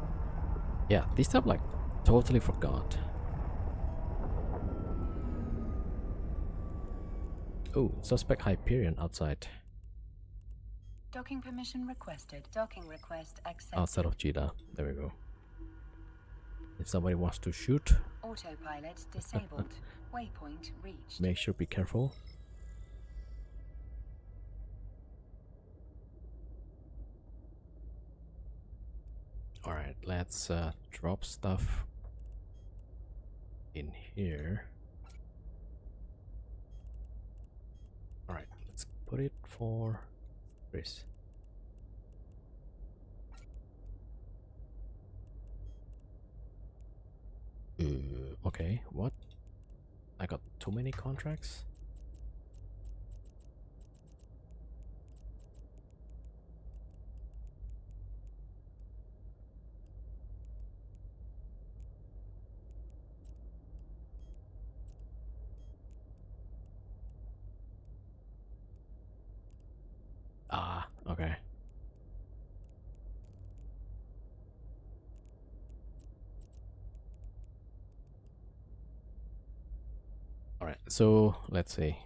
S1: yeah, this time like totally forgot. Oh, suspect Hyperion outside.
S2: Docking permission requested. Docking request accepted.
S1: Outside of Jeddah. There we go. If somebody wants to shoot,
S2: Autopilot disabled. Waypoint reached.
S1: make sure be careful. Alright, let's drop stuff in here. Alright, let's put it for Chris. Okay, what? I got too many contracts? Ah, okay. Alright, so let's see.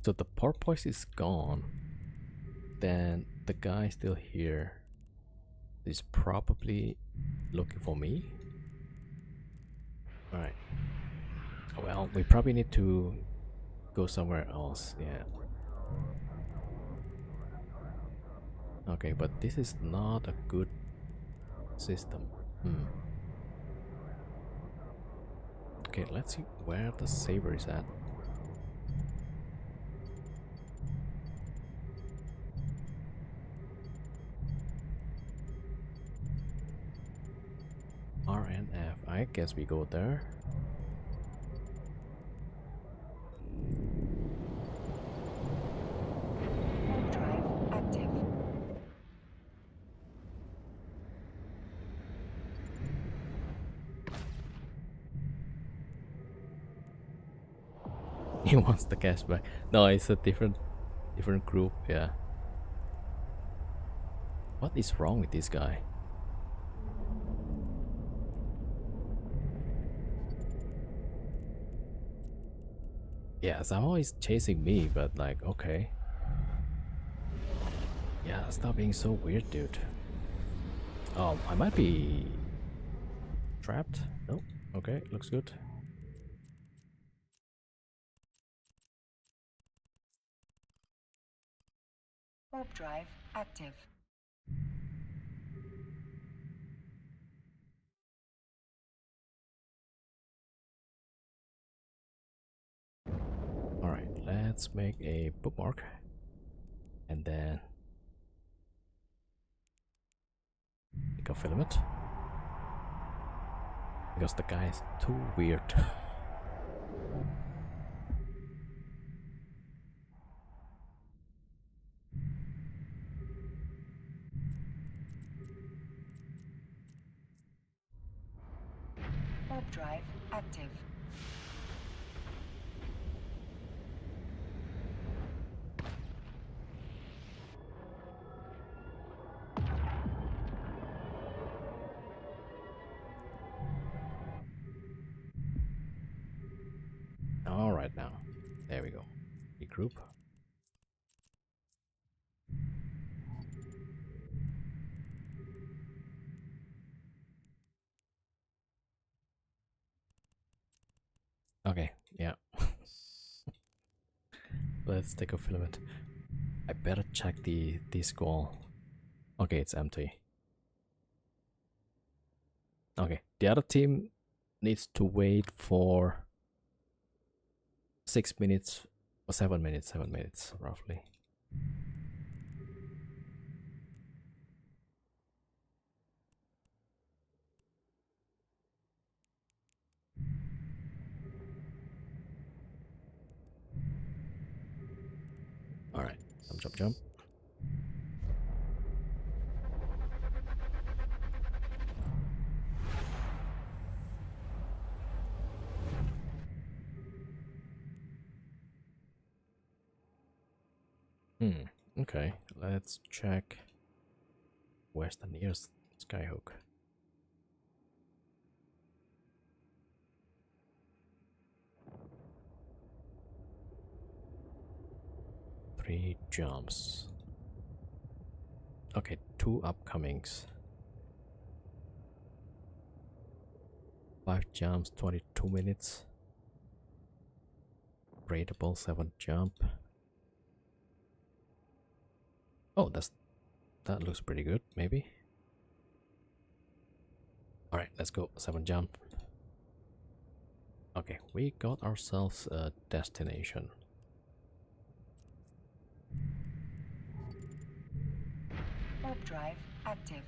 S1: So the porpoise is gone. Then the guy still here is probably looking for me. Alright. Well, we probably need to go somewhere else. Yeah. Okay, but this is not a good system. Okay, let's see where the saber is at. RNF. I guess we go there.
S2: Warp drive active.
S1: He wants the cash back. No, it's a different group. Yeah. What is wrong with this guy? Yeah, somehow he's chasing me, but like, okay. Yeah, stop being so weird, dude. Oh, I might be trapped. Nope. Okay, looks good.
S2: Warp drive active.
S1: Alright, let's make a bookmark. And then pick a filament. Because the guy is too weird.
S2: Warp drive active.
S1: Alright now. There we go. Regroup. Okay, yeah. Let's take a filament. I better check this wall. Okay, it's empty. Okay, the other team needs to wait for 6 minutes or 7 minutes, 7 minutes roughly. Jump. Okay, let's check where's the nearest skyhook. Three jumps. Okay, 2 upcomings. 5 jumps, 22 minutes. Rateable 7 jump. Oh, that looks pretty good, maybe. Alright, let's go. 7 jump. Okay, we got ourselves a destination.
S2: Warp drive active.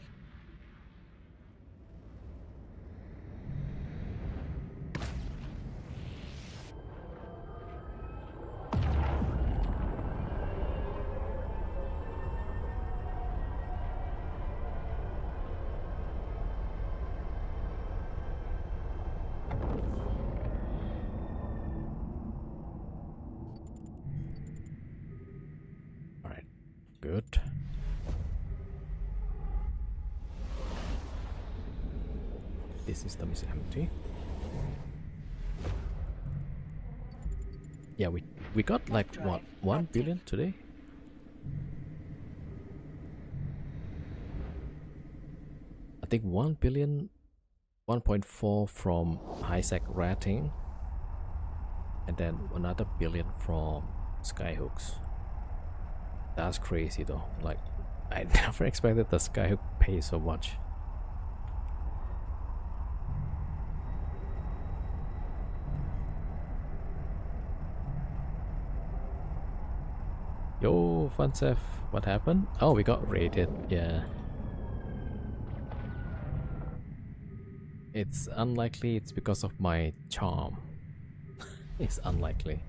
S1: Alright, good. This system is empty. Yeah, we got like what, 1 billion today? I think 1 billion, 1.4 from high-sec rating, and then another billion from skyhooks. That's crazy though. Like, I never expected the skyhook pay so much. Yo, Funsef, what happened? Oh, we got raided, yeah. It's unlikely it's because of my charm. It's unlikely.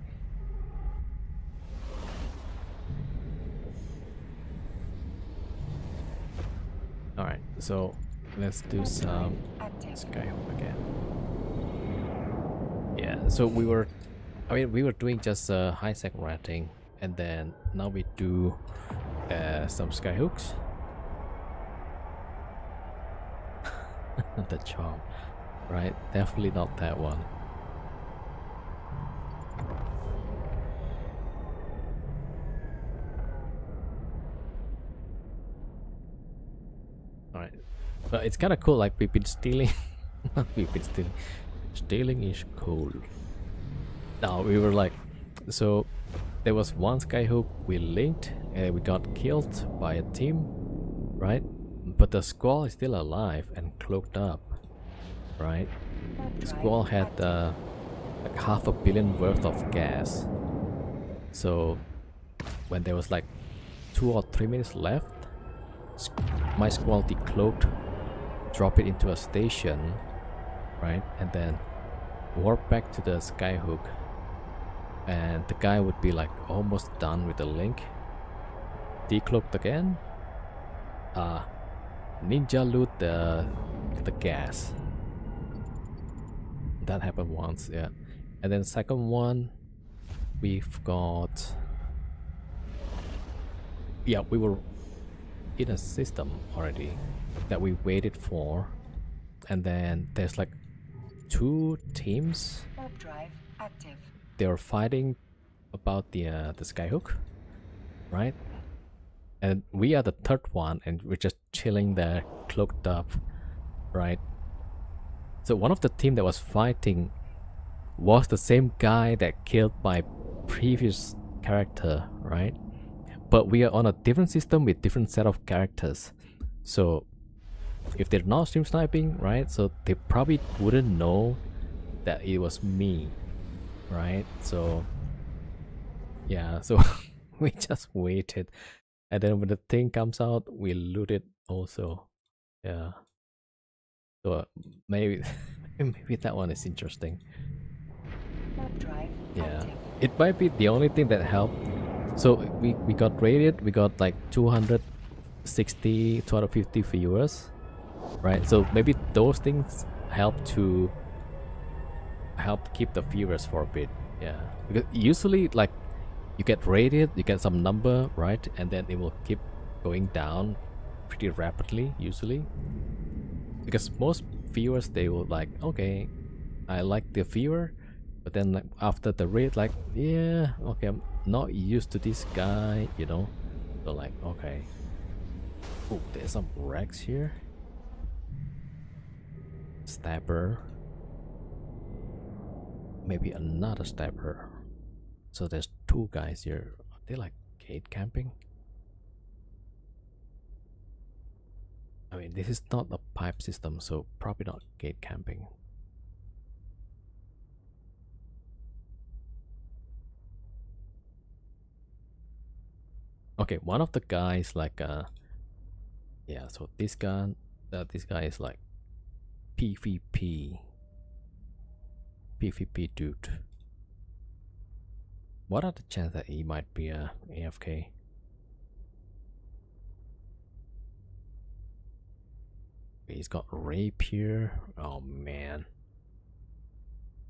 S1: Alright, so let's do some skyhook again. Yeah, so we were doing just a high-sec rating, and then now we do some skyhooks. The charm, right? Definitely not that one. Alright, but it's kind of cool, like we've been stealing. We've been stealing. Stealing is cool. Now we were like, so there was one skyhook we linked and we got killed by a team, right? But the squall is still alive and cloaked up, right? The squall had like 500 million worth of gas. So when there was like 2 or 3 minutes left, my squall decloaked, drop it into a station, right? And then warp back to the skyhook. And the guy would be like almost done with the link. Decloaked again. Ninja loot the gas. That happened once, yeah. And then second one, we've got, yeah, we were in a system already that we waited for, and then there's like 2 teams.
S2: Warp drive active.
S1: They were fighting about the skyhook, right? And we are the third one, and we're just chilling there, cloaked up, right? So one of the team that was fighting was the same guy that killed my previous character, right? But we are on a different system with different set of characters. So if they're not stream sniping, right? So they probably wouldn't know that it was me, right? So yeah, so we just waited. And then when the thing comes out, we loot it also. Yeah. So maybe maybe that one is interesting.
S2: Warp drive
S1: Yeah.
S2: active.
S1: It might be the only thing that helped So we got rated, we got like 260, 250 viewers, right? So maybe those things help keep the viewers for a bit. Yeah, because usually like you get rated, you get some number, right? And then it will keep going down pretty rapidly usually, because most viewers, they will like, okay, I like the viewer, but then like after the rate, like, yeah, okay, I'm not used to this guy, you know. So like, okay. Oh, there's some wrecks here. Stabber. Maybe another stabber. So there's two guys here. Are they like gate camping? I mean, this is not a pipe system, so probably not gate camping. Okay, one of the guys like yeah, so this guy is like PvP dude. What are the chances that he might be a AFK? He's got rapier. Oh man,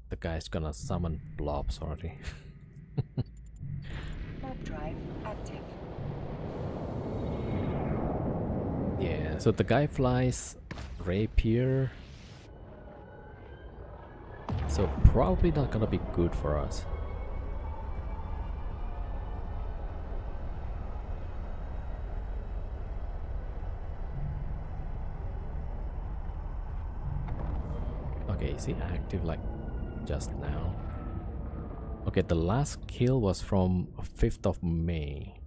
S1: the guy's gonna summon blobs already.
S2: Warp drive active.
S1: Yeah, so the guy flies rapier, so probably not gonna be good for us. Okay, is he active like just now? Okay, the last kill was from 5th of May.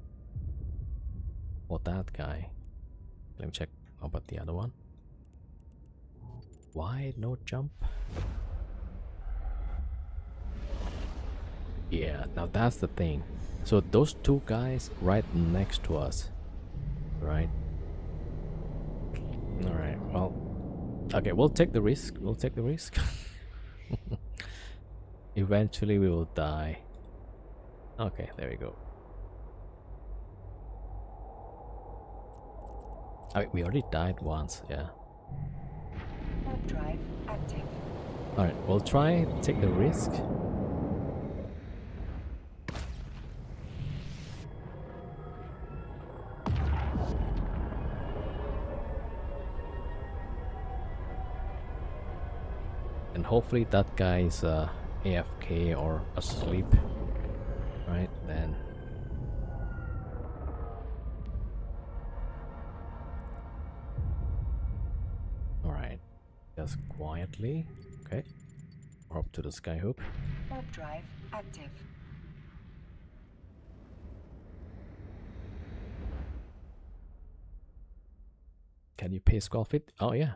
S1: For that guy. Let me check about the other one. Why no jump? Yeah, now that's the thing. So those two guys right next to us, right? Alright, well, okay, we'll take the risk. We'll take the risk. Eventually we will die. Okay, there we go. I mean, we already died once, yeah.
S2: Warp drive active.
S1: Alright, we'll try take the risk. And hopefully that guy is AFK or asleep. Right, then. Alright, just quietly. Okay. Or up to the skyhook.
S2: Warp drive active.
S1: Can you pay Skullfit? Oh yeah.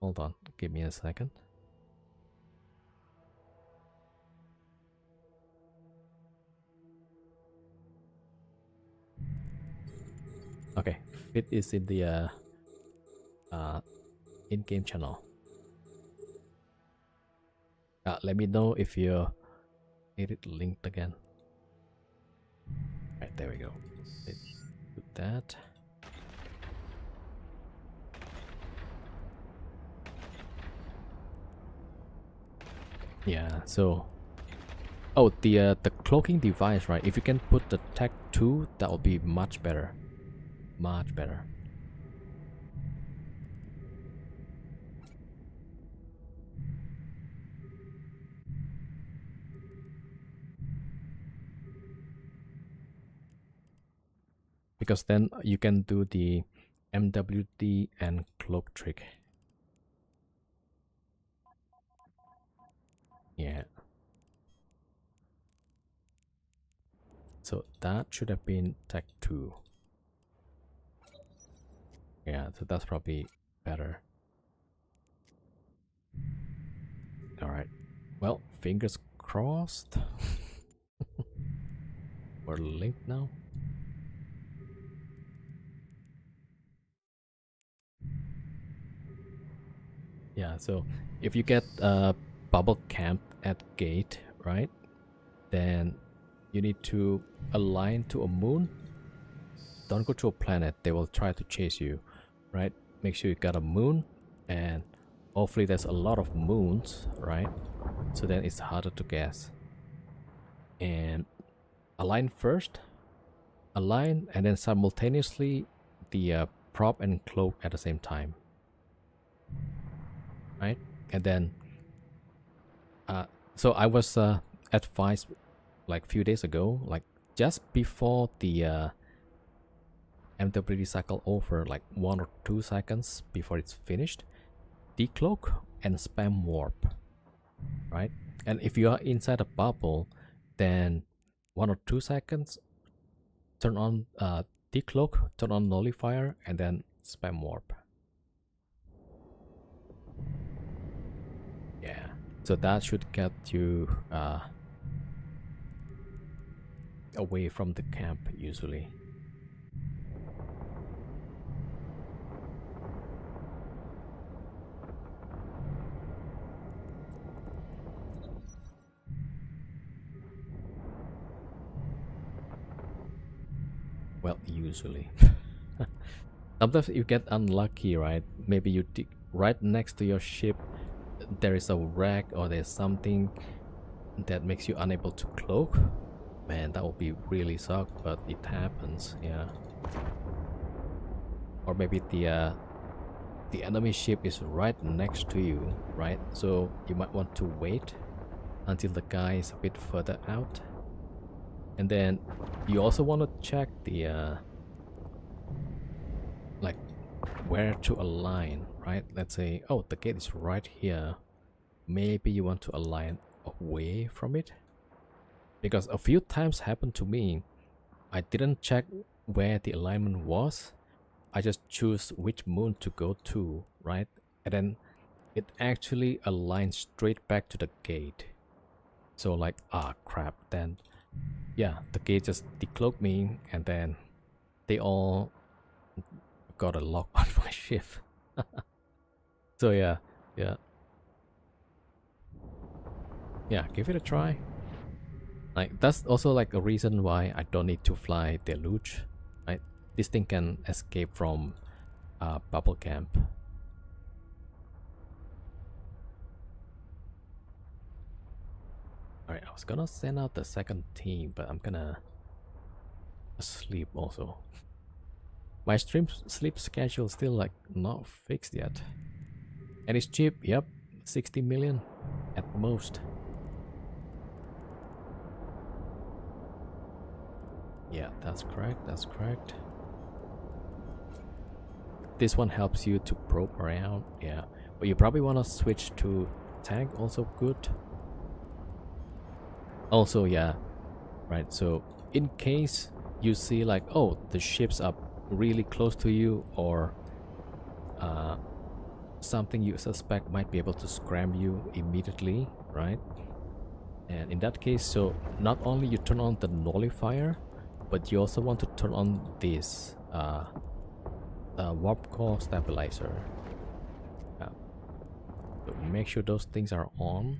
S1: Hold on, give me a second. Okay, Fit is in the in-game channel. Let me know if you get it linked again. Right, there we go. Let's do that. Yeah, so oh, the cloaking device, right? If you can put the tech 2, that will be much better. Much better. Because then you can do the MWD and cloak trick. Yeah. So that should have been tech 2. Yeah, so that's probably better. Alright. Well, fingers crossed. We're linked now. Yeah, so if you get bubble camp at gate, right? Then you need to align to a moon. Don't go to a planet, they will try to chase you, right? Make sure you got a moon, and hopefully there's a lot of moons, right? So then it's harder to guess. And align first, align, and then simultaneously the prop and cloak at the same time, right? And then so I was advised like few days ago, like just before the MWD cycle over, like 1 or 2 seconds before it's finished, decloak and spam warp, right? And if you are inside a bubble, then 1 or 2 seconds, turn on decloak, turn on nullifier, and then spam warp. Yeah, so that should get you away from the camp usually. Well, usually. Sometimes you get unlucky, right? Maybe you right next to your ship there is a wreck, or there's something that makes you unable to cloak. Man, that would be really suck, but it happens, yeah. Or maybe the enemy ship is right next to you, right? So you might want to wait until the guy is a bit further out. And then you also want to check the like where to align, right? Let's say, oh, the gate is right here. Maybe you want to align away from it, because a few times happened to me. I didn't check where the alignment was. I just choose which moon to go to, right? And then it actually aligns straight back to the gate. So like, ah, crap, then yeah, the gate just decloaked me, and then they all got a lock on my ship. So yeah, give it a try. Like, that's also like a reason why I don't need to fly Deluge, right? This thing can escape from bubble camp. Alright, I was gonna send out the second team, but I'm gonna sleep also. My sleep schedule still like not fixed yet. And it's cheap, yep, 60 million at most. Yeah, that's correct. This one helps you to probe around, yeah. But you probably want to switch to tank, also good. Also, yeah, right, so in case you see like, oh, the ships are really close to you, or something you suspect might be able to scram you immediately, right? And in that case, so not only you turn on the nullifier, but you also want to turn on this warp core stabilizer. So make sure those things are on.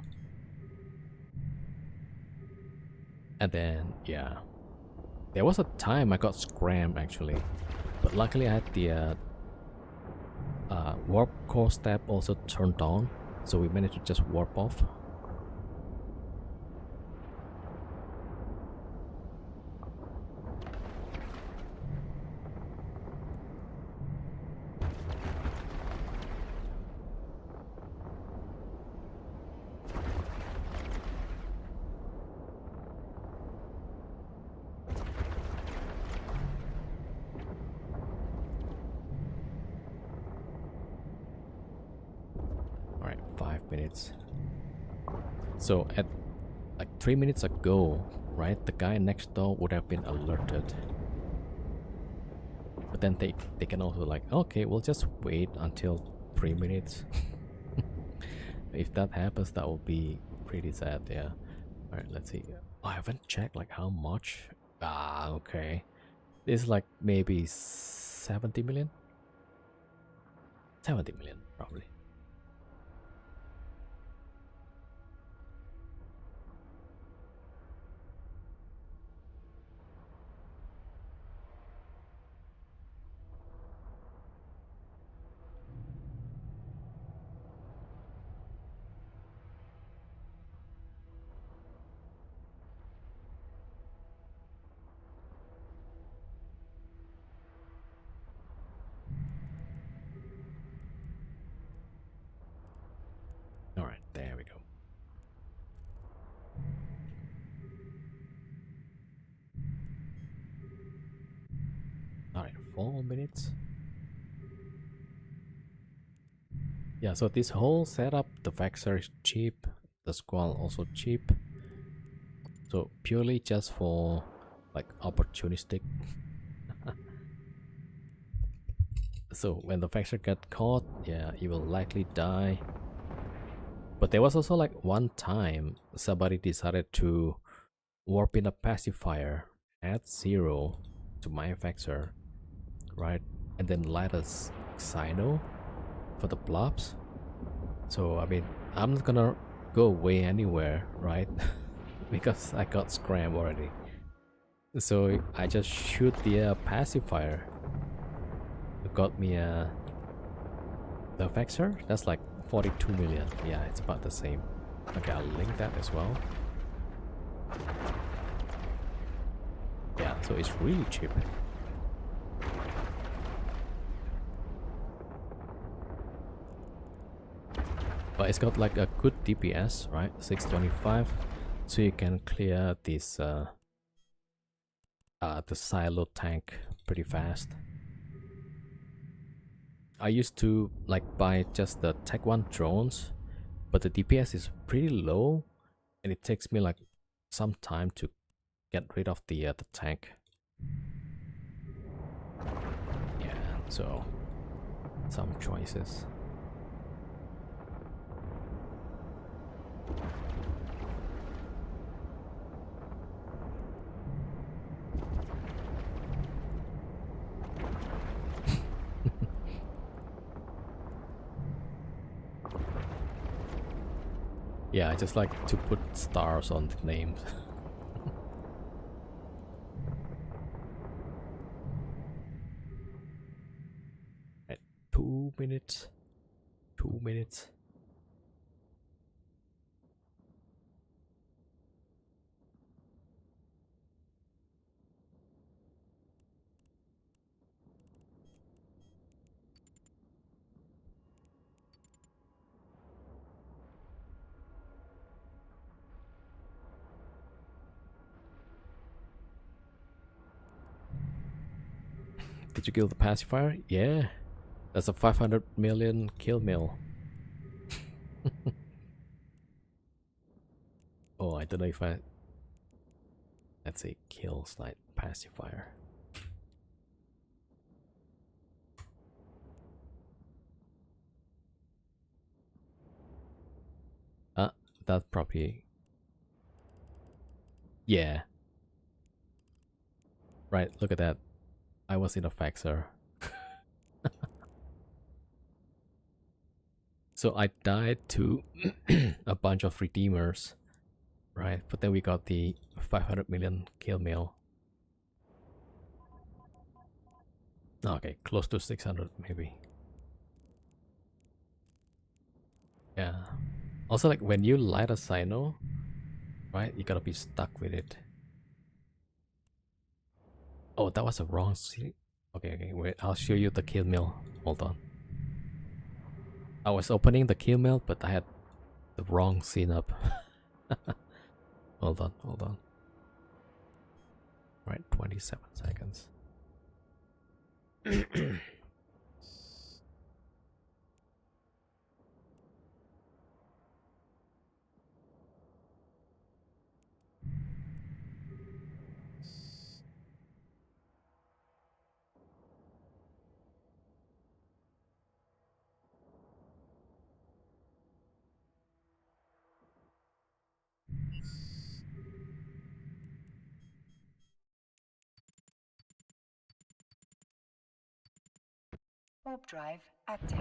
S1: And then, yeah, there was a time I got scrammed actually, but luckily I had the warp core stab also turned on, so we managed to just warp off. Alright, 5 minutes. So at like 3 minutes ago, right, the guy next door would have been alerted. But then they can also like, okay, we'll just wait until 3 minutes. If that happens, that will be pretty sad, yeah. Alright, let's see. Oh, I haven't checked like how much. Ah, okay. This is like maybe 70 million? 70 million, probably. 4 minutes. Yeah, so this whole setup, the Vexor is cheap, the Squall also cheap. So purely just for like opportunistic. So when the Vexor get caught, yeah, he will likely die. But there was also like one time somebody decided to warp in a pacifier at 0 to my Vexor, right? And then light a Cyno for the blobs. So I mean, I'm not gonna go away anywhere, right? Because I got scram already. So I just shoot the pacifier. It got me the Vexor. That's like 42 million. Yeah, it's about the same. Okay, I'll link that as well. Yeah, so it's really cheap. But it's got like a good DPS, right? 625, so you can clear this the silo tank pretty fast. I used to like buy just the Tech 1 drones, but the DPS is pretty low, and it takes me like some time to get rid of the tank. Yeah, so some choices. Yeah, I just like to put stars on the names. At 2 minutes. 2 minutes. Did you kill the pacifier? Yeah. That's a 500 million kill mill. Oh, I don't know if I... Let's say kill slide pacifier. That probably... Yeah. Right, look at that. I was in a Vexor. So I died to a bunch of redeemers, right? But then we got the 500 million kill mill. Okay, close to 600 maybe. Yeah. Also, like when you light a Cyno, right? You gotta be stuck with it. Oh, that was a wrong scene. Okay, wait. I'll show you the kill mill. Hold on. I was opening the kill mill, but I had the wrong scene up. Hold on. Right, 27 seconds.
S2: Warp drive active.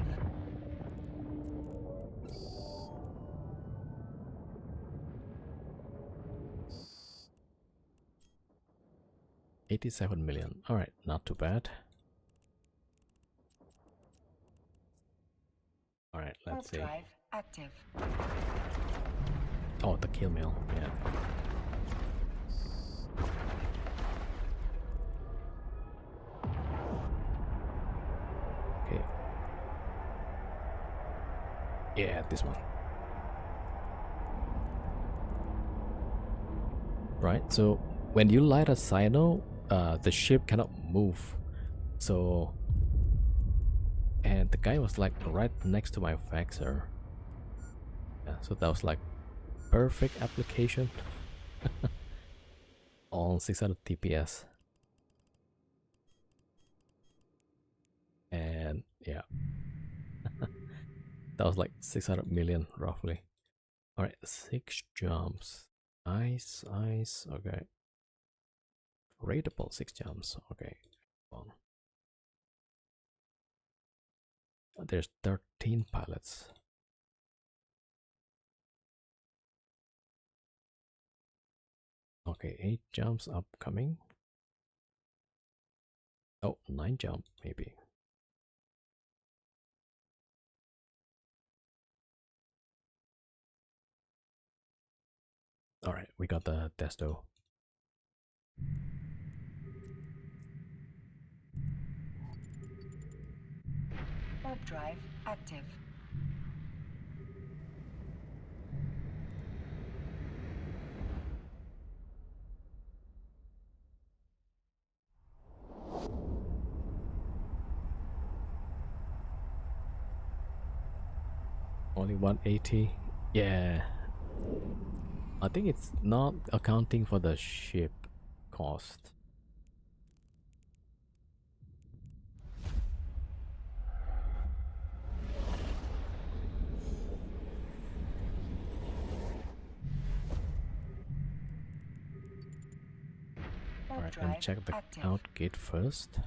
S1: $87 million. All right, not too bad. All right, let's see.
S2: Drive active.
S1: Oh, the kill mill. Yeah. Okay. Yeah, this one. Right. So when you light a Cyno, the ship cannot move. So, and the guy was like right next to my Vexor. Yeah, so that was like perfect application on 600 TPS. And yeah, that was like 600 million roughly. All right, 6 jumps. Nice, nice. Okay. Rateable 6 jumps. Okay. Well, there's 13 pilots. Okay, 8 jumps upcoming. Oh, 9 jump maybe. All right, we got the Desto.
S2: Warp drive active.
S1: Only 180. Yeah. I think it's not accounting for the ship cost. Alright, let me check the out gate first.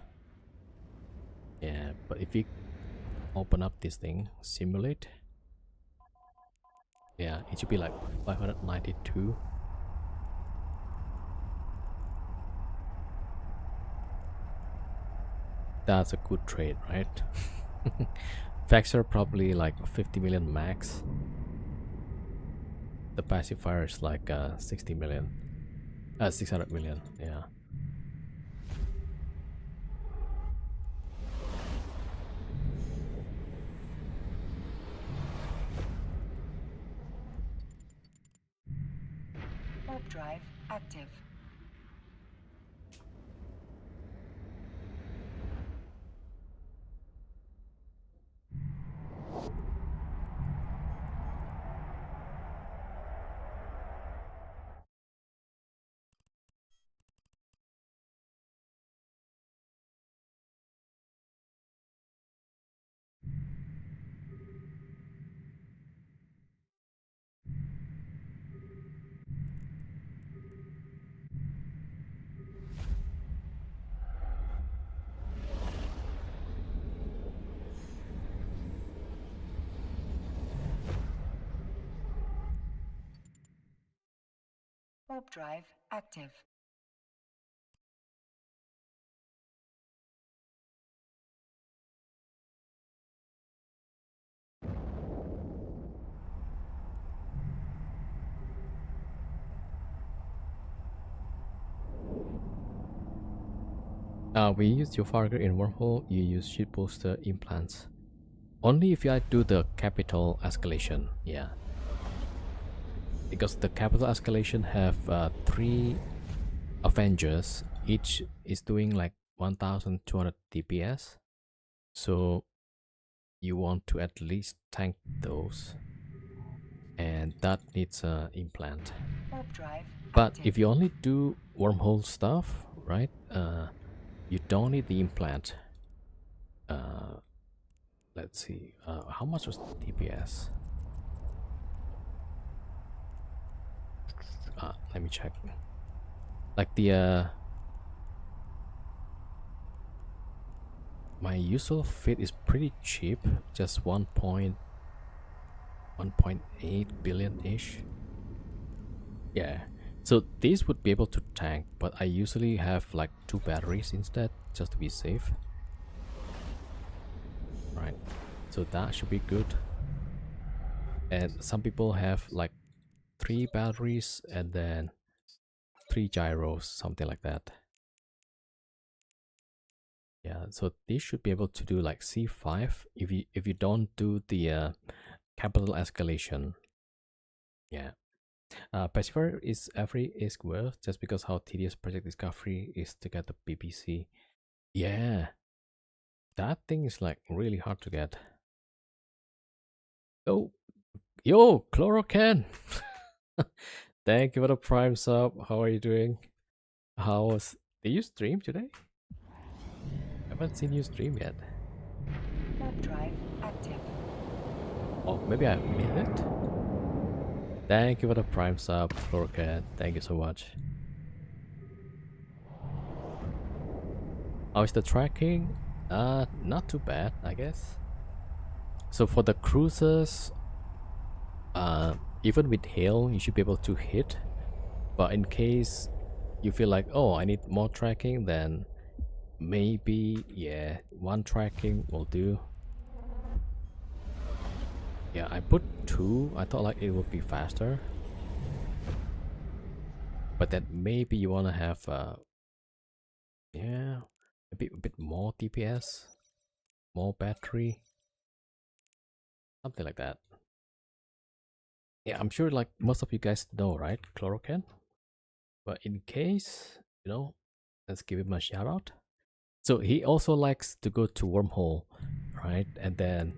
S1: Yeah, but if you open up this thing, simulate. Yeah, it should be like 592. That's a good trade, right? Vexor probably like 50 million max. The pacifier is like 60 million. 600 million, yeah.
S2: Warp drive active. Warp drive active.
S1: We use your Farger in wormhole, you use ship booster implants. Only if you do the capital escalation, yeah. Because the capital escalation have 3 Avengers, each is doing like 1200 DPS. So you want to at least tank those. And that needs an implant.
S2: Warp drive
S1: But
S2: active.
S1: if you only do wormhole stuff, right? You don't need the implant. Let's see. How much was the DPS? Let me check. Like the my usual fit is pretty cheap, just 1.8 billion ish. Yeah. So these would be able to tank, but I usually have like 2 batteries instead, just to be safe. Right. So that should be good. And some people have like 3 batteries and then 3 gyros, something like that. Yeah, so this should be able to do like C5 if you don't do the capital escalation. Yeah. Pacifier is worth just because how tedious Project Discovery is to get the BBC. Yeah. That thing is like really hard to get. Oh, yo, Chlorocan. Thank you for the prime sub. How are you doing? How's did you stream today? I haven't seen you stream yet.
S2: Warp drive active.
S1: Oh, maybe I missed it. Thank you for the prime sub, Chlorocan. Thank you so much. How is the tracking? Not too bad, I guess. So for the cruisers, even with hail, you should be able to hit. But in case you feel like, oh, I need more tracking, then maybe, yeah, one tracking will do. Yeah, I put 2. I thought like it would be faster. But then maybe you want to have, yeah, a bit more DPS, more battery, something like that. Yeah, I'm sure like most of you guys know, right? Chlorocan. But in case, you know, let's give him a shout out. So he also likes to go to Wormhole, right? And then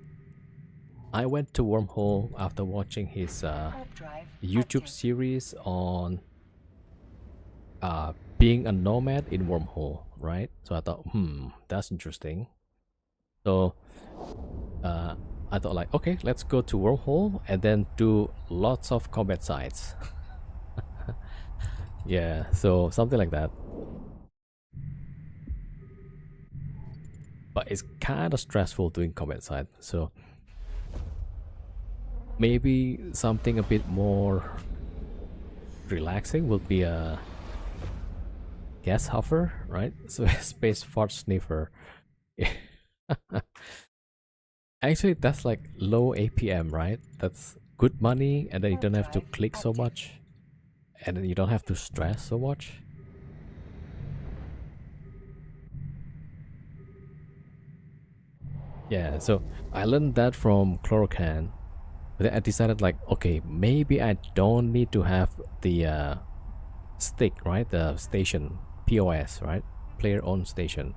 S1: I went to Wormhole after watching his
S2: Warp drive
S1: YouTube
S2: active.
S1: series on being a nomad in Wormhole, right? So I thought, that's interesting. So I thought like, okay, let's go to Wormhole and then do lots of combat sites. Yeah, so something like that. But it's kind of stressful doing combat site, so maybe something a bit more relaxing would be a gas huffer, right? So space fart sniffer. Actually, that's like low APM, right? That's good money, and then you
S2: Warp
S1: don't have to
S2: drive
S1: click so
S2: active.
S1: much, and then you don't have to stress so much. Yeah, so I learned that from Chlorocan. But then I decided like, okay, maybe I don't need to have the stick, right? The station, POS, right? Player owned station,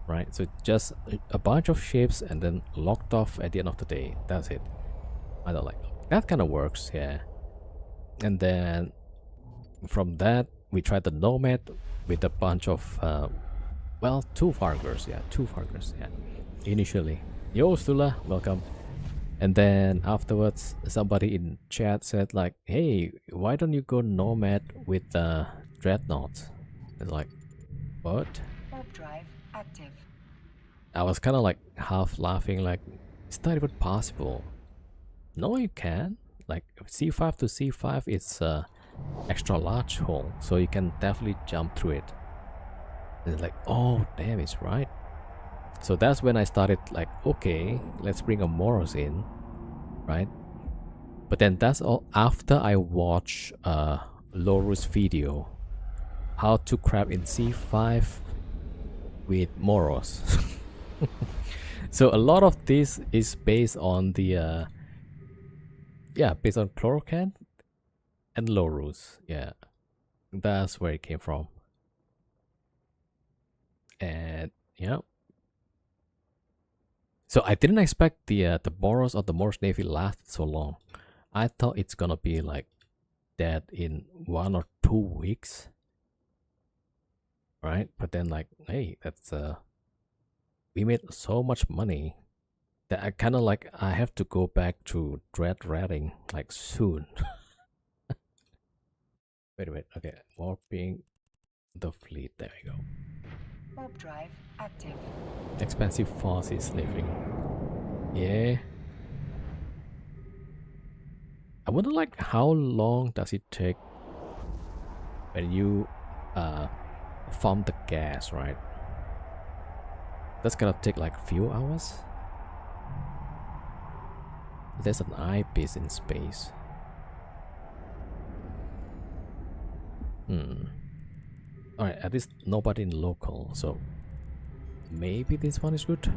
S1: right? So just a bunch of ships and then locked off at the end of the day. That's it. I thought like, that kind of works, yeah. And then from that, we tried the Nomad with a bunch of, well, 2 Fargers, yeah, 2 Fargers, yeah. Initially. Yo, Stula, welcome. And then afterwards, somebody in chat said like, hey, why don't you go Nomad with the Dreadnought? It's like, what?
S2: Warp drive active.
S1: I was kind of like half laughing, like, it's not even possible. No, you can. Like, C5 to C5, it's a extra large hole, so you can definitely jump through it. And it's like, oh, damn, it's right. So that's when I started like, okay, let's bring a Moros in, right? But then that's all after I watch Loru's video, how to crab in C5 with Moros. So a lot of this is based on the based on Chlorocan and Lorus. Yeah, that's where it came from. And yeah, so I didn't expect the Boros or the Morse Navy lasted so long. I thought it's gonna be like dead in 1 or 2 weeks, right? But then like, hey, that's we made so much money that I kind of like I have to go back to dread ratting like soon. Wait a minute. Okay, warping the fleet. There we go.
S2: Warp drive active.
S1: Expensive force is living. Yeah. I wonder like how long does it take when you form the gas, right? That's gonna take like few hours. There's an eyepiece in space. Alright, at least nobody in local, so maybe this one is good.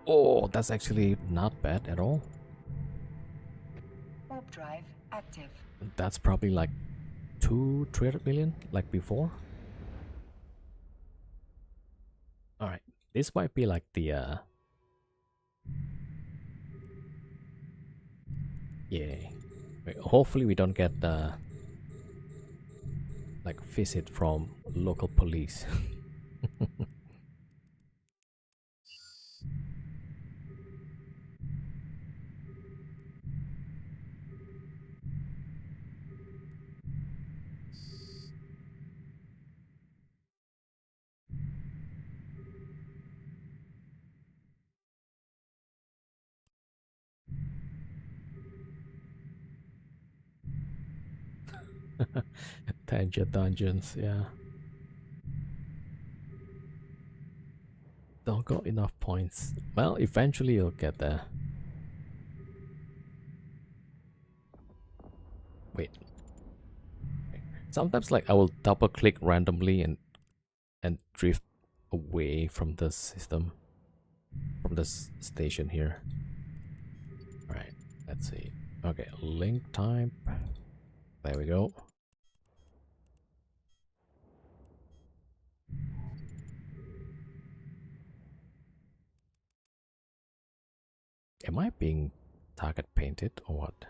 S1: Oh, that's actually not bad at all.
S2: Warp drive active.
S1: That's probably like 200 million like before. All right, this might be like the yeah. Wait, hopefully we don't get like visit from local police. Tangent dungeons, yeah. Don't got enough points. Well, eventually you'll get there. Wait. Sometimes like I will double click randomly and drift away from the system, from this station here. All right, let's see. Okay, link type. There we go. Am I being target painted or what?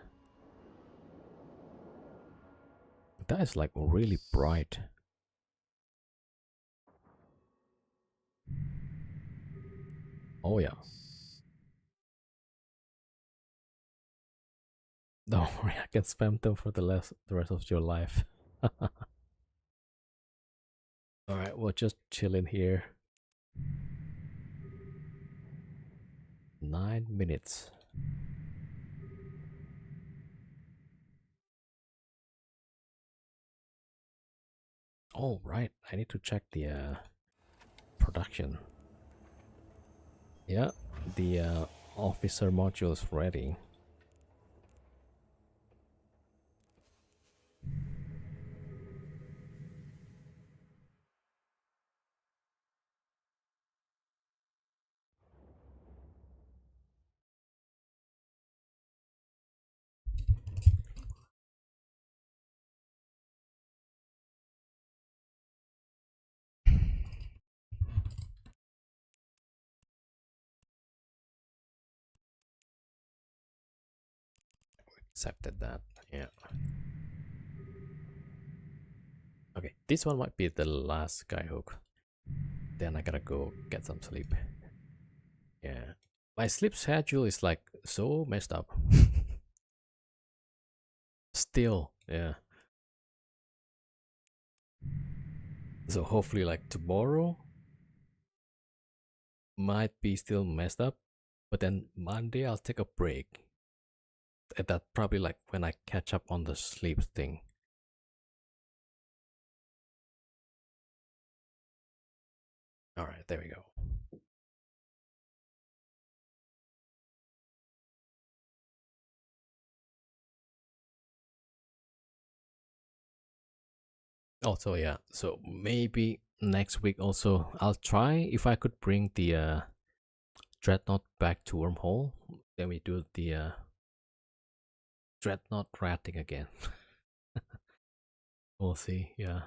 S1: That is like really bright. Oh yeah. Don't worry, I can spam them for the rest of your life. Alright, we'll just chill in here. 9 minutes. Oh right, I need to check the production. Yeah, the officer module is ready. Accepted that, yeah. Okay, this one might be the last skyhook. Then I gotta go get some sleep. Yeah. My sleep schedule is like so messed up. Still, yeah. So hopefully like tomorrow might be still messed up, but then Monday I'll take a break. And that probably like when I catch up on the sleep thing. All right, there we go. Also, yeah, so maybe next week also I'll try if I could bring the Dreadnought back to Wormhole. Then we do the Dreadnought ratting again. We'll see, yeah.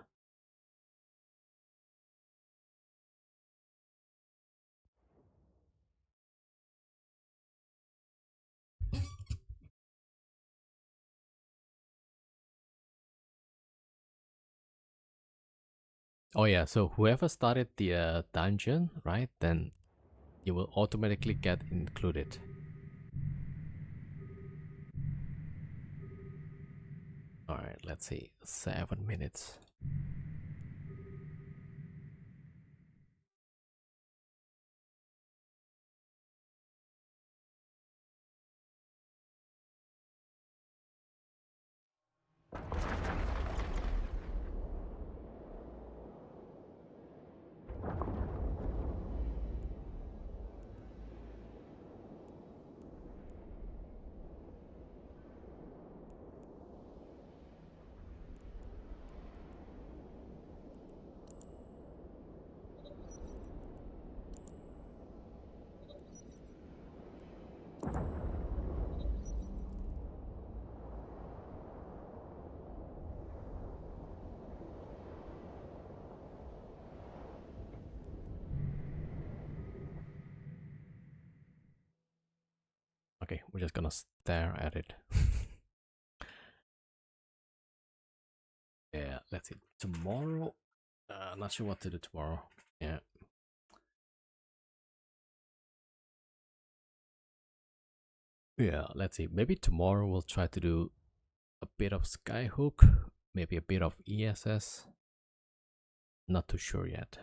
S1: Oh yeah, so whoever started the dungeon, right, then you will automatically get included. Alright, let's see, 7 minutes. Okay, we're just gonna stare at it. Yeah, let's see. Tomorrow, not sure what to do tomorrow. Yeah. Yeah, let's see. Maybe tomorrow we'll try to do a bit of Skyhook, maybe a bit of ESS. Not too sure yet.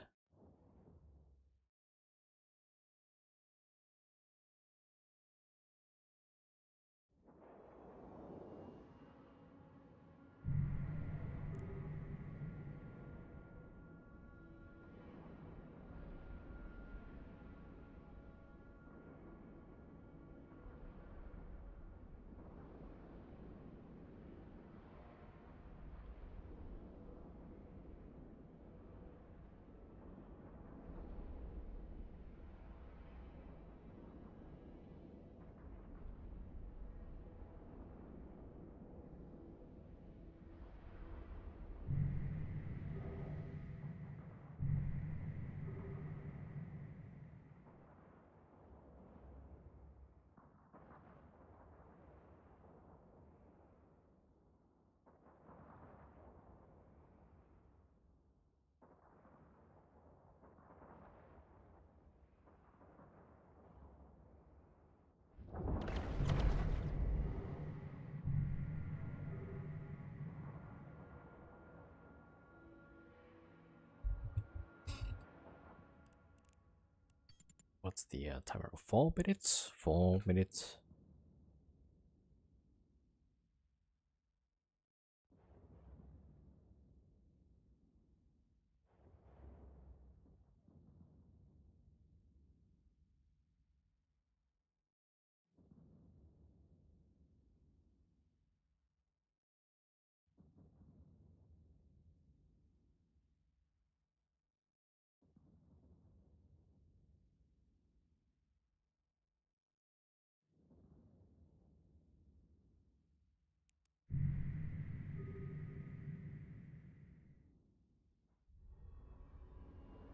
S1: What's the timer? 4 minutes? 4 minutes?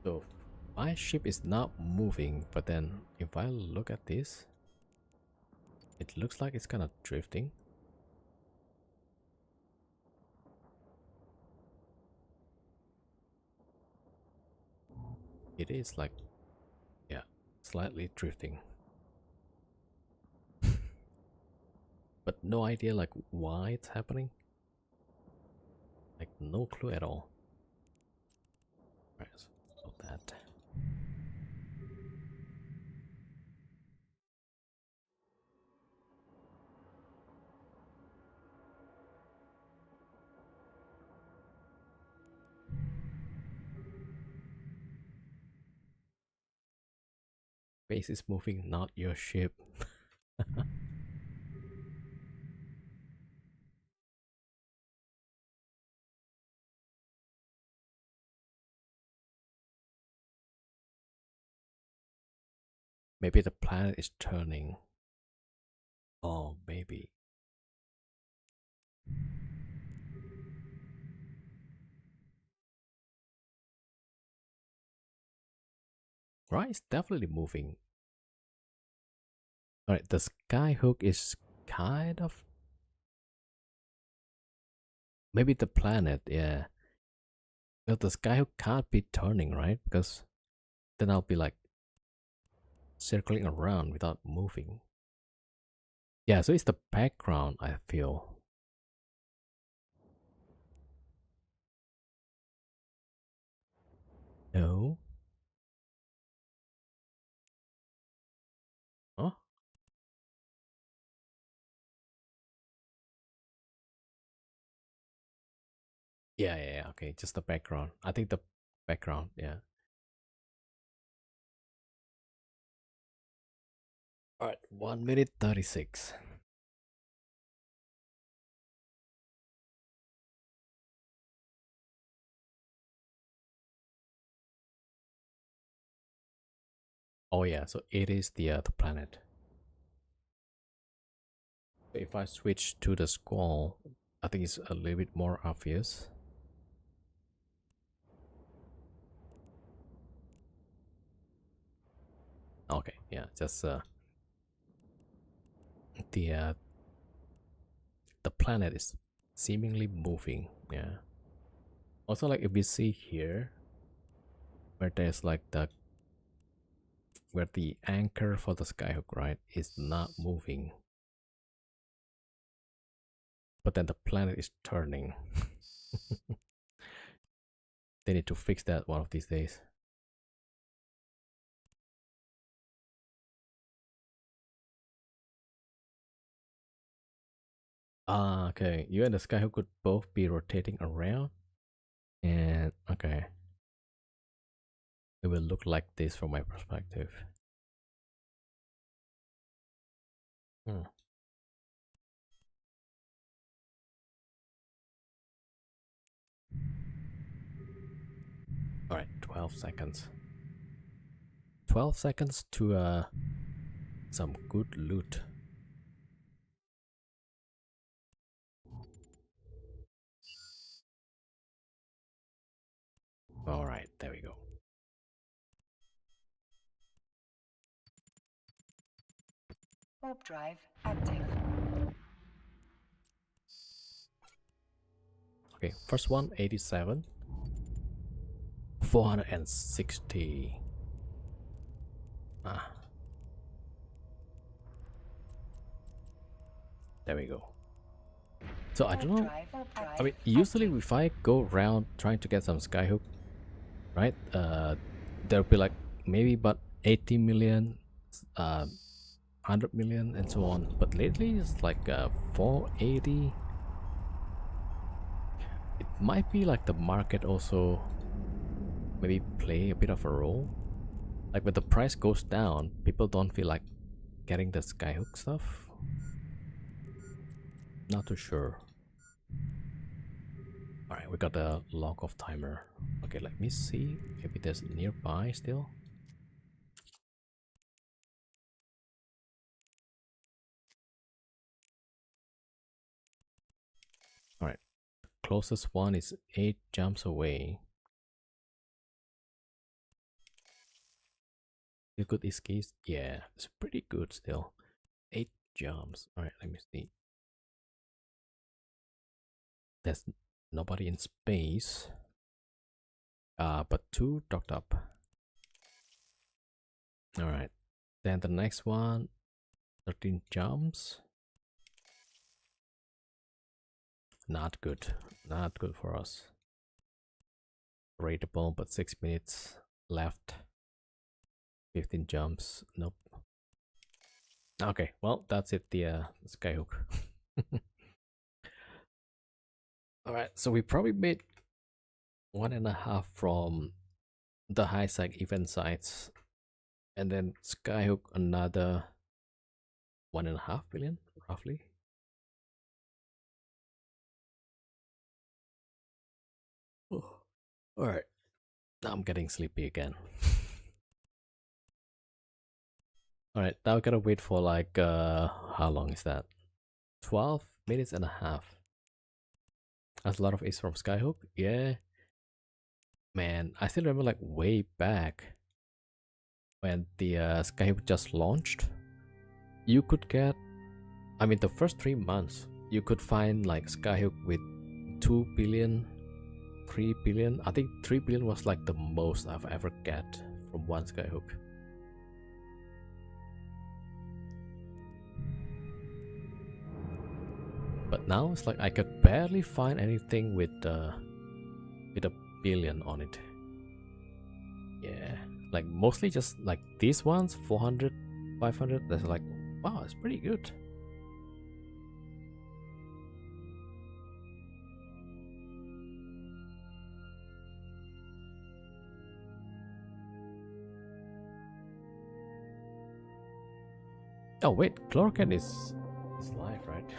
S1: So my ship is not moving, but then if I look at this, it looks like it's kind of drifting. It is like, yeah, slightly drifting. But no idea like why it's happening. Like no clue at all. Right, so that. Base is moving, not your ship. Maybe the planet is turning. Oh, maybe. Right, it's definitely moving. Alright, the skyhook is kind of. Maybe the planet, yeah. But the skyhook can't be turning, right? Because then I'll be like circling around without moving. Yeah, so it's the background, I feel. No? Huh? Yeah, okay, just the background. I think the background, yeah. Alright, 1 minute 36. Oh yeah, so it is the planet. If I switch to the squall, I think it's a little bit more obvious. Okay, yeah, just the planet is seemingly moving. Yeah. Also, like if we see here, where there's like where the anchor for the skyhook, right, is not moving, but then the planet is turning. They need to fix that one of these days. Ah, okay. You and the skyhook could both be rotating around, and okay, it will look like this from my perspective. Hmm. All right, 12 seconds. 12 seconds to some good loot. All right, there we go.
S2: Warp drive active.
S1: Okay, first one, 87. 460. Ah. There we go. So I don't know. I mean, usually if I go around trying to get some skyhook, right? There'll be like maybe about 80 million, 100 million, and so on. But lately it's like 480. It might be like the market also maybe play a bit of a role. Like when the price goes down, people don't feel like getting the skyhook stuff. Not too sure. Alright, we got the log off timer. Okay, let me see. Maybe there's nearby still. Alright, closest one is 8 jumps away. You good skis? Yeah, it's pretty good still. 8 jumps. Alright, let me see. There's nobody in space. But 2 docked up. Alright. Then the next one, 13 jumps. Not good. Not good for us. Rateable, but 6 minutes left. 15 jumps. Nope. Okay, well, that's it. The skyhook. Alright, so we probably made 1.5 from the high sec event sites, and then skyhook another 1.5 billion roughly. Oh. All right, now I'm getting sleepy again. All right, now I gotta wait for like how long is that? 12 minutes and a half. That's a lot of ace from skyhook. Yeah, man, I still remember like way back when the skyhook just launched. You could get, I mean, the first 3 months you could find like skyhook with 2 billion, 3 billion. I think 3 billion was like the most I've ever get from one skyhook. But now it's like I could barely find anything with a billion on it. Yeah, like mostly just like these ones, 400, 500. That's like, wow, it's pretty good. Oh wait, Chlorocan is live, right?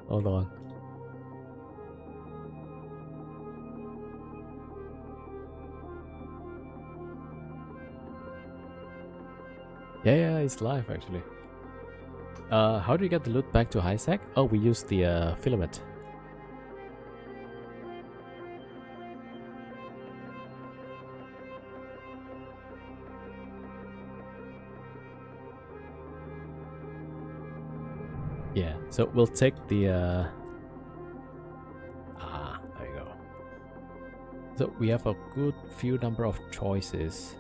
S1: Hold on. Yeah, it's live actually. How do you get the loot back to high sec? Oh, we use the filament. Yeah, so we'll take the there you go. So we have a good few number of choices.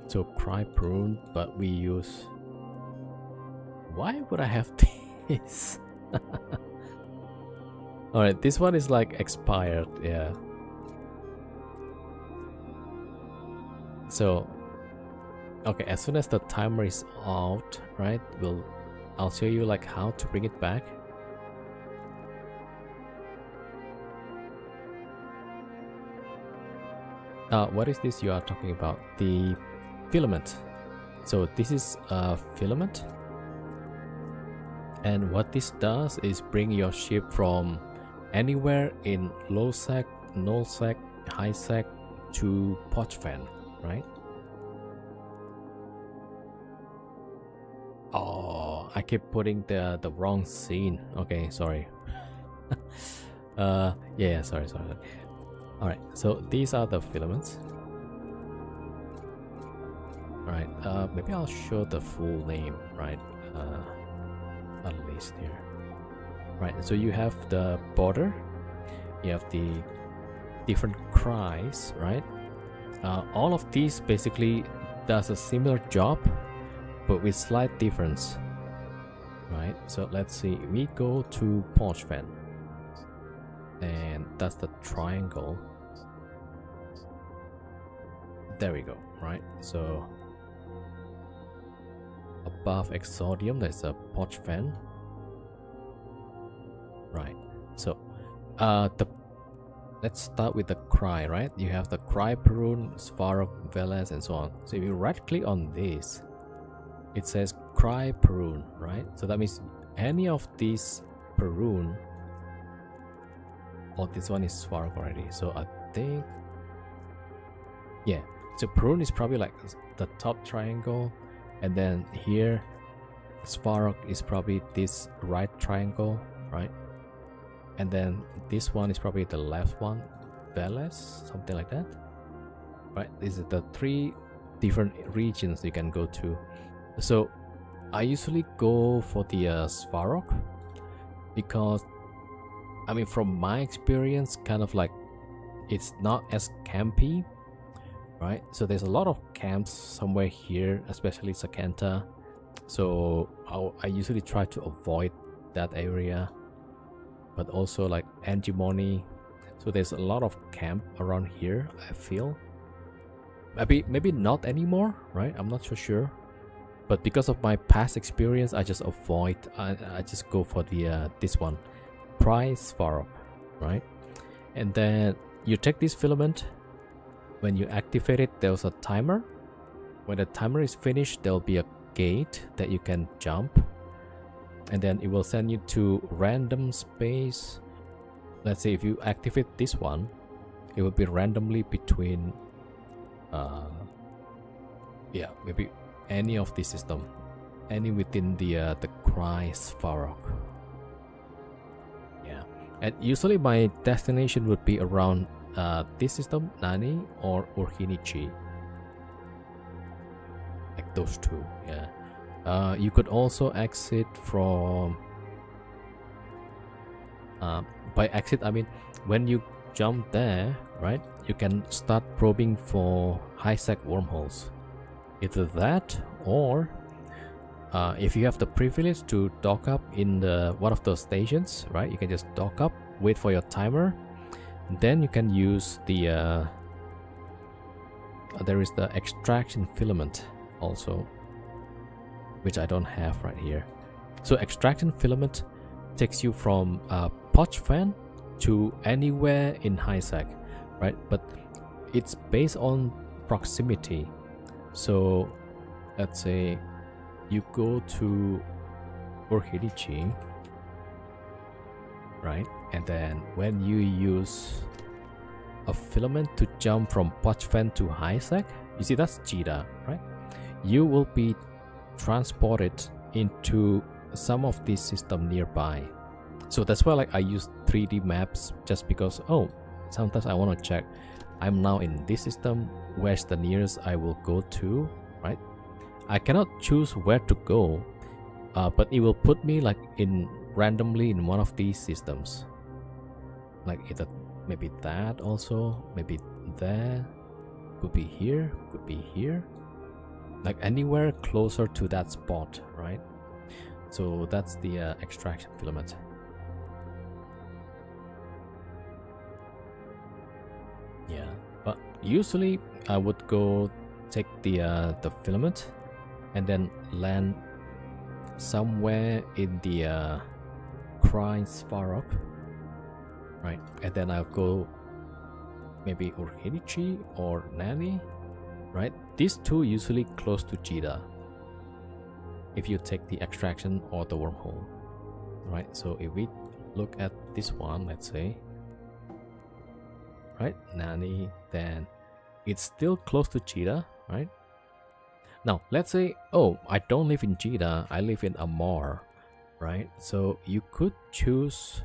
S1: So cry prune, but we use, why would I have this? Alright, this one is like expired, yeah. So okay, as soon as the timer is out, right, I'll show you like how to bring it back. What is this you are talking about? The filament. So this is a filament, and what this does is bring your ship from anywhere in low sec, null sec, high sec to Pochven, right? Oh, I keep putting the wrong scene. Okay, sorry. Yeah, sorry. All right, so these are the filaments. All right, maybe I'll show the full name, right? At least here. Right, so you have the border, you have the different cries, right? All of these basically does a similar job, but with slight difference, right? So let's see, we go to Pochven, and that's the triangle. There we go, right? So above Exodium, there's a Pochven, right? So let's start with the cry, right? You have the cry Perun, Svarog, Veles, and so on. So if you right click on this, it says cry Perun, right? So that means any of these Perun, oh, this one is Svarog already. So I think, yeah, so Perun is probably like the top triangle, and then here Svarog is probably this right triangle, right? And then this one is probably the left one, Veles, something like that, right? These are the three different regions you can go to. So I usually go for the Svarog, because I mean, from my experience, kind of like it's not as campy, right? So there's a lot of camps somewhere here, especially Sakanta. So I usually try to avoid that area, but also like Angemony. So there's a lot of camp around here, I feel. Maybe not anymore, right? I'm not so sure. But because of my past experience, I just avoid, I just go for the this one, Price Svarog, right? And then you take this filament. When you activate it, there's a timer. When the timer is finished, there'll be a gate that you can jump, and then it will send you to random space. Let's say if you activate this one, it will be randomly between yeah, maybe any of the system, any within the Cry Svarog. Yeah, and usually my destination would be around this system, Nani or Urhinichi, like those two. Yeah, you could also exit from by exit I mean when you jump there, right, you can start probing for high sec wormholes. Either that, or if you have the privilege to dock up in the one of those stations, right, you can just dock up, wait for your timer, then you can use the there is the extraction filament also, which I don't have right here. So extraction filament takes you from Pochven to anywhere in high sec, right? But it's based on proximity. So let's say you go to Urhinichi, right? And then when you use a filament to jump from Pochven to high sec, you see that's Jita, right? You will be transported into some of these systems nearby. So that's why like I use 3D maps, just because sometimes I want to check I'm now in this system, where's the nearest I will go to, right? I cannot choose where to go, but it will put me like in randomly in one of these systems. Like either maybe that also, maybe there, could be here, could be here. Like anywhere closer to that spot, right? So that's the extraction filament. Yeah, but usually I would go take the filament and then land somewhere in the Cries far up, right? And then I'll go maybe Urhenichi or Nani, right? These two usually close to Jita if you take the extraction or the wormhole, right? So if we look at this one, let's say, right, Nani, then it's still close to Jita, right? Now let's say, oh, I don't live in Jita, I live in Amar, right? So you could choose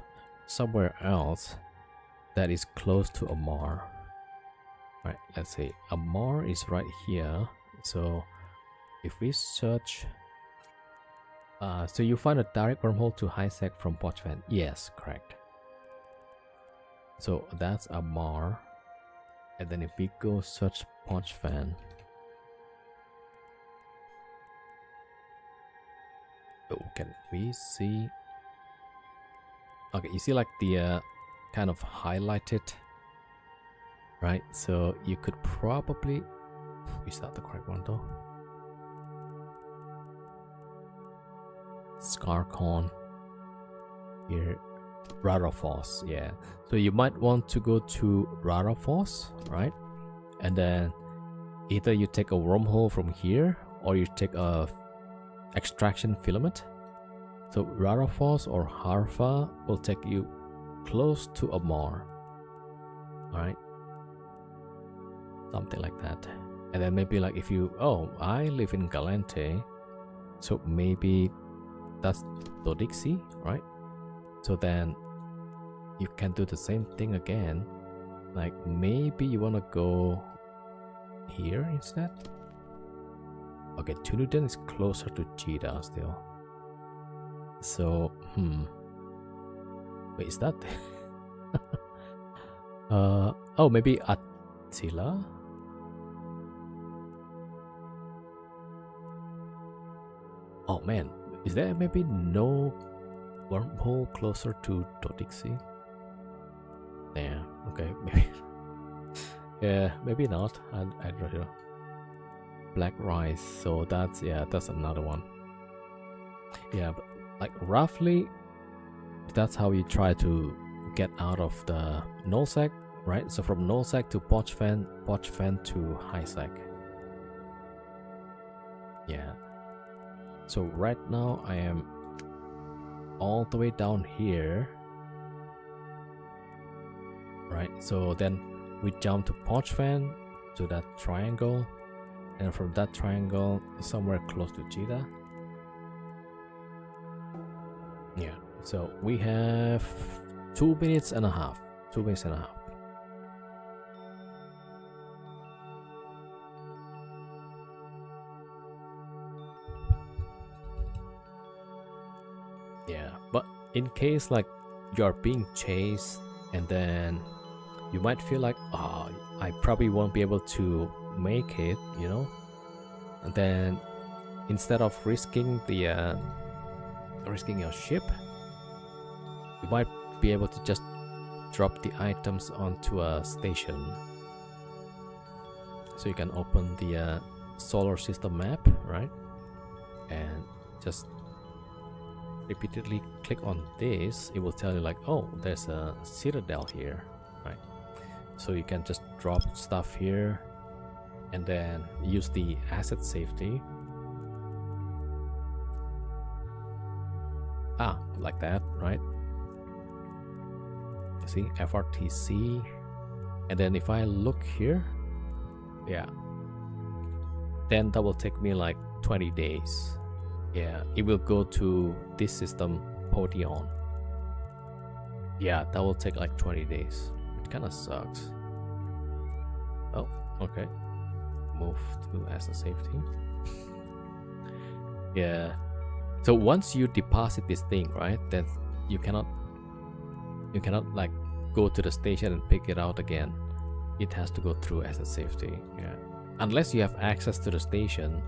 S1: somewhere else that is close to Amar, right? Let's say Amar is right here. So if we search, so you find a direct wormhole to Hisek from Pochvan. Yes, correct. So that's Amar. And then if we go search Pochvan, oh, can we see? Okay, you see like the kind of highlighted, right? So you could probably, is that the correct one though? Scarcon here, Rarafos, yeah. So you might want to go to Rarafos, right? And then either you take a wormhole from here or you take a extraction filament. So Rarafos or Harfa will take you close to Amar, alright? Something like that. And then maybe like if you, oh, I live in Galente, so maybe that's Dodixi, right? So then you can do the same thing again. Like maybe you want to go here instead. Okay, Tunuden is closer to Jita still. So, wait, is that? Oh, maybe Attila? Oh man, is there maybe no wormhole closer to Dodixi? Yeah, okay, maybe. Yeah, maybe not. I don't know. Black Rice, so that's, yeah, that's another one. Yeah, but like roughly, that's how you try to get out of the Nullsec, right? So from Nullsec to Pochvan, Pochvan to Hisek. Yeah. So right now I am all the way down here, right? So then we jump to Pochvan, to that triangle, and from that triangle somewhere close to Jita. Yeah, so we have 2 minutes and a half. 2 minutes and a half. Yeah, but in case like you're being chased and then you might feel like, oh, I probably won't be able to make it, you know, and then instead of risking the risking your ship, you might be able to just drop the items onto a station. So you can open the solar system map, right, and just repeatedly click on this. It will tell you like, oh, there's a citadel here, right? So you can just drop stuff here and then use the asset safety. Like that, right? See, FRTC. And then if I look here, yeah, then that will take me like 20 days. Yeah, it will go to this system, Podion. Yeah, that will take like 20 days. It kind of sucks. Oh, okay. Move to asset safety. Yeah. So once you deposit this thing, right, then you cannot like go to the station and pick it out again. It has to go through as a safety. Yeah. Unless you have access to the station.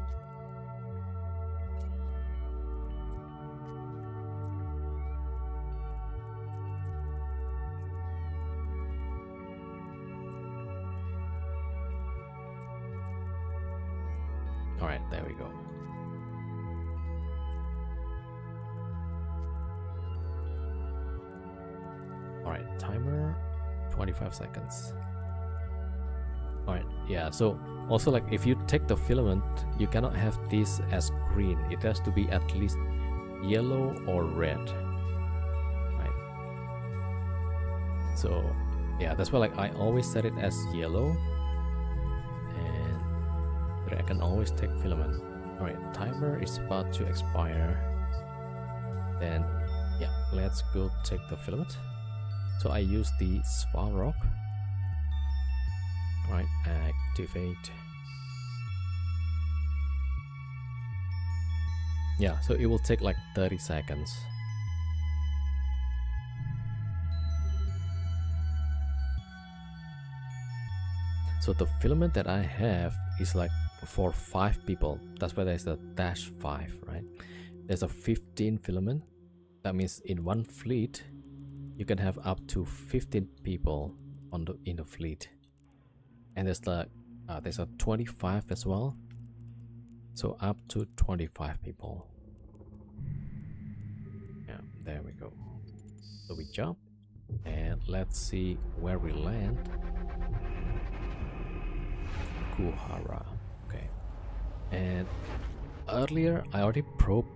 S1: All right, there we go. All right, timer 25 seconds. All right, yeah, so also like if you take the filament, you cannot have this as green. It has to be at least yellow or red, right? So yeah, that's why like I always set it as yellow, and I can always take filament. All right, timer is about to expire. Then yeah, let's go take the filament. So I use the Svarog. Right, activate. Yeah, so it will take like 30 seconds. So the filament that I have is like for 5 people. That's why there's a -5, right? There's a 15 filament. That means in one fleet, you can have up to 15 people in the fleet. And there's a 25 as well, so up to 25 people. Yeah, there we go. So we jump and let's see where we land. Kuhara. Okay. And earlier I already probed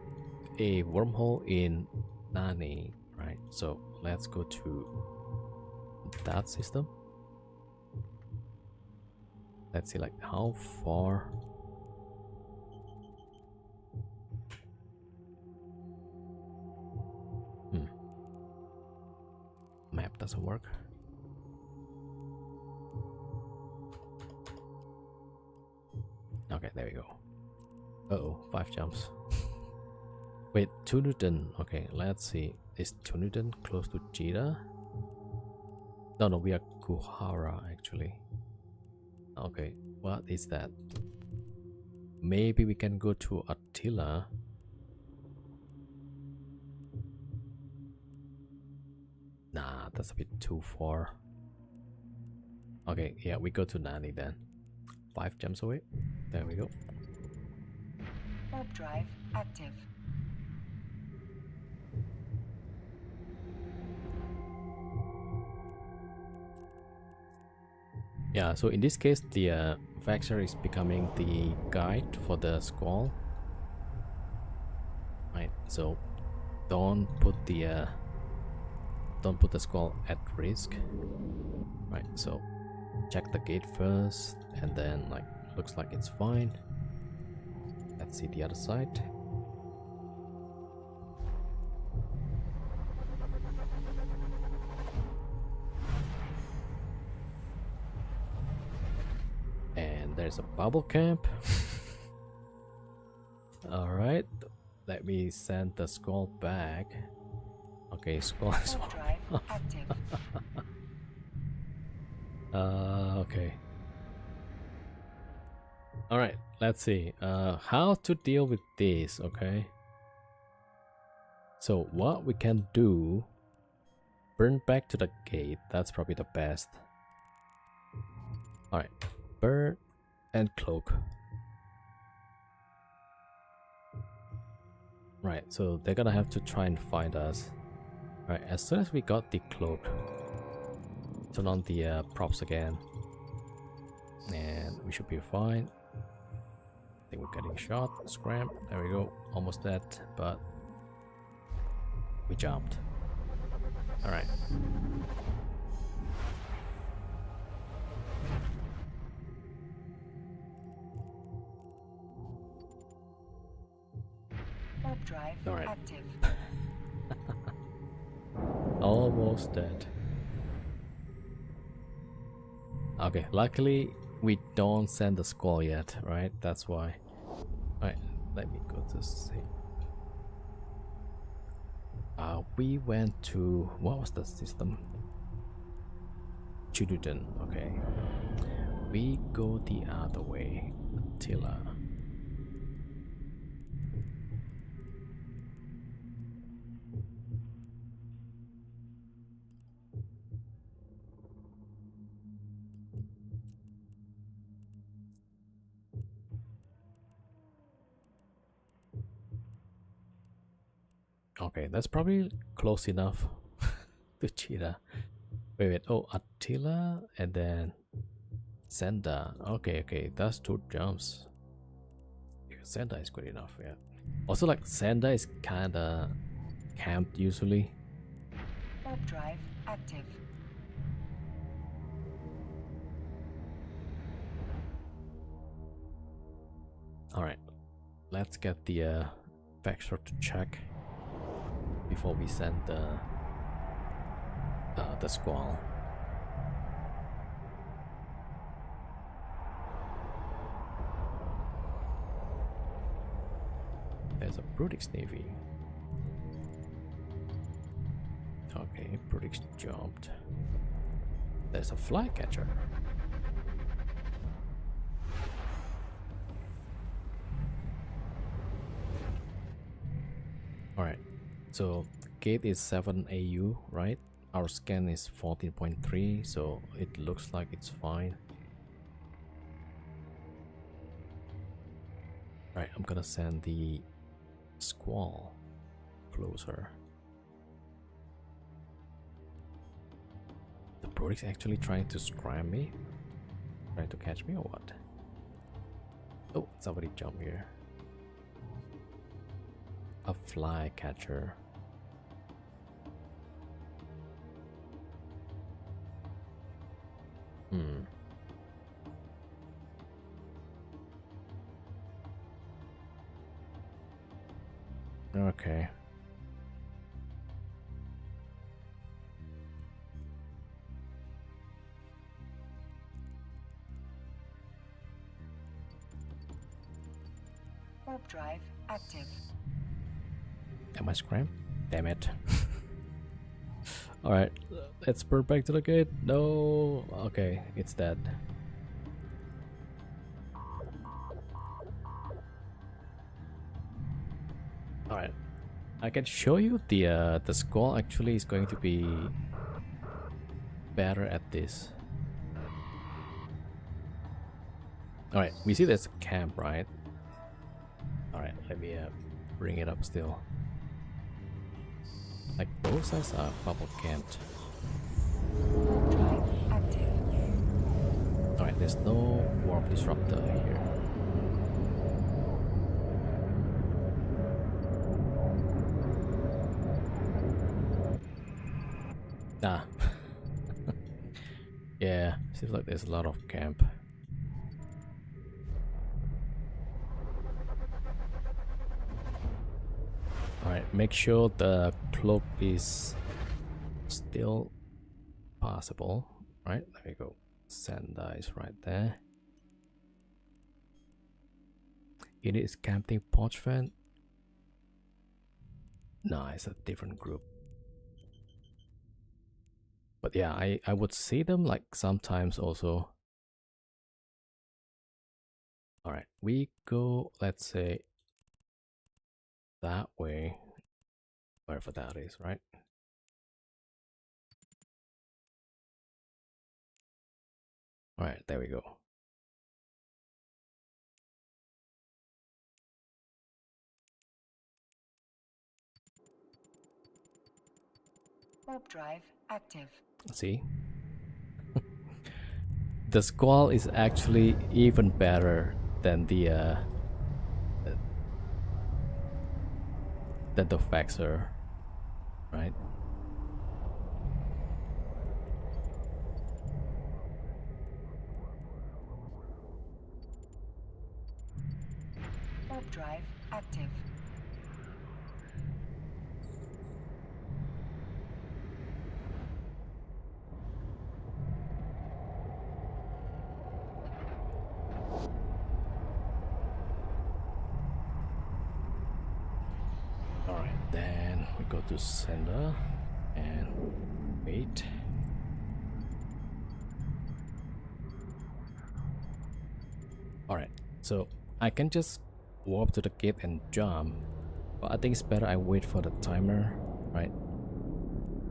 S1: a wormhole in Nani, right? So let's go to that system. Let's see like how far. Map doesn't work. Okay, there we go. Uh-oh, 5 jumps. Wait, Tunudin. Okay, let's see. Is Tunudin close to Jita? No, we are Kuhara actually. Okay, what is that? Maybe we can go to Attila. Nah, that's a bit too far. Okay, yeah, we go to Nani then. 5 jumps away. There we go.
S2: Warp drive active.
S1: Yeah, so in this case, the Vexor is becoming the guide for the Squall. Right, so don't put the Squall at risk. Right, so check the gate first, and then like looks like it's fine. Let's see the other side. And there's a bubble camp. All right, let me send the Squall back. Okay, Squall is
S2: active.
S1: Okay. All right, let's see how to deal with this. Okay, so what we can do, burn back to the gate. That's probably the best. All right, burn and cloak. Right, so they're gonna have to try and find us. All right, as soon as we got the cloak, turn on the props again, and we should be fine. I think we're getting shot. Scram. There we go. Almost dead, but we jumped. All right.
S2: Warp drive
S1: All right.
S2: active.
S1: Almost dead. Okay, luckily we don't send the Squall yet, right? That's why. Alright, let me go Let's see. We went to, what was the system? Chududen. Okay. We go the other way. Attila. Okay, that's probably close enough to Cheetah. Wait, oh, Attila and then Senda. Okay, that's 2 jumps. Yeah, Senda is good enough, yeah. Also, like, Senda is kinda camped usually.
S2: Warp drive active.
S1: Alright, let's get the Vexor to check before we send the Squall. There's a Brutix Navy. Okay, Brutix jumped. There's a Flycatcher. Alright, so gate is 7 AU, right? Our scan is 14.3, so it looks like it's fine. Right, I'm gonna send the Squall closer. The Brutix actually trying to scram me? Trying to catch me or what? Oh, somebody jump here. A Flycatcher. Okay.
S2: Warp drive active.
S1: Am I scram? Damn it. Alright, let's burn back to the gate. No. Okay, it's dead. Alright. I can show you the Squall actually is going to be better at this. Alright, we see there's a camp, right? Alright, let me bring it up still. Like both sides are bubble camped.
S2: Warp drive active.
S1: Alright, there's no warp disruptor here. Ah. Yeah, seems like there's a lot of camp. Alright, make sure the cloak is still possible. Right, there we go. Senda is right there. It is camping Porch Fan. No, it's a different group. But yeah, I would see them like sometimes also. Alright, we go, let's say, that way. Wherever that is, right? Alright, there we go.
S2: Warp drive active.
S1: See? The Squall is actually even better than the Vexor, right?
S2: Warp drive active.
S1: go to sender and wait. Alright, so I can just warp to the gate and jump, but I think it's better I wait for the timer, right?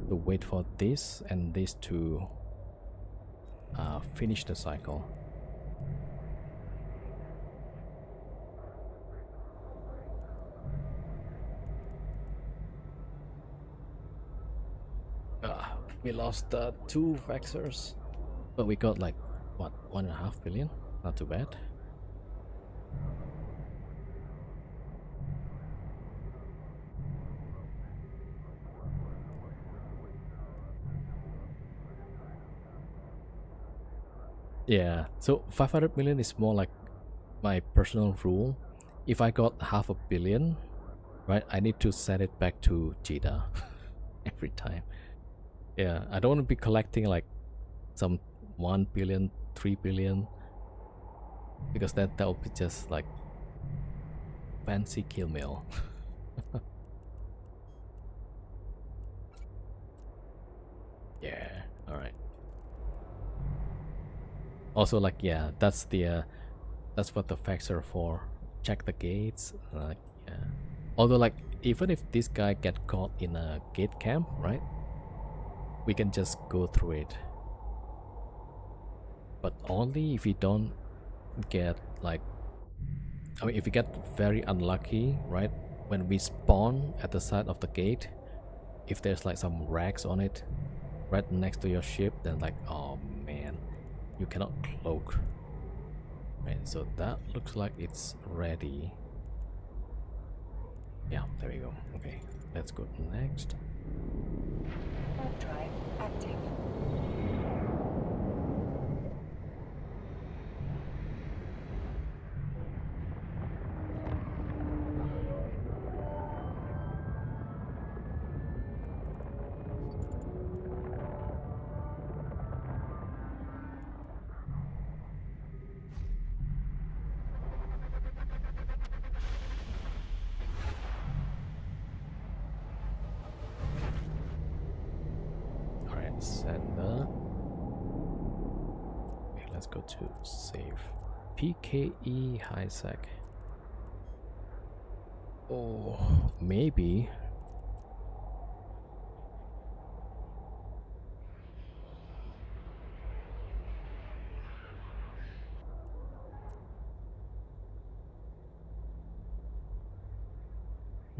S1: To wait for this and this to finish the cycle. We lost 2 Vexors, but we got like what, 1.5 billion? Not too bad. Yeah, so 500 million is more like my personal rule. If I got 500 million, right, I need to set it back to Jita every time. Yeah, I don't want to be collecting like some 1 billion, 3 billion, because that will be just like fancy kill mill. Yeah, alright. Also, like, yeah, that's the that's what the facts are for. Check the gates, like, yeah. Although, like, even if this guy get caught in a gate camp, right, we can just go through it, but only if we don't get like, I mean, if we get very unlucky, right, when we spawn at the side of the gate, if there's like some rags on it right next to your ship, then like, oh man, you cannot cloak. Right, so that looks like it's ready. Yeah, there we go. Okay, let's go next.
S2: Warp drive active.
S1: Sender. Okay, let's go to save. PKE high sec. Oh, maybe.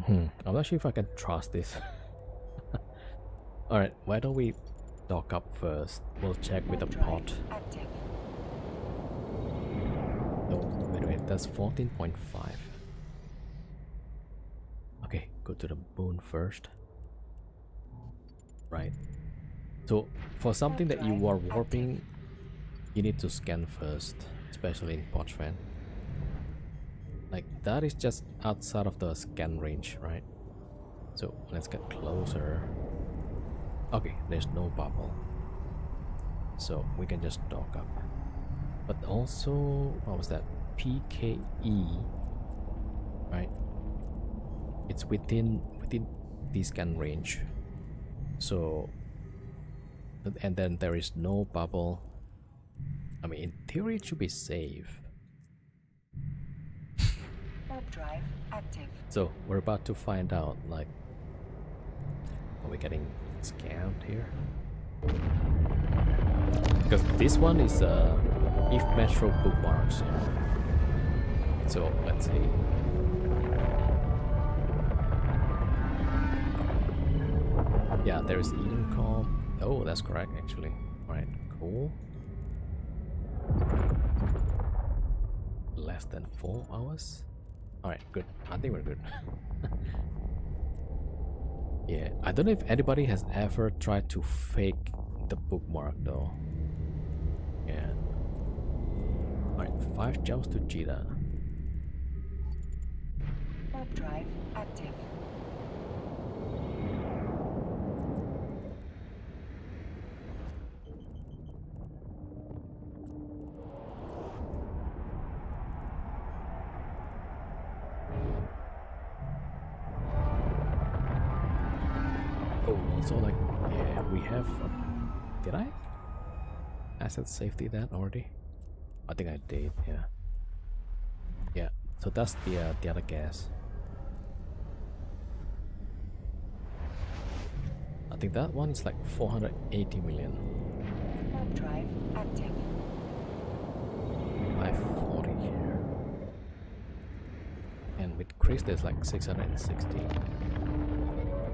S1: I'm not sure if I can trust this. Alright, why don't we dock up first? We'll check with the pod. No, wait, that's 14.5. Okay, go to the moon first. Right. So, for something that you are warping, you need to scan first, especially in Pochvan. Like, that is just outside of the scan range, right? So, let's get closer. Okay, there's no bubble, so we can just dock up. But also, what was that? PKE, right? It's within the scan range. So, and then there is no bubble. I mean, in theory, it should be safe.
S2: Warp drive active.
S1: So we're about to find out. Like, are we getting scammed here? Because this one is if Metro bookmarks. Yeah. So let's see. Yeah, there is Edencom. Oh, that's correct actually. Alright, cool. Less than 4 hours. Alright, good. I think we're good. Yeah, I don't know if anybody has ever tried to fake the bookmark though. Yeah. Alright, 5 jumps to Jita.
S2: Warp drive active.
S1: Oh, also like, yeah, we have, did I asset safety that already? I think I did, yeah. Yeah, so that's the other gas. I think that one is like 480 million.
S2: Warp drive active.
S1: 540 here. And with Chris there's like 660.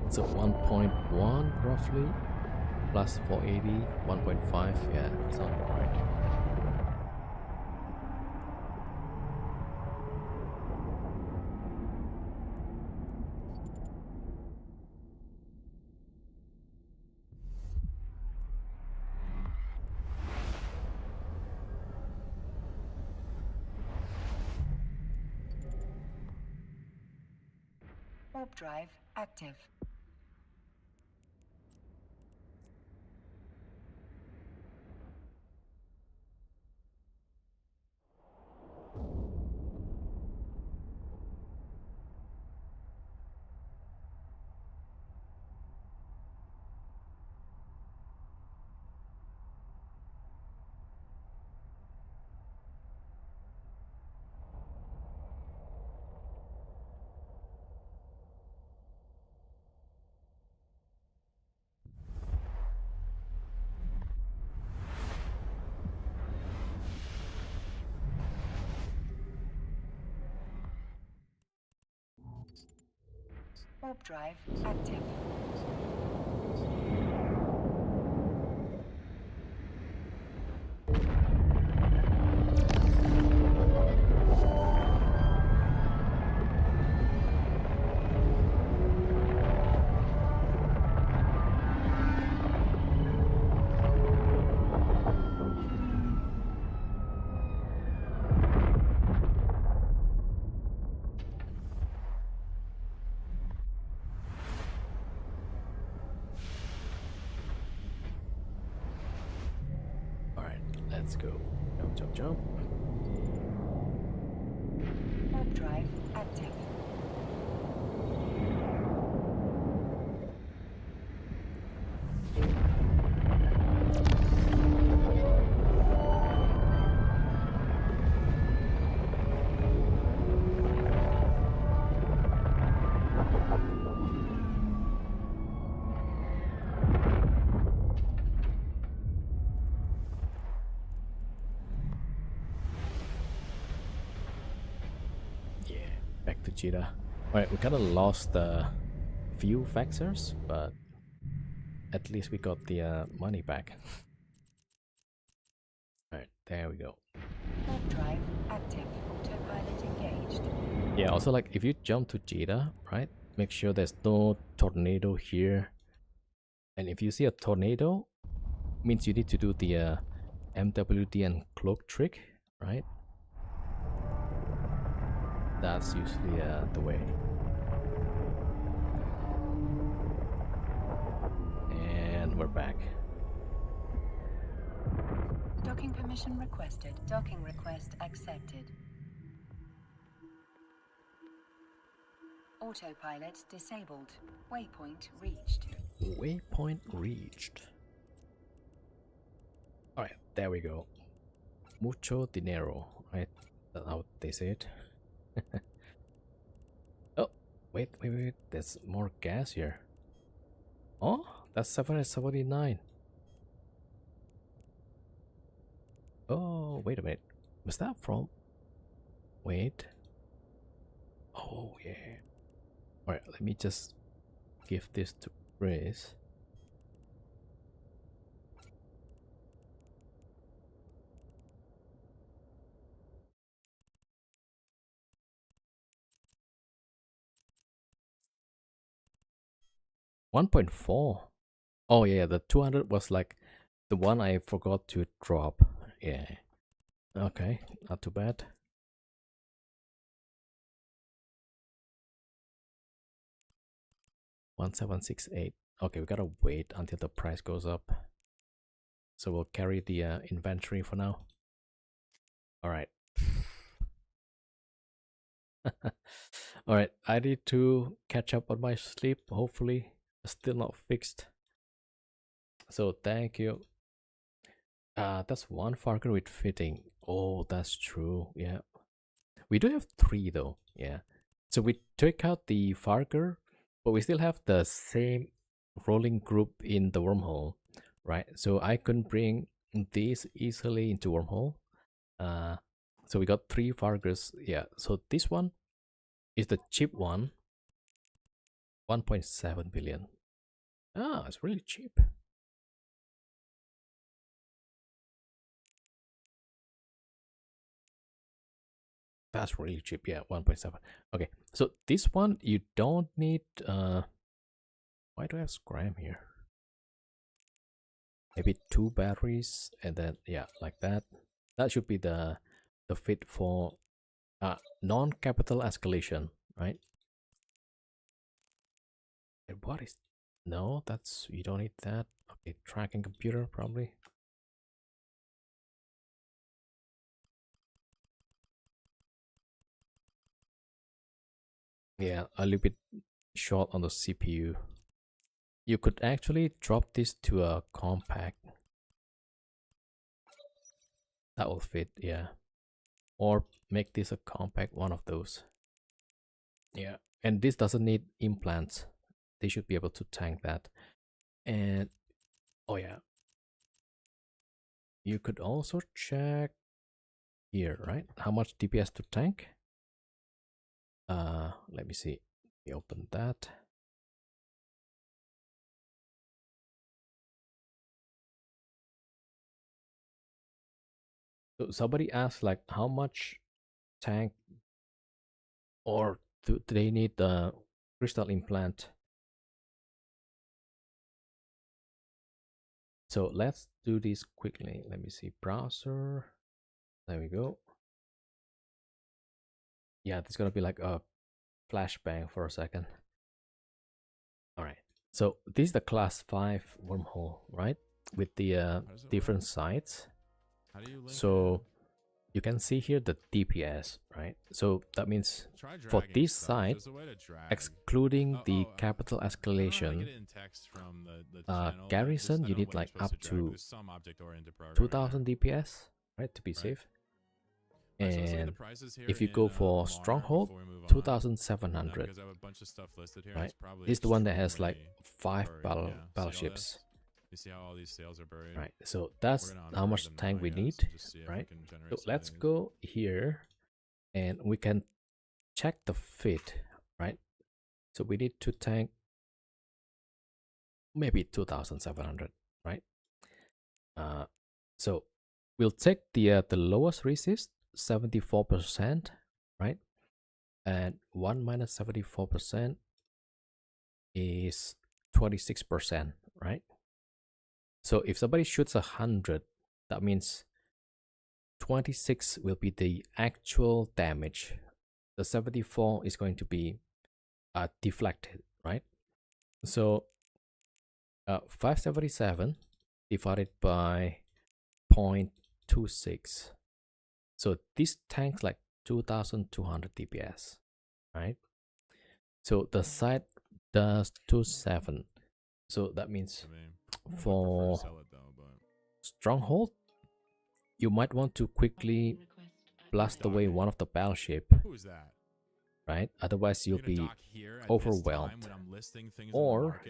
S1: So 1.1 roughly plus 480, 1.5, yeah, sounds about right.
S2: Warp drive active. Warp drive active.
S1: Alright, let's go. Jump, jump, jump.
S2: Warp drive active.
S1: Yeah, back to Cheetah. Alright, we kind of lost a few factors, but at least we got the money back. Alright, there we go.
S2: Warp drive active. Autopilot engaged.
S1: Yeah, also like if you jump to Cheetah, right, make sure there's no tornado here. And if you see a tornado, means you need to do the MWD and cloak trick, right? That's usually the way. And we're back.
S2: Docking permission requested. Docking request accepted. Autopilot disabled. Waypoint reached.
S1: Waypoint reached. Alright, there we go. Mucho dinero, right? That's how they say it. Oh, wait, there's more gas here. Oh, that's 779. Oh, wait a minute. Was that from? Wait. Oh, yeah. Alright, let me just give this to Chris. $1.4. Oh yeah, the 200 was like the one I forgot to drop. Yeah. Okay, not too bad. $1,768. Okay, we gotta wait until the price goes up. So we'll carry the inventory for now. All right. All right, I need to catch up on my sleep, hopefully. Still not fixed. So thank you. That's one Farker with fitting. Oh, that's true. Yeah. We do have 3 though. Yeah. So we took out the Farker, but we still have the same rolling group in the wormhole, right? So I can bring these easily into wormhole. So we got 3 Fargers. Yeah. So this one is the cheap one. 1.7 billion. Ah, it's really cheap. That's really cheap. Yeah, 1.7. Okay, so this one you don't need. Why do I have scram here? Maybe 2 batteries, and then yeah, like that. That should be the fit for non-capital escalation, right? And what is? No, that's you don't need that. Okay, tracking computer probably. Yeah, a little bit short on the CPU. You could actually drop this to a compact. That will fit, yeah. Or make this a compact, one of those. Yeah, and this doesn't need implants. They should be able to tank that. And oh yeah, you could also check here, right? How much DPS to tank? Let me see. We open that. So somebody asked like how much tank or do they need the crystal implant? So let's do this quickly. Let me see. Browser. There we go. Yeah, there's gonna be like a flashbang for a second. All right. So this is the class 5 wormhole, right? With the different sides. So you can see here the DPS, right? So that means for this side, excluding the capital escalation, garrison, you need like up to 2000 DPS, right? To be safe. And if you go for stronghold, 2700, right? This is the one that has like 5 battleships.
S3: You see how all these sails are buried?
S1: Right, so that's how much tank we need, right? So let's go here and we can check the fit, right? So we need to tank maybe 2700, right? So we'll take the lowest resist, 74%, right? And 1 minus 74% is 26%, right? So if somebody shoots 100, that means 26 will be the actual damage. The 74 is going to be deflected, right? So 577 divided by 0.26. So this tanks like 2200 DPS, right? So the side does 27. So that means for stronghold, you might want to quickly blast away one of the battleship, right? Otherwise you'll be overwhelmed. Or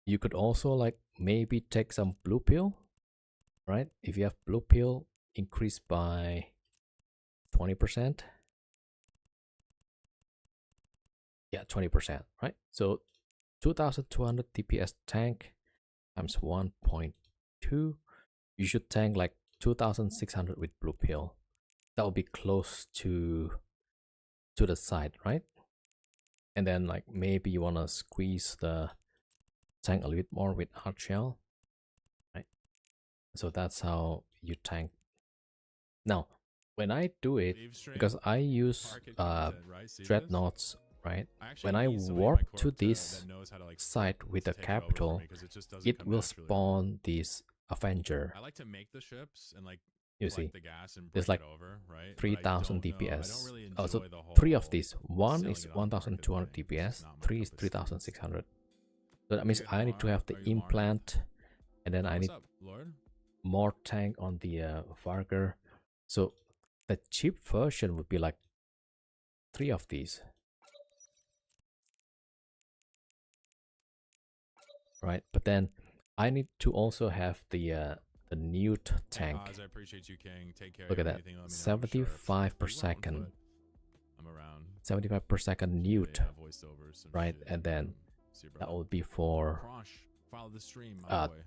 S1: you could also like maybe take some blue pill, right? If you have blue pill, increase by 20%. Yeah, 20%, right? So 2200 DPS tank times 1.2, you should tank like 2600 with blue pill. That will be close to the side, right? And then like maybe you want to squeeze the tank a little bit more with hard shell, right? So that's how you tank. Now when I do it, because I use dreadnoughts, right? When I warp to this site with the capital, it will spawn this Avenger.
S3: I like to make the ships and like
S1: you see,
S3: the gas and
S1: there's like
S3: over, right?
S1: 3000 DPS. Also, 3 of these. 1 is 1200 DPS, 3 is 3600. So that means I need to have the
S3: Are you Mark?
S1: implant, and then
S3: Oh,
S1: I
S3: what's
S1: need
S3: up, Lord?
S1: more tank on the Varger. So the cheap version would be like 3 of these, right? But then I need to also have the Newt tank.
S3: Hey, Oz, I appreciate you, King. Take care.
S1: Look at that,
S3: Anything, let me know.
S1: 75 per
S3: Sure.
S1: second,
S3: I'm around.
S1: 75 per second Newt,
S3: Yeah, voiceovers, some
S1: right?
S3: shit.
S1: And then
S3: See you,
S1: that
S3: brother.
S1: would be for
S3: Crush, follow the stream, my boy.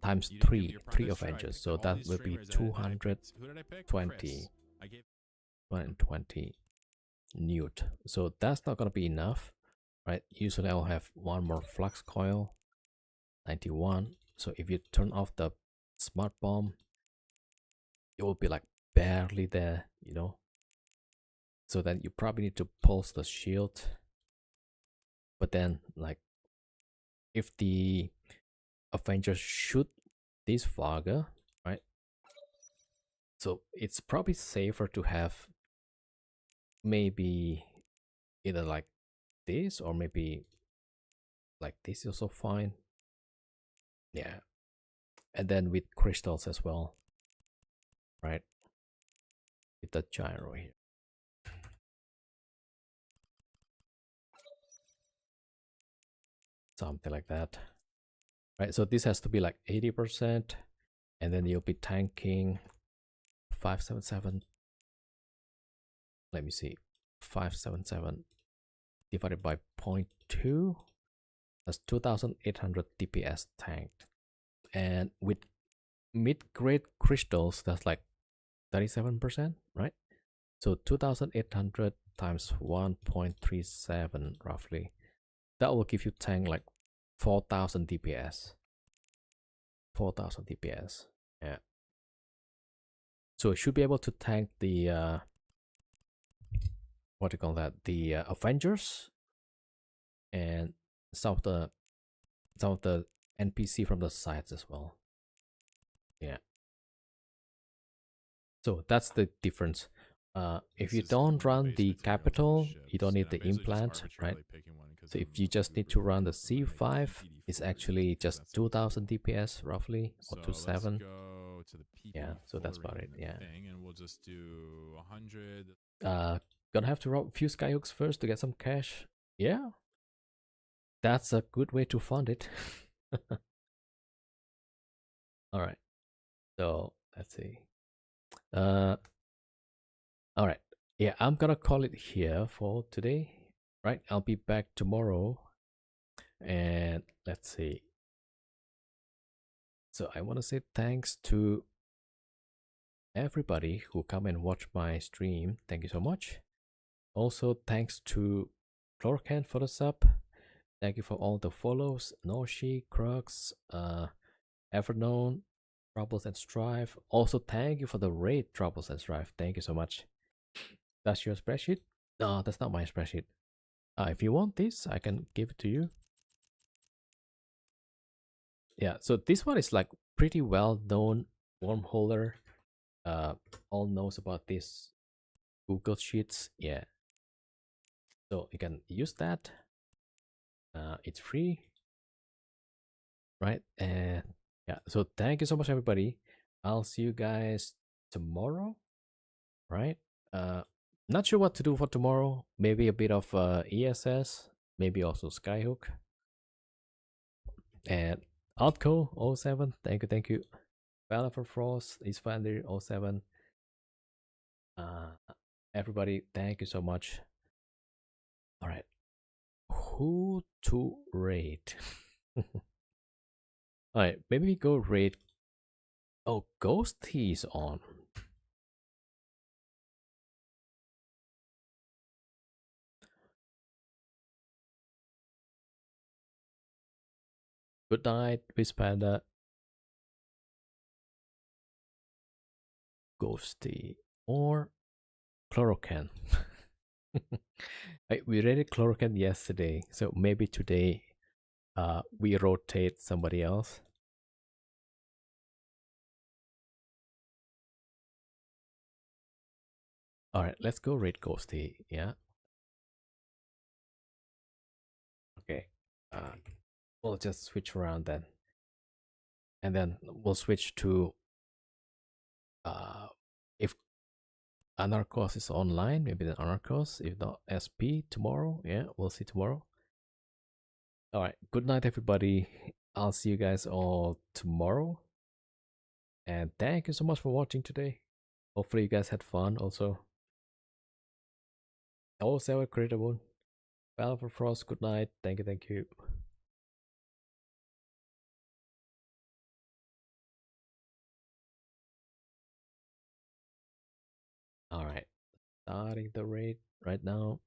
S1: times
S3: You didn't give me
S1: 3,
S3: your
S1: 3
S3: That's true. I
S1: Avengers.
S3: picked
S1: So
S3: all
S1: that
S3: these
S1: will be
S3: streamers. Who did I pick?
S1: 220,
S3: Chris. I gave
S1: 220 Newt. So that's not gonna be enough, right? Usually I'll have one more flux coil, 91. So if you turn off the smart bomb, it will be like barely there, you know. So then you probably need to pulse the shield. But then, like, if the Avengers shoot this Varga, right? So it's probably safer to have maybe either like this or maybe like this is also fine. Yeah. And then with crystals as well, right? With the gyro here. Something like that. Right, so this has to be like 80%, and then you'll be tanking 577. Let me see, 577 divided by 0.2, that's 2800 DPS tanked. And with mid-grade crystals, that's like 37%, right? So 2800 times 1.37 roughly, that will give you tank like 4000 DPS. 4000 DPS. Yeah. So it should be able to tank the what do you call that? The Avengers and some of the NPC from the sides as well. Yeah. So that's the difference. If you don't run the capital, you don't need the implant, right? So if you just need to run the C5, it's actually just 2000 DPS roughly, or 27. Yeah, so that's about it. Yeah.
S3: And we'll just do 100.
S1: Gonna have to rob a few skyhooks first to get some cash. Yeah, that's a good way to fund it. All right, so let's see. All right, yeah, I'm gonna call it here for today. Right, I'll be back tomorrow, and let's see. So I want to say thanks to everybody who come and watch my stream. Thank you so much. Also, thanks to Chlorcan for the sub. Thank you for all the follows. Noshi, Crux, Everknown, Troubles and Strife. Also, thank you for the raid, Troubles and Strife. Thank you so much. That's your spreadsheet? No, that's not my spreadsheet. If you want this, I can give it to you. Yeah, so this one is like pretty well known wormholer. All knows about this Google Sheets. Yeah. So you can use that. It's free. Right? And yeah, so thank you so much, everybody. I'll see you guys tomorrow. Right? Not sure what to do for tomorrow. Maybe a bit of ESS, maybe also Skyhook. And Outco 07, thank you. Battle for Frost, Eastfander 07. Everybody, thank you so much. All right, who to raid? All right, maybe we go raid. Oh, Ghost is on. Good night, Wispanda. Ghosty or Chlorocan. We raided Chlorocan yesterday, so maybe today we rotate somebody else. All right, let's go raid Ghosty. Yeah. Okay. we'll just switch around then. And then we'll switch to if Anarchos is online, maybe then Anarchos. If not, SP tomorrow. Yeah, we'll see tomorrow. All right. Good night, everybody. I'll see you guys all tomorrow. And thank you so much for watching today. Hopefully, you guys had fun also. Also, have a great one. Battle for Frost, good night. Thank you, thank you. Alright. Starting the raid right now.